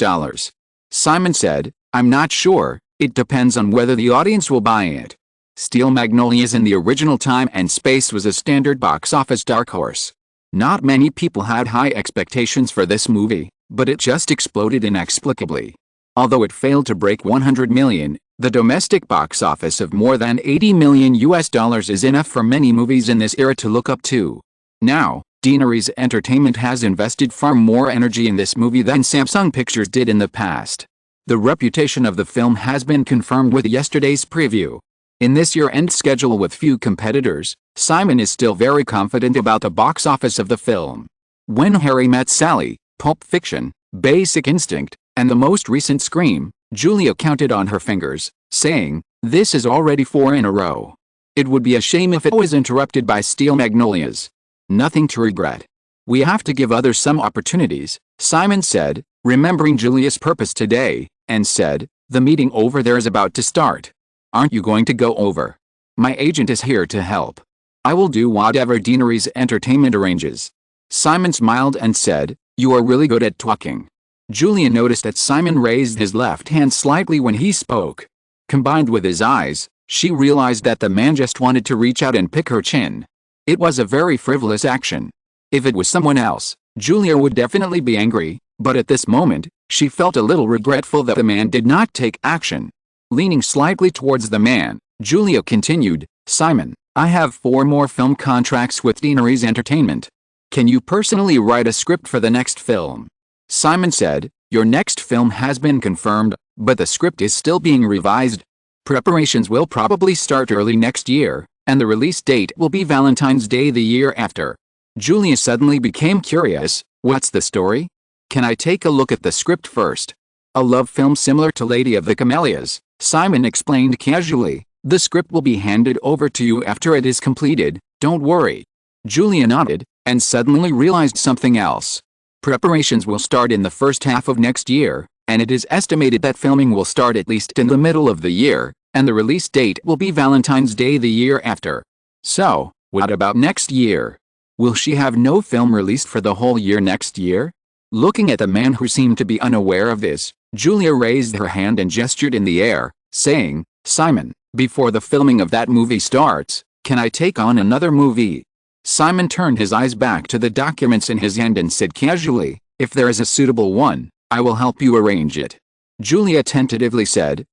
Simon said, "I'm not sure, it depends on whether the audience will buy it." Steel Magnolias in the original time and space was a standard box office dark horse. Not many people had high expectations for this movie, but it just exploded inexplicably. Although it failed to break 100 million, the domestic box office of more than $80 million US is enough for many movies in this era to look up to. Now, Deaneries Entertainment has invested far more energy in this movie than Samsung Pictures did in the past. The reputation of the film has been confirmed with yesterday's preview. In this year-end schedule with few competitors, Simon is still very confident about the box office of the film. When Harry Met Sally, Pulp Fiction, Basic Instinct, and the most recent Scream, Julia counted on her fingers, saying, "This is already 4 in a row. It would be a shame if it was interrupted by Steel Magnolias. Nothing to regret. We have to give others some opportunities," Simon said, remembering Julia's purpose today, and said, "The meeting over there is about to start. Aren't you going to go over? My agent is here to help. I will do whatever Deanery's Entertainment arranges." Simon smiled and said, "You are really good at talking." Julia noticed that Simon raised his left hand slightly when he spoke. Combined with his eyes, she realized that the man just wanted to reach out and pick her chin. It was a very frivolous action. If it was someone else, Julia would definitely be angry, but at this moment, she felt a little regretful that the man did not take action. Leaning slightly towards the man, Julia continued, "Simon, I have 4 more film contracts with Deanery's Entertainment. Can you personally write a script for the next film?" Simon said, "Your next film has been confirmed, but the script is still being revised. Preparations will probably start early next year, and the release date will be Valentine's Day the year after." Julia suddenly became curious. "What's the story? Can I take a look at the script first?" "A love film similar to Lady of the Camellias," Simon explained casually. "The script will be handed over to you after it is completed, don't worry." Julia nodded, and suddenly realized something else. Preparations will start in the first half of next year, and it is estimated that filming will start at least in the middle of the year, and the release date will be Valentine's Day the year after. So, what about next year? Will she have no film released for the whole year next year? Looking at the man who seemed to be unaware of this, Julia raised her hand and gestured in the air, saying, "Simon, before the filming of that movie starts, can I take on another movie?" Simon turned his eyes back to the documents in his hand and said casually, "If there is a suitable one, I will help you arrange it." Julia tentatively said,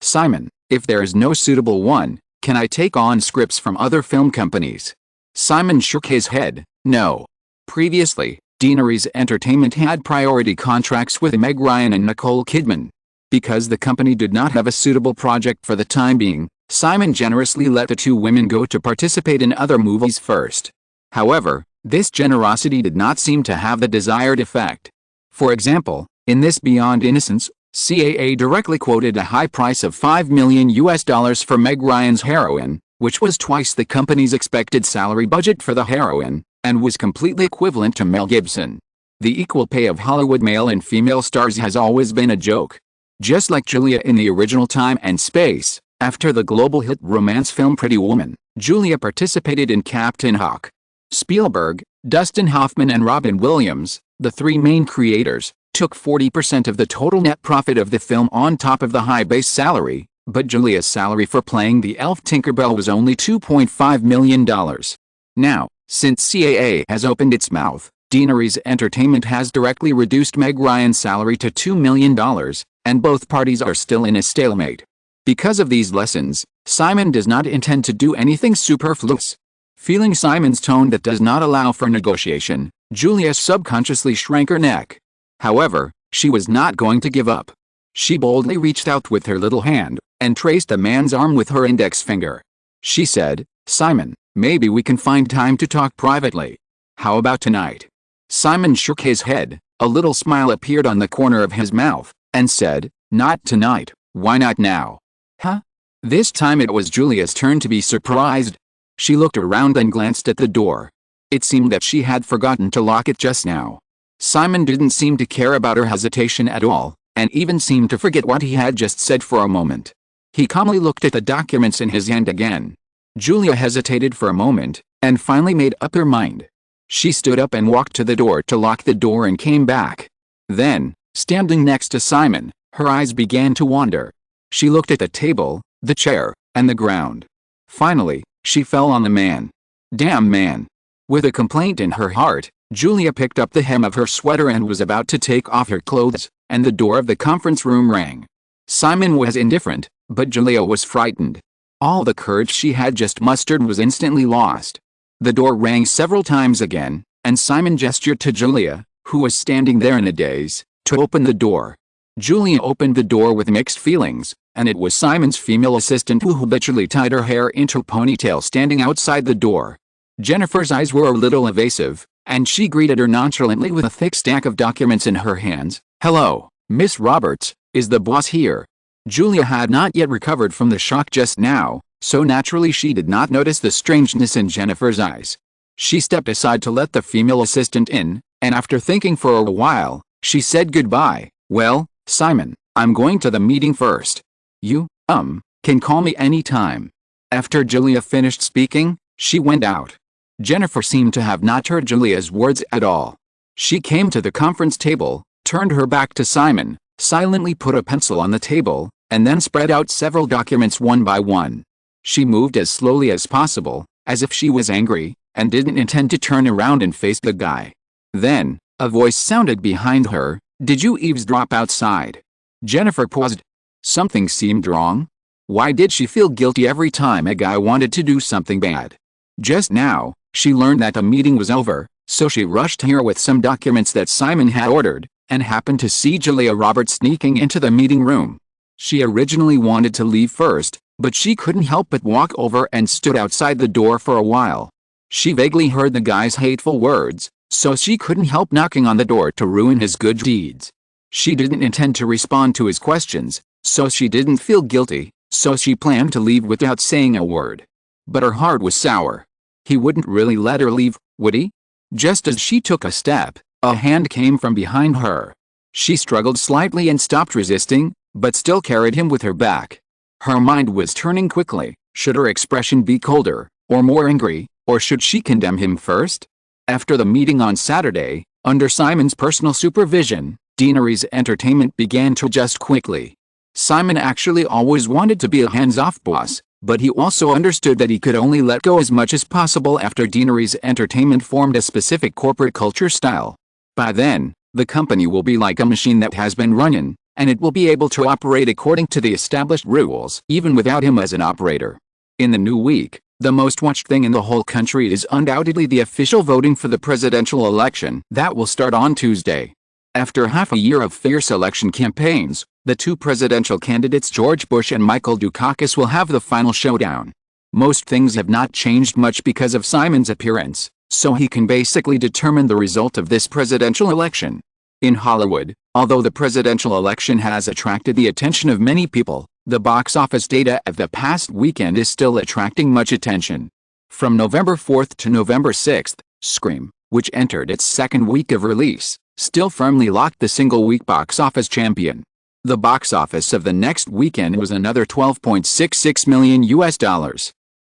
Simon, if there is no suitable one, can I take on scripts from other film companies?" Simon shook his head, "No." Previously, Deanery's Entertainment had priority contracts with Meg Ryan and Nicole Kidman. Because the company did not have a suitable project for the time being, Simon generously let the 2 women go to participate in other movies first. However, this generosity did not seem to have the desired effect. For example, in this Beyond Innocence, CAA directly quoted a high price of $5 million for Meg Ryan's heroine, which was twice the company's expected salary budget for the heroine, and was completely equivalent to Mel Gibson. The equal pay of Hollywood male and female stars has always been a joke. Just like Julia in the original Time and Space, after the global hit romance film Pretty Woman, Julia participated in Captain Hook. Spielberg, Dustin Hoffman and Robin Williams, the 3 main creators, took 40% of the total net profit of the film on top of the high base salary, but Julia's salary for playing the elf Tinkerbell was only $2.5 million. Now, since CAA has opened its mouth, Deanery's Entertainment has directly reduced Meg Ryan's salary to $2 million, and both parties are still in a stalemate. Because of these lessons, Simon does not intend to do anything superfluous. Feeling Simon's tone that does not allow for negotiation, Julia subconsciously shrank her neck. However, she was not going to give up. She boldly reached out with her little hand, and traced the man's arm with her index finger. She said, "Simon, maybe we can find time to talk privately. How about tonight?" Simon shook his head, a little smile appeared on the corner of his mouth, and said, "Not tonight, why not now?" "Huh?" This time it was Julia's turn to be surprised. She looked around and glanced at the door. It seemed that she had forgotten to lock it just now. Simon didn't seem to care about her hesitation at all, and even seemed to forget what he had just said for a moment. He calmly looked at the documents in his hand again. Julia hesitated for a moment, and finally made up her mind. She stood up and walked to the door to lock the door and came back. Then, standing next to Simon, her eyes began to wander. She looked at the table, the chair, and the ground. Finally, she fell on the man. Damn man. With a complaint in her heart, Julia picked up the hem of her sweater and was about to take off her clothes, and the door of the conference room rang. Simon was indifferent, but Julia was frightened. All the courage she had just mustered was instantly lost. The door rang several times again, and Simon gestured to Julia, who was standing there in a daze, to open the door. Julia opened the door with mixed feelings, and it was Simon's female assistant who habitually tied her hair into a ponytail standing outside the door. Jennifer's eyes were a little evasive, and she greeted her nonchalantly with a thick stack of documents in her hands. "Hello, Miss Roberts, is the boss here?" Julia had not yet recovered from the shock just now, so naturally she did not notice the strangeness in Jennifer's eyes. She stepped aside to let the female assistant in, and after thinking for a while, she said goodbye. "Well, Simon, I'm going to the meeting first. You, can call me any time." After Julia finished speaking, she went out. Jennifer seemed to have not heard Julia's words at all. She came to the conference table, turned her back to Simon, silently put a pencil on the table, and then spread out several documents one by one. She moved as slowly as possible, as if she was angry, and didn't intend to turn around and face the guy. Then, a voice sounded behind her. "Did you eavesdrop outside?" Jennifer paused. Something seemed wrong. Why did she feel guilty every time a guy wanted to do something bad? Just now, she learned that the meeting was over, so she rushed here with some documents that Simon had ordered, and happened to see Julia Roberts sneaking into the meeting room. She originally wanted to leave first, but she couldn't help but walk over and stood outside the door for a while. She vaguely heard the guy's hateful words, so she couldn't help knocking on the door to ruin his good deeds. She didn't intend to respond to his questions, so she didn't feel guilty, so she planned to leave without saying a word. But her heart was sour. He wouldn't really let her leave, would he? Just as she took a step, a hand came from behind her. She struggled slightly and stopped resisting, but still carried him with her back. Her mind was turning quickly. Should her expression be colder, or more angry, or should she condemn him first? After the meeting on Saturday, under Simon's personal supervision, Deanery's Entertainment began to adjust quickly. Simon actually always wanted to be a hands-off boss, but he also understood that he could only let go as much as possible after Deanery's Entertainment formed a specific corporate culture style. By then, the company will be like a machine that has been running, and it will be able to operate according to the established rules, even without him as an operator. In the new week, the most watched thing in the whole country is undoubtedly the official voting for the presidential election that will start on Tuesday. After half a year of fierce election campaigns, the two presidential candidates George Bush and Michael Dukakis will have the final showdown. Most things have not changed much because of Simon's appearance, so he can basically determine the result of this presidential election. In Hollywood, although the presidential election has attracted the attention of many people, the box office data of the past weekend is still attracting much attention. From November 4th to November 6th, Scream, which entered its second week of release, still firmly locked the single-week box office champion. The box office of the next weekend was another $12.66 million.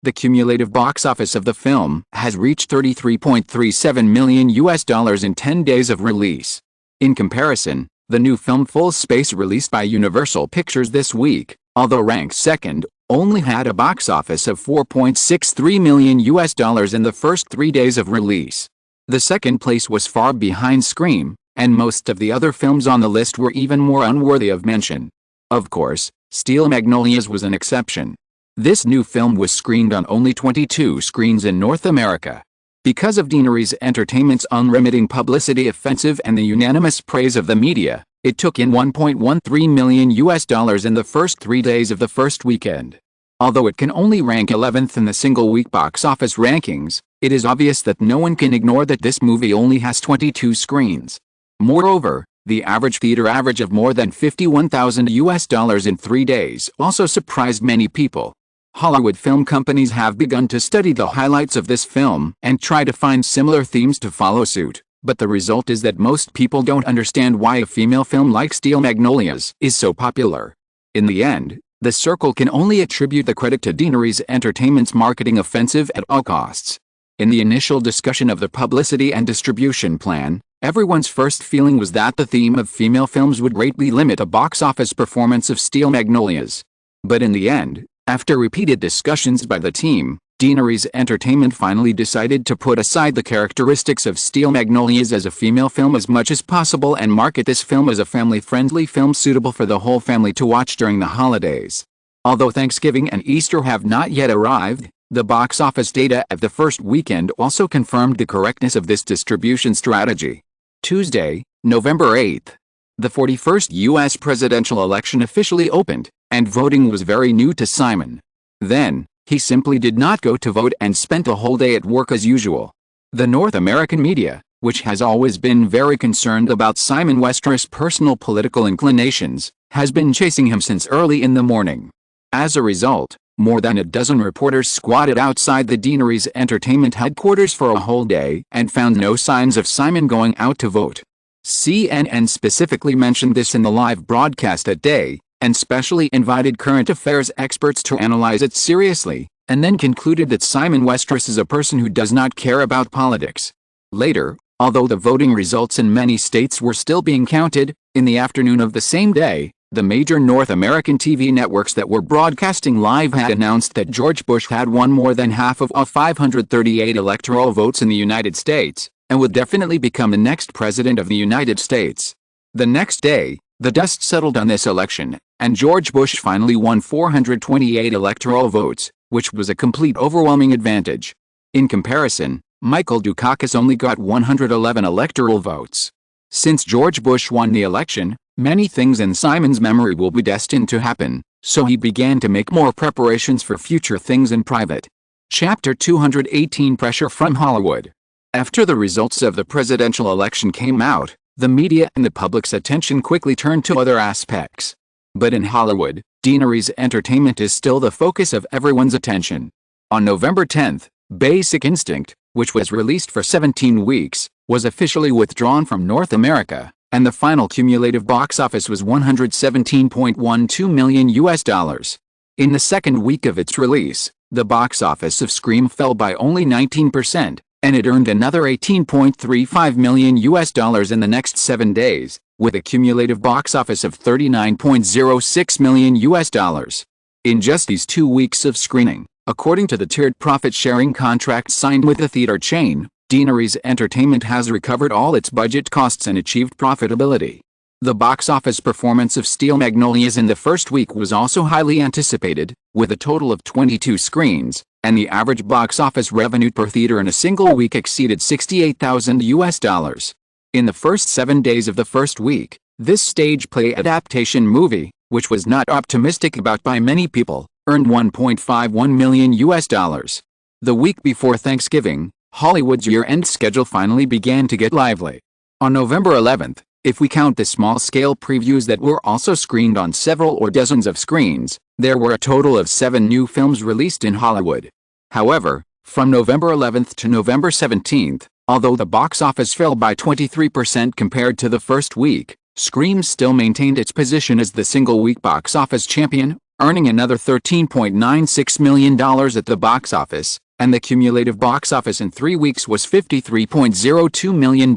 The cumulative box office of the film has reached $33.37 million in 10 days of release. In comparison, the new film Full Space released by Universal Pictures this week, although ranked second, only had a box office of $4.63 million in the first 3 days of release. The second place was far behind Scream, and most of the other films on the list were even more unworthy of mention. Of course, Steel Magnolias was an exception. This new film was screened on only 22 screens in North America. Because of Deanery's Entertainment's unremitting publicity offensive and the unanimous praise of the media, it took in $1.13 million in the first 3 days of the first weekend. Although it can only rank 11th in the single-week box office rankings, it is obvious that no one can ignore that this movie only has 22 screens. Moreover, the average theater average of more than $51,000 in 3 days also surprised many people. Hollywood film companies have begun to study the highlights of this film and try to find similar themes to follow suit, but the result is that most people don't understand why a female film like Steel Magnolias is so popular. In the end, the circle can only attribute the credit to Deanery's Entertainment's marketing offensive at all costs. In the initial discussion of the publicity and distribution plan, everyone's first feeling was that the theme of female films would greatly limit the box office performance of Steel Magnolias. But in the end, after repeated discussions by the team, Deanery's Entertainment finally decided to put aside the characteristics of Steel Magnolias as a female film as much as possible and market this film as a family-friendly film suitable for the whole family to watch during the holidays. Although Thanksgiving and Easter have not yet arrived, the box office data of the first weekend also confirmed the correctness of this distribution strategy. Tuesday, November 8th. The 41st U.S. presidential election officially opened, and voting was very new to Simon. Then, he simply did not go to vote and spent a whole day at work as usual. The North American media, which has always been very concerned about Simon Westeros' personal political inclinations, has been chasing him since early in the morning. As a result, more than a dozen reporters squatted outside the Deanery's entertainment headquarters for a whole day and found no signs of Simon going out to vote. CNN specifically mentioned this in the live broadcast that day, and specially invited current affairs experts to analyze it seriously, and then concluded that Simon Westeros is a person who does not care about politics. Later, although the voting results in many states were still being counted, in the afternoon of the same day, the major North American TV networks that were broadcasting live had announced that George Bush had won more than half of all 538 electoral votes in the United States, and would definitely become the next president of the United States. The next day, the dust settled on this election, and George Bush finally won 428 electoral votes, which was a complete overwhelming advantage. In comparison, Michael Dukakis only got 111 electoral votes. Since George Bush won the election, many things in Simon's memory will be destined to happen, so he began to make more preparations for future things in private. Chapter 218 Pressure from Hollywood. After the results of the presidential election came out, the media and the public's attention quickly turned to other aspects. But in Hollywood, Deanery's entertainment is still the focus of everyone's attention. On November 10th, Basic Instinct, which was released for 17 weeks, was officially withdrawn from North America, and the final cumulative box office was $117.12 million. In the second week of its release, the box office of Scream fell by only 19%, and it earned another $18.35 million in the next 7 days, with a cumulative box office of $39.06 million. In just these 2 weeks of screening, according to the tiered profit-sharing contract signed with the theater chain, Deanery's Entertainment has recovered all its budget costs and achieved profitability. The box office performance of Steel Magnolias in the first week was also highly anticipated, with a total of 22 screens, and the average box office revenue per theater in a single week exceeded $68,000. In the first 7 days of the first week, this stage play adaptation movie, which was not optimistic about by many people, earned $1.51 million. The week before Thanksgiving, Hollywood's year-end schedule finally began to get lively. On November 11th, if we count the small-scale previews that were also screened on several or dozens of screens, there were a total of 7 new films released in Hollywood. However, from November 11th to November 17th, although the box office fell by 23% compared to the first week, Scream still maintained its position as the single-week box office champion, earning another $13.96 million at the box office, and the cumulative box office in 3 weeks was $53.02 million.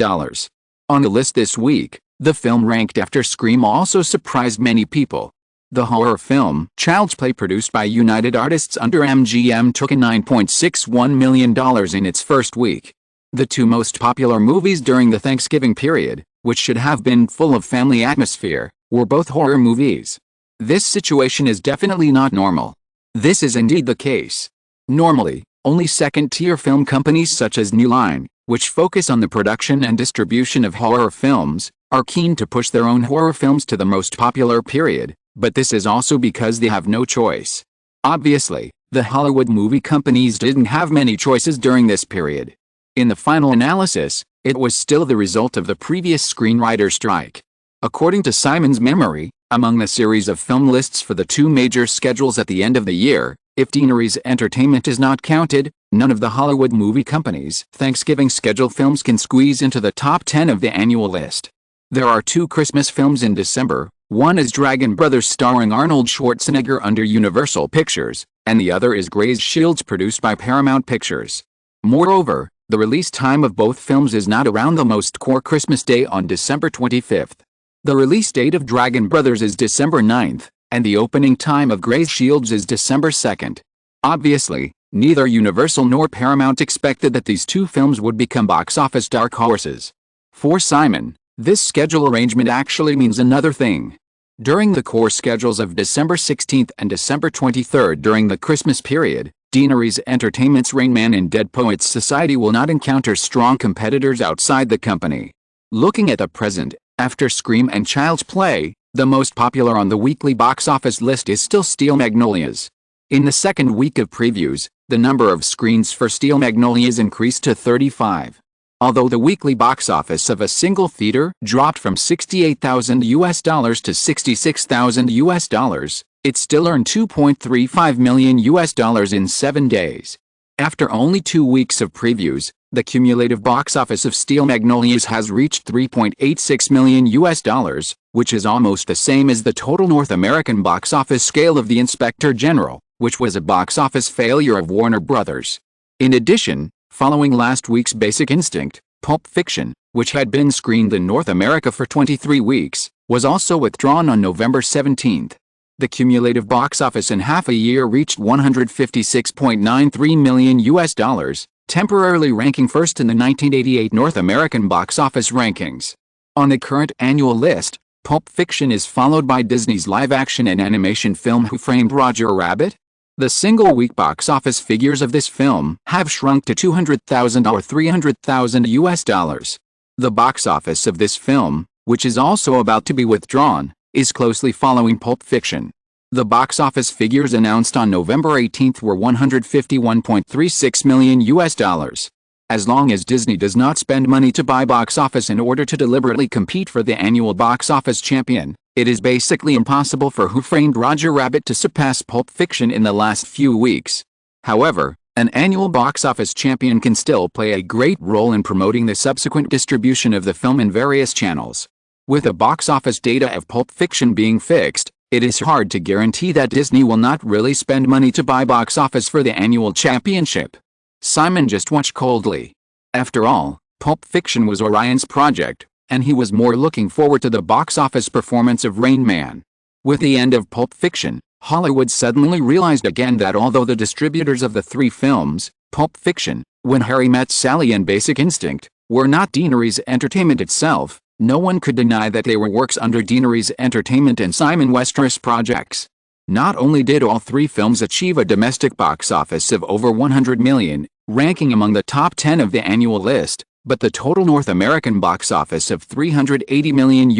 On the list this week, the film ranked after Scream also surprised many people. The horror film, Child's Play, produced by United Artists under MGM, took in $9.61 million in its first week. The 2 most popular movies during the Thanksgiving period, which should have been full of family atmosphere, were both horror movies. This situation is definitely not normal. This is indeed the case. Normally, only second-tier film companies such as New Line, which focus on the production and distribution of horror films, are keen to push their own horror films to the most popular period, but this is also because they have no choice. Obviously, the Hollywood movie companies didn't have many choices during this period. In the final analysis, it was still the result of the previous screenwriter strike. According to Simon's memory, among the series of film lists for the 2 major schedules at the end of the year, if Deanery's Entertainment is not counted, none of the Hollywood movie companies' Thanksgiving schedule films can squeeze into the top 10 of the annual list. There are 2 Christmas films in December. One is Dragon Brothers starring Arnold Schwarzenegger under Universal Pictures, and the other is Gray's Shields produced by Paramount Pictures. Moreover, the release time of both films is not around the most core Christmas day on December 25th. The release date of Dragon Brothers is December 9th, and the opening time of Gray's Shields is December 2nd. Obviously, neither Universal nor Paramount expected that these 2 films would become box office dark horses. For Simon, this schedule arrangement actually means another thing. During the core schedules of December 16th and December 23rd during the Christmas period, Deanery's Entertainment's Rain Man and Dead Poets Society will not encounter strong competitors outside the company. Looking at the present After Scream and Child's Play, the most popular on the weekly box office list is still Steel Magnolias. In the second week of previews, the number of screens for Steel Magnolias increased to 35. Although the weekly box office of a single theater dropped from $68,000 to $66,000, it still earned $2.35 million in 7 days. After only 2 weeks of previews, the cumulative box office of Steel Magnolias has reached $3.86 million, which is almost the same as the total North American box office scale of The Inspector General, which was a box office failure of Warner Brothers. In addition, following last week's Basic Instinct, Pulp Fiction, which had been screened in North America for 23 weeks, was also withdrawn on November 17. The cumulative box office in half a year reached $156.93 million, temporarily ranking first in the 1988 North American box office rankings. On the current annual list, Pulp Fiction is followed by Disney's live-action and animation film Who Framed Roger Rabbit? The single-week box office figures of this film have shrunk to $200,000 or $300,000. The box office of this film, which is also about to be withdrawn, is closely following Pulp Fiction. The box office figures announced on November 18 were $151.36 million. As long as Disney does not spend money to buy box office in order to deliberately compete for the annual box office champion, it is basically impossible for Who Framed Roger Rabbit to surpass Pulp Fiction in the last few weeks. However, an annual box office champion can still play a great role in promoting the subsequent distribution of the film in various channels. With the box office data of Pulp Fiction being fixed, it is hard to guarantee that Disney will not really spend money to buy box office for the annual championship. Simon just watched coldly. After all, Pulp Fiction was Orion's project, and he was more looking forward to the box office performance of Rain Man. With the end of Pulp Fiction, Hollywood suddenly realized again that although the distributors of the three films, Pulp Fiction, When Harry Met Sally and Basic Instinct, were not Deanery's Entertainment itself, no one could deny that they were works under Deanery's Entertainment and Simon Westeros projects. Not only did all three films achieve a domestic box office of over $100 million, ranking among the top 10 of the annual list, but the total North American box office of $380 million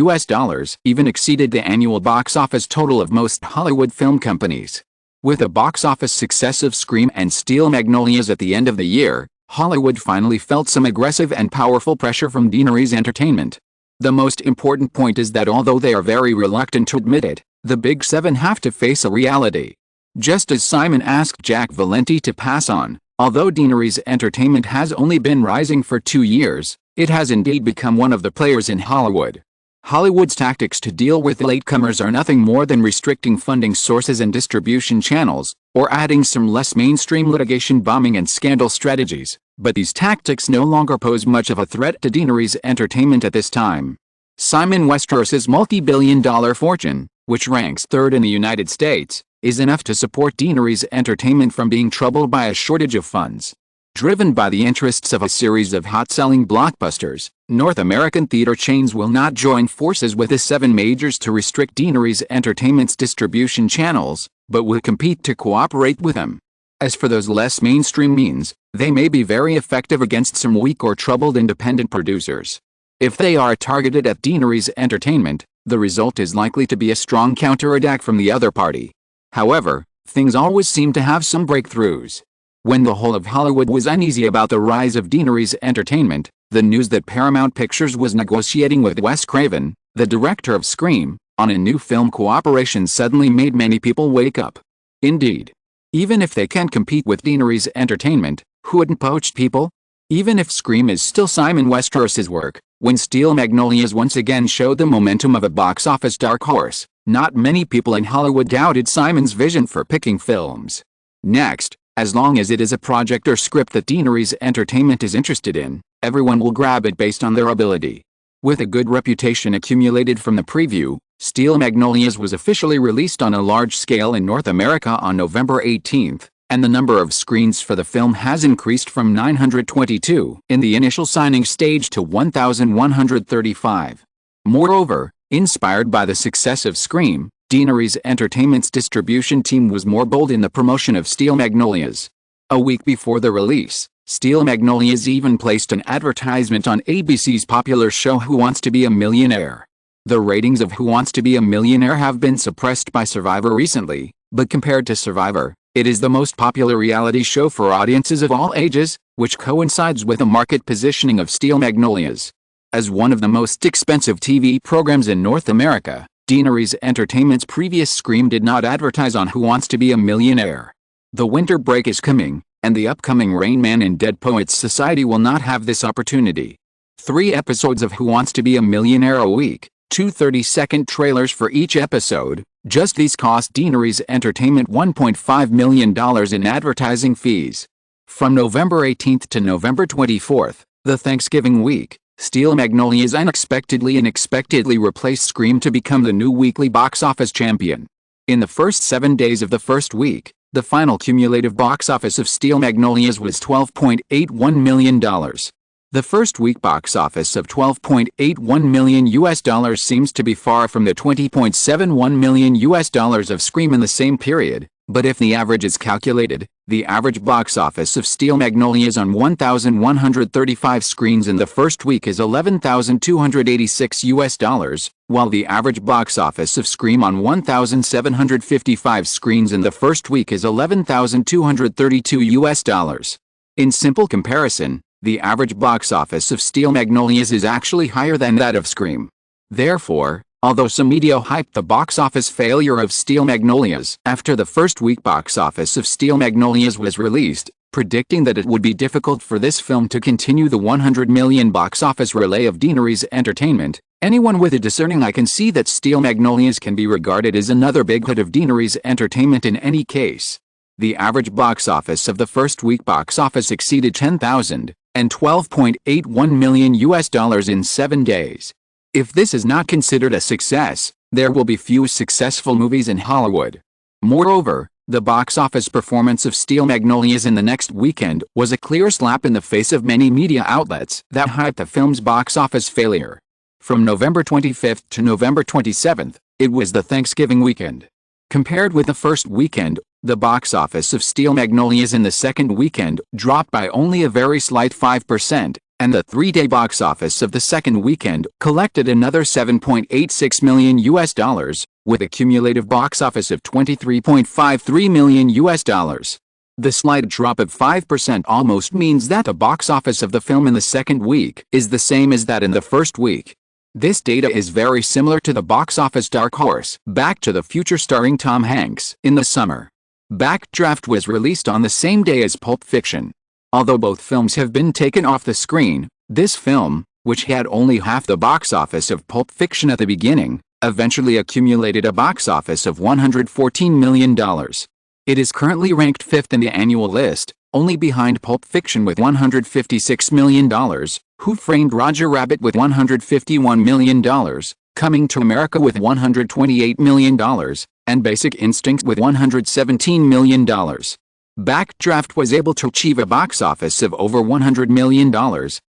even exceeded the annual box office total of most Hollywood film companies. With the box office success of Scream and Steel Magnolias at the end of the year, Hollywood finally felt some aggressive and powerful pressure from Deanery's Entertainment. The most important point is that although they are very reluctant to admit it, the Big Seven have to face a reality. Just as Simon asked Jack Valenti to pass on, although Deanery's Entertainment has only been rising for 2 years, it has indeed become one of the players in Hollywood. Hollywood's tactics to deal with the latecomers are nothing more than restricting funding sources and distribution channels, or adding some less mainstream litigation bombing and scandal strategies, but these tactics no longer pose much of a threat to Deanery's Entertainment at this time. Simon Westeros's multi-billion-dollar fortune, which ranks third in the United States, is enough to support Deanery's Entertainment from being troubled by a shortage of funds. Driven by the interests of a series of hot-selling blockbusters, North American theater chains will not join forces with the seven majors to restrict Deanery's Entertainment's distribution channels, but will compete to cooperate with them. As for those less mainstream means, they may be very effective against some weak or troubled independent producers. If they are targeted at Deanery's Entertainment, the result is likely to be a strong counterattack from the other party. However, things always seem to have some breakthroughs. When the whole of Hollywood was uneasy about the rise of Deanery's Entertainment, the news that Paramount Pictures was negotiating with Wes Craven, the director of Scream, on a new film cooperation suddenly made many people wake up. Indeed, even if they can't compete with Deanery's Entertainment, who wouldn't poach people? Even if Scream is still Simon Westeros's work, when Steel Magnolias once again showed the momentum of a box office dark horse, not many people in Hollywood doubted Simon's vision for picking films. Next, as long as it is a project or script that Deanery's Entertainment is interested in, everyone will grab it based on their ability. With a good reputation accumulated from the preview, Steel Magnolias was officially released on a large scale in North America on November 18, and the number of screens for the film has increased from 922 in the initial signing stage to 1,135. Moreover, inspired by the success of Scream, Deanery's Entertainment's distribution team was more bold in the promotion of Steel Magnolias. A week before the release, Steel Magnolias even placed an advertisement on ABC's popular show Who Wants to Be a Millionaire. The ratings of Who Wants to Be a Millionaire have been suppressed by Survivor recently, but compared to Survivor, it is the most popular reality show for audiences of all ages, which coincides with the market positioning of Steel Magnolias. As one of the most expensive TV programs in North America, Deaneries Entertainment's previous Scream did not advertise on Who Wants to Be a Millionaire. The winter break is coming, and the upcoming Rain Man and Dead Poets Society will not have this opportunity. 3 episodes of Who Wants to Be a Millionaire a week, 2 30-second trailers for each episode. Just these cost Deaneries Entertainment $1.5 million in advertising fees. From November 18th to November 24th, the Thanksgiving week, Steel Magnolias unexpectedly replaced Scream to become the new weekly box office champion. In the first 7 days of the first week, the final cumulative box office of Steel Magnolias was $12.81 million. The first week box office of $12.81 million seems to be far from the $20.71 million of Scream in the same period, but if the average is calculated, the average box office of Steel Magnolias on 1,135 screens in the first week is $11,286, while the average box office of Scream on 1,755 screens in the first week is $11,232. In simple comparison, the average box office of Steel Magnolias is actually higher than that of Scream. Therefore, although some media hyped the box office failure of Steel Magnolias after the first week box office of Steel Magnolias was released, predicting that it would be difficult for this film to continue the $100 million box office relay of Deaneries Entertainment, anyone with a discerning eye can see that Steel Magnolias can be regarded as another big hit of Deaneries Entertainment in any case. The average box office of the first week box office exceeded $10,000 and $12.81 million in 7 days. If this is not considered a success, there will be few successful movies in Hollywood. Moreover, the box office performance of Steel Magnolias in the next weekend was a clear slap in the face of many media outlets that hyped the film's box office failure. From November 25th to November 27th, it was the Thanksgiving weekend. Compared with the first weekend, the box office of Steel Magnolias in the second weekend dropped by only a very slight 5%, and the 3-day box office of the second weekend collected another $7.86 million, with a cumulative box office of $23.53 million. The slight drop of 5% almost means that the box office of the film in the second week is the same as that in the first week. This data is very similar to the box office dark horse Back to the Future starring Tom Hanks in the summer. Backdraft was released on the same day as Pulp Fiction. Although both films have been taken off the screen, this film, which had only half the box office of Pulp Fiction at the beginning, eventually accumulated a box office of $114 million. It is currently ranked 5th in the annual list, only behind Pulp Fiction with $156 million, Who Framed Roger Rabbit with $151 million, Coming to America with $128 million, and Basic Instinct with $117 million. Backdraft was able to achieve a box office of over $100 million,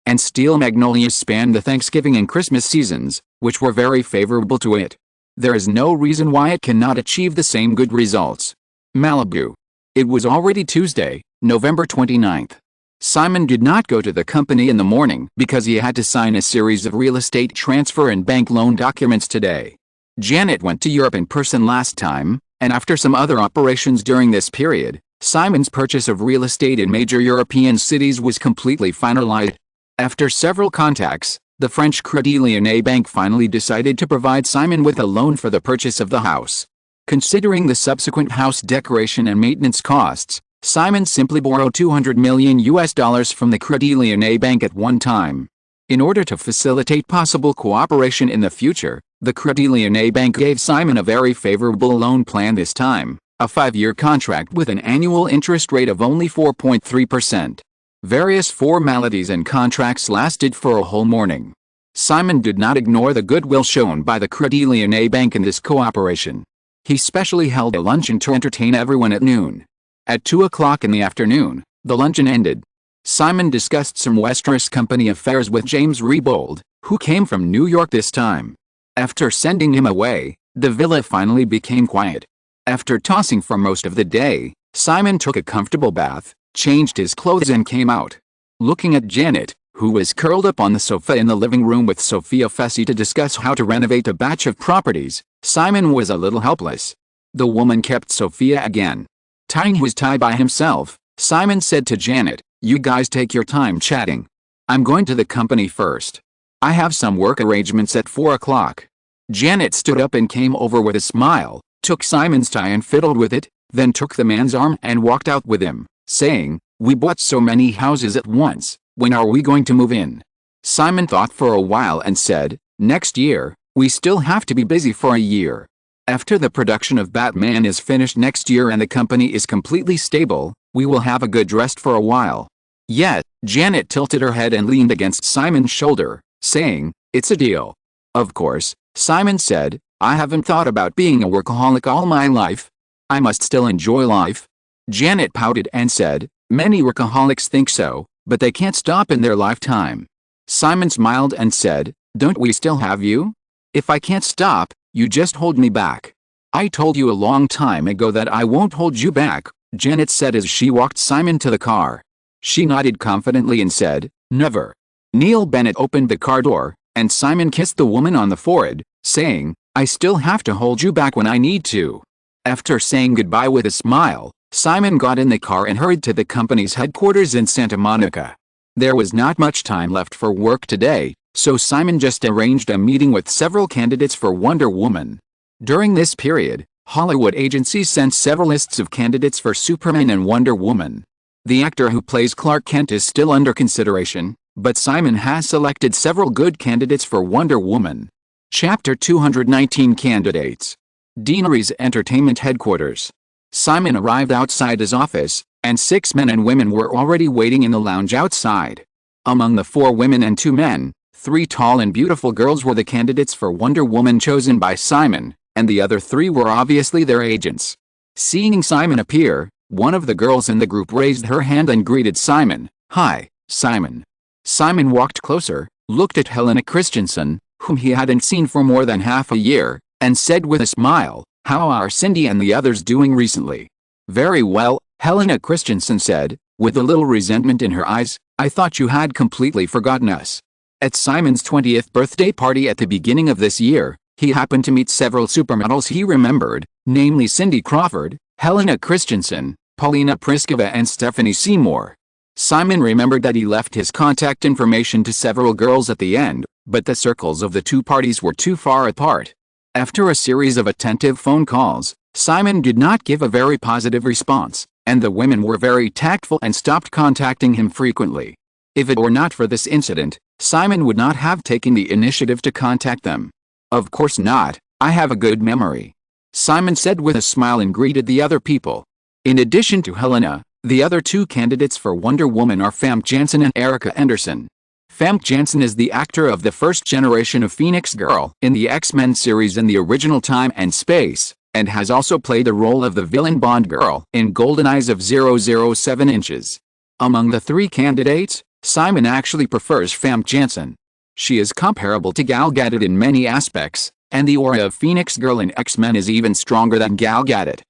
and Steel Magnolias spanned the Thanksgiving and Christmas seasons, which were very favorable to it. There is no reason why it cannot achieve the same good results. Malibu. It was already Tuesday, November 29th. Simon did not go to the company in the morning because he had to sign a series of real estate transfer and bank loan documents today. Janet went to Europe in person last time, and after some other operations during this period, Simon's purchase of real estate in major European cities was completely finalized. After several contacts, the French Crédit Lyonnais Bank finally decided to provide Simon with a loan for the purchase of the house. Considering the subsequent house decoration and maintenance costs, Simon simply borrowed $200 million from the Crédit Lyonnais Bank at one time. In order to facilitate possible cooperation in the future, the Crédit Lyonnais Bank gave Simon a very favorable loan plan this time, a 5-year contract with an annual interest rate of only 4.3%. Various formalities and contracts lasted for a whole morning. Simon did not ignore the goodwill shown by the Crédit Lyonnais Bank in this cooperation. He specially held a luncheon to entertain everyone at noon. At 2 o'clock in the afternoon, the luncheon ended. Simon discussed some Westeros company affairs with James Rebold, who came from New York this time. After sending him away, the villa finally became quiet. After tossing for most of the day, Simon took a comfortable bath, changed his clothes and came out. Looking at Janet, who was curled up on the sofa in the living room with Sophia Fessy to discuss how to renovate a batch of properties, Simon was a little helpless. The woman kept Sophia again. Tying his tie by himself, Simon said to Janet, "You guys take your time chatting. I'm going to the company first. I have some work arrangements at 4 o'clock." Janet stood up and came over with a smile, took Simon's tie and fiddled with it, then took the man's arm and walked out with him, saying, "We bought so many houses at once, when are we going to move in?" Simon thought for a while and said, "Next year. We still have to be busy for a year. After the production of Batman is finished next year and the company is completely stable, we will have a good rest for a while." Yet, Janet tilted her head and leaned against Simon's shoulder, saying, "It's a deal." Of course, Simon said, "I haven't thought about being a workaholic all my life. I must still enjoy life." Janet pouted and said, "Many workaholics think so, but they can't stop in their lifetime." Simon smiled and said, "Don't we still have you? If I can't stop, you just hold me back." "I told you a long time ago that I won't hold you back," Janet said as she walked Simon to the car. She nodded confidently and said, "Never." Neil Bennett opened the car door, and Simon kissed the woman on the forehead, saying, "I still have to hold you back when I need to." After saying goodbye with a smile, Simon got in the car and hurried to the company's headquarters in Santa Monica. There was not much time left for work today, so Simon just arranged a meeting with several candidates for Wonder Woman. During this period, Hollywood agencies sent several lists of candidates for Superman and Wonder Woman. The actor who plays Clark Kent is still under consideration, but Simon has selected several good candidates for Wonder Woman. Chapter 219 Candidates. Deanery's Entertainment Headquarters. Simon arrived outside his office, and 6 men and women were already waiting in the lounge outside. Among the 4 women and 2 men, 3 tall and beautiful girls were the candidates for Wonder Woman chosen by Simon, and the other 3 were obviously their agents. Seeing Simon appear, one of the girls in the group raised her hand and greeted Simon. "Hi, Simon." Simon walked closer, looked at Helena Christensen, whom he hadn't seen for more than half a year, and said with a smile, "How are Cindy and the others doing recently?" "Very well," Helena Christensen said, with a little resentment in her eyes. "I thought you had completely forgotten us." At Simon's 20th birthday party at the beginning of this year, he happened to meet several supermodels he remembered, namely Cindy Crawford, Helena Christensen, Paulina Pliskova and Stephanie Seymour. Simon remembered that he left his contact information to several girls at the end, but the circles of the 2 parties were too far apart. After a series of attentive phone calls, Simon did not give a very positive response, and the women were very tactful and stopped contacting him frequently. If it were not for this incident, Simon would not have taken the initiative to contact them. "Of course not, I have a good memory," Simon said with a smile and greeted the other people. In addition to Helena, the other 2 candidates for Wonder Woman are Famke Janssen and Erica Anderson. Famke Janssen is the actor of the first generation of Phoenix Girl in the X-Men series in the original Time and Space, and has also played the role of the villain Bond Girl in Golden Eyes of 007 Inches. Among the 3 candidates, Simon actually prefers Famke Janssen. She is comparable to Gal Gadot in many aspects, and the aura of Phoenix Girl in X-Men is even stronger than Gal Gadot.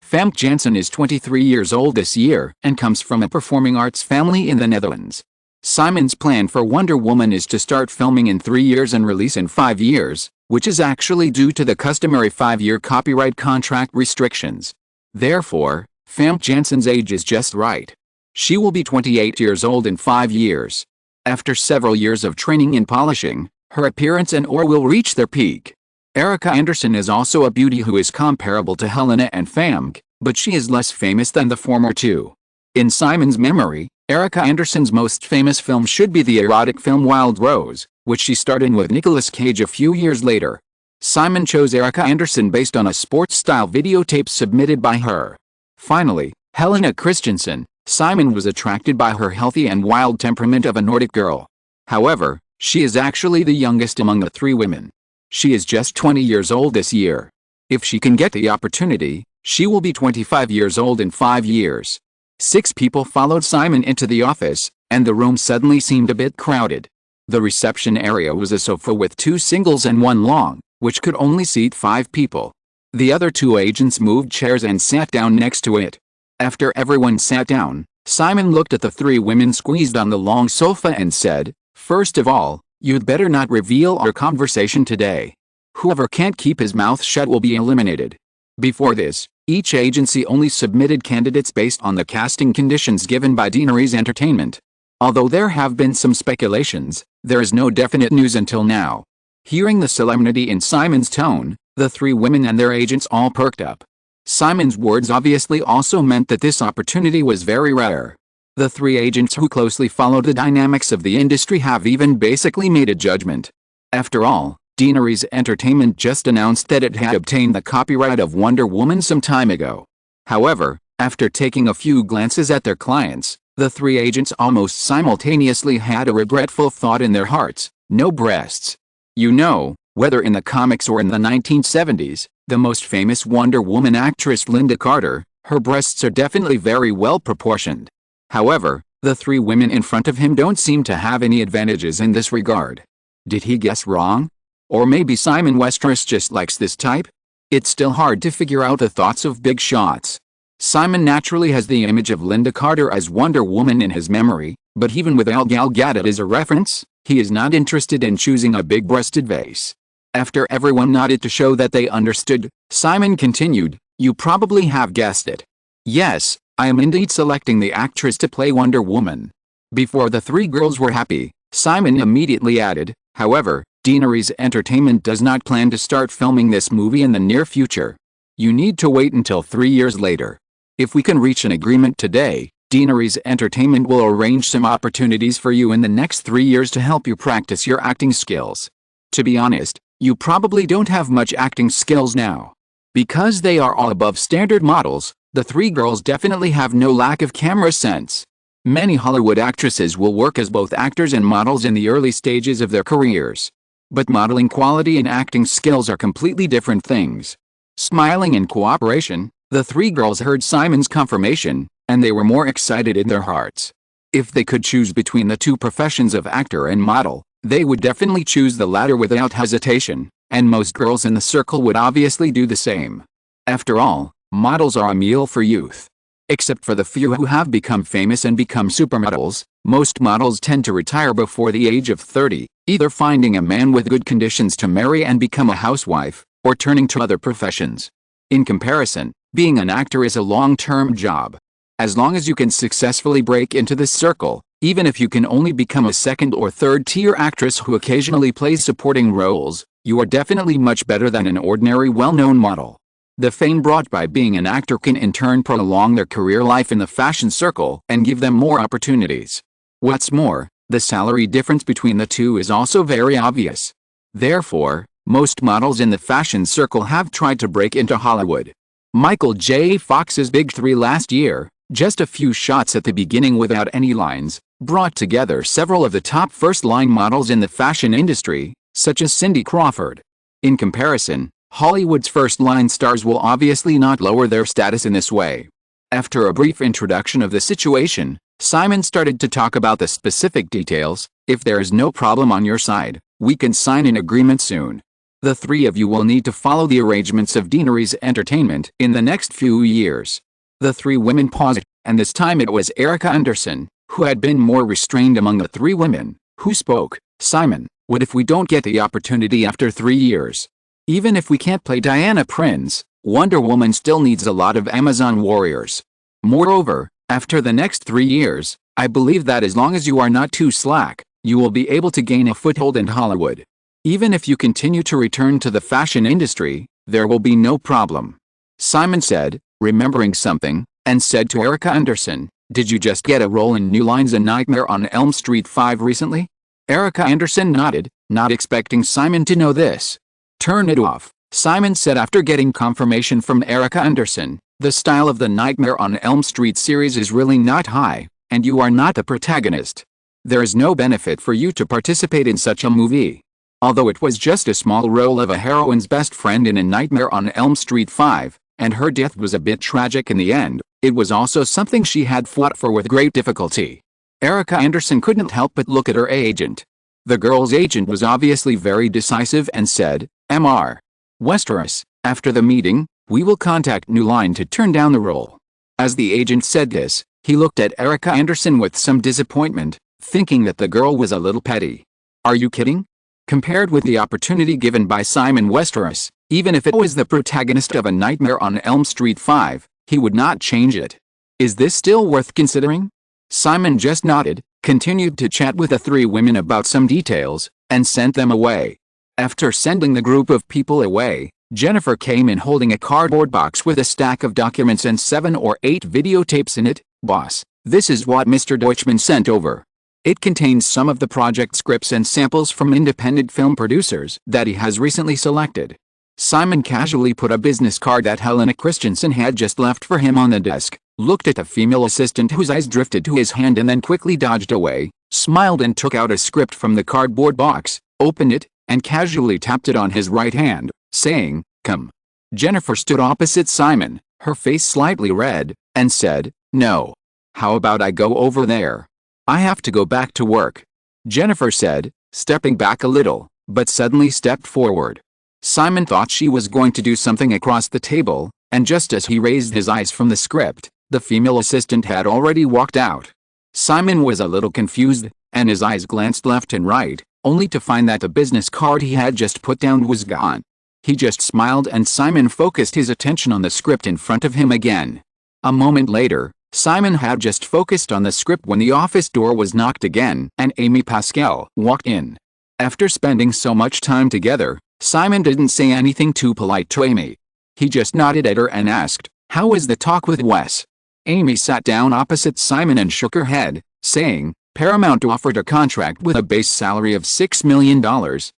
Famke Janssen is 23 years old this year and comes from a performing arts family in the Netherlands. Simon's plan for Wonder Woman is to start filming in 3 years and release in 5 years, which is actually due to the customary 5-year copyright contract restrictions. Therefore, Famke Janssen's age is just right. She will be 28 years old in 5 years. After several years of training and polishing, her appearance and aura will reach their peak. Erica Anderson is also a beauty who is comparable to Helena and Famke, but she is less famous than the former 2. In Simon's memory, Erica Anderson's most famous film should be the erotic film Wild Rose, which she starred in with Nicolas Cage a few years later. Simon chose Erica Anderson based on a sports-style videotape submitted by her. Finally, Helena Christensen. Simon was attracted by her healthy and wild temperament of a Nordic girl. However, she is actually the youngest among the 3 women. She is just 20 years old this year. If she can get the opportunity, she will be 25 years old in 5 years. 6 people followed Simon into the office, and the room suddenly seemed a bit crowded. The reception area was a sofa with 2 singles and 1 long, which could only seat 5 people. The other 2 agents moved chairs and sat down next to it. After everyone sat down, Simon looked at the three women squeezed on the long sofa and said, "First of all, you'd better not reveal our conversation today. Whoever can't keep his mouth shut will be eliminated." Before this, each agency only submitted candidates based on the casting conditions given by Daenerys Entertainment. Although there have been some speculations, there is no definite news until now. Hearing the solemnity in Simon's tone, the three women and their agents all perked up. Simon's words obviously also meant that this opportunity was very rare. The three agents who closely followed the dynamics of the industry have even basically made a judgment. After all, Daenerys Entertainment just announced that it had obtained the copyright of Wonder Woman some time ago. However, after taking a few glances at their clients, the three agents almost simultaneously had a regretful thought in their hearts: no breasts. You know, whether in the comics or in the 1970s, the most famous Wonder Woman actress Linda Carter, her breasts are definitely very well proportioned. However, the three women in front of him don't seem to have any advantages in this regard. Did he guess wrong? Or maybe Simon Westeros just likes this type? It's still hard to figure out the thoughts of big shots. Simon naturally has the image of Linda Carter as Wonder Woman in his memory, but even without Gal Gadot as a reference, he is not interested in choosing a big-breasted vase. After everyone nodded to show that they understood, Simon continued, "You probably have guessed it. Yes, I am indeed selecting the actress to play Wonder Woman." Before the three girls were happy, Simon immediately added, "However, Daenerys Entertainment does not plan to start filming this movie in the near future. You need to wait until 3 years later. If we can reach an agreement today, Daenerys Entertainment will arrange some opportunities for you in the next 3 years to help you practice your acting skills. To be honest, you probably don't have much acting skills now. Because they are all above standard models, the three girls definitely have no lack of camera sense. Many Hollywood actresses will work as both actors and models in the early stages of their careers. But modeling quality and acting skills are completely different things." Smiling in cooperation, the three girls heard Simon's confirmation, and they were more excited in their hearts. If they could choose between the two professions of actor and model, they would definitely choose the latter without hesitation, and most girls in the circle would obviously do the same. After all, models are a meal for youth. Except for the few who have become famous and become supermodels, most models tend to retire before the age of 30, either finding a man with good conditions to marry and become a housewife, or turning to other professions. In comparison, being an actor is a long-term job. As long as you can successfully break into this circle, even if you can only become a second or third-tier actress who occasionally plays supporting roles, you are definitely much better than an ordinary well-known model. The fame brought by being an actor can in turn prolong their career life in the fashion circle and give them more opportunities. What's more, the salary difference between the two is also very obvious. Therefore, most models in the fashion circle have tried to break into Hollywood. Michael J. Fox's Big Three last year, just a few shots at the beginning without any lines, brought together several of the top first-line models in the fashion industry, such as Cindy Crawford. In comparison, Hollywood's first-line stars will obviously not lower their status in this way. After a brief introduction of the situation, Simon started to talk about the specific details. "If there is no problem on your side, we can sign an agreement soon. The three of you will need to follow the arrangements of Daenerys Entertainment in the next few years." The three women paused, and this time it was Erica Anderson, who had been more restrained among the three women, who spoke. "Simon, what if we don't get the opportunity after 3 years? Even if we can't play Diana Prince, Wonder Woman still needs a lot of Amazon warriors. Moreover, after the next 3 years, I believe that as long as you are not too slack, you will be able to gain a foothold in Hollywood. Even if you continue to return to the fashion industry, there will be no problem." Simon said, remembering something, and said to Erica Anderson, "Did you just get a role in New Line's A Nightmare on Elm Street 5 recently?" Erica Anderson nodded, not expecting Simon to know this. "Turn it off," Simon said after getting confirmation from Erica Anderson. "The style of the Nightmare on Elm Street series is really not high, and you are not the protagonist. There is no benefit for you to participate in such a movie." Although it was just a small role of a heroine's best friend in A Nightmare on Elm Street 5, and her death was a bit tragic in the end, it was also something she had fought for with great difficulty. Erica Anderson couldn't help but look at her agent. The girl's agent was obviously very decisive and said, "Mr. Westeros, after the meeting, we will contact New Line to turn down the role." As the agent said this, He looked at Erica Anderson with some disappointment, thinking that the girl was a little petty. Are you kidding? Compared with the opportunity given by Simon Westeros, even if it was the protagonist of A Nightmare on Elm Street 5, he would not change it. Is this still worth considering? Simon just nodded, continued to chat with the three women about some details, and sent them away. After sending the group of people away, Jennifer came in holding a cardboard box with a stack of documents and 7 or 8 videotapes in it. Boss, this is what Mr. Deutschman sent over. It contains some of the project scripts and samples from independent film producers that he has recently selected. Simon casually put a business card that Helena Christensen had just left for him on the desk, looked at the female assistant whose eyes drifted to his hand and then quickly dodged away, smiled and took out a script from the cardboard box, opened it, and casually tapped it on his right hand, saying, "Come." Jennifer stood opposite Simon, her face slightly red, and said, "No. How about I go over there? I have to go back to work," Jennifer said, stepping back a little, but suddenly stepped forward. Simon thought she was going to do something across the table, and just as he raised his eyes from the script, the female assistant had already walked out. Simon was a little confused, and his eyes glanced left and right, only to find that the business card he had just put down was gone. He just smiled and Simon focused his attention on the script in front of him again. A moment later, Simon had just focused on the script when the office door was knocked again and Amy Pascal walked in. After spending so much time together, Simon didn't say anything too polite to Amy. He just nodded at her and asked, "How was the talk with Wes?" Amy sat down opposite Simon and shook her head, saying, "Paramount offered a contract with a base salary of $6 million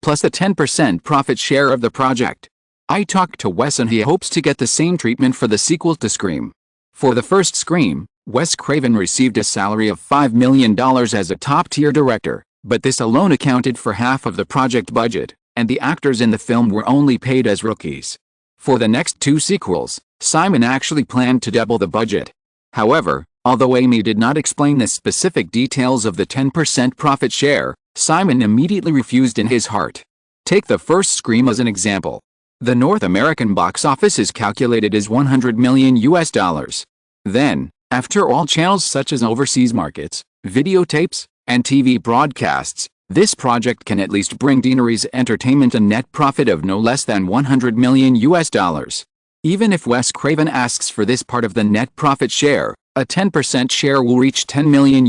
plus a 10% profit share of the project. I talked to Wes and he hopes to get the same treatment for the sequel to Scream. For the first Scream, Wes Craven received a salary of $5 million as a top-tier director, but this alone accounted for half of the project budget, and the actors in the film were only paid as rookies. For the next 2 sequels, Simon actually planned to double the budget. However, although Amy did not explain the specific details of the 10% profit share, Simon immediately refused in his heart. Take the first Scream as an example. The North American box office is calculated as $100 million. Then, after all channels such as overseas markets, videotapes, and TV broadcasts, this project can at least bring Deaneries Entertainment a net profit of no less than $100 million. Even if Wes Craven asks for this part of the net profit share, a 10% share will reach $10 million.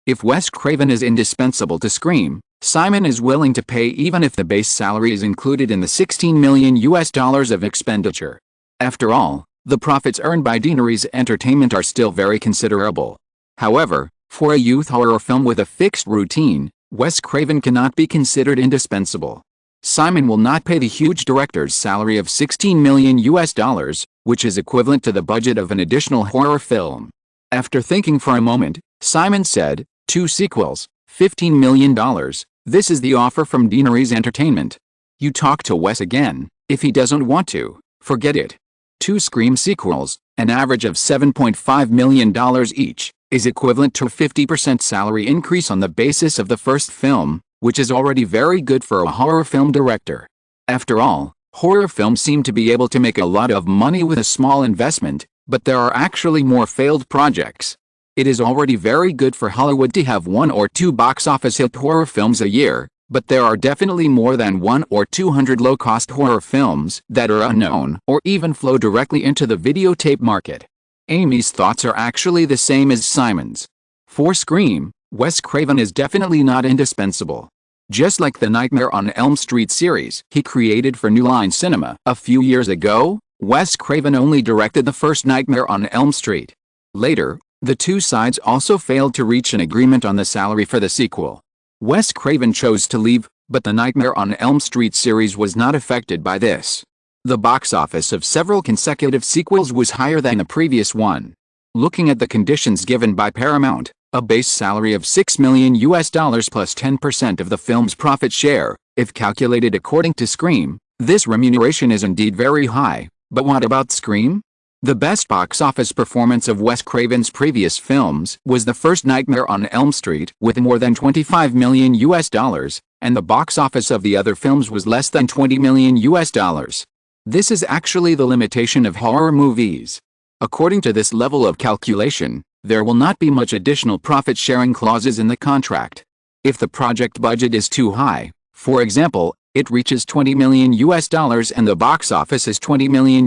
If Wes Craven is indispensable to Scream, Simon is willing to pay even if the base salary is included in the $16 million of expenditure. After all, the profits earned by Deaneries Entertainment are still very considerable. However, for a youth horror film with a fixed routine, Wes Craven cannot be considered indispensable. Simon will not pay the huge director's salary of $16 million, which is equivalent to the budget of an additional horror film. After thinking for a moment, Simon said, 2 sequels, $15 million, this is the offer from Deaneries Entertainment. You talk to Wes again, if he doesn't want to, forget it. 2 Scream sequels, an average of $7.5 million each, is equivalent to a 50% salary increase on the basis of the first film, which is already very good for a horror film director. After all, horror films seem to be able to make a lot of money with a small investment, but there are actually more failed projects. It is already very good for Hollywood to have 1 or 2 box office hit horror films a year, but there are definitely more than 1 or 200 low-cost horror films that are unknown or even flow directly into the videotape market. Amy's thoughts are actually the same as Simon's. For Scream, Wes Craven is definitely not indispensable. Just like the Nightmare on Elm Street series he created for New Line Cinema a few years ago, Wes Craven only directed the first Nightmare on Elm Street. Later, the 2 sides also failed to reach an agreement on the salary for the sequel. Wes Craven chose to leave, but the Nightmare on Elm Street series was not affected by this. The box office of several consecutive sequels was higher than the previous one. Looking at the conditions given by Paramount, a base salary of $6 million plus 10% of the film's profit share, if calculated according to Scream, this remuneration is indeed very high. But what about Scream? The best box office performance of Wes Craven's previous films was the first Nightmare on Elm Street with more than $25 million, and the box office of the other films was less than $20 million. This is actually the limitation of horror movies. According to this level of calculation, There will not be much additional profit-sharing clauses in the contract. If the project budget is too high, for example, it reaches $20 million and the box office is $20 million,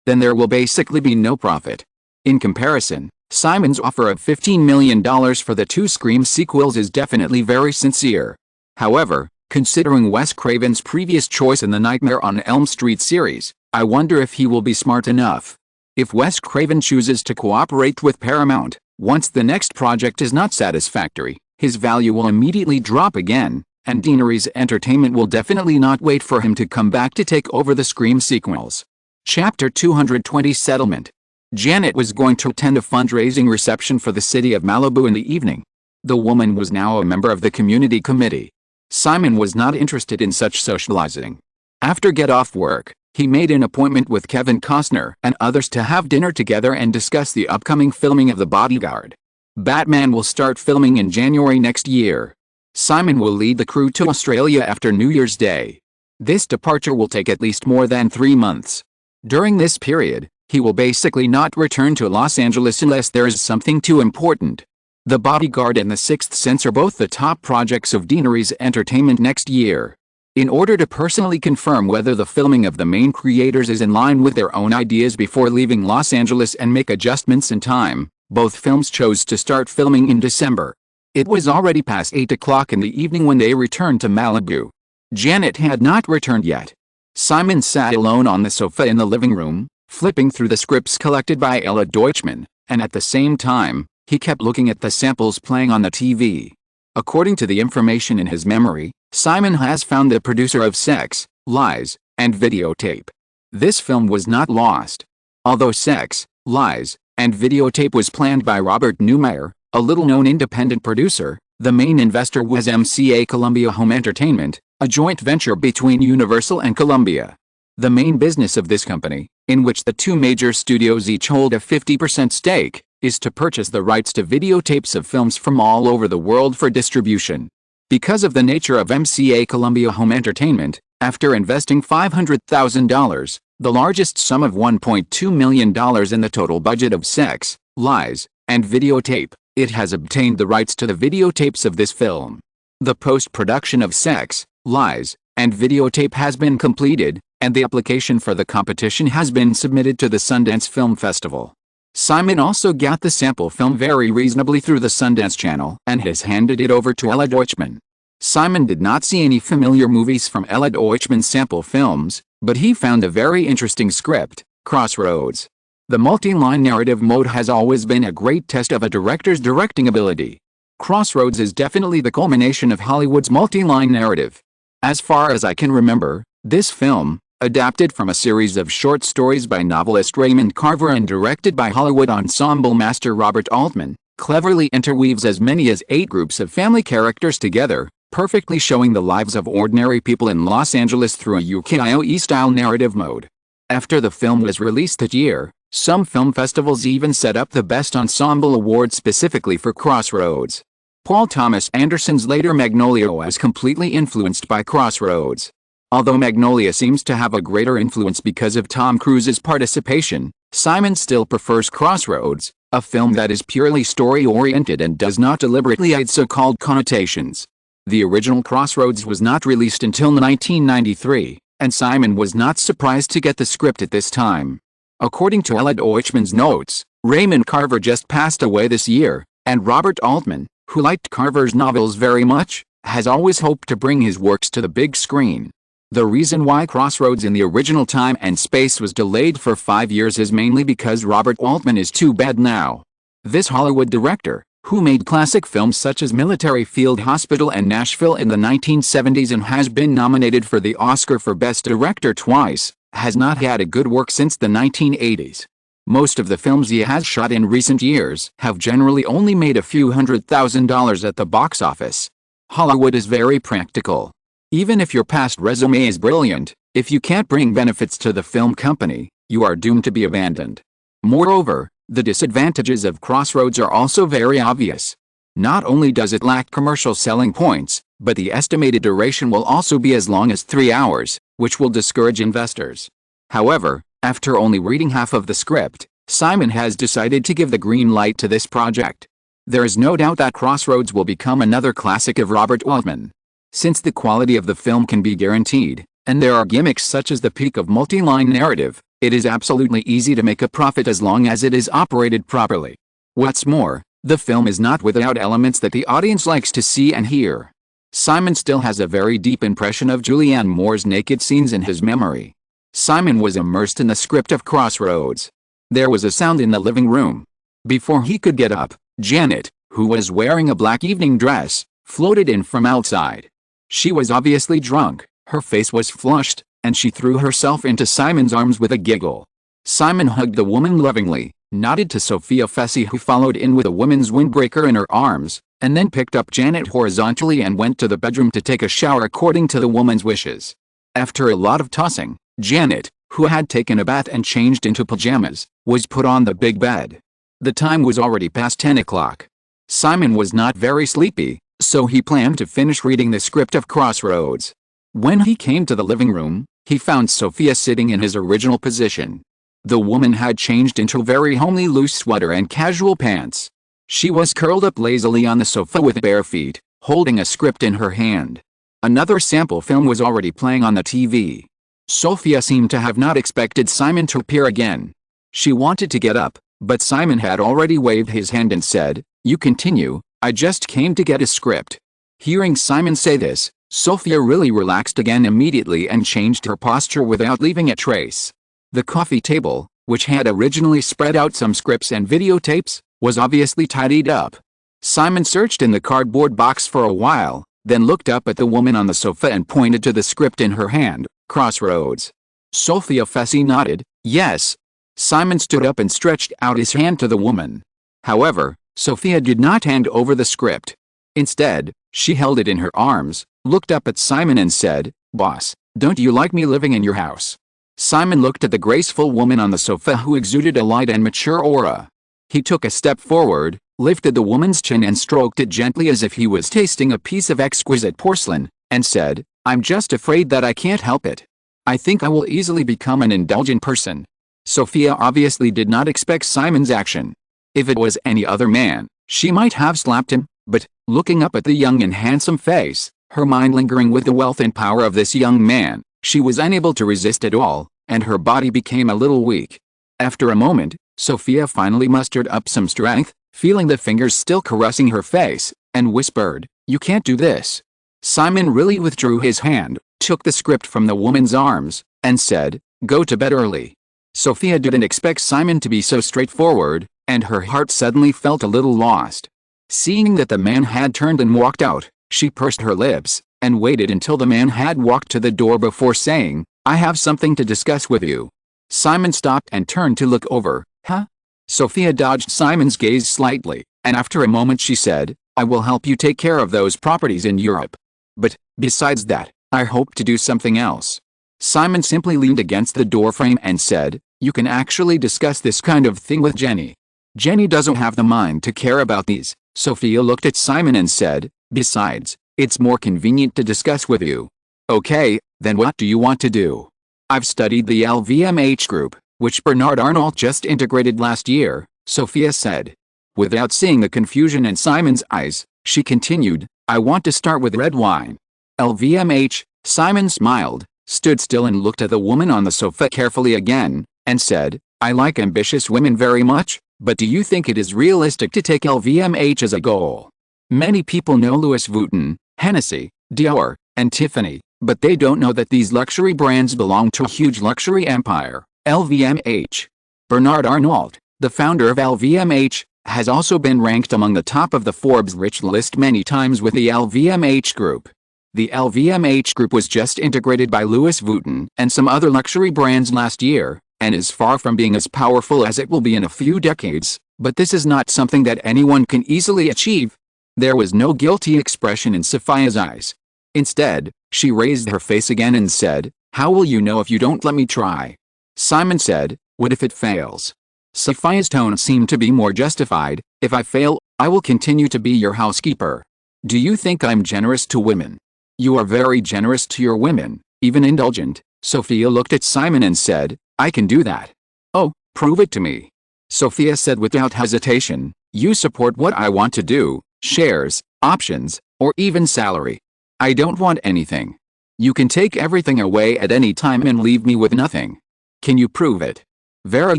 then there will basically be no profit. In comparison, Simon's offer of $15 million for the 2 Scream sequels is definitely very sincere. However, considering Wes Craven's previous choice in the Nightmare on Elm Street series, I wonder if he will be smart enough. If Wes Craven chooses to cooperate with Paramount, once the next project is not satisfactory, his value will immediately drop again, and Deaneries Entertainment will definitely not wait for him to come back to take over the Scream sequels. Chapter 220 Settlement. Janet was going to attend a fundraising reception for the city of Malibu in the evening. The woman was now a member of the community committee. Simon was not interested in such socializing. After get off work, he made an appointment with Kevin Costner and others to have dinner together and discuss the upcoming filming of The Bodyguard. Batman will start filming in January next year. Simon will lead the crew to Australia after New Year's Day. This departure will take at least more than 3 months. During this period, he will basically not return to Los Angeles unless there is something too important. The Bodyguard and The Sixth Sense are both the top projects of Deaneries Entertainment next year. In order to personally confirm whether the filming of the main creators is in line with their own ideas before leaving Los Angeles and make adjustments in time, both films chose to start filming in December. It was already past 8 o'clock in the evening when they returned to Malibu. Janet had not returned yet. Simon sat alone on the sofa in the living room, flipping through the scripts collected by Ella Deutschman, and at the same time, he kept looking at the samples playing on the TV. According to the information in his memory, Simon has found the producer of Sex, Lies, and Videotape. This film was not lost. Although Sex, Lies, and Videotape was planned by Robert Newmeyer, a little-known independent producer, the main investor was MCA Columbia Home Entertainment, a joint venture between Universal and Columbia. The main business of this company, in which the 2 major studios each hold a 50% stake, is to purchase the rights to videotapes of films from all over the world for distribution. Because of the nature of MCA Columbia Home Entertainment, after investing $500,000, the largest sum of $1.2 million in the total budget of Sex, Lies, and Videotape, it has obtained the rights to the videotapes of this film. The post-production of Sex, Lies, and Videotape has been completed, and the application for the competition has been submitted to the Sundance Film Festival. Simon also got the sample film very reasonably through the Sundance Channel and has handed it over to Ella Deutschman. Simon did not see any familiar movies from Ella Deutschman's sample films, but he found a very interesting script, Crossroads. The multi-line narrative mode has always been a great test of a director's directing ability. Crossroads is definitely the culmination of Hollywood's multi-line narrative. As far as I can remember, this film, adapted from a series of short stories by novelist Raymond Carver and directed by Hollywood ensemble master Robert Altman, cleverly interweaves as many as 8 groups of family characters together, perfectly showing the lives of ordinary people in Los Angeles through a ukiyo-e-style narrative mode. After the film was released that year, some film festivals even set up the Best Ensemble Award specifically for Crossroads. Paul Thomas Anderson's later Magnolia was completely influenced by Crossroads. Although Magnolia seems to have a greater influence because of Tom Cruise's participation, Simon still prefers Crossroads, a film that is purely story-oriented and does not deliberately add so-called connotations. The original Crossroads was not released until 1993, and Simon was not surprised to get the script at this time. According to Ella Deutschman's notes, Raymond Carver just passed away this year, and Robert Altman, who liked Carver's novels very much, has always hoped to bring his works to the big screen. The reason why Crossroads in the original time and space was delayed for 5 years is mainly because Robert Altman is too bad now. This Hollywood director, who made classic films such as Military Field Hospital and Nashville in the 1970s and has been nominated for the Oscar for Best Director twice, has not had a good work since the 1980s. Most of the films he has shot in recent years have generally only made a few $100,000 at the box office. Hollywood is very practical. Even if your past resume is brilliant, if you can't bring benefits to the film company, you are doomed to be abandoned. Moreover, the disadvantages of Crossroads are also very obvious. Not only does it lack commercial selling points, but the estimated duration will also be as long as 3 hours, which will discourage investors. However, after only reading half of the script, Simon has decided to give the green light to this project. There is no doubt that Crossroads will become another classic of Robert Altman. Since the quality of the film can be guaranteed, and there are gimmicks such as the peak of multi-line narrative, it is absolutely easy to make a profit as long as it is operated properly. What's more, the film is not without elements that the audience likes to see and hear. Simon still has a very deep impression of Julianne Moore's naked scenes in his memory. Simon was immersed in the script of Crossroads. There was a sound in the living room. Before he could get up, Janet, who was wearing a black evening dress, floated in from outside. She was obviously drunk, her face was flushed, and she threw herself into Simon's arms with a giggle. Simon hugged the woman lovingly, nodded to Sophia Fessy, who followed in with a woman's windbreaker in her arms, and then picked up Janet horizontally and went to the bedroom to take a shower according to the woman's wishes. After a lot of tossing, Janet, who had taken a bath and changed into pajamas, was put on the big bed. The time was already past 10 o'clock. Simon was not very sleepy, so he planned to finish reading the script of Crossroads. When he came to the living room, he found Sophia sitting in his original position. The woman had changed into a very homely loose sweater and casual pants. She was curled up lazily on the sofa with bare feet, holding a script in her hand. Another sample film was already playing on the TV. Sophia seemed to have not expected Simon to appear again. She wanted to get up, but Simon had already waved his hand and said, "You continue, I just came to get a script." Hearing Simon say this, Sophia really relaxed again immediately and changed her posture without leaving a trace. The coffee table, which had originally spread out some scripts and videotapes, was obviously tidied up. Simon searched in the cardboard box for a while, then looked up at the woman on the sofa and pointed to the script in her hand, Crossroads. Sophia Fessy nodded, yes. Simon stood up and stretched out his hand to the woman. However, Sophia did not hand over the script. Instead, she held it in her arms, looked up at Simon and said, "Boss, don't you like me living in your house?" Simon looked at the graceful woman on the sofa who exuded a light and mature aura. He took a step forward, lifted the woman's chin and stroked it gently as if he was tasting a piece of exquisite porcelain, and said, "I'm just afraid that I can't help it. I think I will easily become an indulgent person." Sophia obviously did not expect Simon's action. If it was any other man, she might have slapped him, but, looking up at the young and handsome face, her mind lingering with the wealth and power of this young man, she was unable to resist at all, and her body became a little weak. After a moment, Sophia finally mustered up some strength, feeling the fingers still caressing her face, and whispered, "You can't do this." Simon really withdrew his hand, took the script from the woman's arms, and said, "Go to bed early." Sophia didn't expect Simon to be so straightforward, and her heart suddenly felt a little lost. Seeing that the man had turned and walked out, she pursed her lips, and waited until the man had walked to the door before saying, "I have something to discuss with you." Simon stopped and turned to look over. "Huh?" Sophia dodged Simon's gaze slightly, and after a moment she said, "I will help you take care of those properties in Europe. But, besides that, I hope to do something else." Simon simply leaned against the doorframe and said, "You can actually discuss this kind of thing with Jenny. Jenny doesn't have the mind to care about these." Sophia looked at Simon and said, "Besides, it's more convenient to discuss with you." "Okay, then what do you want to do?" "I've studied the LVMH group, which Bernard Arnault just integrated last year," Sophia said. Without seeing the confusion in Simon's eyes, she continued, "I want to start with red wine." "LVMH," Simon smiled, stood still and looked at the woman on the sofa carefully again, and said, "I like ambitious women very much, but do you think it is realistic to take LVMH as a goal? Many people know Louis Vuitton, Hennessy, Dior, and Tiffany, but they don't know that these luxury brands belong to a huge luxury empire, LVMH. Bernard Arnault, the founder of LVMH, has also been ranked among the top of the Forbes rich list many times with the LVMH group. The LVMH group was just integrated by Louis Vuitton and some other luxury brands last year, and is far from being as powerful as it will be in a few decades, but this is not something that anyone can easily achieve." There was no guilty expression in Sophia's eyes. Instead, she raised her face again and said, "How will you know if you don't let me try?" Simon said, "What if it fails?" Sophia's tone seemed to be more justified. "If I fail, I will continue to be your housekeeper." "Do you think I'm generous to women?" "You are very generous to your women, even indulgent." Sophia looked at Simon and said, "I can do that." "Oh, prove it to me." Sophia said without hesitation, "You support what I want to do, shares, options, or even salary. I don't want anything. You can take everything away at any time and leave me with nothing. Can you prove it?" "Very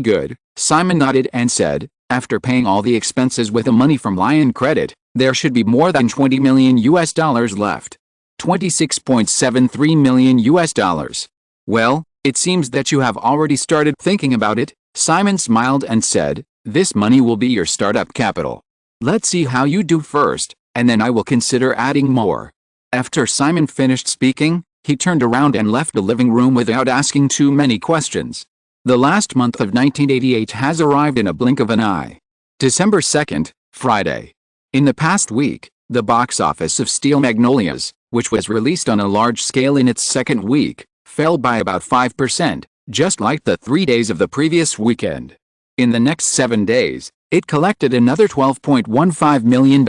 good," Simon nodded and said, "After paying all the expenses with the money from Lion Credit, there should be more than $20 million left. $26.73 million. Well, it seems that you have already started thinking about it," Simon smiled and said, "This money will be your startup capital. Let's see how you do first, and then I will consider adding more." After Simon finished speaking, he turned around and left the living room without asking too many questions. The last month of 1988 has arrived in a blink of an eye. December 2nd, Friday. In the past week, the box office of Steel Magnolias, which was released on a large scale in its second week, fell by about 5%, just like the 3 days of the previous weekend. In the next 7 days, it collected another $12.15 million,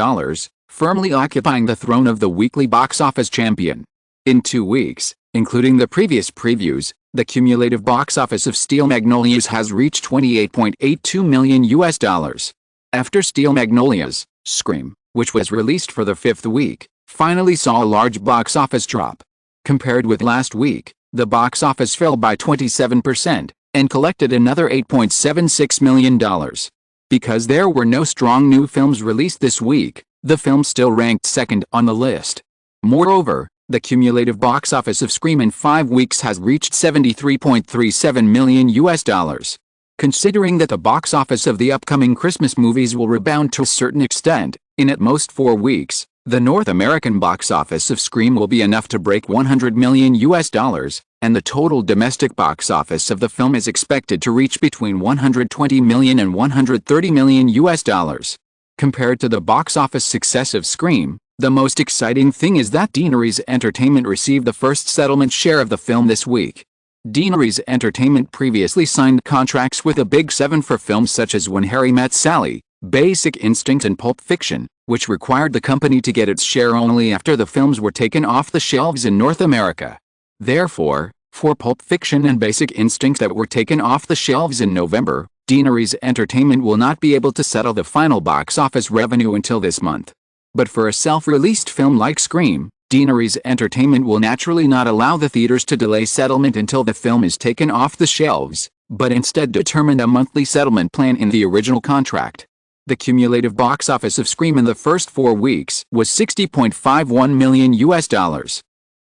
firmly occupying the throne of the weekly box office champion. In 2 weeks, including the previous previews, the cumulative box office of Steel Magnolias has reached $28.82 million. After Steel Magnolias, Scream, which was released for the 5th week, finally saw a large box office drop. Compared with last week, the box office fell by 27%, and collected another $8.76 million. Because there were no strong new films released this week, the film still ranked second on the list. Moreover, the cumulative box office of Scream in 5 weeks has reached $73.37 million. Considering that the box office of the upcoming Christmas movies will rebound to a certain extent, in at most 4 weeks, the North American box office of Scream will be enough to break $100 million, and the total domestic box office of the film is expected to reach between $120 million and $130 million. Compared to the box office success of Scream, the most exciting thing is that Deaneries Entertainment received the first settlement share of the film this week. Deaneries Entertainment previously signed contracts with the Big Seven for films such as When Harry Met Sally, Basic Instinct and Pulp Fiction, which required the company to get its share only after the films were taken off the shelves in North America. Therefore, for Pulp Fiction and Basic Instinct that were taken off the shelves in November, Deaneries Entertainment will not be able to settle the final box office revenue until this month. But for a self-released film like Scream, Deaneries Entertainment will naturally not allow the theaters to delay settlement until the film is taken off the shelves, but instead determined a monthly settlement plan in the original contract. The cumulative box office of Scream in the first 4 weeks was $60.51 million.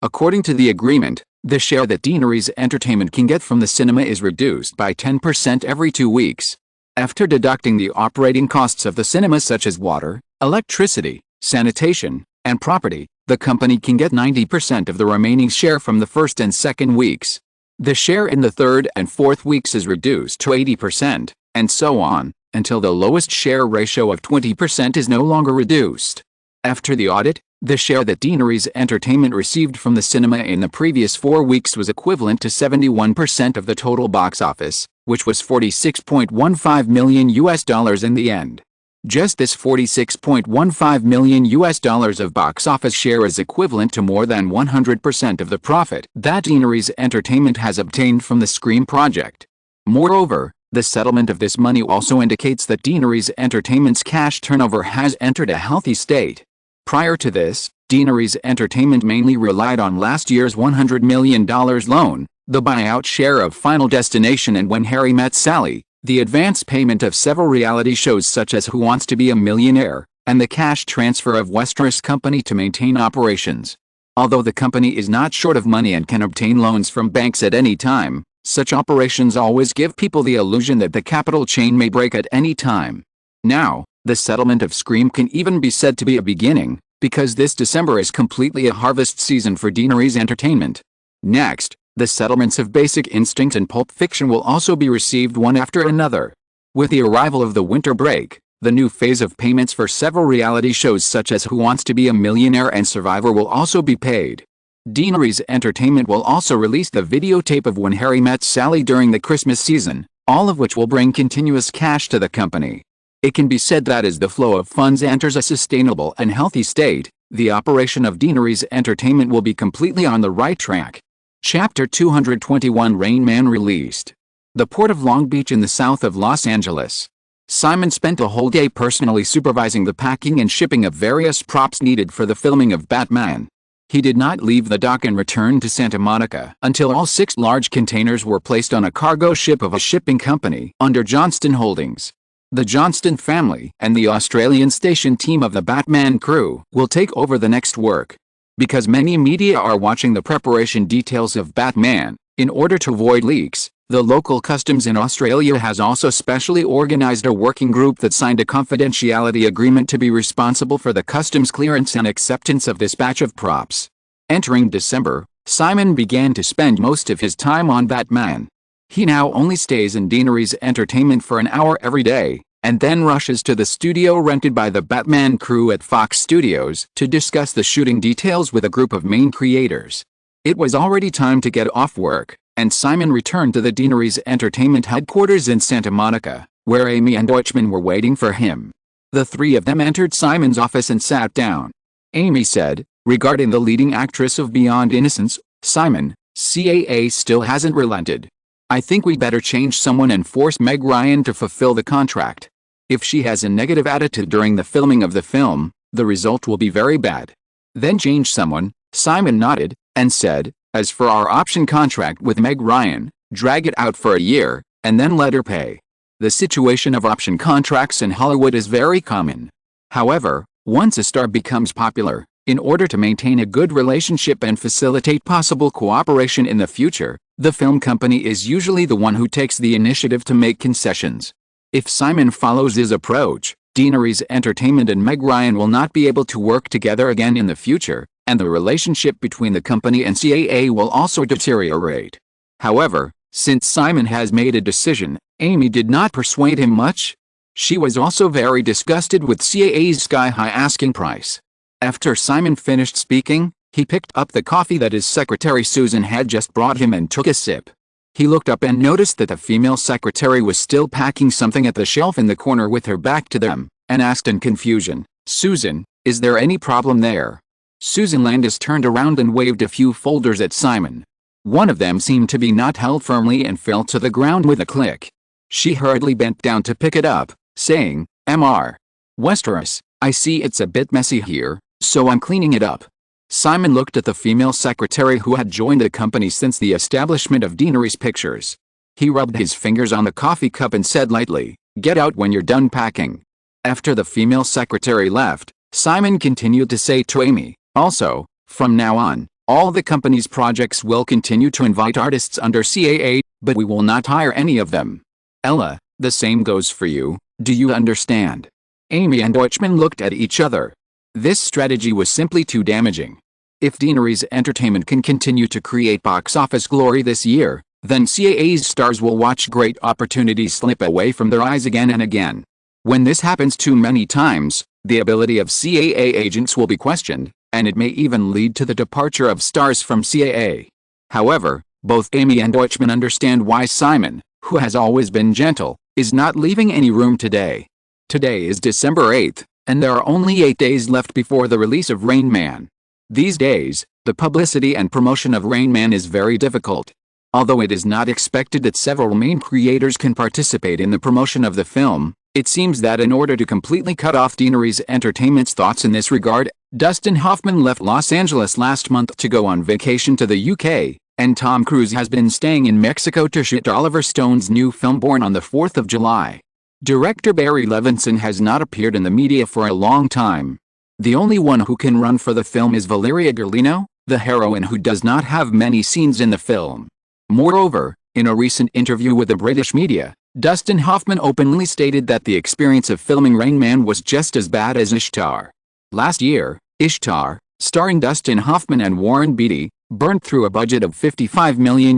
According to the agreement, the share that Deaneries Entertainment can get from the cinema is reduced by 10% every 2 weeks. After deducting the operating costs of the cinema such as water, electricity, sanitation, and property, the company can get 90% of the remaining share from the first and second weeks. The share in the third and fourth weeks is reduced to 80%, and so on, until the lowest share ratio of 20% is no longer reduced. After the audit, the share that Deaneries Entertainment received from the cinema in the previous 4 weeks was equivalent to 71% of the total box office, which was $46.15 million in the end. Just this $46.15 million of box office share is equivalent to more than 100% of the profit that Deaneries Entertainment has obtained from the Scream project. Moreover, the settlement of this money also indicates that Deaneries Entertainment's cash turnover has entered a healthy state. Prior to this, Deaneries Entertainment mainly relied on last year's $100 million loan, the buyout share of Final Destination and When Harry Met Sally, the advance payment of several reality shows such as Who Wants to Be a Millionaire, and the cash transfer of Westeros Company to maintain operations. Although the company is not short of money and can obtain loans from banks at any time, such operations always give people the illusion that the capital chain may break at any time. Now, the settlement of Scream can even be said to be a beginning, because this December is completely a harvest season for Deaneries Entertainment. Next, the settlements of Basic Instinct and Pulp Fiction will also be received one after another. With the arrival of the winter break, the new phase of payments for several reality shows such as Who Wants to Be a Millionaire and Survivor will also be paid. Deaneries Entertainment will also release the videotape of When Harry Met Sally during the Christmas season, all of which will bring continuous cash to the company. It can be said that as the flow of funds enters a sustainable and healthy state, the operation of Deaneries Entertainment will be completely on the right track. Chapter 221 Rain Man released. The Port of Long Beach in the south of Los Angeles. Simon spent a whole day personally supervising the packing and shipping of various props needed for the filming of Batman. He did not leave the dock and return to Santa Monica until all 6 large containers were placed on a cargo ship of a shipping company under Johnston Holdings. The Johnston family and the Australian station team of the Batman crew will take over the next work. Because many media are watching the preparation details of Batman, in order to avoid leaks, the local customs in Australia has also specially organized a working group that signed a confidentiality agreement to be responsible for the customs clearance and acceptance of this batch of props. Entering December, Simon began to spend most of his time on Batman. He now only stays in Deanery's Entertainment for an hour every day, and then rushes to the studio rented by the Batman crew at Fox Studios to discuss the shooting details with a group of main creators. It was already time to get off work, and Simon returned to the Deanery's Entertainment headquarters in Santa Monica, where Amy and Deutschman were waiting for him. The 3 of them entered Simon's office and sat down. Amy said, regarding the leading actress of Beyond Innocence, "Simon, CAA still hasn't relented. I think we better change someone and force Meg Ryan to fulfill the contract. If she has a negative attitude during the filming of the film, the result will be very bad." "Then change someone," Simon nodded, and said, "As for our option contract with Meg Ryan, drag it out for a year, and then let her pay." The situation of option contracts in Hollywood is very common. However, once a star becomes popular, in order to maintain a good relationship and facilitate possible cooperation in the future, the film company is usually the one who takes the initiative to make concessions. If Simon follows his approach, Deanery's Entertainment and Meg Ryan will not be able to work together again in the future, and the relationship between the company and CAA will also deteriorate. However, since Simon has made a decision, Amy did not persuade him much. She was also very disgusted with CAA's sky-high asking price. After Simon finished speaking, he picked up the coffee that his secretary Susan had just brought him and took a sip. He looked up and noticed that the female secretary was still packing something at the shelf in the corner with her back to them, and asked in confusion, "Susan, is there any problem there?" Susan Landis turned around and waved a few folders at Simon. One of them seemed to be not held firmly and fell to the ground with a click. She hurriedly bent down to pick it up, saying, "Mr. Westeros, I see it's a bit messy here, so I'm cleaning it up." Simon looked at the female secretary who had joined the company since the establishment of Deanery's Pictures. He rubbed his fingers on the coffee cup and said lightly, "Get out when you're done packing." After the female secretary left, Simon continued to say to Amy, "Also, from now on, all the company's projects will continue to invite artists under CAA, but we will not hire any of them. Ella, the same goes for you, do you understand?" Amy and Deutschman looked at each other. This strategy was simply too damaging. If Deanery's Entertainment can continue to create box office glory this year, then CAA's stars will watch great opportunities slip away from their eyes again and again. When this happens too many times, the ability of CAA agents will be questioned, and it may even lead to the departure of stars from CAA. However, both Amy and Deutschman understand why Simon, who has always been gentle, is not leaving any room today. Today is December 8th, and there are only 8 days left before the release of Rain Man. These days, the publicity and promotion of Rain Man is very difficult. Although it is not expected that several main creators can participate in the promotion of the film, it seems that in order to completely cut off Deanery's Entertainment's thoughts in this regard, Dustin Hoffman left Los Angeles last month to go on vacation to the UK, and Tom Cruise has been staying in Mexico to shoot Oliver Stone's new film Born on the 4th of July. Director Barry Levinson has not appeared in the media for a long time. The only one who can run for the film is Valeria Golino, the heroine who does not have many scenes in the film. Moreover, in a recent interview with the British media, Dustin Hoffman openly stated that the experience of filming Rain Man was just as bad as Ishtar. Last year, Ishtar, starring Dustin Hoffman and Warren Beatty, burned through a budget of $55 million,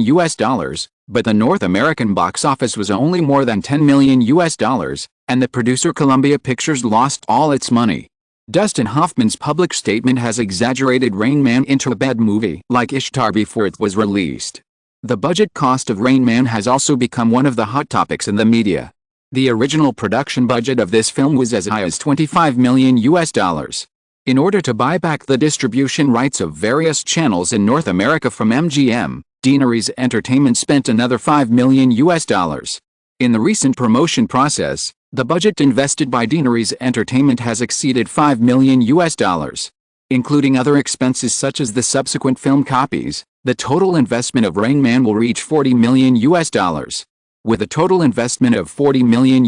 but the North American box office was only more than $10 million, and the producer Columbia Pictures lost all its money. Dustin Hoffman's public statement has exaggerated Rain Man into a bad movie like Ishtar before it was released. The budget cost of Rain Man has also become one of the hot topics in the media. The original production budget of this film was as high as $25 million. In order to buy back the distribution rights of various channels in North America from MGM, Deanery's Entertainment spent another $5 million. In the recent promotion process, The budget invested by Deaneries Entertainment has exceeded $5 million. Including other expenses such as the subsequent film copies, the total investment of Rain Man will reach $40 million. With a total investment of $40 million,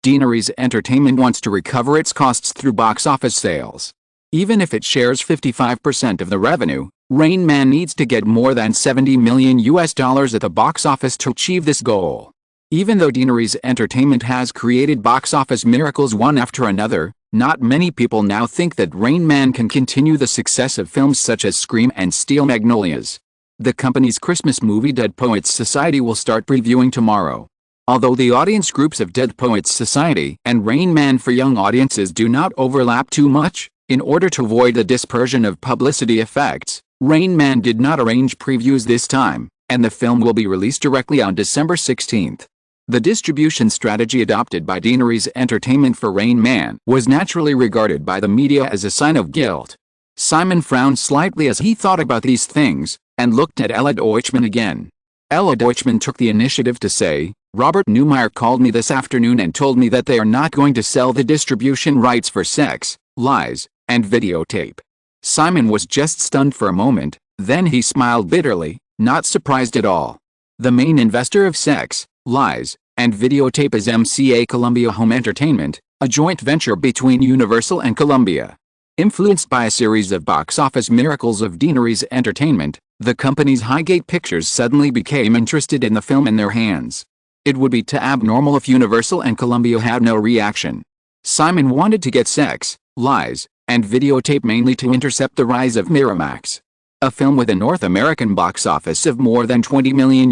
Deaneries Entertainment wants to recover its costs through box office sales. Even if it shares 55% of the revenue, Rain Man needs to get more than $70 million at the box office to achieve this goal. Even though Deaneries Entertainment has created box office miracles one after another, not many people now think that Rain Man can continue the success of films such as Scream and Steel Magnolias. The company's Christmas movie Dead Poets Society will start previewing tomorrow. Although the audience groups of Dead Poets Society and Rain Man for young audiences do not overlap too much, in order to avoid the dispersion of publicity effects, Rain Man did not arrange previews this time, and the film will be released directly on December 16th. The distribution strategy adopted by Deaneries Entertainment for Rain Man was naturally regarded by the media as a sign of guilt. Simon frowned slightly as he thought about these things, and looked at Ella Deutschman again. Ella Deutschman took the initiative to say, "Robert Newmyer called me this afternoon and told me that they are not going to sell the distribution rights for Sex, Lies, and Videotape." Simon was just stunned for a moment, then he smiled bitterly, not surprised at all. The main investor of Sex, Lies, and Videotape is MCA Columbia Home Entertainment, a joint venture between Universal and Columbia. Influenced by a series of box office miracles of Deaneries Entertainment, the company's Highgate Pictures suddenly became interested in the film in their hands. It would be too abnormal if Universal and Columbia had no reaction. Simon wanted to get Sex, Lies, and Videotape mainly to intercept the rise of Miramax. A film with a North American box office of more than $20 million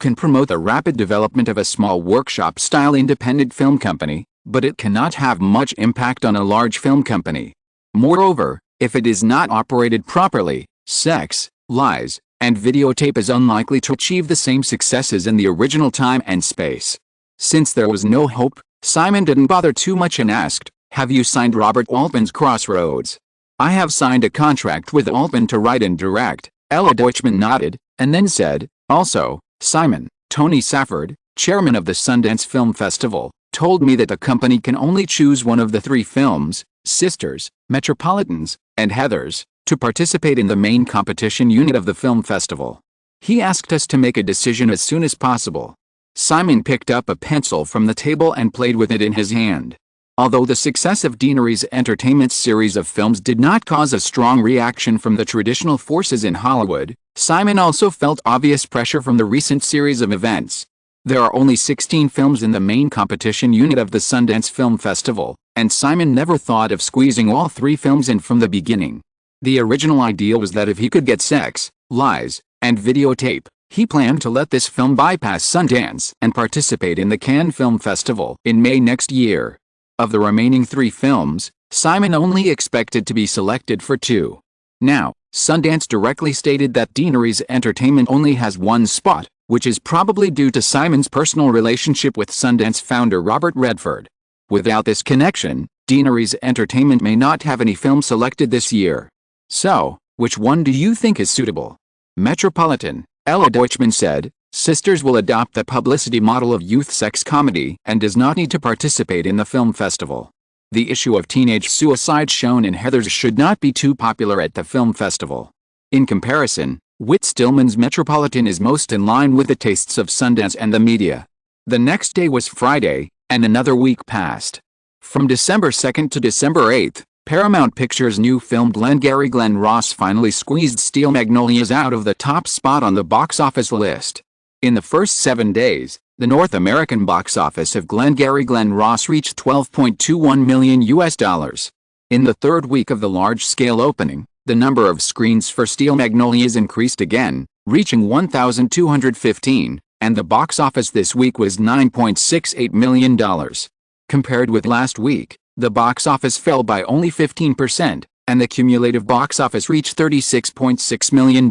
can promote the rapid development of a small workshop-style independent film company, but it cannot have much impact on a large film company. Moreover, if it is not operated properly, Sex, Lies, and Videotape is unlikely to achieve the same successes in the original time and space. Since there was no hope, Simon didn't bother too much and asked, "Have you signed Robert Altman's Crossroads?" "I have signed a contract with Altman to write and direct." Ella Deutschman nodded, and then said, "Also, Simon, Tony Safford, chairman of the Sundance Film Festival, told me that the company can only choose one of the three films, Sisters, Metropolitans, and Heathers, to participate in the main competition unit of the film festival. He asked us to make a decision as soon as possible." Simon picked up a pencil from the table and played with it in his hand. Although the success of Deaneries Entertainment's series of films did not cause a strong reaction from the traditional forces in Hollywood, Simon also felt obvious pressure from the recent series of events. There are only 16 films in the main competition unit of the Sundance Film Festival, and Simon never thought of squeezing all three films in from the beginning. The original idea was that if he could get Sex, Lies, and Videotape, he planned to let this film bypass Sundance and participate in the Cannes Film Festival in May next year. Of the remaining three films, Simon only expected to be selected for two. Now, Sundance directly stated that Deaneries Entertainment only has one spot, which is probably due to Simon's personal relationship with Sundance founder Robert Redford. Without this connection, Deaneries Entertainment may not have any film selected this year. So, which one do you think is suitable? Metropolitan, Ella Deutschman said. Sisters will adopt the publicity model of youth sex comedy and does not need to participate in the film festival. The issue of teenage suicide shown in Heathers should not be too popular at the film festival. In comparison, Whit Stillman's Metropolitan is most in line with the tastes of Sundance and the media. The next day was Friday, and another week passed. From December 2nd to December 8th, Paramount Pictures' new film Glengarry Glen Ross finally squeezed Steel Magnolias out of the top spot on the box office list. In the first 7 days, the North American box office of Glengarry Glen Ross reached $12.21 million. In the third week of the large-scale opening, the number of screens for Steel Magnolias increased again, reaching 1,215, and the box office this week was $9.68 million. Compared with last week, the box office fell by only 15%, and the cumulative box office reached $36.6 million.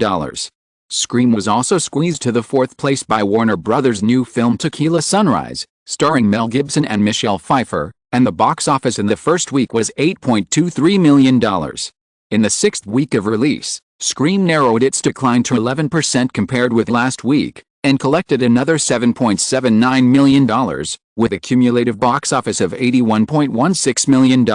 Scream was also squeezed to the fourth place by Warner Brothers' new film Tequila Sunrise, starring Mel Gibson and Michelle Pfeiffer, and the box office in the first week was $8.23 million. In the sixth week of release, Scream narrowed its decline to 11% compared with last week, and collected another $7.79 million, with a cumulative box office of $81.16 million.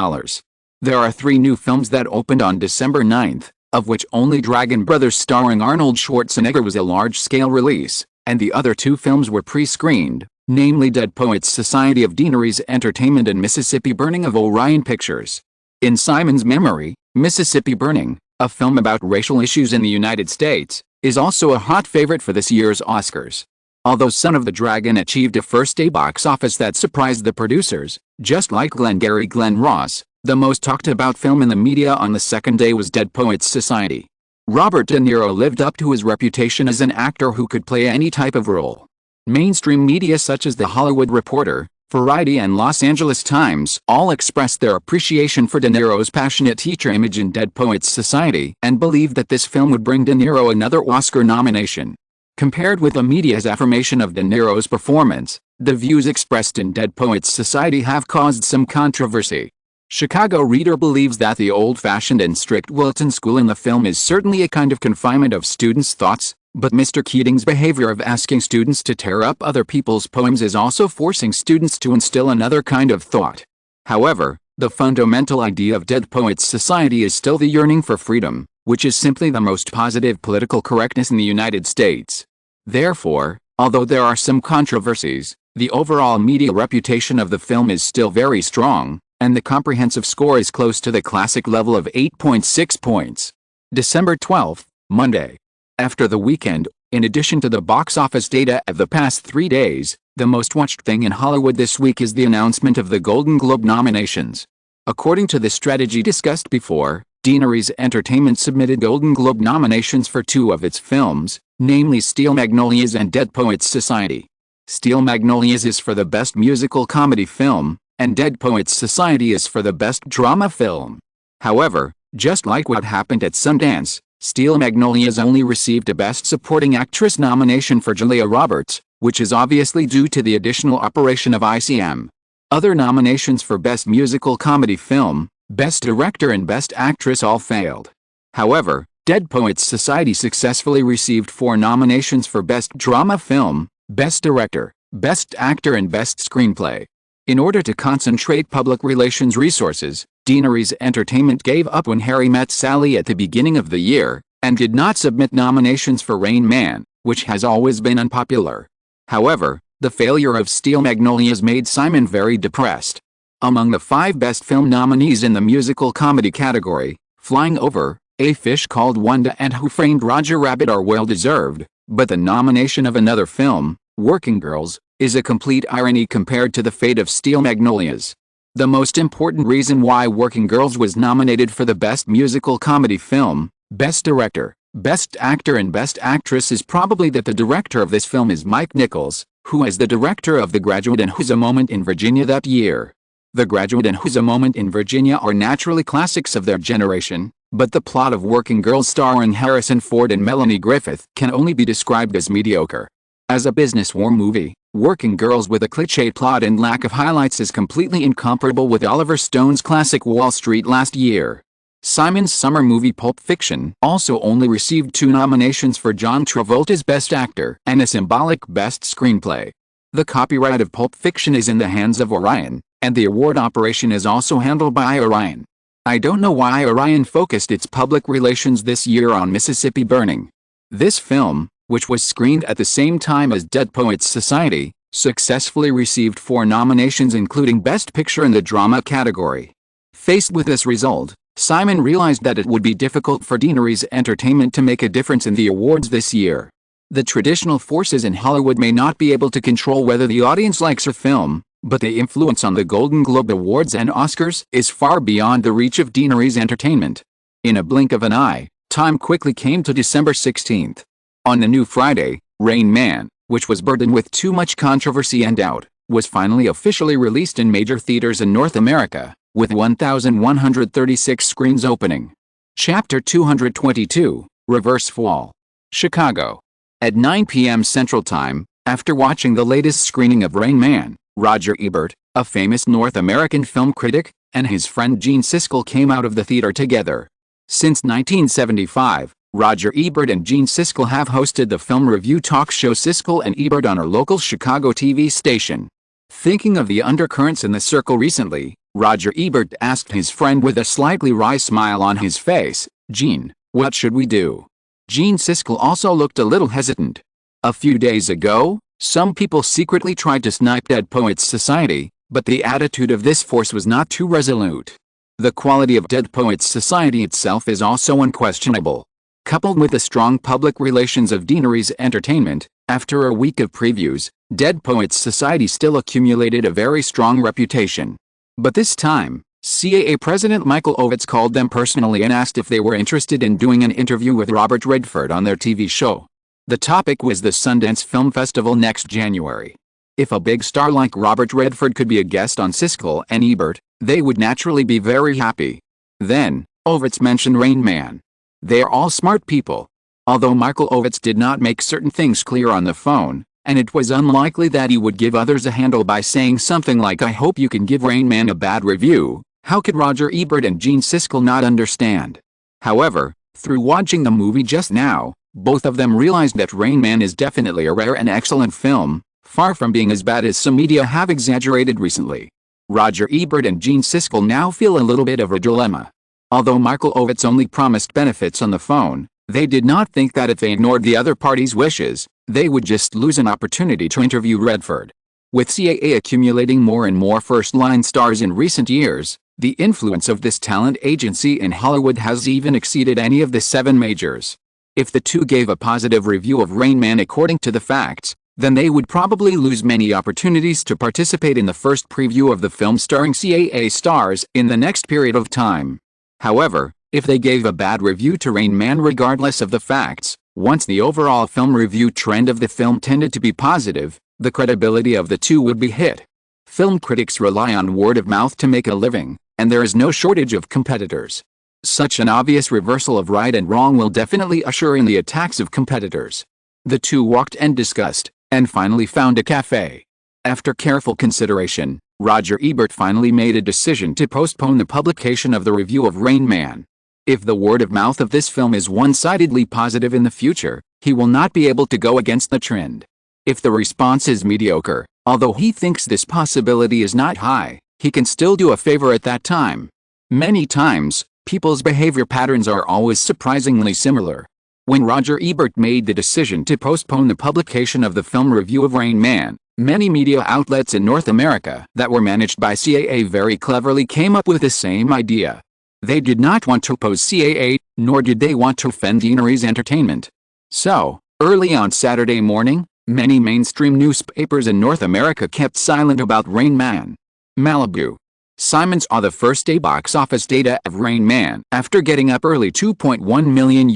There are 3 new films that opened on December 9th, of which only Dragon Brothers starring Arnold Schwarzenegger was a large-scale release, and the other 2 films were pre-screened, namely Dead Poets Society of Deaneries Entertainment and Mississippi Burning of Orion Pictures. In Simon's memory, Mississippi Burning, a film about racial issues in the United States, is also a hot favorite for this year's Oscars. Although Son of the Dragon achieved a first-day box office that surprised the producers, just like Glengarry Glen Ross, the most talked-about film in the media on the second day was Dead Poets Society. Robert De Niro lived up to his reputation as an actor who could play any type of role. Mainstream media such as The Hollywood Reporter, Variety and Los Angeles Times all expressed their appreciation for De Niro's passionate teacher image in Dead Poets Society and believed that this film would bring De Niro another Oscar nomination. Compared with the media's affirmation of De Niro's performance, the views expressed in Dead Poets Society have caused some controversy. Chicago Reader believes that the old-fashioned and strict Wilton School in the film is certainly a kind of confinement of students' thoughts, but Mr. Keating's behavior of asking students to tear up other people's poems is also forcing students to instill another kind of thought. However, the fundamental idea of Dead Poets Society is still the yearning for freedom, which is simply the most positive political correctness in the United States. Therefore, although there are some controversies, the overall media reputation of the film is still very strong, and the comprehensive score is close to the classic level of 8.6 points. December 12th, Monday. After the weekend, in addition to the box office data of the past 3 days, the most watched thing in Hollywood this week is the announcement of the Golden Globe nominations. According to the strategy discussed before, Deaneries Entertainment submitted Golden Globe nominations for 2 of its films, namely Steel Magnolias and Dead Poets Society. Steel Magnolias is for the Best Musical Comedy Film, and Dead Poets Society is for the Best Drama Film. However, just like what happened at Sundance, Steel Magnolias only received a Best Supporting Actress nomination for Julia Roberts, which is obviously due to the additional operation of ICM. Other nominations for Best Musical Comedy Film, Best Director and Best Actress all failed. However, Dead Poets Society successfully received 4 nominations for Best Drama Film, Best Director, Best Actor and Best Screenplay. In order to concentrate public relations resources, Deaneries Entertainment gave up When Harry Met Sally at the beginning of the year, and did not submit nominations for Rain Man, which has always been unpopular. However, the failure of Steel Magnolias made Simon very depressed. Among the 5 best film nominees in the musical comedy category, Flying Over, A Fish Called Wanda and Who Framed Roger Rabbit are well deserved, but the nomination of another film, Working Girls, is a complete irony compared to the fate of Steel Magnolias. The most important reason why Working Girls was nominated for the Best Musical Comedy Film, Best Director, Best Actor and Best Actress is probably that the director of this film is Mike Nichols, who is the director of The Graduate and Who's a Moment in Virginia that year. The Graduate and Who's a Moment in Virginia are naturally classics of their generation, but the plot of Working Girls starring Harrison Ford and Melanie Griffith can only be described as mediocre. As a business war movie, Working Girls with a cliché plot and lack of highlights is completely incomparable with Oliver Stone's classic Wall Street last year. Simon's summer movie Pulp Fiction also only received 2 nominations for John Travolta's Best Actor and a symbolic Best Screenplay. The copyright of Pulp Fiction is in the hands of Orion, and the award operation is also handled by Orion. I don't know why Orion focused its public relations this year on Mississippi Burning. This film, which was screened at the same time as Dead Poets Society, successfully received 4 nominations including Best Picture in the Drama category. Faced with this result, Simon realized that it would be difficult for Deaneries Entertainment to make a difference in the awards this year. The traditional forces in Hollywood may not be able to control whether the audience likes a film, but the influence on the Golden Globe Awards and Oscars is far beyond the reach of Deaneries Entertainment. In a blink of an eye, time quickly came to December 16th. On the new Friday, Rain Man, which was burdened with too much controversy and doubt, was finally officially released in major theaters in North America, with 1,136 screens opening. Chapter 222, Reverse Fall. Chicago. At 9 p.m. Central Time, after watching the latest screening of Rain Man, Roger Ebert, a famous North American film critic, and his friend Gene Siskel came out of the theater together. Since 1975, Roger Ebert and Gene Siskel have hosted the film review talk show Siskel and Ebert on our local Chicago TV station. Thinking of the undercurrents in the circle recently, Roger Ebert asked his friend with a slightly wry smile on his face, "Gene, what should we do?" Gene Siskel also looked a little hesitant. "A few days ago, some people secretly tried to snipe Dead Poets Society, but the attitude of this force was not too resolute. The quality of Dead Poets Society itself is also unquestionable. Coupled with the strong public relations of Deanery's Entertainment, after a week of previews, Dead Poets Society still accumulated a very strong reputation. But this time, CAA President Michael Ovitz called them personally and asked if they were interested in doing an interview with Robert Redford on their TV show. The topic was the Sundance Film Festival next January. If a big star like Robert Redford could be a guest on Siskel and Ebert, they would naturally be very happy. Then, Ovitz mentioned Rain Man. They are all smart people. Although Michael Ovitz did not make certain things clear on the phone, and it was unlikely that he would give others a handle by saying something like "I hope you can give Rain Man a bad review," how could Roger Ebert and Gene Siskel not understand? However, through watching the movie just now, both of them realized that Rain Man is definitely a rare and excellent film, far from being as bad as some media have exaggerated recently. Roger Ebert and Gene Siskel now feel a little bit of a dilemma. Although Michael Ovitz only promised benefits on the phone, they did not think that if they ignored the other party's wishes, they would just lose an opportunity to interview Redford. With CAA accumulating more and more first-line stars in recent years, the influence of this talent agency in Hollywood has even exceeded any of the 7 majors. If the two gave a positive review of Rain Man according to the facts, then they would probably lose many opportunities to participate in the first preview of the film starring CAA stars in the next period of time. However, if they gave a bad review to Rain Man regardless of the facts, once the overall film review trend of the film tended to be positive, the credibility of the two would be hit. Film critics rely on word of mouth to make a living, and there is no shortage of competitors. Such an obvious reversal of right and wrong will definitely usher in the attacks of competitors. The two walked and discussed, and finally found a cafe. After careful consideration, Roger Ebert finally made a decision to postpone the publication of the review of Rain Man. If the word of mouth of this film is one-sidedly positive in the future, he will not be able to go against the trend. If the response is mediocre, although he thinks this possibility is not high, he can still do a favor at that time. Many times, people's behavior patterns are always surprisingly similar. When Roger Ebert made the decision to postpone the publication of the film review of Rain Man, many media outlets in North America that were managed by CAA very cleverly came up with the same idea. They did not want to oppose CAA, nor did they want to offend Deanery's Entertainment. So, early on Saturday morning, many mainstream newspapers in North America kept silent about Rain Man. Malibu. Simon saw the first-day box office data of Rain Man after getting up early $2.1 million.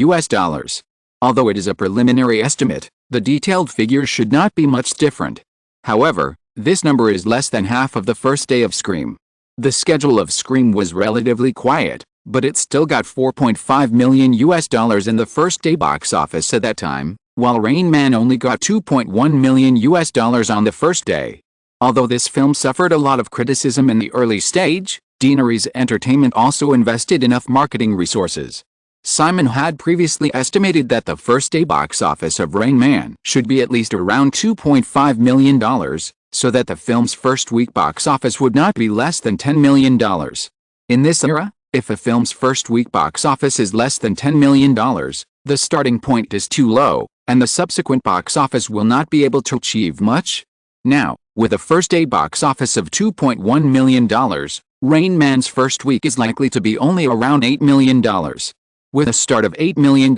Although it is a preliminary estimate, the detailed figures should not be much different. However, this number is less than half of the first day of Scream. The schedule of Scream was relatively quiet, but it still got $4.5 million in the first day box office at that time, while Rain Man only got $2.1 million on the first day. Although this film suffered a lot of criticism in the early stage, Deanery's Entertainment also invested enough marketing resources. Simon had previously estimated that the first-day box office of Rain Man should be at least around $2.5 million, so that the film's first-week box office would not be less than $10 million. In this era, if a film's first-week box office is less than $10 million, the starting point is too low, and the subsequent box office will not be able to achieve much. Now, with a first-day box office of $2.1 million, Rain Man's first week is likely to be only around $8 million. With a start of $8 million,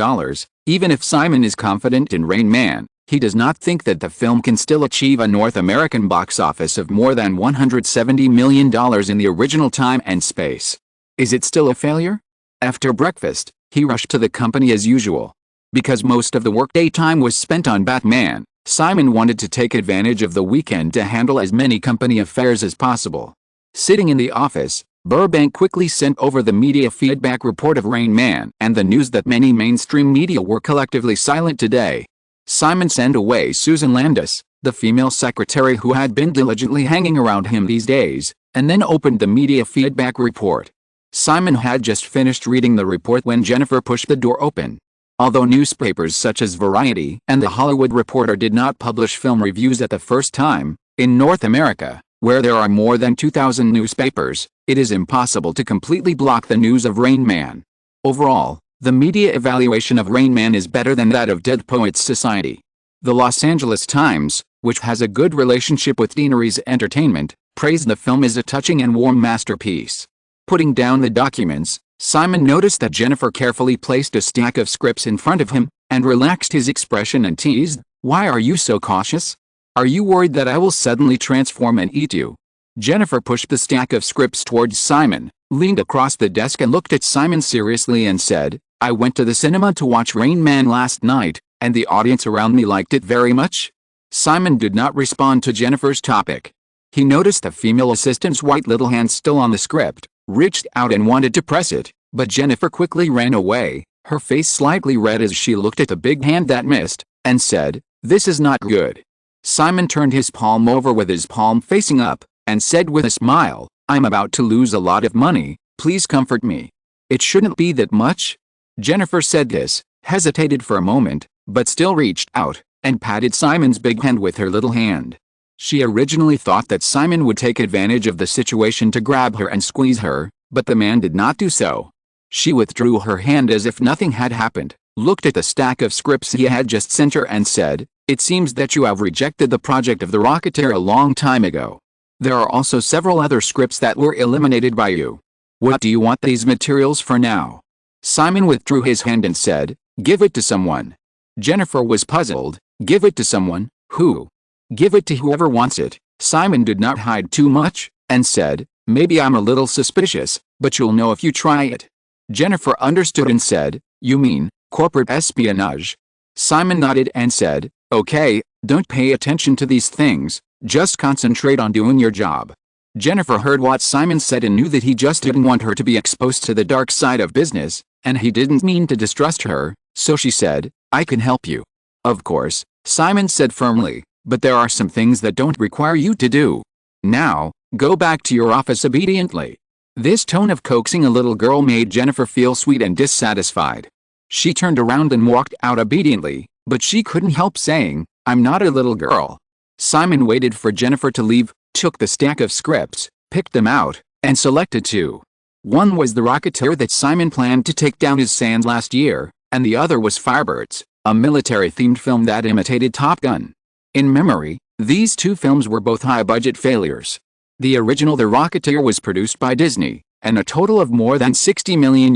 even if Simon is confident in Rain Man, he does not think that the film can still achieve a North American box office of more than $170 million in the original time and space. Is it still a failure? After breakfast, he rushed to the company as usual. Because most of the workday time was spent on Batman, Simon wanted to take advantage of the weekend to handle as many company affairs as possible. Sitting in the office, Burbank quickly sent over the media feedback report of Rain Man and the news that many mainstream media were collectively silent today. Simon sent away Susan Landis, the female secretary who had been diligently hanging around him these days, and then opened the media feedback report. Simon had just finished reading the report when Jennifer pushed the door open. Although newspapers such as Variety and The Hollywood Reporter did not publish film reviews at the first time, in North America, where there are more than 2,000 newspapers, it is impossible to completely block the news of Rain Man. Overall, the media evaluation of Rain Man is better than that of Dead Poets Society. The Los Angeles Times, which has a good relationship with Deaneries Entertainment, praised the film as a touching and warm masterpiece. Putting down the documents, Simon noticed that Jennifer carefully placed a stack of scripts in front of him, and relaxed his expression and teased, "Why are you so cautious? Are you worried that I will suddenly transform and eat you?" Jennifer pushed the stack of scripts towards Simon, leaned across the desk and looked at Simon seriously and said, "I went to the cinema to watch Rain Man last night, and the audience around me liked it very much." Simon did not respond to Jennifer's topic. He noticed the female assistant's white little hand still on the script, reached out and wanted to press it, but Jennifer quickly ran away, her face slightly red as she looked at the big hand that missed, and said, "This is not good." Simon turned his palm over with his palm facing up, and said with a smile, "I'm about to lose a lot of money, please comfort me." "It shouldn't be that much." Jennifer said this, hesitated for a moment, but still reached out, and patted Simon's big hand with her little hand. She originally thought that Simon would take advantage of the situation to grab her and squeeze her, but the man did not do so. She withdrew her hand as if nothing had happened, looked at the stack of scripts he had just sent her and said, "It seems that you have rejected the project of the Rocketeer a long time ago. There are also several other scripts that were eliminated by you. What do you want these materials for now?" Simon withdrew his hand and said, "Give it to someone." Jennifer was puzzled. "Give it to someone? Who?" "Give it to whoever wants it." Simon did not hide too much, and said, "Maybe I'm a little suspicious, but you'll know if you try it." Jennifer understood and said, "You mean corporate espionage?" Simon nodded and said, "Okay, don't pay attention to these things, just concentrate on doing your job." Jennifer heard what Simon said and knew that he just didn't want her to be exposed to the dark side of business, and he didn't mean to distrust her, so she said, "I can help you." "Of course," Simon said firmly, "but there are some things that don't require you to do. Now, go back to your office obediently." This tone of coaxing a little girl made Jennifer feel sweet and dissatisfied. She turned around and walked out obediently, but she couldn't help saying, "I'm not a little girl." Simon waited for Jennifer to leave, took the stack of scripts, picked them out, and selected two. One was The Rocketeer that Simon planned to take down his sands last year, and the other was Firebirds, a military-themed film that imitated Top Gun. In memory, these two films were both high-budget failures. The original The Rocketeer was produced by Disney, and a total of more than $60 million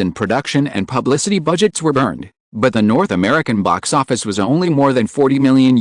in production and publicity budgets were burned, but the North American box office was only more than $40 million.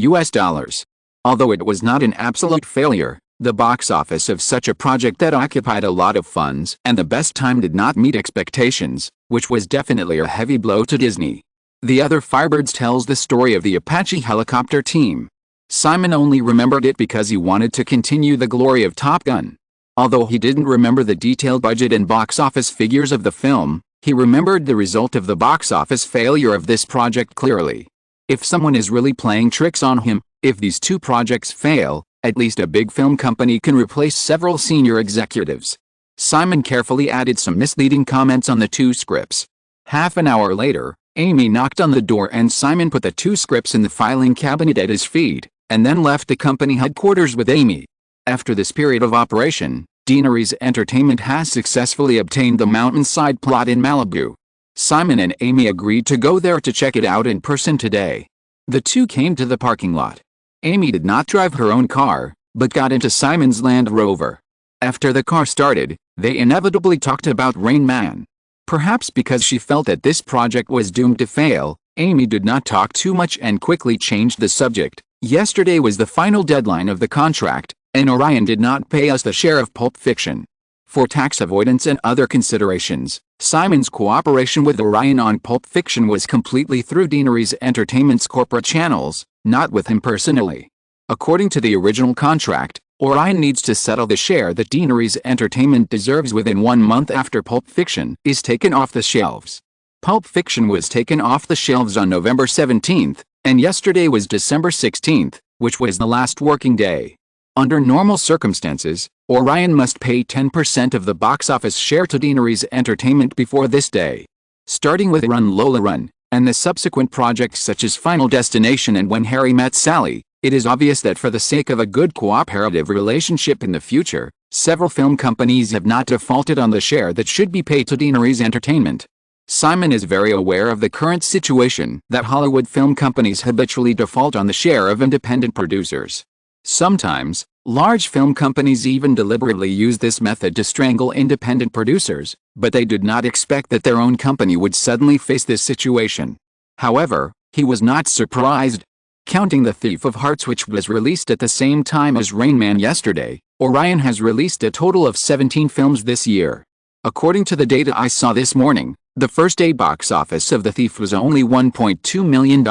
Although it was not an absolute failure, the box office of such a project that occupied a lot of funds and the best time did not meet expectations, which was definitely a heavy blow to Disney. The other Firebirds tells the story of the Apache helicopter team. Simon only remembered it because he wanted to continue the glory of Top Gun. Although he didn't remember the detailed budget and box office figures of the film, he remembered the result of the box office failure of this project clearly. If someone is really playing tricks on him, if these two projects fail, at least a big film company can replace several senior executives. Simon carefully added some misleading comments on the two scripts. Half an hour later, Amy knocked on the door and Simon put the two scripts in the filing cabinet at his feet, and then left the company headquarters with Amy. After this period of operation, Deaneries Entertainment has successfully obtained the mountainside plot in Malibu. Simon and Amy agreed to go there to check it out in person today. The two came to the parking lot. Amy did not drive her own car, but got into Simon's Land Rover. After the car started, they inevitably talked about Rain Man. Perhaps because she felt that this project was doomed to fail, Amy did not talk too much and quickly changed the subject. "Yesterday was the final deadline of the contract, and Orion did not pay us the share of Pulp Fiction. For tax avoidance and other considerations, Simon's cooperation with Orion on Pulp Fiction was completely through Deaneries Entertainment's corporate channels, not with him personally. According to the original contract, Orion needs to settle the share that Deaneries Entertainment deserves within 1 month after Pulp Fiction is taken off the shelves. Pulp Fiction was taken off the shelves on November 17th, and yesterday was December 16th, which was the last working day. Under normal circumstances, Orion must pay 10% of the box office share to Deaneries Entertainment before this day. Starting with Lola Run, and the subsequent projects such as Final Destination and When Harry Met Sally, it is obvious that for the sake of a good cooperative relationship in the future, several film companies have not defaulted on the share that should be paid to Deaneries Entertainment. Simon is very aware of the current situation that Hollywood film companies habitually default on the share of independent producers. Sometimes, large film companies even deliberately use this method to strangle independent producers, but they did not expect that their own company would suddenly face this situation. However, he was not surprised. Counting The Thief of Hearts, which was released at the same time as Rain Man yesterday, Orion has released a total of 17 films this year. According to the data I saw this morning, the first day box office of The Thief was only $1.2 million,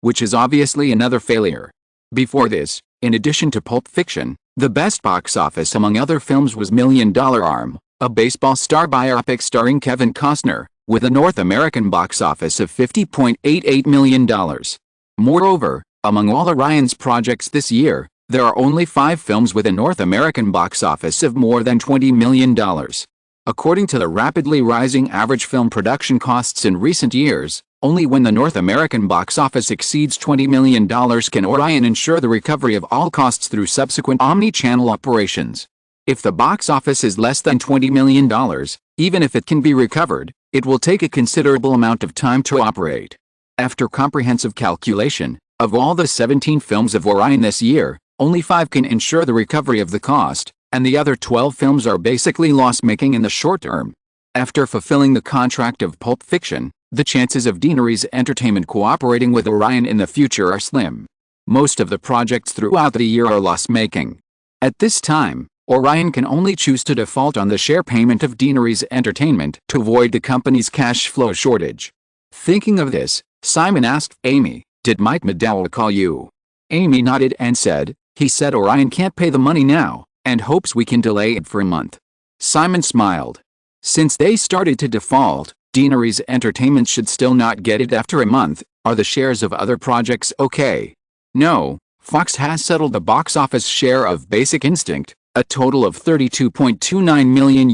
which is obviously another failure. Before this, in addition to Pulp Fiction, the best box office among other films was $1 Million Arm, a baseball star biopic starring Kevin Costner, with a North American box office of $50.88 million. Moreover, among all Orion's projects this year, there are only 5 films with a North American box office of more than $20 million. According to the rapidly rising average film production costs in recent years, only when the North American box office exceeds $20 million can Orion ensure the recovery of all costs through subsequent omni-channel operations. If the box office is less than $20 million, even if it can be recovered, it will take a considerable amount of time to operate. After comprehensive calculation, of all the 17 films of Orion this year, only 5 can ensure the recovery of the cost, and the other 12 films are basically loss-making in the short term. After fulfilling the contract of Pulp Fiction, the chances of Deaneries Entertainment cooperating with Orion in the future are slim. Most of the projects throughout the year are loss-making. At this time, Orion can only choose to default on the share payment of Deaneries Entertainment to avoid the company's cash flow shortage. Thinking of this, Simon asked Amy, "Did Mike McDowell call you?" Amy nodded and said, "He said Orion can't pay the money now, and hopes we can delay it for a month." Simon smiled. Since they started to default, Deaneries Entertainment should still not get it after a month. Are the shares of other projects okay? No, Fox has settled the box office share of Basic Instinct, a total of $32.29 million,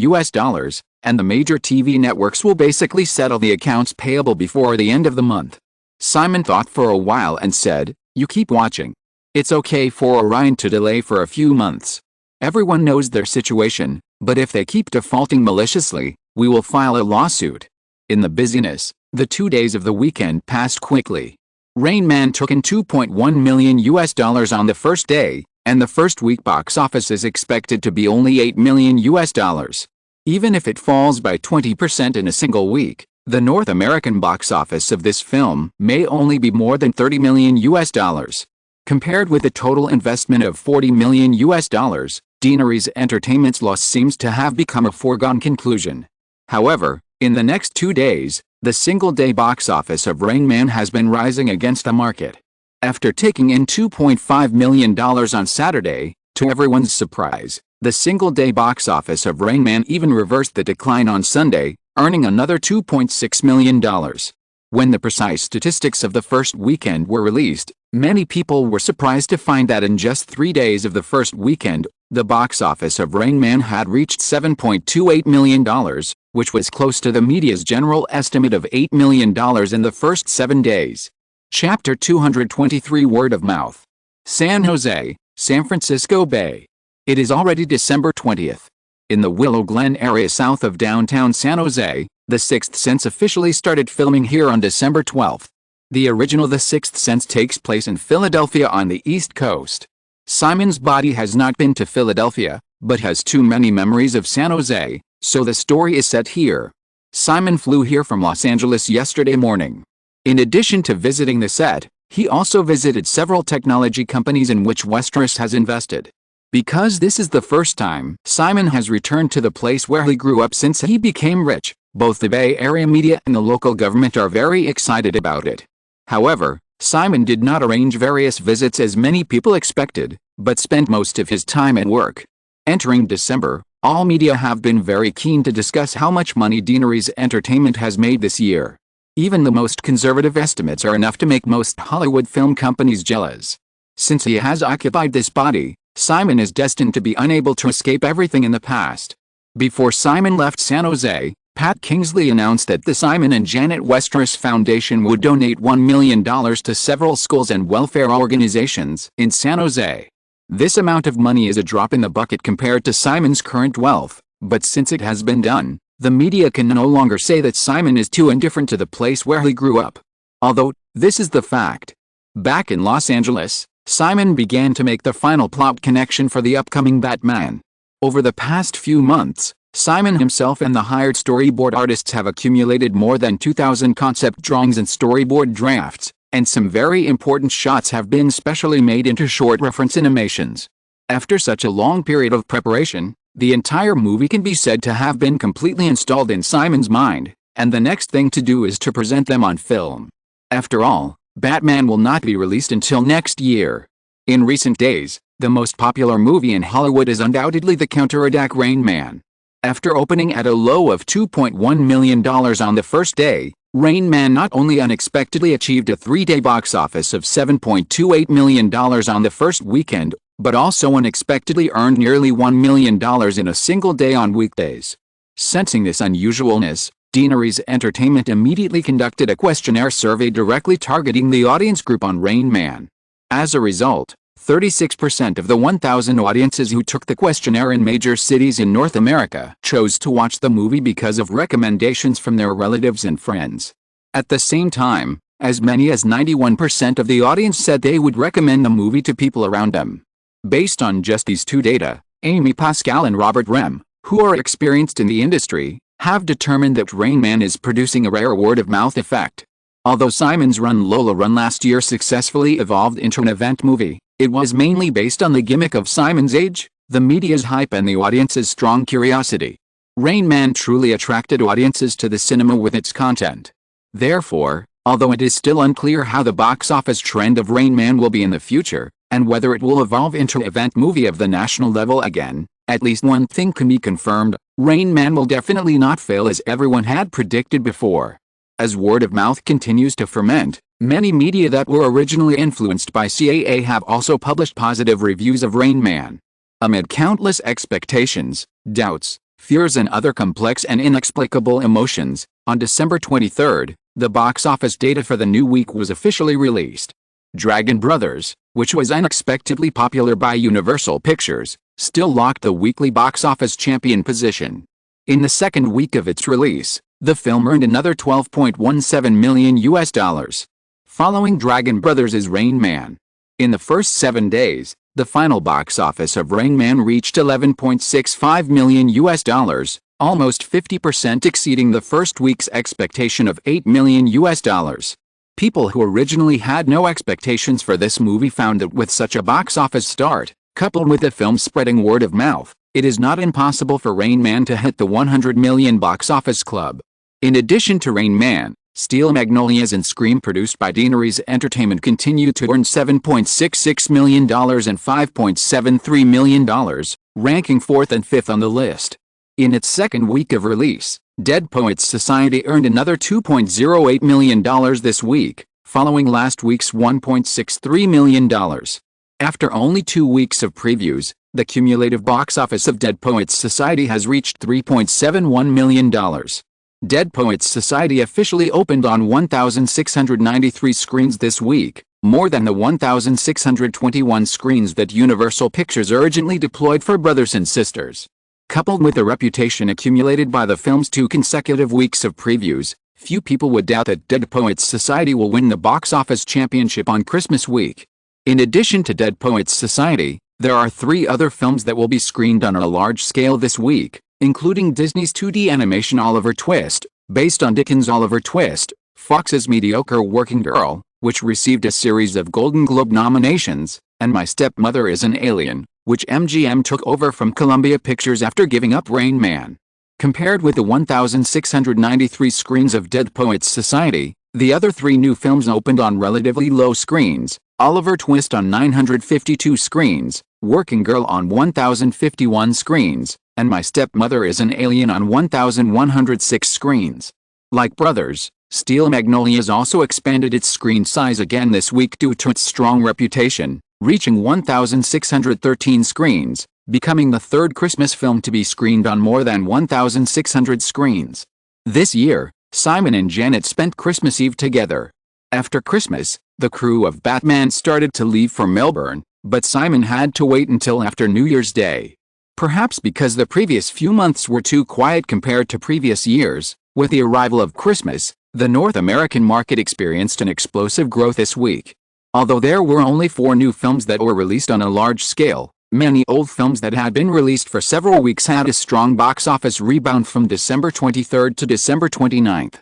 and the major TV networks will basically settle the accounts payable before the end of the month. Simon thought for a while and said, "You keep watching. It's okay for Orion to delay for a few months. Everyone knows their situation, but if they keep defaulting maliciously, we will file a lawsuit." In the busyness, the 2 days of the weekend passed quickly. Rain Man took in $2.1 million on the first day, and the first week box office is expected to be only $8 million. Even if it falls by 20% in a single week, the North American box office of this film may only be more than $30 million. Compared with the total investment of $40 million, Deaneries Entertainment's loss seems to have become a foregone conclusion. However, in the next 2 days, the single-day box office of Rain Man has been rising against the market. After taking in $2.5 million on Saturday, to everyone's surprise, the single-day box office of Rain Man even reversed the decline on Sunday, earning another $2.6 million. When the precise statistics of the first weekend were released, many people were surprised to find that in just 3 days of the first weekend, the box office of Rain Man had reached $7.28 million, which was close to the media's general estimate of $8 million in the first 7 days. Chapter 223 Word of Mouth. San Jose, San Francisco Bay. It is already December 20th. In the Willow Glen area south of downtown San Jose, The Sixth Sense officially started filming here on December 12th. The original The Sixth Sense takes place in Philadelphia on the East Coast. Simon's body has not been to Philadelphia, but has too many memories of San Jose, so the story is set here. Simon flew here from Los Angeles yesterday morning. In addition to visiting the set, he also visited several technology companies in which Westeros has invested. Because this is the first time Simon has returned to the place where he grew up since he became rich, both the Bay Area media and the local government are very excited about it. However, Simon did not arrange various visits as many people expected, but spent most of his time at work. Entering December, all media have been very keen to discuss how much money Deaneries Entertainment has made this year. Even the most conservative estimates are enough to make most Hollywood film companies jealous. Since he has occupied this body, Simon is destined to be unable to escape everything in the past. Before Simon left San Jose, Pat Kingsley announced that the Simon and Janet Westeros Foundation would donate $1 million to several schools and welfare organizations in San Jose. This amount of money is a drop in the bucket compared to Simon's current wealth, but since it has been done, the media can no longer say that Simon is too indifferent to the place where he grew up. Although, this is the fact. Back in Los Angeles, Simon began to make the final plot connection for the upcoming Batman. Over the past few months, Simon himself and the hired storyboard artists have accumulated more than 2,000 concept drawings and storyboard drafts, and some very important shots have been specially made into short reference animations. After such a long period of preparation, the entire movie can be said to have been completely installed in Simon's mind, and the next thing to do is to present them on film. After all, Batman will not be released until next year. In recent days, the most popular movie in Hollywood is undoubtedly the counterattack Rain Man. After opening at a low of $2.1 million on the first day, Rain Man not only unexpectedly achieved a three-day box office of $7.28 million on the first weekend, but also unexpectedly earned nearly $1 million in a single day on weekdays. Sensing this unusualness, Deaneries Entertainment immediately conducted a questionnaire survey directly targeting the audience group on Rain Man. As a result, 36% of the 1,000 audiences who took the questionnaire in major cities in North America chose to watch the movie because of recommendations from their relatives and friends. At the same time, as many as 91% of the audience said they would recommend the movie to people around them. Based on just these two data, Amy Pascal and Robert Rem, who are experienced in the industry, have determined that Rain Man is producing a rare word-of-mouth effect. Although Simon's run Lola Run last year successfully evolved into an event movie, it was mainly based on the gimmick of Simon's age, the media's hype and the audience's strong curiosity. Rain Man truly attracted audiences to the cinema with its content. Therefore, although it is still unclear how the box office trend of Rain Man will be in the future, and whether it will evolve into an event movie of the national level again, at least one thing can be confirmed: Rain Man will definitely not fail as everyone had predicted before. As word of mouth continues to ferment, many media that were originally influenced by CAA have also published positive reviews of Rain Man. Amid countless expectations, doubts, fears and other complex and inexplicable emotions, on December 23, the box office data for the new week was officially released. Dragon Brothers, which was unexpectedly popular by Universal Pictures, still locked the weekly box office champion position. In the second week of its release, the film earned another $12.17 million. Following Dragon Brothers is Rain Man. In the first 7 days, the final box office of Rain Man reached $11.65 million, almost 50% exceeding the first week's expectation of $8 million. People who originally had no expectations for this movie found that with such a box office start, coupled with the film spreading word of mouth, it is not impossible for Rain Man to hit the 100 million box office club. In addition to Rain Man, Steel Magnolias and Scream, produced by Deaneries Entertainment, continue to earn $7.66 million and $5.73 million, ranking 4th and 5th on the list. In its second week of release, Dead Poets Society earned another $2.08 million this week, following last week's $1.63 million. After only 2 weeks of previews, the cumulative box office of Dead Poets Society has reached $3.71 million. Dead Poets Society officially opened on 1,693 screens this week, more than the 1,621 screens that Universal Pictures urgently deployed for Brothers and Sisters. Coupled with the reputation accumulated by the film's 2 consecutive weeks of previews, few people would doubt that Dead Poets Society will win the box office championship on Christmas week. In addition to Dead Poets Society, there are 3 other films that will be screened on a large scale this week, including Disney's 2D animation Oliver Twist, based on Dickens' Oliver Twist, Fox's mediocre Working Girl, which received a series of Golden Globe nominations, and My Stepmother is an Alien, which MGM took over from Columbia Pictures after giving up Rain Man. Compared with the 1,693 screens of Dead Poets Society, the other 3 new films opened on relatively low screens: Oliver Twist on 952 screens, Working Girl on 1,051 screens, and My Stepmother is an Alien on 1,106 screens. Like Brothers, Steel Magnolias also expanded its screen size again this week due to its strong reputation, reaching 1,613 screens, becoming the 3rd Christmas film to be screened on more than 1,600 screens. This year, Simon and Janet spent Christmas Eve together. After Christmas, the crew of Batman started to leave for Melbourne, but Simon had to wait until after New Year's Day. Perhaps because the previous few months were too quiet compared to previous years, with the arrival of Christmas, the North American market experienced an explosive growth this week. Although there were only 4 new films that were released on a large scale, many old films that had been released for several weeks had a strong box office rebound from December 23 to December 29.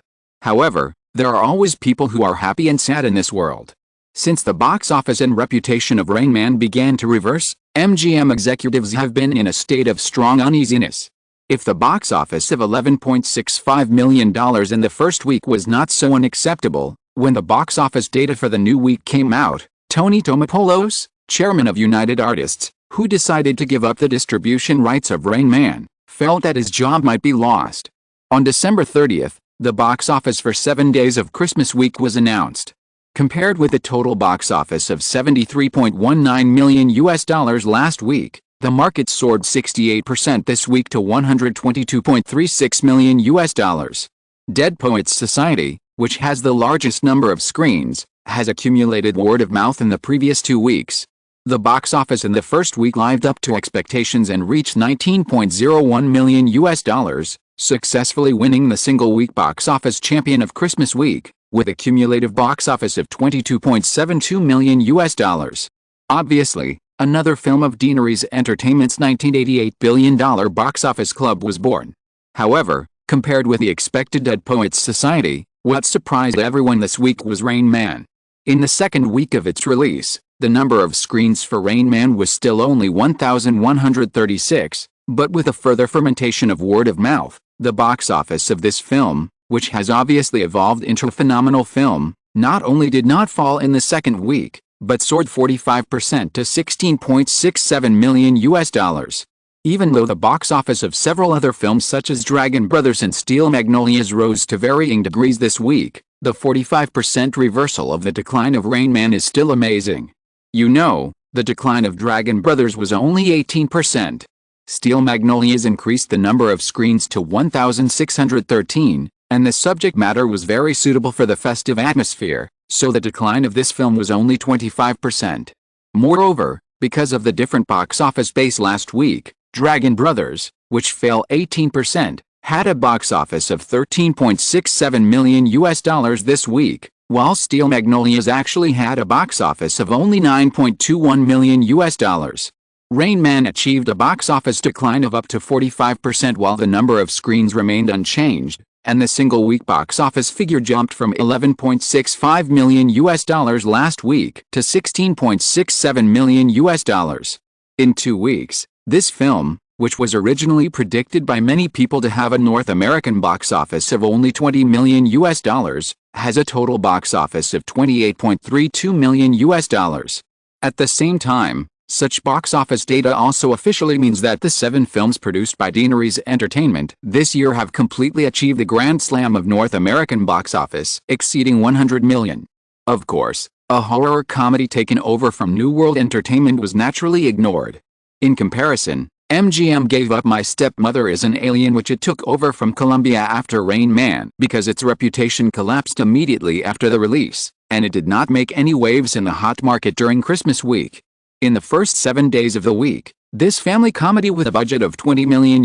However, there are always people who are happy and sad in this world. Since the box office and reputation of Rain Man began to reverse, MGM executives have been in a state of strong uneasiness. If the box office of $11.65 million in the first week was not so unacceptable, when the box office data for the new week came out, Tony Tomopoulos, chairman of United Artists, who decided to give up the distribution rights of Rain Man, felt that his job might be lost. On December 30th, the box office for 7 days of Christmas week was announced. Compared with the total box office of $73.19 million last week, the market soared 68% this week to $122.36 million. Dead Poets Society, which has the largest number of screens, has accumulated word of mouth in the previous 2 weeks. The box office in the first week lived up to expectations and reached $19.01 million, successfully winning the single-week box office champion of Christmas week, with a cumulative box office of $22.72 million. Obviously, another film of Deaneries Entertainment's $1988 billion box office club was born. However, compared with the expected Dead Poets Society, what surprised everyone this week was Rain Man. In the second week of its release, the number of screens for Rain Man was still only 1,136, but with a further fermentation of word of mouth, the box office of this film, which has obviously evolved into a phenomenal film, not only did not fall in the second week, but soared 45% to $16.67 million. Even though the box office of several other films such as Dragon Brothers and Steel Magnolias rose to varying degrees this week, the 45% reversal of the decline of Rain Man is still amazing. You know, the decline of Dragon Brothers was only 18%. Steel Magnolias increased the number of screens to 1,613, and the subject matter was very suitable for the festive atmosphere, so the decline of this film was only 25%. Moreover, because of the different box office base last week, Dragon Brothers, which fell 18%, had a box office of $13.67 million this week, while Steel Magnolias actually had a box office of only $9.21 million. Rain Man achieved a box office decline of up to 45% while the number of screens remained unchanged, and the single-week box office figure jumped from $11.65 million last week to $16.67 million. In 2 weeks, this film, which was originally predicted by many people to have a North American box office of only $20 million, has a total box office of $28.32 million. At the same time, such box office data also officially means that the 7 films produced by Deaneries Entertainment this year have completely achieved the grand slam of North American box office, exceeding $100 million. Of course, a horror comedy taken over from New World Entertainment was naturally ignored. In comparison, MGM gave up My Stepmother is an Alien, which it took over from Columbia after Rain Man, because its reputation collapsed immediately after the release, and it did not make any waves in the hot market during Christmas week. In the first 7 days of the week, this family comedy with a budget of $20 million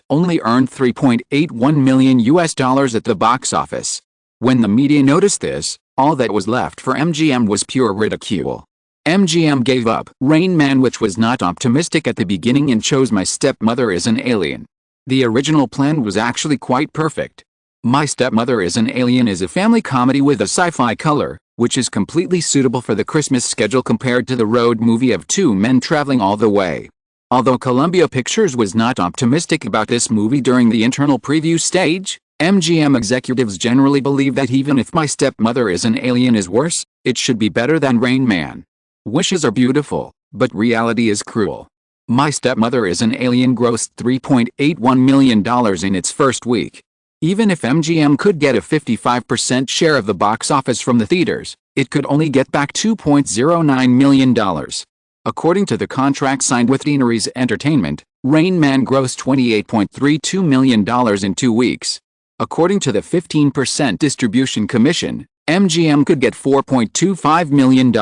only earned $3.81 million at the box office. When the media noticed this, all that was left for MGM was pure ridicule. MGM gave up Rain Man, which was not optimistic at the beginning, and chose My Stepmother is an Alien. The original plan was actually quite perfect. My Stepmother is an Alien is a family comedy with a sci-fi color, which is completely suitable for the Christmas schedule compared to the road movie of 2 men traveling all the way. Although Columbia Pictures was not optimistic about this movie during the internal preview stage, MGM executives generally believe that even if My Stepmother is an Alien is worse, it should be better than Rain Man. Wishes are beautiful, but reality is cruel. My Stepmother is an Alien grossed $3.81 million in its first week. Even if MGM could get a 55% share of the box office from the theaters, it could only get back $2.09 million. According to the contract signed with Deaneries Entertainment, Rain Man grossed $28.32 million in 2 weeks. According to the 15% distribution commission, MGM could get $4.25 million.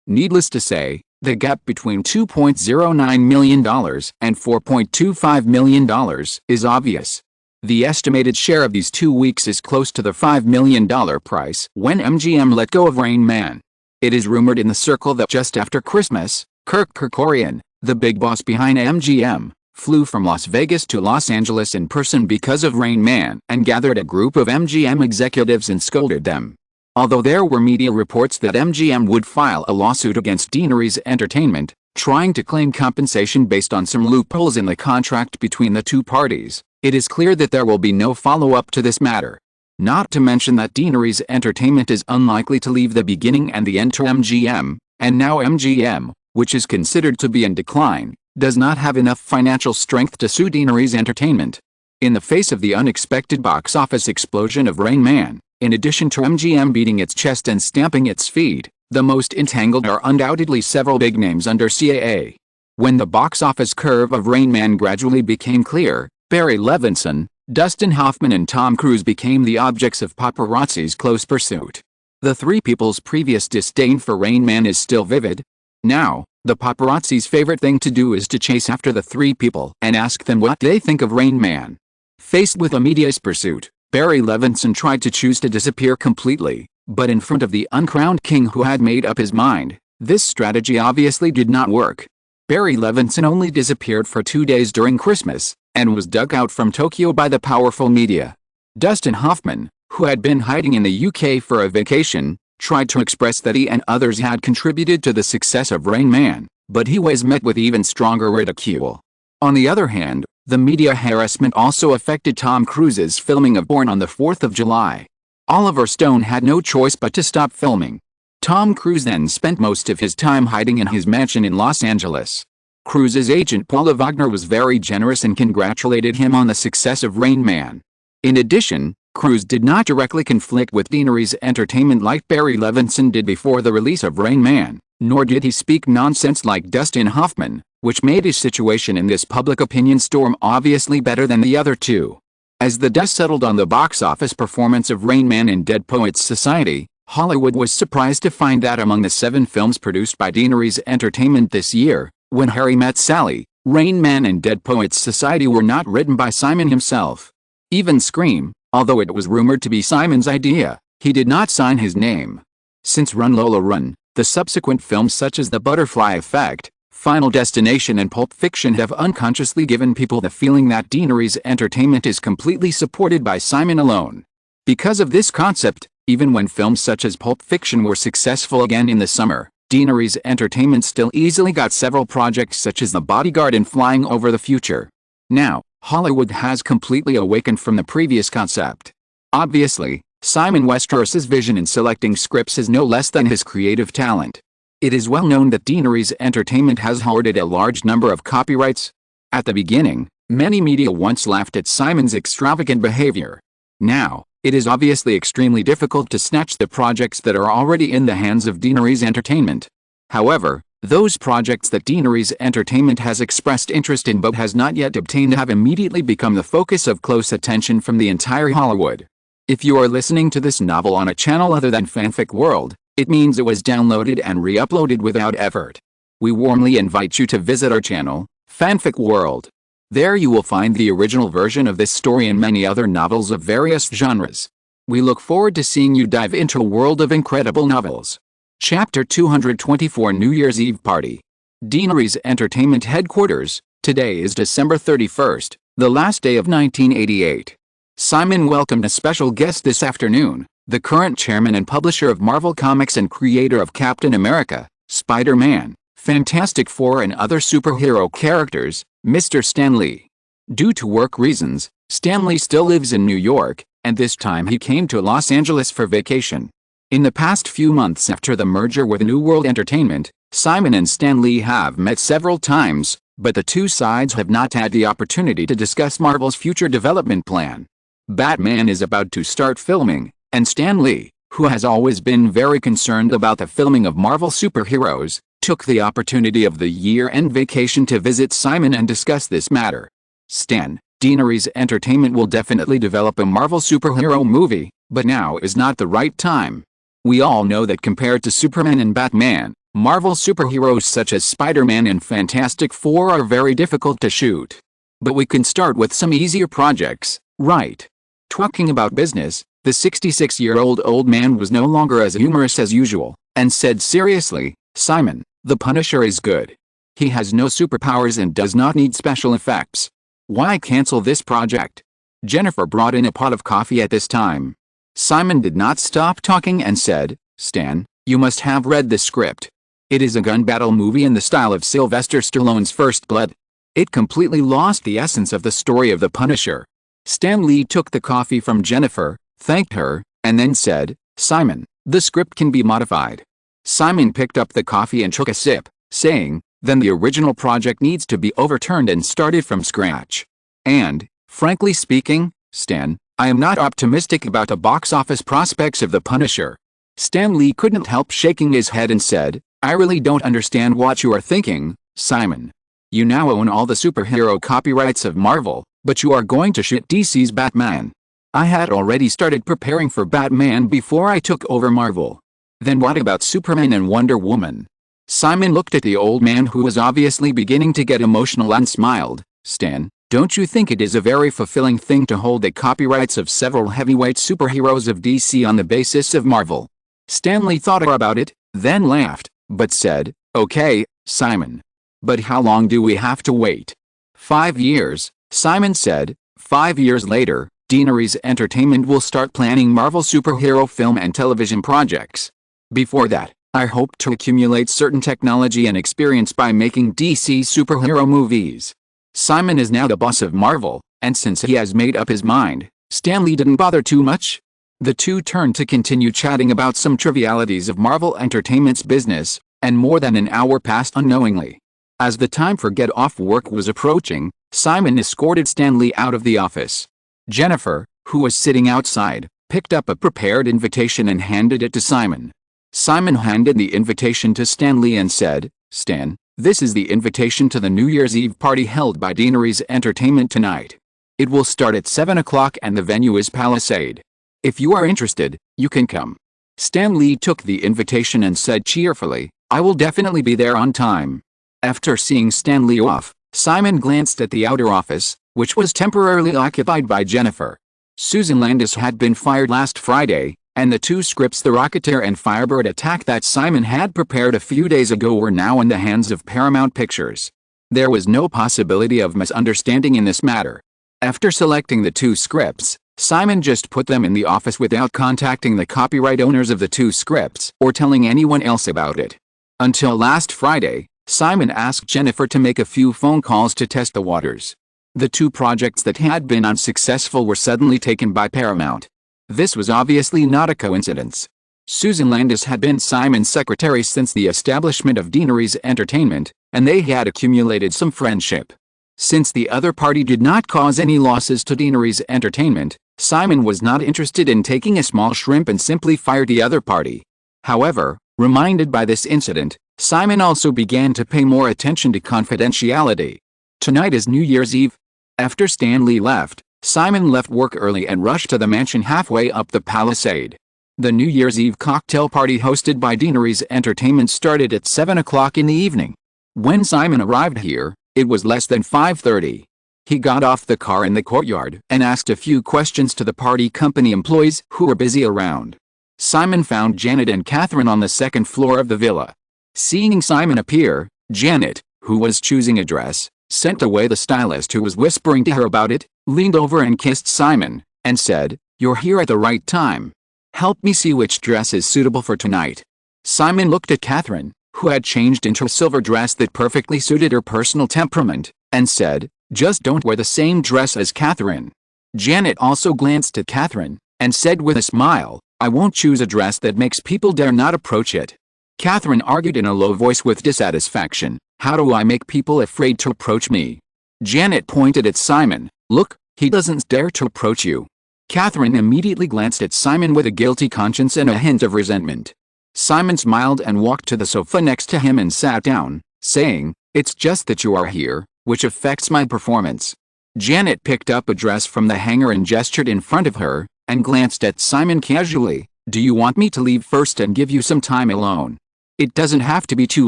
Needless to say, the gap between $2.09 million and $4.25 million is obvious. The estimated share of these 2 weeks is close to the $5 million price when MGM let go of Rain Man. It is rumored in the circle that just after Christmas, Kirk Kerkorian, the big boss behind MGM, flew from Las Vegas to Los Angeles in person because of Rain Man and gathered a group of MGM executives and scolded them. Although there were media reports that MGM would file a lawsuit against Deaneries Entertainment, trying to claim compensation based on some loopholes in the contract between the two parties, it is clear that there will be no follow-up to this matter. Not to mention that Deaneries Entertainment is unlikely to leave the beginning and the end to MGM, and now MGM, which is considered to be in decline, does not have enough financial strength to sue Deaneries Entertainment. In the face of the unexpected box office explosion of Rain Man, in addition to MGM beating its chest and stamping its feet, the most entangled are undoubtedly several big names under CAA. When the box office curve of Rain Man gradually became clear, Barry Levinson, Dustin Hoffman and Tom Cruise became the objects of paparazzi's close pursuit. The three people's previous disdain for Rain Man is still vivid. Now, the paparazzi's favorite thing to do is to chase after the three people and ask them what they think of Rain Man. Faced with a media's pursuit, Barry Levinson tried to choose to disappear completely, but in front of the uncrowned king who had made up his mind, this strategy obviously did not work. Barry Levinson only disappeared for 2 days during Christmas, and was dug out from Tokyo by the powerful media. Dustin Hoffman, who had been hiding in the UK for a vacation, tried to express that he and others had contributed to the success of Rain Man, but he was met with even stronger ridicule. On the other hand, the media harassment also affected Tom Cruise's filming of Born on the 4th of July. Oliver Stone had no choice but to stop filming. Tom Cruise then spent most of his time hiding in his mansion in Los Angeles. Cruise's agent Paula Wagner was very generous and congratulated him on the success of Rain Man. In addition, Cruise did not directly conflict with Deaneries Entertainment like Barry Levinson did before the release of Rain Man, nor did he speak nonsense like Dustin Hoffman, which made his situation in this public opinion storm obviously better than the other two. As the dust settled on the box office performance of Rain Man and Dead Poets Society, Hollywood was surprised to find that among the 7 films produced by Deaneries Entertainment this year, When Harry Met Sally, Rain Man and Dead Poets Society were not written by Simon himself. Even Scream, although it was rumored to be Simon's idea, he did not sign his name. Since Run Lola Run, the subsequent films such as The Butterfly Effect, Final Destination and Pulp Fiction have unconsciously given people the feeling that Deaneries Entertainment is completely supported by Simon alone. Because of this concept, even when films such as Pulp Fiction were successful again in the summer, Deaneries Entertainment still easily got several projects such as The Bodyguard and Flying Over the Future. Now, Hollywood has completely awakened from the previous concept. Obviously, Simon Westeros's vision in selecting scripts is no less than his creative talent. It is well known that Deaneries Entertainment has hoarded a large number of copyrights. At the beginning, many media once laughed at Simon's extravagant behavior. Now, it is obviously extremely difficult to snatch the projects that are already in the hands of Deaneries Entertainment. However, those projects that Deaneries Entertainment has expressed interest in but has not yet obtained have immediately become the focus of close attention from the entire Hollywood. If you are listening to this novel on a channel other than Fanfic World, it means it was downloaded and re-uploaded without effort. We warmly invite you to visit our channel, Fanfic World. There you will find the original version of this story and many other novels of various genres. We look forward to seeing you dive into a world of incredible novels. Chapter 224 New Year's Eve Party. Deaneries Entertainment Headquarters. Today is December 31st, the last day of 1988. Simon welcomed a special guest this afternoon, the current chairman and publisher of Marvel Comics and creator of Captain America, Spider-Man, Fantastic Four and other superhero characters, Mr. Stan Lee. Due to work reasons, Stan Lee still lives in New York, and this time he came to Los Angeles for vacation. In the past few months after the merger with New World Entertainment, Simon and Stan Lee have met several times, but the two sides have not had the opportunity to discuss Marvel's future development plan. Batman is about to start filming, and Stan Lee, who has always been very concerned about the filming of Marvel superheroes, took the opportunity of the year-end vacation to visit Simon and discuss this matter. Stan, Deaneries Entertainment will definitely develop a Marvel superhero movie, but now is not the right time. We all know that compared to Superman and Batman, Marvel superheroes such as Spider-Man and Fantastic Four are very difficult to shoot. But we can start with some easier projects, right? Talking about business, the 66-year-old old man was no longer as humorous as usual, and said seriously, "Simon, the Punisher is good. He has no superpowers and does not need special effects. Why cancel this project?" Jennifer brought in a pot of coffee at this time. Simon did not stop talking and said, "Stan, you must have read the script. It is a gun battle movie in the style of Sylvester Stallone's First Blood. It completely lost the essence of the story of the Punisher." Stan Lee took the coffee from Jennifer, thanked her, and then said, "Simon, the script can be modified." Simon picked up the coffee and took a sip, saying, "Then the original project needs to be overturned and started from scratch. And, frankly speaking, Stan, I am not optimistic about the box office prospects of The Punisher." Stan Lee couldn't help shaking his head and said, "I really don't understand what you are thinking, Simon. You now own all the superhero copyrights of Marvel, but you are going to shoot DC's Batman. I had already started preparing for Batman before I took over Marvel. Then what about Superman and Wonder Woman?" Simon looked at the old man, who was obviously beginning to get emotional, and smiled. "Stan, don't you think it is a very fulfilling thing to hold the copyrights of several heavyweight superheroes of DC on the basis of Marvel?" Stanley thought about it, then laughed, but said, "Okay, Simon. But how long do we have to wait?" 5 years, Simon said. 5 years later, Deaneries Entertainment will start planning Marvel superhero film and television projects. Before that, I hope to accumulate certain technology and experience by making DC superhero movies. Simon is now the boss of Marvel, and since he has made up his mind, Stanley didn't bother too much. The two turned to continue chatting about some trivialities of Marvel Entertainment's business, and more than an hour passed unknowingly. As the time for get off work was approaching, Simon escorted Stanley out of the office. Jennifer, who was sitting outside, picked up a prepared invitation and handed it to Simon. Simon handed the invitation to Stanley and said, "Stan, this is the invitation to the New Year's Eve party held by Deaneries Entertainment tonight. It will start at 7 o'clock and the venue is Palisade. If you are interested, you can come." Stanley took the invitation and said cheerfully, "I will definitely be there on time." After seeing Stanley off, Simon glanced at the outer office, which was temporarily occupied by Jennifer. Susan Landis had been fired last Friday, and the two scripts The Rocketeer and Firebird Attack that Simon had prepared a few days ago were now in the hands of Paramount Pictures. There was no possibility of misunderstanding in this matter. After selecting the two scripts, Simon just put them in the office without contacting the copyright owners of the two scripts or telling anyone else about it. Until last Friday, Simon asked Jennifer to make a few phone calls to test the waters. The two projects that had been unsuccessful were suddenly taken by Paramount. This was obviously not a coincidence. Susan Landis had been Simon's secretary since the establishment of Deaneries Entertainment, and they had accumulated some friendship. Since the other party did not cause any losses to Deaneries Entertainment, Simon was not interested in taking a small shrimp and simply fired the other party. However, reminded by this incident, Simon also began to pay more attention to confidentiality. Tonight is New Year's Eve. After Stanley left, Simon left work early and rushed to the mansion halfway up the Palisade. The New Year's Eve cocktail party hosted by Deaneries Entertainment started at 7 o'clock in the evening. When Simon arrived here, it was less than 5:30. He got off the car in the courtyard and asked a few questions to the party company employees who were busy around. Simon found Janet and Kathryn on the second floor of the villa. Seeing Simon appear, Janet, who was choosing a dress, sent away the stylist who was whispering to her about it, leaned over and kissed Simon, and said, "You're here at the right time. Help me see which dress is suitable for tonight." Simon looked at Kathryn, who had changed into a silver dress that perfectly suited her personal temperament, and said, "Just don't wear the same dress as Kathryn." Janet also glanced at Kathryn, and said with a smile, "I won't choose a dress that makes people dare not approach it." Kathryn argued in a low voice with dissatisfaction, "How do I make people afraid to approach me?" Janet pointed at Simon, "Look, he doesn't dare to approach you." Kathryn immediately glanced at Simon with a guilty conscience and a hint of resentment. Simon smiled and walked to the sofa next to him and sat down, saying, "It's just that you are here, which affects my performance." Janet picked up a dress from the hanger and gestured in front of her, and glanced at Simon casually. Do you want me to leave first and give you some time alone? It doesn't have to be too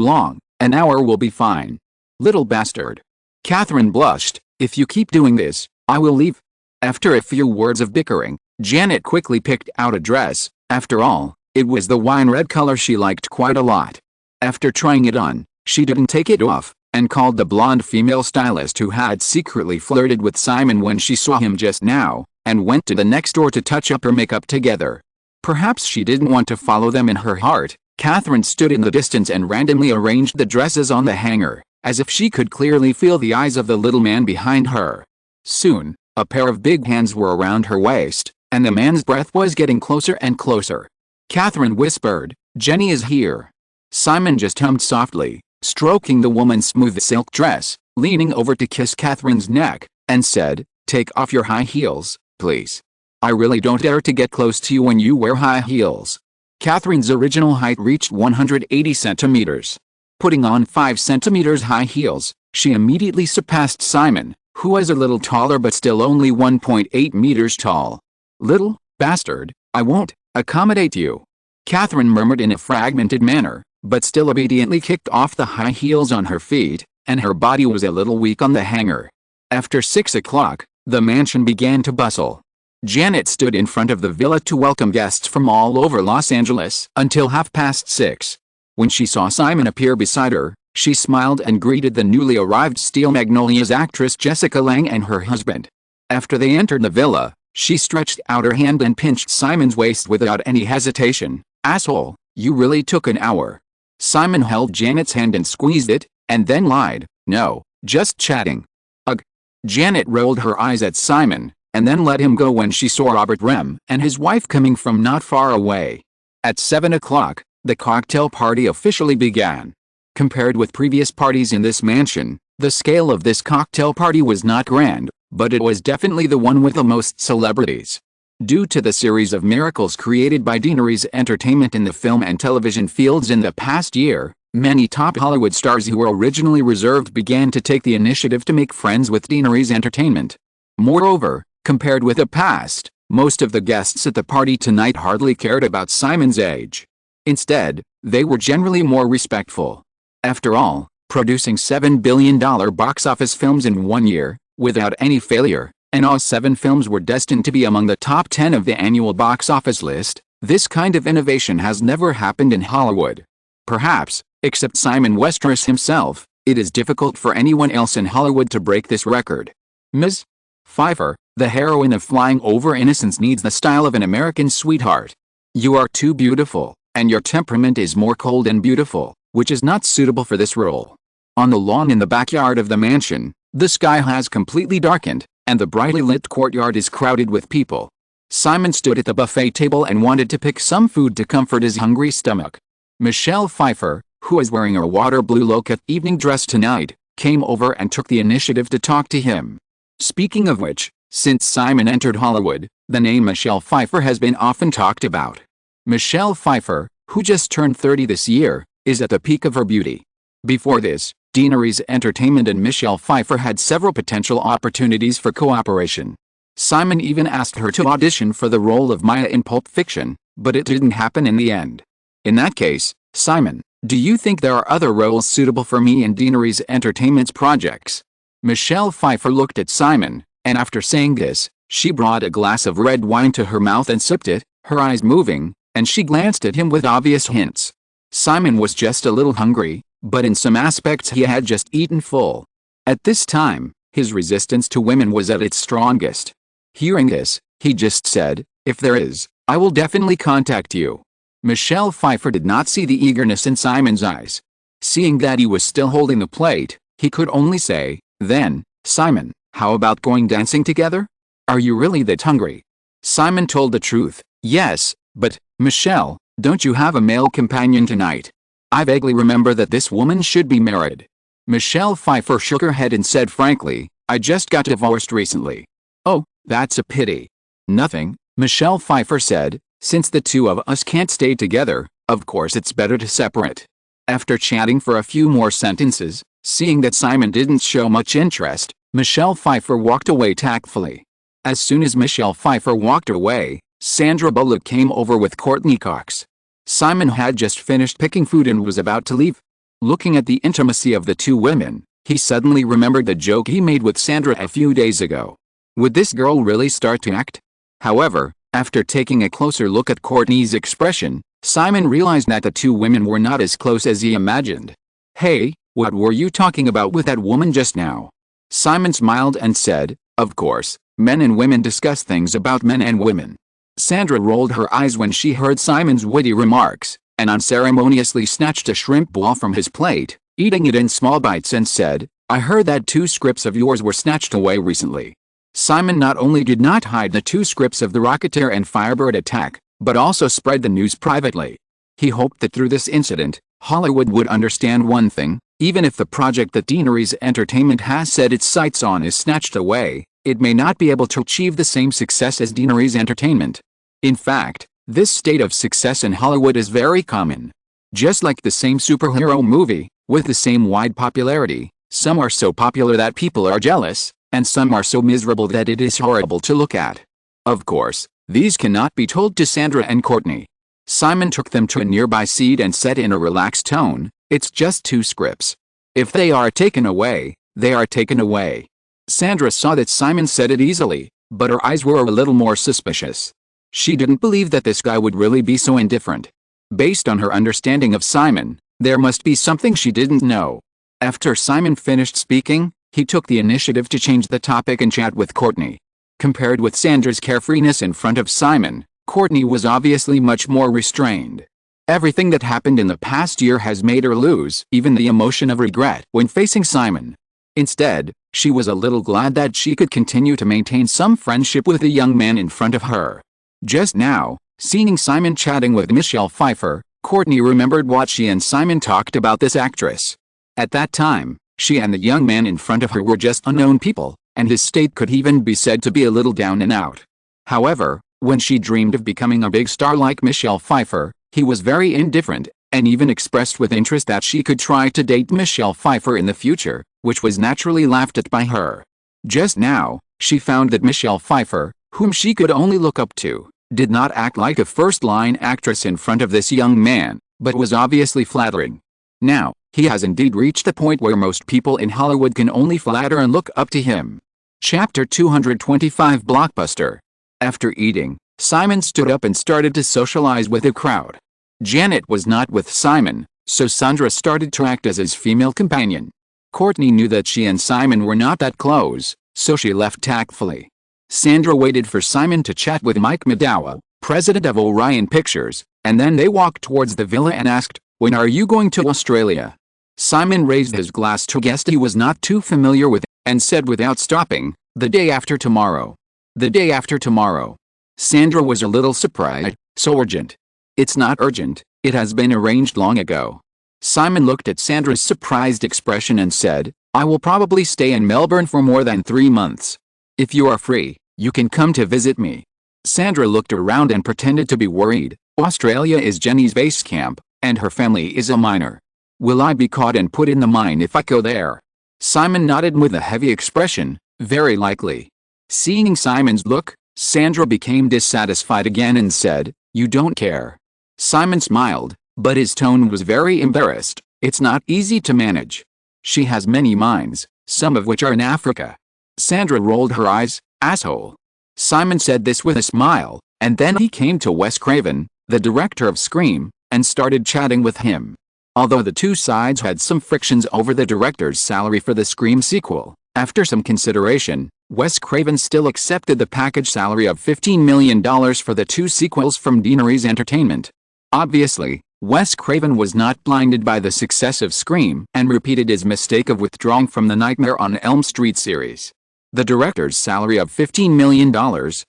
long, an hour will be fine. Little bastard. Kathryn blushed. If you keep doing this, I will leave. After a few words of bickering, Janet quickly picked out a dress. After all, it was the wine red color she liked quite a lot. After trying it on, she didn't take it off, and called the blonde female stylist who had secretly flirted with Simon when she saw him just now, and went to the next door to touch up her makeup together. Perhaps she didn't want to follow them in her heart. Kathryn stood in the distance and randomly arranged the dresses on the hanger, as if she could clearly feel the eyes of the little man behind her. Soon, a pair of big hands were around her waist, and the man's breath was getting closer and closer. Kathryn whispered, "Jenny is here." Simon just hummed softly, stroking the woman's smooth silk dress, leaning over to kiss Kathryn's neck, and said, "Take off your high heels, please. I really don't dare to get close to you when you wear high heels." Kathryn's original height reached 180 centimeters. Putting on 5 centimeters high heels, she immediately surpassed Simon, who was a little taller but still only 1.8 meters tall. "Little bastard, I won't accommodate you," Kathryn murmured in a fragmented manner, but still obediently kicked off the high heels on her feet, and her body was a little weak on the hanger. After 6 o'clock, the mansion began to bustle. Janet stood in front of the villa to welcome guests from all over Los Angeles until 6:30. When she saw Simon appear beside her, she smiled and greeted the newly arrived Steel Magnolias actress Jessica Lange and her husband. After they entered the villa, she stretched out her hand and pinched Simon's waist without any hesitation. "Asshole, you really took an hour." Simon held Janet's hand and squeezed it, and then lied, "No, just chatting." Ugh. Janet rolled her eyes at Simon, and then let him go when she saw Robert Rem and his wife coming from not far away. At 7 o'clock, the cocktail party officially began. Compared with previous parties in this mansion, the scale of this cocktail party was not grand, but it was definitely the one with the most celebrities. Due to the series of miracles created by Deanery's entertainment in the film and television fields in the past year, many top Hollywood stars who were originally reserved began to take the initiative to make friends with Deanery's entertainment. Moreover, compared with the past, most of the guests at the party tonight hardly cared about Simon's age. Instead, they were generally more respectful. After all, producing $7 billion box office films in 1 year, without any failure, and all 7 films were destined to be among the top 10 of the annual box office list, this kind of innovation has never happened in Hollywood. Perhaps, except Simon Westeros himself, it is difficult for anyone else in Hollywood to break this record. Ms. Pfeiffer, the heroine of Flying Over Innocence, needs the style of an American sweetheart. You are too beautiful, and your temperament is more cold and beautiful, which is not suitable for this role. On the lawn in the backyard of the mansion, the sky has completely darkened, and the brightly lit courtyard is crowded with people. Simon stood at the buffet table and wanted to pick some food to comfort his hungry stomach. Michelle Pfeiffer, who is wearing a water blue low-cut evening dress tonight, came over and took the initiative to talk to him. Speaking of which, since Simon entered Hollywood, the name Michelle Pfeiffer has been often talked about. Michelle Pfeiffer, who just turned 30 this year, is at the peak of her beauty. Before this, Deanery's Entertainment and Michelle Pfeiffer had several potential opportunities for cooperation. Simon even asked her to audition for the role of Maya in Pulp Fiction, but it didn't happen in the end. In that case, Simon, do you think there are other roles suitable for me in Deanery's Entertainment's projects? Michelle Pfeiffer looked at Simon, and after saying this, she brought a glass of red wine to her mouth and sipped it, her eyes moving, and she glanced at him with obvious hints. Simon was just a little hungry, but in some aspects he had just eaten full. At this time, his resistance to women was at its strongest. Hearing this, he just said, "If there is, I will definitely contact you." Michelle Pfeiffer did not see the eagerness in Simon's eyes. Seeing that he was still holding the plate, he could only say, "Then, Simon, how about going dancing together? Are you really that hungry?" Simon told the truth. "Yes, but, Michelle, don't you have a male companion tonight? I vaguely remember that this woman should be married." Michelle Pfeiffer shook her head and said frankly, "I just got divorced recently." "Oh, that's a pity." "Nothing," Michelle Pfeiffer said, "since the two of us can't stay together, of course it's better to separate." After chatting for a few more sentences, seeing that Simon didn't show much interest, Michelle Pfeiffer walked away tactfully. As soon as Michelle Pfeiffer walked away, Sandra Bullock came over with Courteney Cox. Simon had just finished picking food and was about to leave. Looking at the intimacy of the two women, he suddenly remembered the joke he made with Sandra a few days ago. Would this girl really start to act? However, after taking a closer look at Courtney's expression, Simon realized that the two women were not as close as he imagined. "Hey, what were you talking about with that woman just now?" Simon smiled and said, "Of course, men and women discuss things about men and women." Sandra rolled her eyes when she heard Simon's witty remarks, and unceremoniously snatched a shrimp ball from his plate, eating it in small bites, and said, "I heard that 2 scripts of yours were snatched away recently." Simon not only did not hide the 2 scripts of the Rocketeer and Firebird attack, but also spread the news privately. He hoped that through this incident, Hollywood would understand one thing: even if the project that Deaneries Entertainment has set its sights on is snatched away, it may not be able to achieve the same success as Deaneries Entertainment. In fact, this state of success in Hollywood is very common. Just like the same superhero movie, with the same wide popularity, some are so popular that people are jealous, and some are so miserable that it is horrible to look at. Of course, these cannot be told to Sandra and Courtney. Simon took them to a nearby seat and said in a relaxed tone, "It's just 2 scripts. If they are taken away, they are taken away." Sandra saw that Simon said it easily, but her eyes were a little more suspicious. She didn't believe that this guy would really be so indifferent. Based on her understanding of Simon, there must be something she didn't know. After Simon finished speaking, he took the initiative to change the topic and chat with Courtney. Compared with Sandra's carefreeness in front of Simon, Courtney was obviously much more restrained. Everything that happened in the past year has made her lose even the emotion of regret when facing Simon. Instead, she was a little glad that she could continue to maintain some friendship with the young man in front of her. Just now, seeing Simon chatting with Michelle Pfeiffer, Courtney remembered what she and Simon talked about this actress. At that time, she and the young man in front of her were just unknown people, and his state could even be said to be a little down and out. However, when she dreamed of becoming a big star like Michelle Pfeiffer, he was very indifferent, and even expressed with interest that she could try to date Michelle Pfeiffer in the future, which was naturally laughed at by her. Just now, she found that Michelle Pfeiffer, whom she could only look up to, did not act like a first-line actress in front of this young man, but was obviously flattering. Now, he has indeed reached the point where most people in Hollywood can only flatter and look up to him. Chapter 225 Blockbuster. After eating, Simon stood up and started to socialize with the crowd. Janet was not with Simon, so Sandra started to act as his female companion. Courtney knew that she and Simon were not that close, so she left tactfully. Sandra waited for Simon to chat with Mike Madawa, president of Orion Pictures, and then they walked towards the villa and asked, "When are you going to Australia?" Simon raised his glass to a guest he was not too familiar with, and said without stopping, "The day after tomorrow." "The day after tomorrow." Sandra was a little surprised. "So urgent?" "It's not urgent, it has been arranged long ago." Simon looked at Sandra's surprised expression and said, "I will probably stay in Melbourne for more than 3 months. If you are free, you can come to visit me." Sandra looked around and pretended to be worried. "Australia is Jenny's base camp, and her family is a miner. Will I be caught and put in the mine if I go there?" Simon nodded with a heavy expression, "Very likely." Seeing Simon's look, Sandra became dissatisfied again and said, "You don't care." Simon smiled, but his tone was very embarrassed. "It's not easy to manage. She has many mines, some of which are in Africa." Sandra rolled her eyes. "Asshole." Simon said this with a smile, and then he came to Wes Craven, the director of Scream, and started chatting with him. Although the two sides had some frictions over the director's salary for the Scream sequel, after some consideration, Wes Craven still accepted the package salary of $15 million for the 2 sequels from Deaneries Entertainment. Obviously, Wes Craven was not blinded by the success of Scream and repeated his mistake of withdrawing from the Nightmare on Elm Street series. The director's salary of $15 million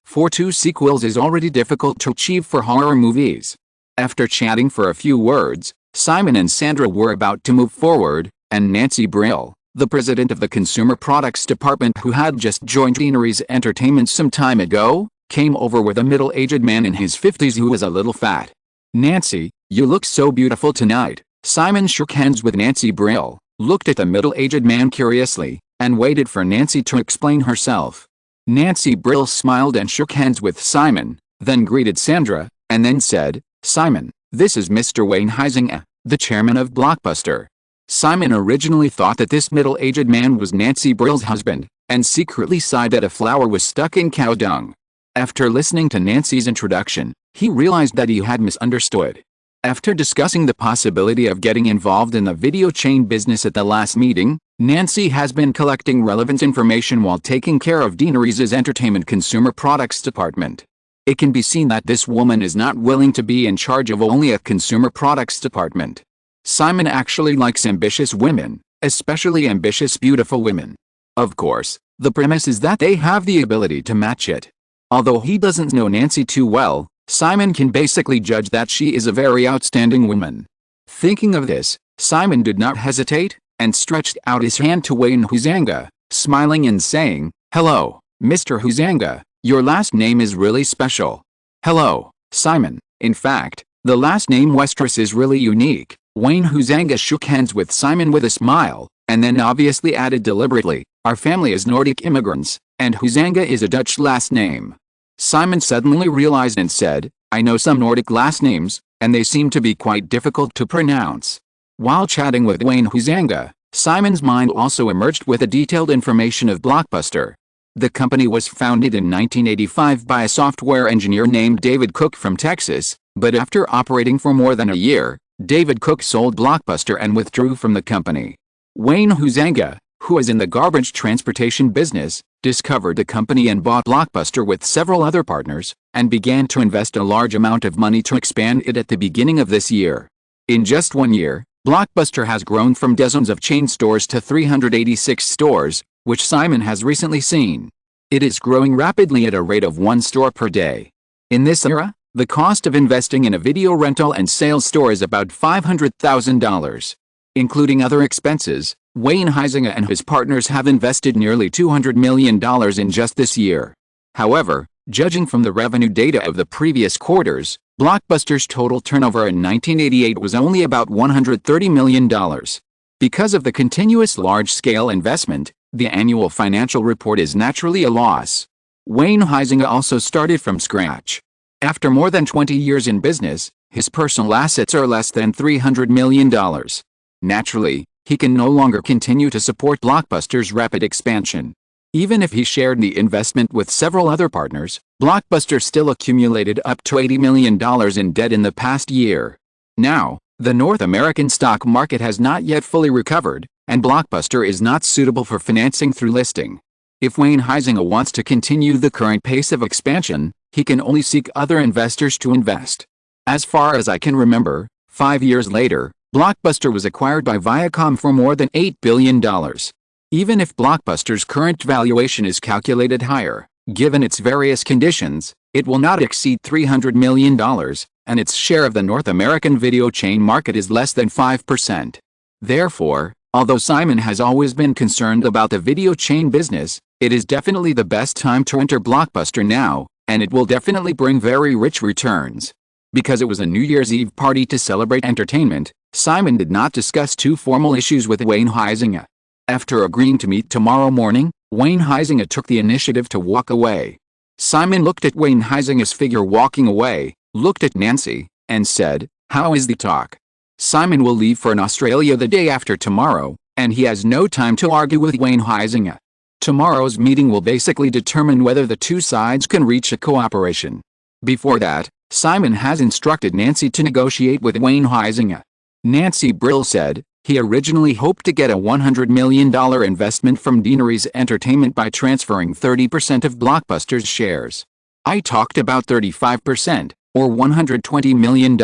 for 2 sequels is already difficult to achieve for horror movies. After chatting for a few words, Simon and Sandra were about to move forward, and Nancy Brill, the president of the Consumer Products Department who had just joined Deaneries Entertainment some time ago, came over with a middle-aged man in his 50s who was a little fat. "Nancy, you look so beautiful tonight." Simon shook hands with Nancy Brill, looked at the middle-aged man curiously, and waited for Nancy to explain herself. Nancy Brill smiled and shook hands with Simon, then greeted Sandra, and then said, "Simon, this is Mr. Wayne Huizinga, the chairman of Blockbuster." Simon originally thought that this middle-aged man was Nancy Brill's husband, and secretly sighed that a flower was stuck in cow dung. After listening to Nancy's introduction, he realized that he had misunderstood. After discussing the possibility of getting involved in the video chain business at the last meeting, Nancy has been collecting relevant information while taking care of Deanery's entertainment consumer products department. It can be seen that this woman is not willing to be in charge of only a consumer products department. Simon actually likes ambitious women, especially ambitious beautiful women. Of course, the premise is that they have the ability to match it. Although he doesn't know Nancy too well, Simon can basically judge that she is a very outstanding woman. Thinking of this, Simon did not hesitate, and stretched out his hand to Wayne Huizinga, smiling and saying, "Hello, Mr. Huizinga, your last name is really special." "Hello, Simon. In fact, the last name Westeros is really unique." Wayne Huizinga shook hands with Simon with a smile, and then obviously added deliberately, "Our family is Nordic immigrants, and Huizinga is a Dutch last name." Simon suddenly realized and said, "I know some Nordic last names, and they seem to be quite difficult to pronounce." While chatting with Wayne Huizinga, Simon's mind also emerged with the detailed information of Blockbuster. The company was founded in 1985 by a software engineer named David Cook from Texas, but after operating for more than a year, David Cook sold Blockbuster and withdrew from the company. Wayne Huizinga, who is in the garbage transportation business, discovered the company and bought Blockbuster with several other partners, and began to invest a large amount of money to expand it at the beginning of this year. In just 1 year, Blockbuster has grown from dozens of chain stores to 386 stores, which Simon has recently seen. It is growing rapidly at a rate of 1 store per day. In this era, the cost of investing in a video rental and sales store is about $500,000. Including other expenses, Wayne Huizinga and his partners have invested nearly $200 million in just this year. However, judging from the revenue data of the previous quarters, Blockbuster's total turnover in 1988 was only about $130 million. Because of the continuous large-scale investment, the annual financial report is naturally a loss. Wayne Huizinga also started from scratch. After more than 20 years in business, his personal assets are less than $300 million. Naturally, he can no longer continue to support Blockbuster's rapid expansion. Even if he shared the investment with several other partners, Blockbuster still accumulated up to $80 million in debt in the past year. Now, the North American stock market has not yet fully recovered, and Blockbuster is not suitable for financing through listing. If Wayne Huizinga wants to continue the current pace of expansion, he can only seek other investors to invest. As far as I can remember, 5 years later, Blockbuster was acquired by Viacom for more than $8 billion. Even if Blockbuster's current valuation is calculated higher, given its various conditions, it will not exceed $300 million, and its share of the North American video chain market is less than 5%. Therefore, although Simon has always been concerned about the video chain business, it is definitely the best time to enter Blockbuster now, and it will definitely bring very rich returns. Because it was a New Year's Eve party to celebrate entertainment, Simon did not discuss too formal issues with Wayne Huizinga. After agreeing to meet tomorrow morning, Wayne Huizinga took the initiative to walk away. Simon looked at Wayne Huizinga's figure walking away, looked at Nancy, and said, "How is the talk?" Simon will leave for Australia the day after tomorrow, and he has no time to argue with Wayne Huizinga. Tomorrow's meeting will basically determine whether the two sides can reach a cooperation. Before that, Simon has instructed Nancy to negotiate with Wayne Huizinga. Nancy Brill said, he originally hoped to get a $100 million investment from Deanery's Entertainment by transferring 30% of Blockbuster's shares. I talked about 35%, or $120 million.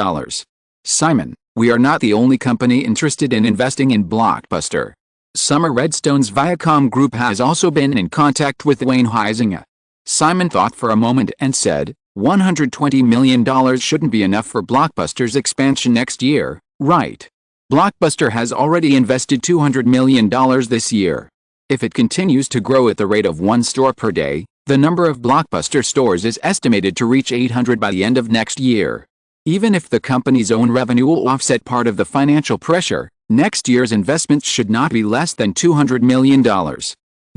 Simon, we are not the only company interested in investing in Blockbuster. Summer Redstone's Viacom Group has also been in contact with Wayne Huizinga. Simon thought for a moment and said, $120 million shouldn't be enough for Blockbuster's expansion next year, right? Blockbuster has already invested $200 million this year. If it continues to grow at the rate of 1 store per day, the number of Blockbuster stores is estimated to reach 800 by the end of next year. Even if the company's own revenue will offset part of the financial pressure, next year's investment should not be less than $200 million.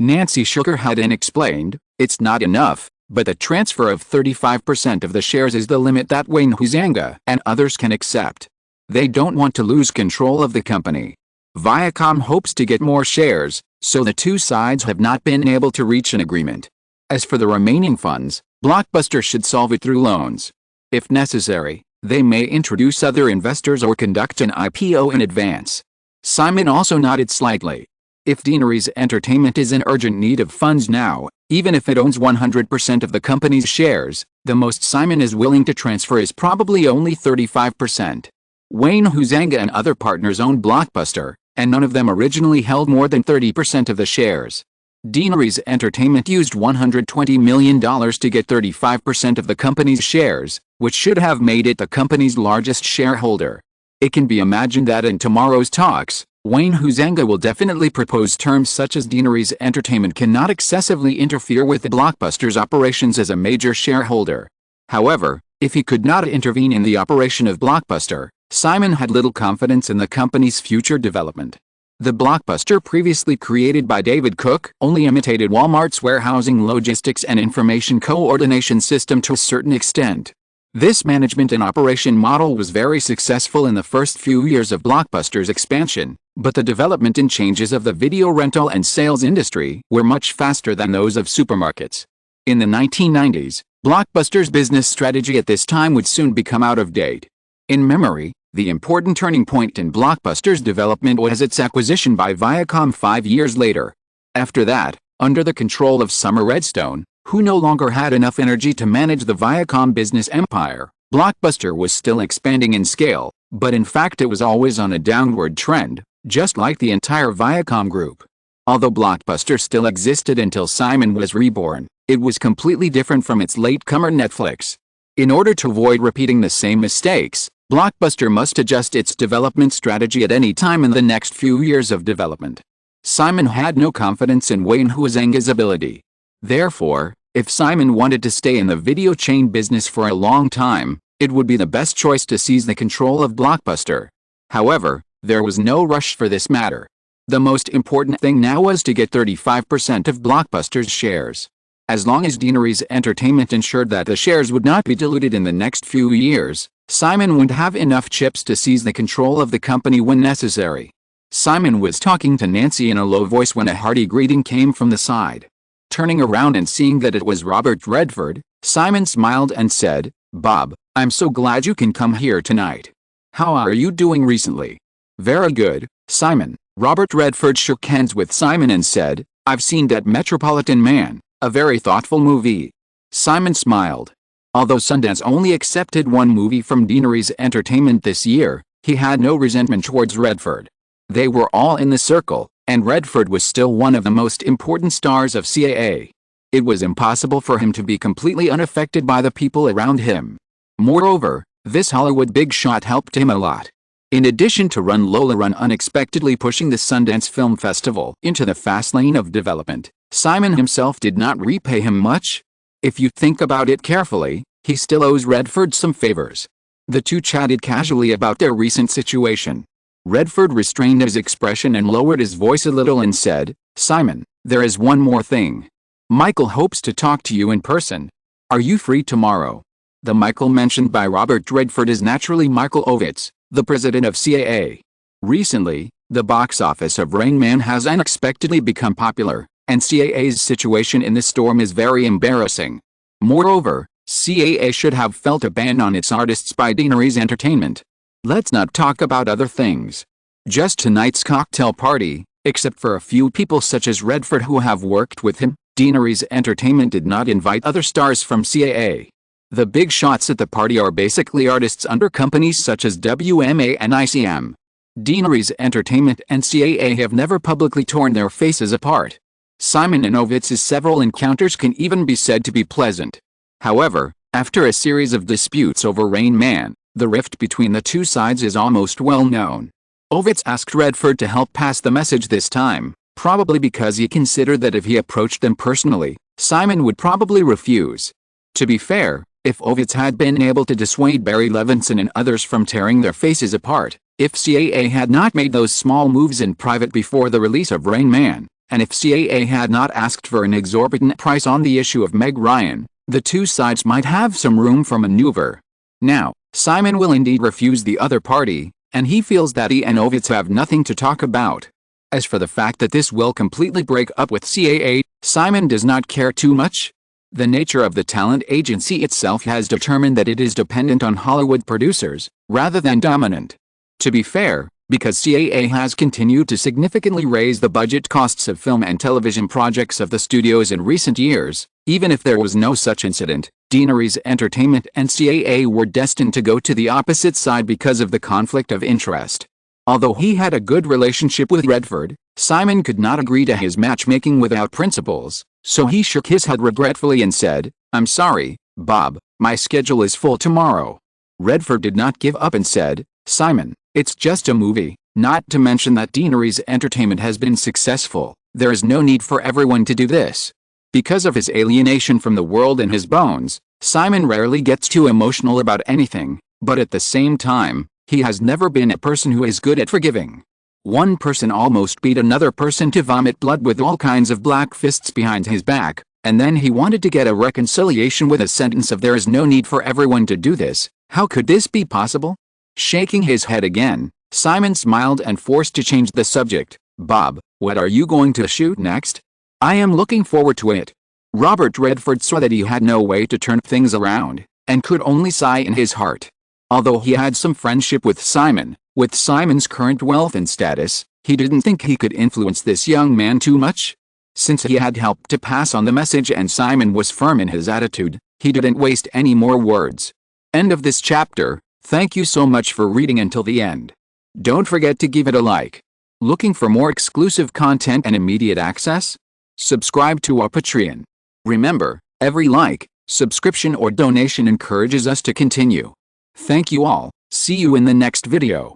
Nancy shook her head and explained, "It's not enough, but the transfer of 35% of the shares is the limit that Wayne Huizenga and others can accept. They don't want to lose control of the company. Viacom hopes to get more shares, so the two sides have not been able to reach an agreement. As for the remaining funds, Blockbuster should solve it through loans. If necessary, they may introduce other investors or conduct an IPO in advance." Simon also nodded slightly. If Deaneries Entertainment is in urgent need of funds now, even if it owns 100% of the company's shares, the most Simon is willing to transfer is probably only 35%. Wayne Huizenga and other partners own Blockbuster, and none of them originally held more than 30% of the shares. Deaneries Entertainment used $120 million to get 35% of the company's shares, which should have made it the company's largest shareholder. It can be imagined that in tomorrow's talks, Wayne Huizenga will definitely propose terms such as Deaneries Entertainment cannot excessively interfere with the Blockbuster's operations as a major shareholder. However, if he could not intervene in the operation of Blockbuster, Simon had little confidence in the company's future development. The Blockbuster previously created by David Cook only imitated Walmart's warehousing logistics and information coordination system to a certain extent. This management and operation model was very successful in the first few years of Blockbuster's expansion, but the development and changes of the video rental and sales industry were much faster than those of supermarkets. In the 1990s, Blockbuster's business strategy at this time would soon become out of date. In memory, the important turning point in Blockbuster's development was its acquisition by Viacom 5 years later. After that, under the control of Summer Redstone, who no longer had enough energy to manage the Viacom business empire, Blockbuster was still expanding in scale, but in fact it was always on a downward trend, just like the entire Viacom group. Although Blockbuster still existed until Simon was reborn, it was completely different from its latecomer Netflix. In order to avoid repeating the same mistakes, Blockbuster must adjust its development strategy at any time in the next few years of development. Simon had no confidence in Wayne Huizenga's ability. Therefore, if Simon wanted to stay in the video chain business for a long time, it would be the best choice to seize the control of Blockbuster. However, there was no rush for this matter. The most important thing now was to get 35% of Blockbuster's shares. As long as Deaneries Entertainment ensured that the shares would not be diluted in the next few years, Simon would have enough chips to seize the control of the company when necessary. Simon was talking to Nancy in a low voice when a hearty greeting came from the side. Turning around and seeing that it was Robert Redford, Simon smiled and said, "Bob, I'm so glad you can come here tonight. How are you doing recently?" "Very good, Simon." Robert Redford shook hands with Simon and said, "I've seen that Metropolitan Man, a very thoughtful movie." Simon smiled. Although Sundance only accepted one movie from Deaneries Entertainment this year, he had no resentment towards Redford. They were all in the circle, and Redford was still one of the most important stars of CAA. It was impossible for him to be completely unaffected by the people around him. Moreover, this Hollywood big shot helped him a lot. In addition to Lola Run unexpectedly pushing the Sundance Film Festival into the fast lane of development, Simon himself did not repay him much. If you think about it carefully, he still owes Redford some favors. The two chatted casually about their recent situation. Redford restrained his expression and lowered his voice a little and said, "Simon, there is one more thing. Michael hopes to talk to you in person. Are you free tomorrow?" The Michael mentioned by Robert Redford is naturally Michael Ovitz, the president of CAA. Recently, the box office of Rain Man has unexpectedly become popular, and CAA's situation in this storm is very embarrassing. Moreover, CAA should have felt a ban on its artists by Deaneries Entertainment. Let's not talk about other things. Just tonight's cocktail party, except for a few people such as Redford who have worked with him, Deaneries Entertainment did not invite other stars from CAA. The big shots at the party are basically artists under companies such as WMA and ICM. Deaneries Entertainment and CAA have never publicly torn their faces apart. Simon and Ovitz's several encounters can even be said to be pleasant. However, after a series of disputes over Rain Man, the rift between the two sides is almost well known. Ovitz asked Redford to help pass the message this time, probably because he considered that if he approached them personally, Simon would probably refuse. To be fair, if Ovitz had been able to dissuade Barry Levinson and others from tearing their faces apart, if CAA had not made those small moves in private before the release of Rain Man, and if CAA had not asked for an exorbitant price on the issue of Meg Ryan, the two sides might have some room for maneuver. Now, Simon will indeed refuse the other party, and he feels that he and Ovitz have nothing to talk about. As for the fact that this will completely break up with CAA, Simon does not care too much. The nature of the talent agency itself has determined that it is dependent on Hollywood producers, rather than dominant. To be fair, because CAA has continued to significantly raise the budget costs of film and television projects of the studios in recent years, even if there was no such incident, Deaneries Entertainment and CAA were destined to go to the opposite side because of the conflict of interest. Although he had a good relationship with Redford, Simon could not agree to his matchmaking without principles, so he shook his head regretfully and said, "I'm sorry, Bob, my schedule is full tomorrow." Redford did not give up and said, "Simon, it's just a movie, not to mention that Deaneries Entertainment has been successful. There is no need for everyone to do this." Because of his alienation from the world and his bones, Simon rarely gets too emotional about anything, but at the same time, he has never been a person who is good at forgiving. One person almost beat another person to vomit blood with all kinds of black fists behind his back, and then he wanted to get a reconciliation with a sentence of "there is no need for everyone to do this. How could this be possible?" Shaking his head again, Simon smiled and forced to change the subject. "Bob, what are you going to shoot next?" "I am looking forward to it." Robert Redford saw that he had no way to turn things around, and could only sigh in his heart. Although he had some friendship with Simon, with Simon's current wealth and status, he didn't think he could influence this young man too much. Since he had helped to pass on the message and Simon was firm in his attitude, he didn't waste any more words. End of this chapter. Thank you so much for reading until the end. Don't forget to give it a like. Looking for more exclusive content and immediate access? Subscribe to our Patreon. Remember, every like, subscription or donation encourages us to continue. Thank you all. See you in the next video.